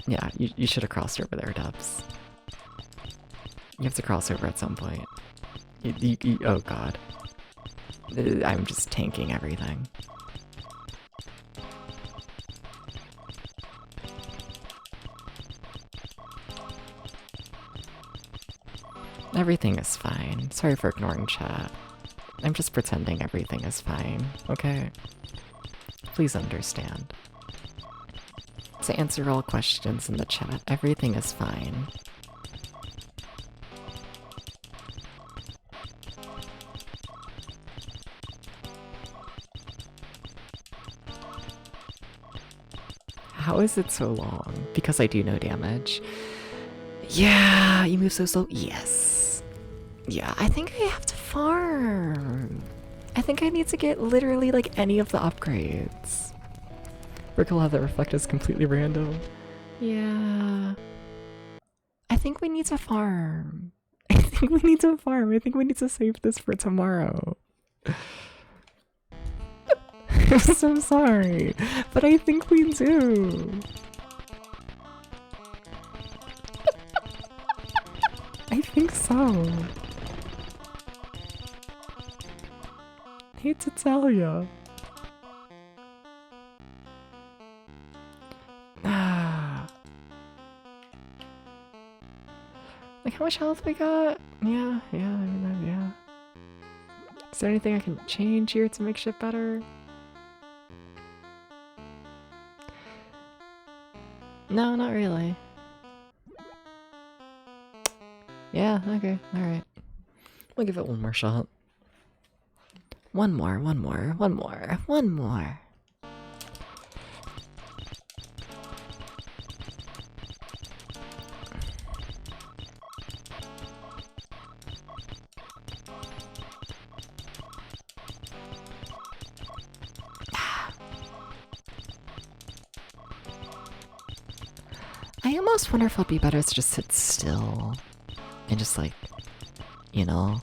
Yeah, you should have crossed over there, Dubs. You have to cross over at some point. Oh god. I'm just tanking everything. Everything is fine. Sorry for ignoring chat. I'm just pretending everything is fine, okay? Please understand. To answer all questions in the chat, everything is fine. How is it so long? Because I do no damage. Yeah, you move so slow. Yes. Yeah, I think I have to farm. I think I need to get literally like any of the upgrades. Recall how that reflect is completely random. Yeah. I think we need to farm. I think we need to farm. I think we need to save this for tomorrow. I'm so sorry, but I think we do. I think so. Hate to tell ya. Like, how much health we got? Yeah, I mean, yeah. Is there anything I can change here to make shit better? No, not really. Yeah, okay, alright. We'll give it one more shot. One more. I almost wonder if it'd be better to just sit still and just like, you know,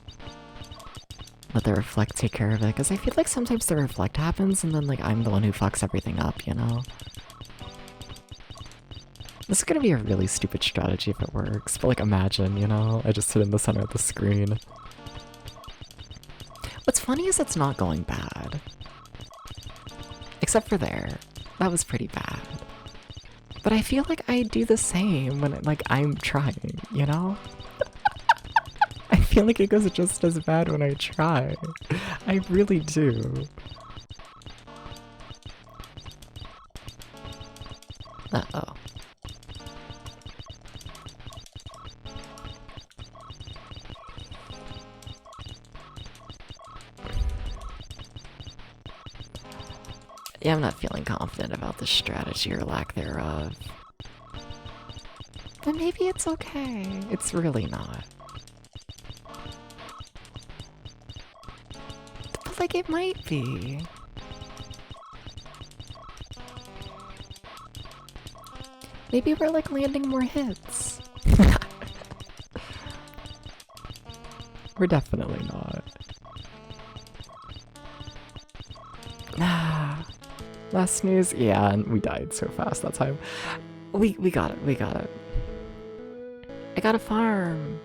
let the reflect take care of it, because I feel like sometimes the reflect happens and then like I'm the one who fucks everything up, you know? This is gonna be a really stupid strategy if it works, but like imagine, you know, I just sit in the center of the screen. What's funny is it's not going bad. Except for there. That was pretty bad. But I feel like I do the same when I'm trying, you know? I feel like it goes just as bad when I try. I really do. Uh-oh. Yeah, I'm not feeling confident about this strategy or lack thereof. But maybe it's okay. It's really not. But like, it might be. Maybe we're like landing more hits. We're definitely not. Last snooze? Yeah, and we died so fast that time. We got it. I got a farm.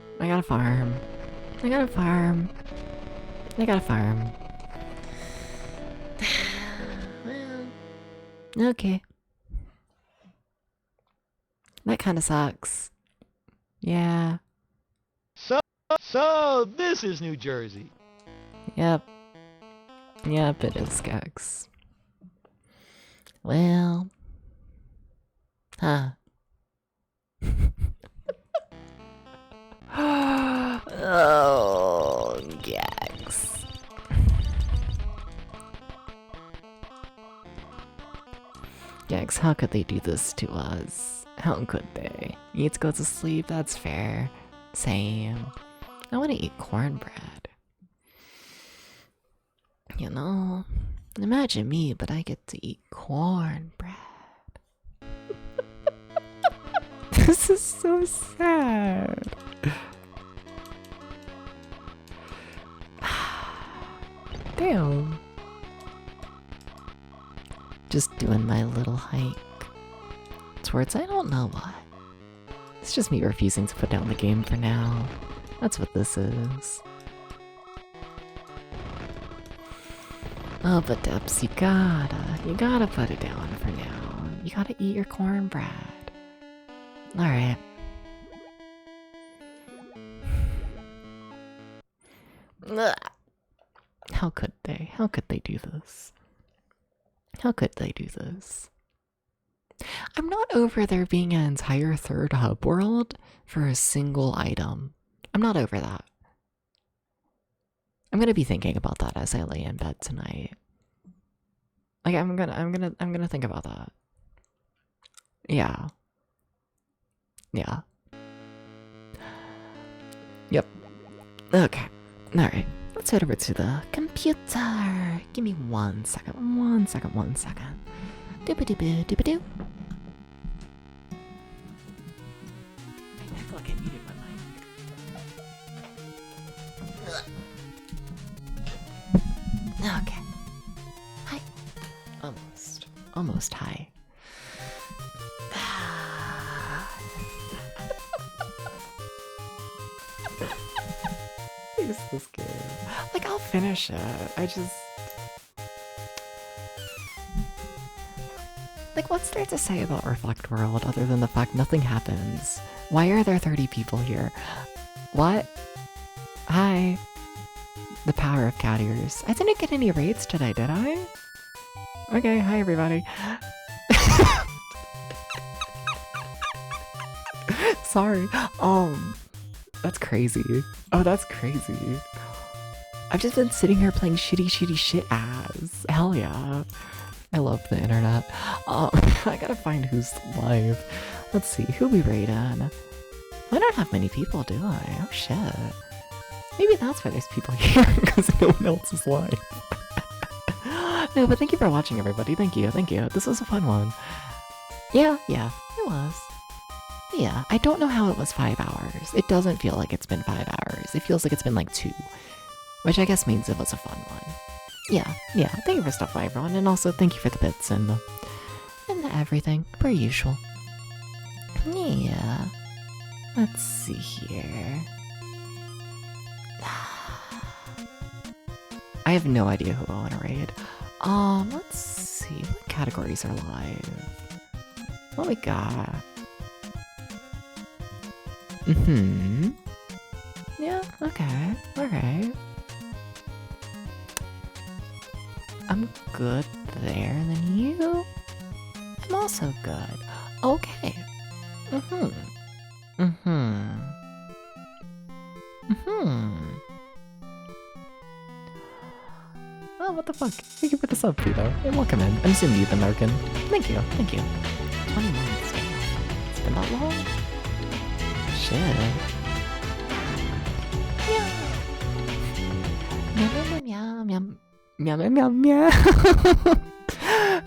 Well, okay. That kinda sucks. Yeah. So this is New Jersey. Yep, it is, Gex. Well... Huh. Oh, Gex. Gex, how could they do this to us? How could they? You need to go to sleep, that's fair. Same. I want to eat cornbread. You know, imagine me, but I get to eat cornbread. This is so sad. Damn. Just doing my little hike towards I don't know what. It's just me refusing to put down the game for now. That's what this is. Oh, but Debs, you gotta put it down for now. You gotta eat your cornbread. Alright. How could they? How could they do this? How could they do this? I'm not over there being an entire third hub world for a single item. I'm not over that. I'm gonna be thinking about that as I lay in bed tonight. Like I'm gonna think about that. Yeah. Yeah. Yep. Okay. Alright. Let's head over to the computer. Give me 1 second. 1 second. 1 second. Doop-a-doop-a, doop-a-doo. I feel like I muted my mic. Okay. Hi. Almost hi. shit. I just... Like, what's there to say about Reflect World other than the fact nothing happens? Why are there 30 people here? What? Hi. The power of cat ears. I didn't get any raids today, did I? Okay, hi everybody. Sorry. That's crazy. Oh, that's crazy. I've just been sitting here playing shitty shit ass. Hell yeah. I love the internet. I gotta find who's live. Let's see, who we raid on. I don't have many people, do I? Oh shit. Maybe that's why there's people here, because no one else is live. No, but thank you for watching, everybody. Thank you. This was a fun one. Yeah, it was. Yeah, I don't know how it was 5 hours. It doesn't feel like it's been 5 hours. It feels like it's been like 2. Which I guess means it was a fun one. Yeah, thank you for stopping by, everyone. And also, thank you for the bits and the everything, per usual. Yeah. Let's see here. I have no idea who I want to raid. Let's see. What categories are live? What we got? Yeah, okay. Alright. I'm good there, and then you? I'm also good. Okay. Oh, what the fuck? Thank you for the sub, Pluto. And welcome in. I'm assuming you're American. Thank you. 20 months. It's been that long? Shit.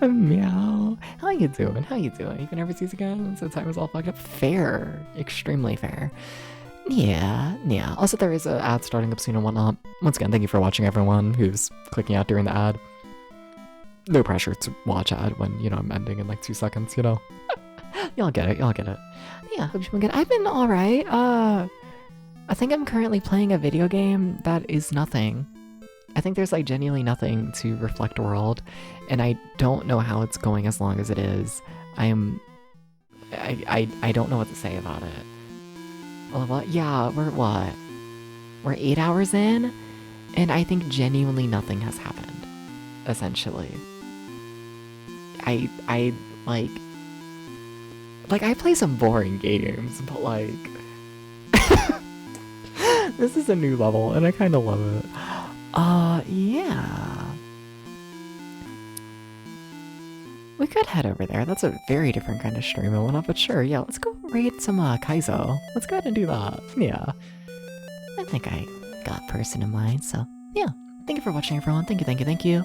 Meow. How you doing? You can never see us again, so time is all fucked up. Fair. Extremely fair. Yeah. Also, there is an ad starting up soon and whatnot. Once again, thank you for watching, everyone who's clicking out during the ad. No pressure to watch ad when, I'm ending in like 2 seconds, Y'all get it. Yeah, hope you've been good. I've been alright. I think I'm currently playing a video game that is nothing. I think there's like genuinely nothing to Reflect World, and I don't know how it's going as long as it is. I don't know what to say about it. Well, what? Yeah, we're 8 hours in, and I think genuinely nothing has happened, essentially. I play some boring games, but like, this is a new level, and I kind of love it. Yeah. We could head over there. That's a very different kind of stream and whatnot, but sure, yeah, let's go raid some, Kaizo. Let's go ahead and do that. Yeah. I think I got person in mind, so, yeah. Thank you for watching, everyone. Thank you.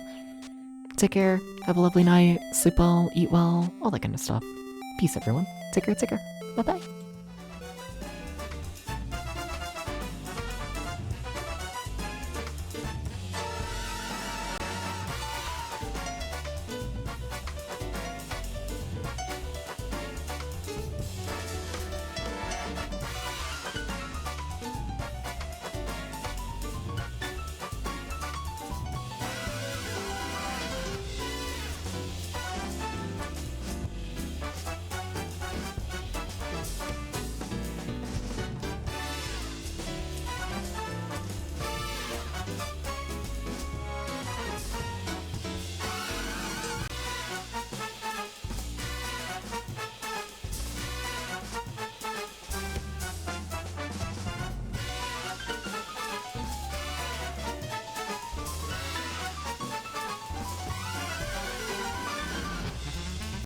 Take care. Have a lovely night. Sleep well, eat well, all that kind of stuff. Peace, everyone. Take care. Bye-bye.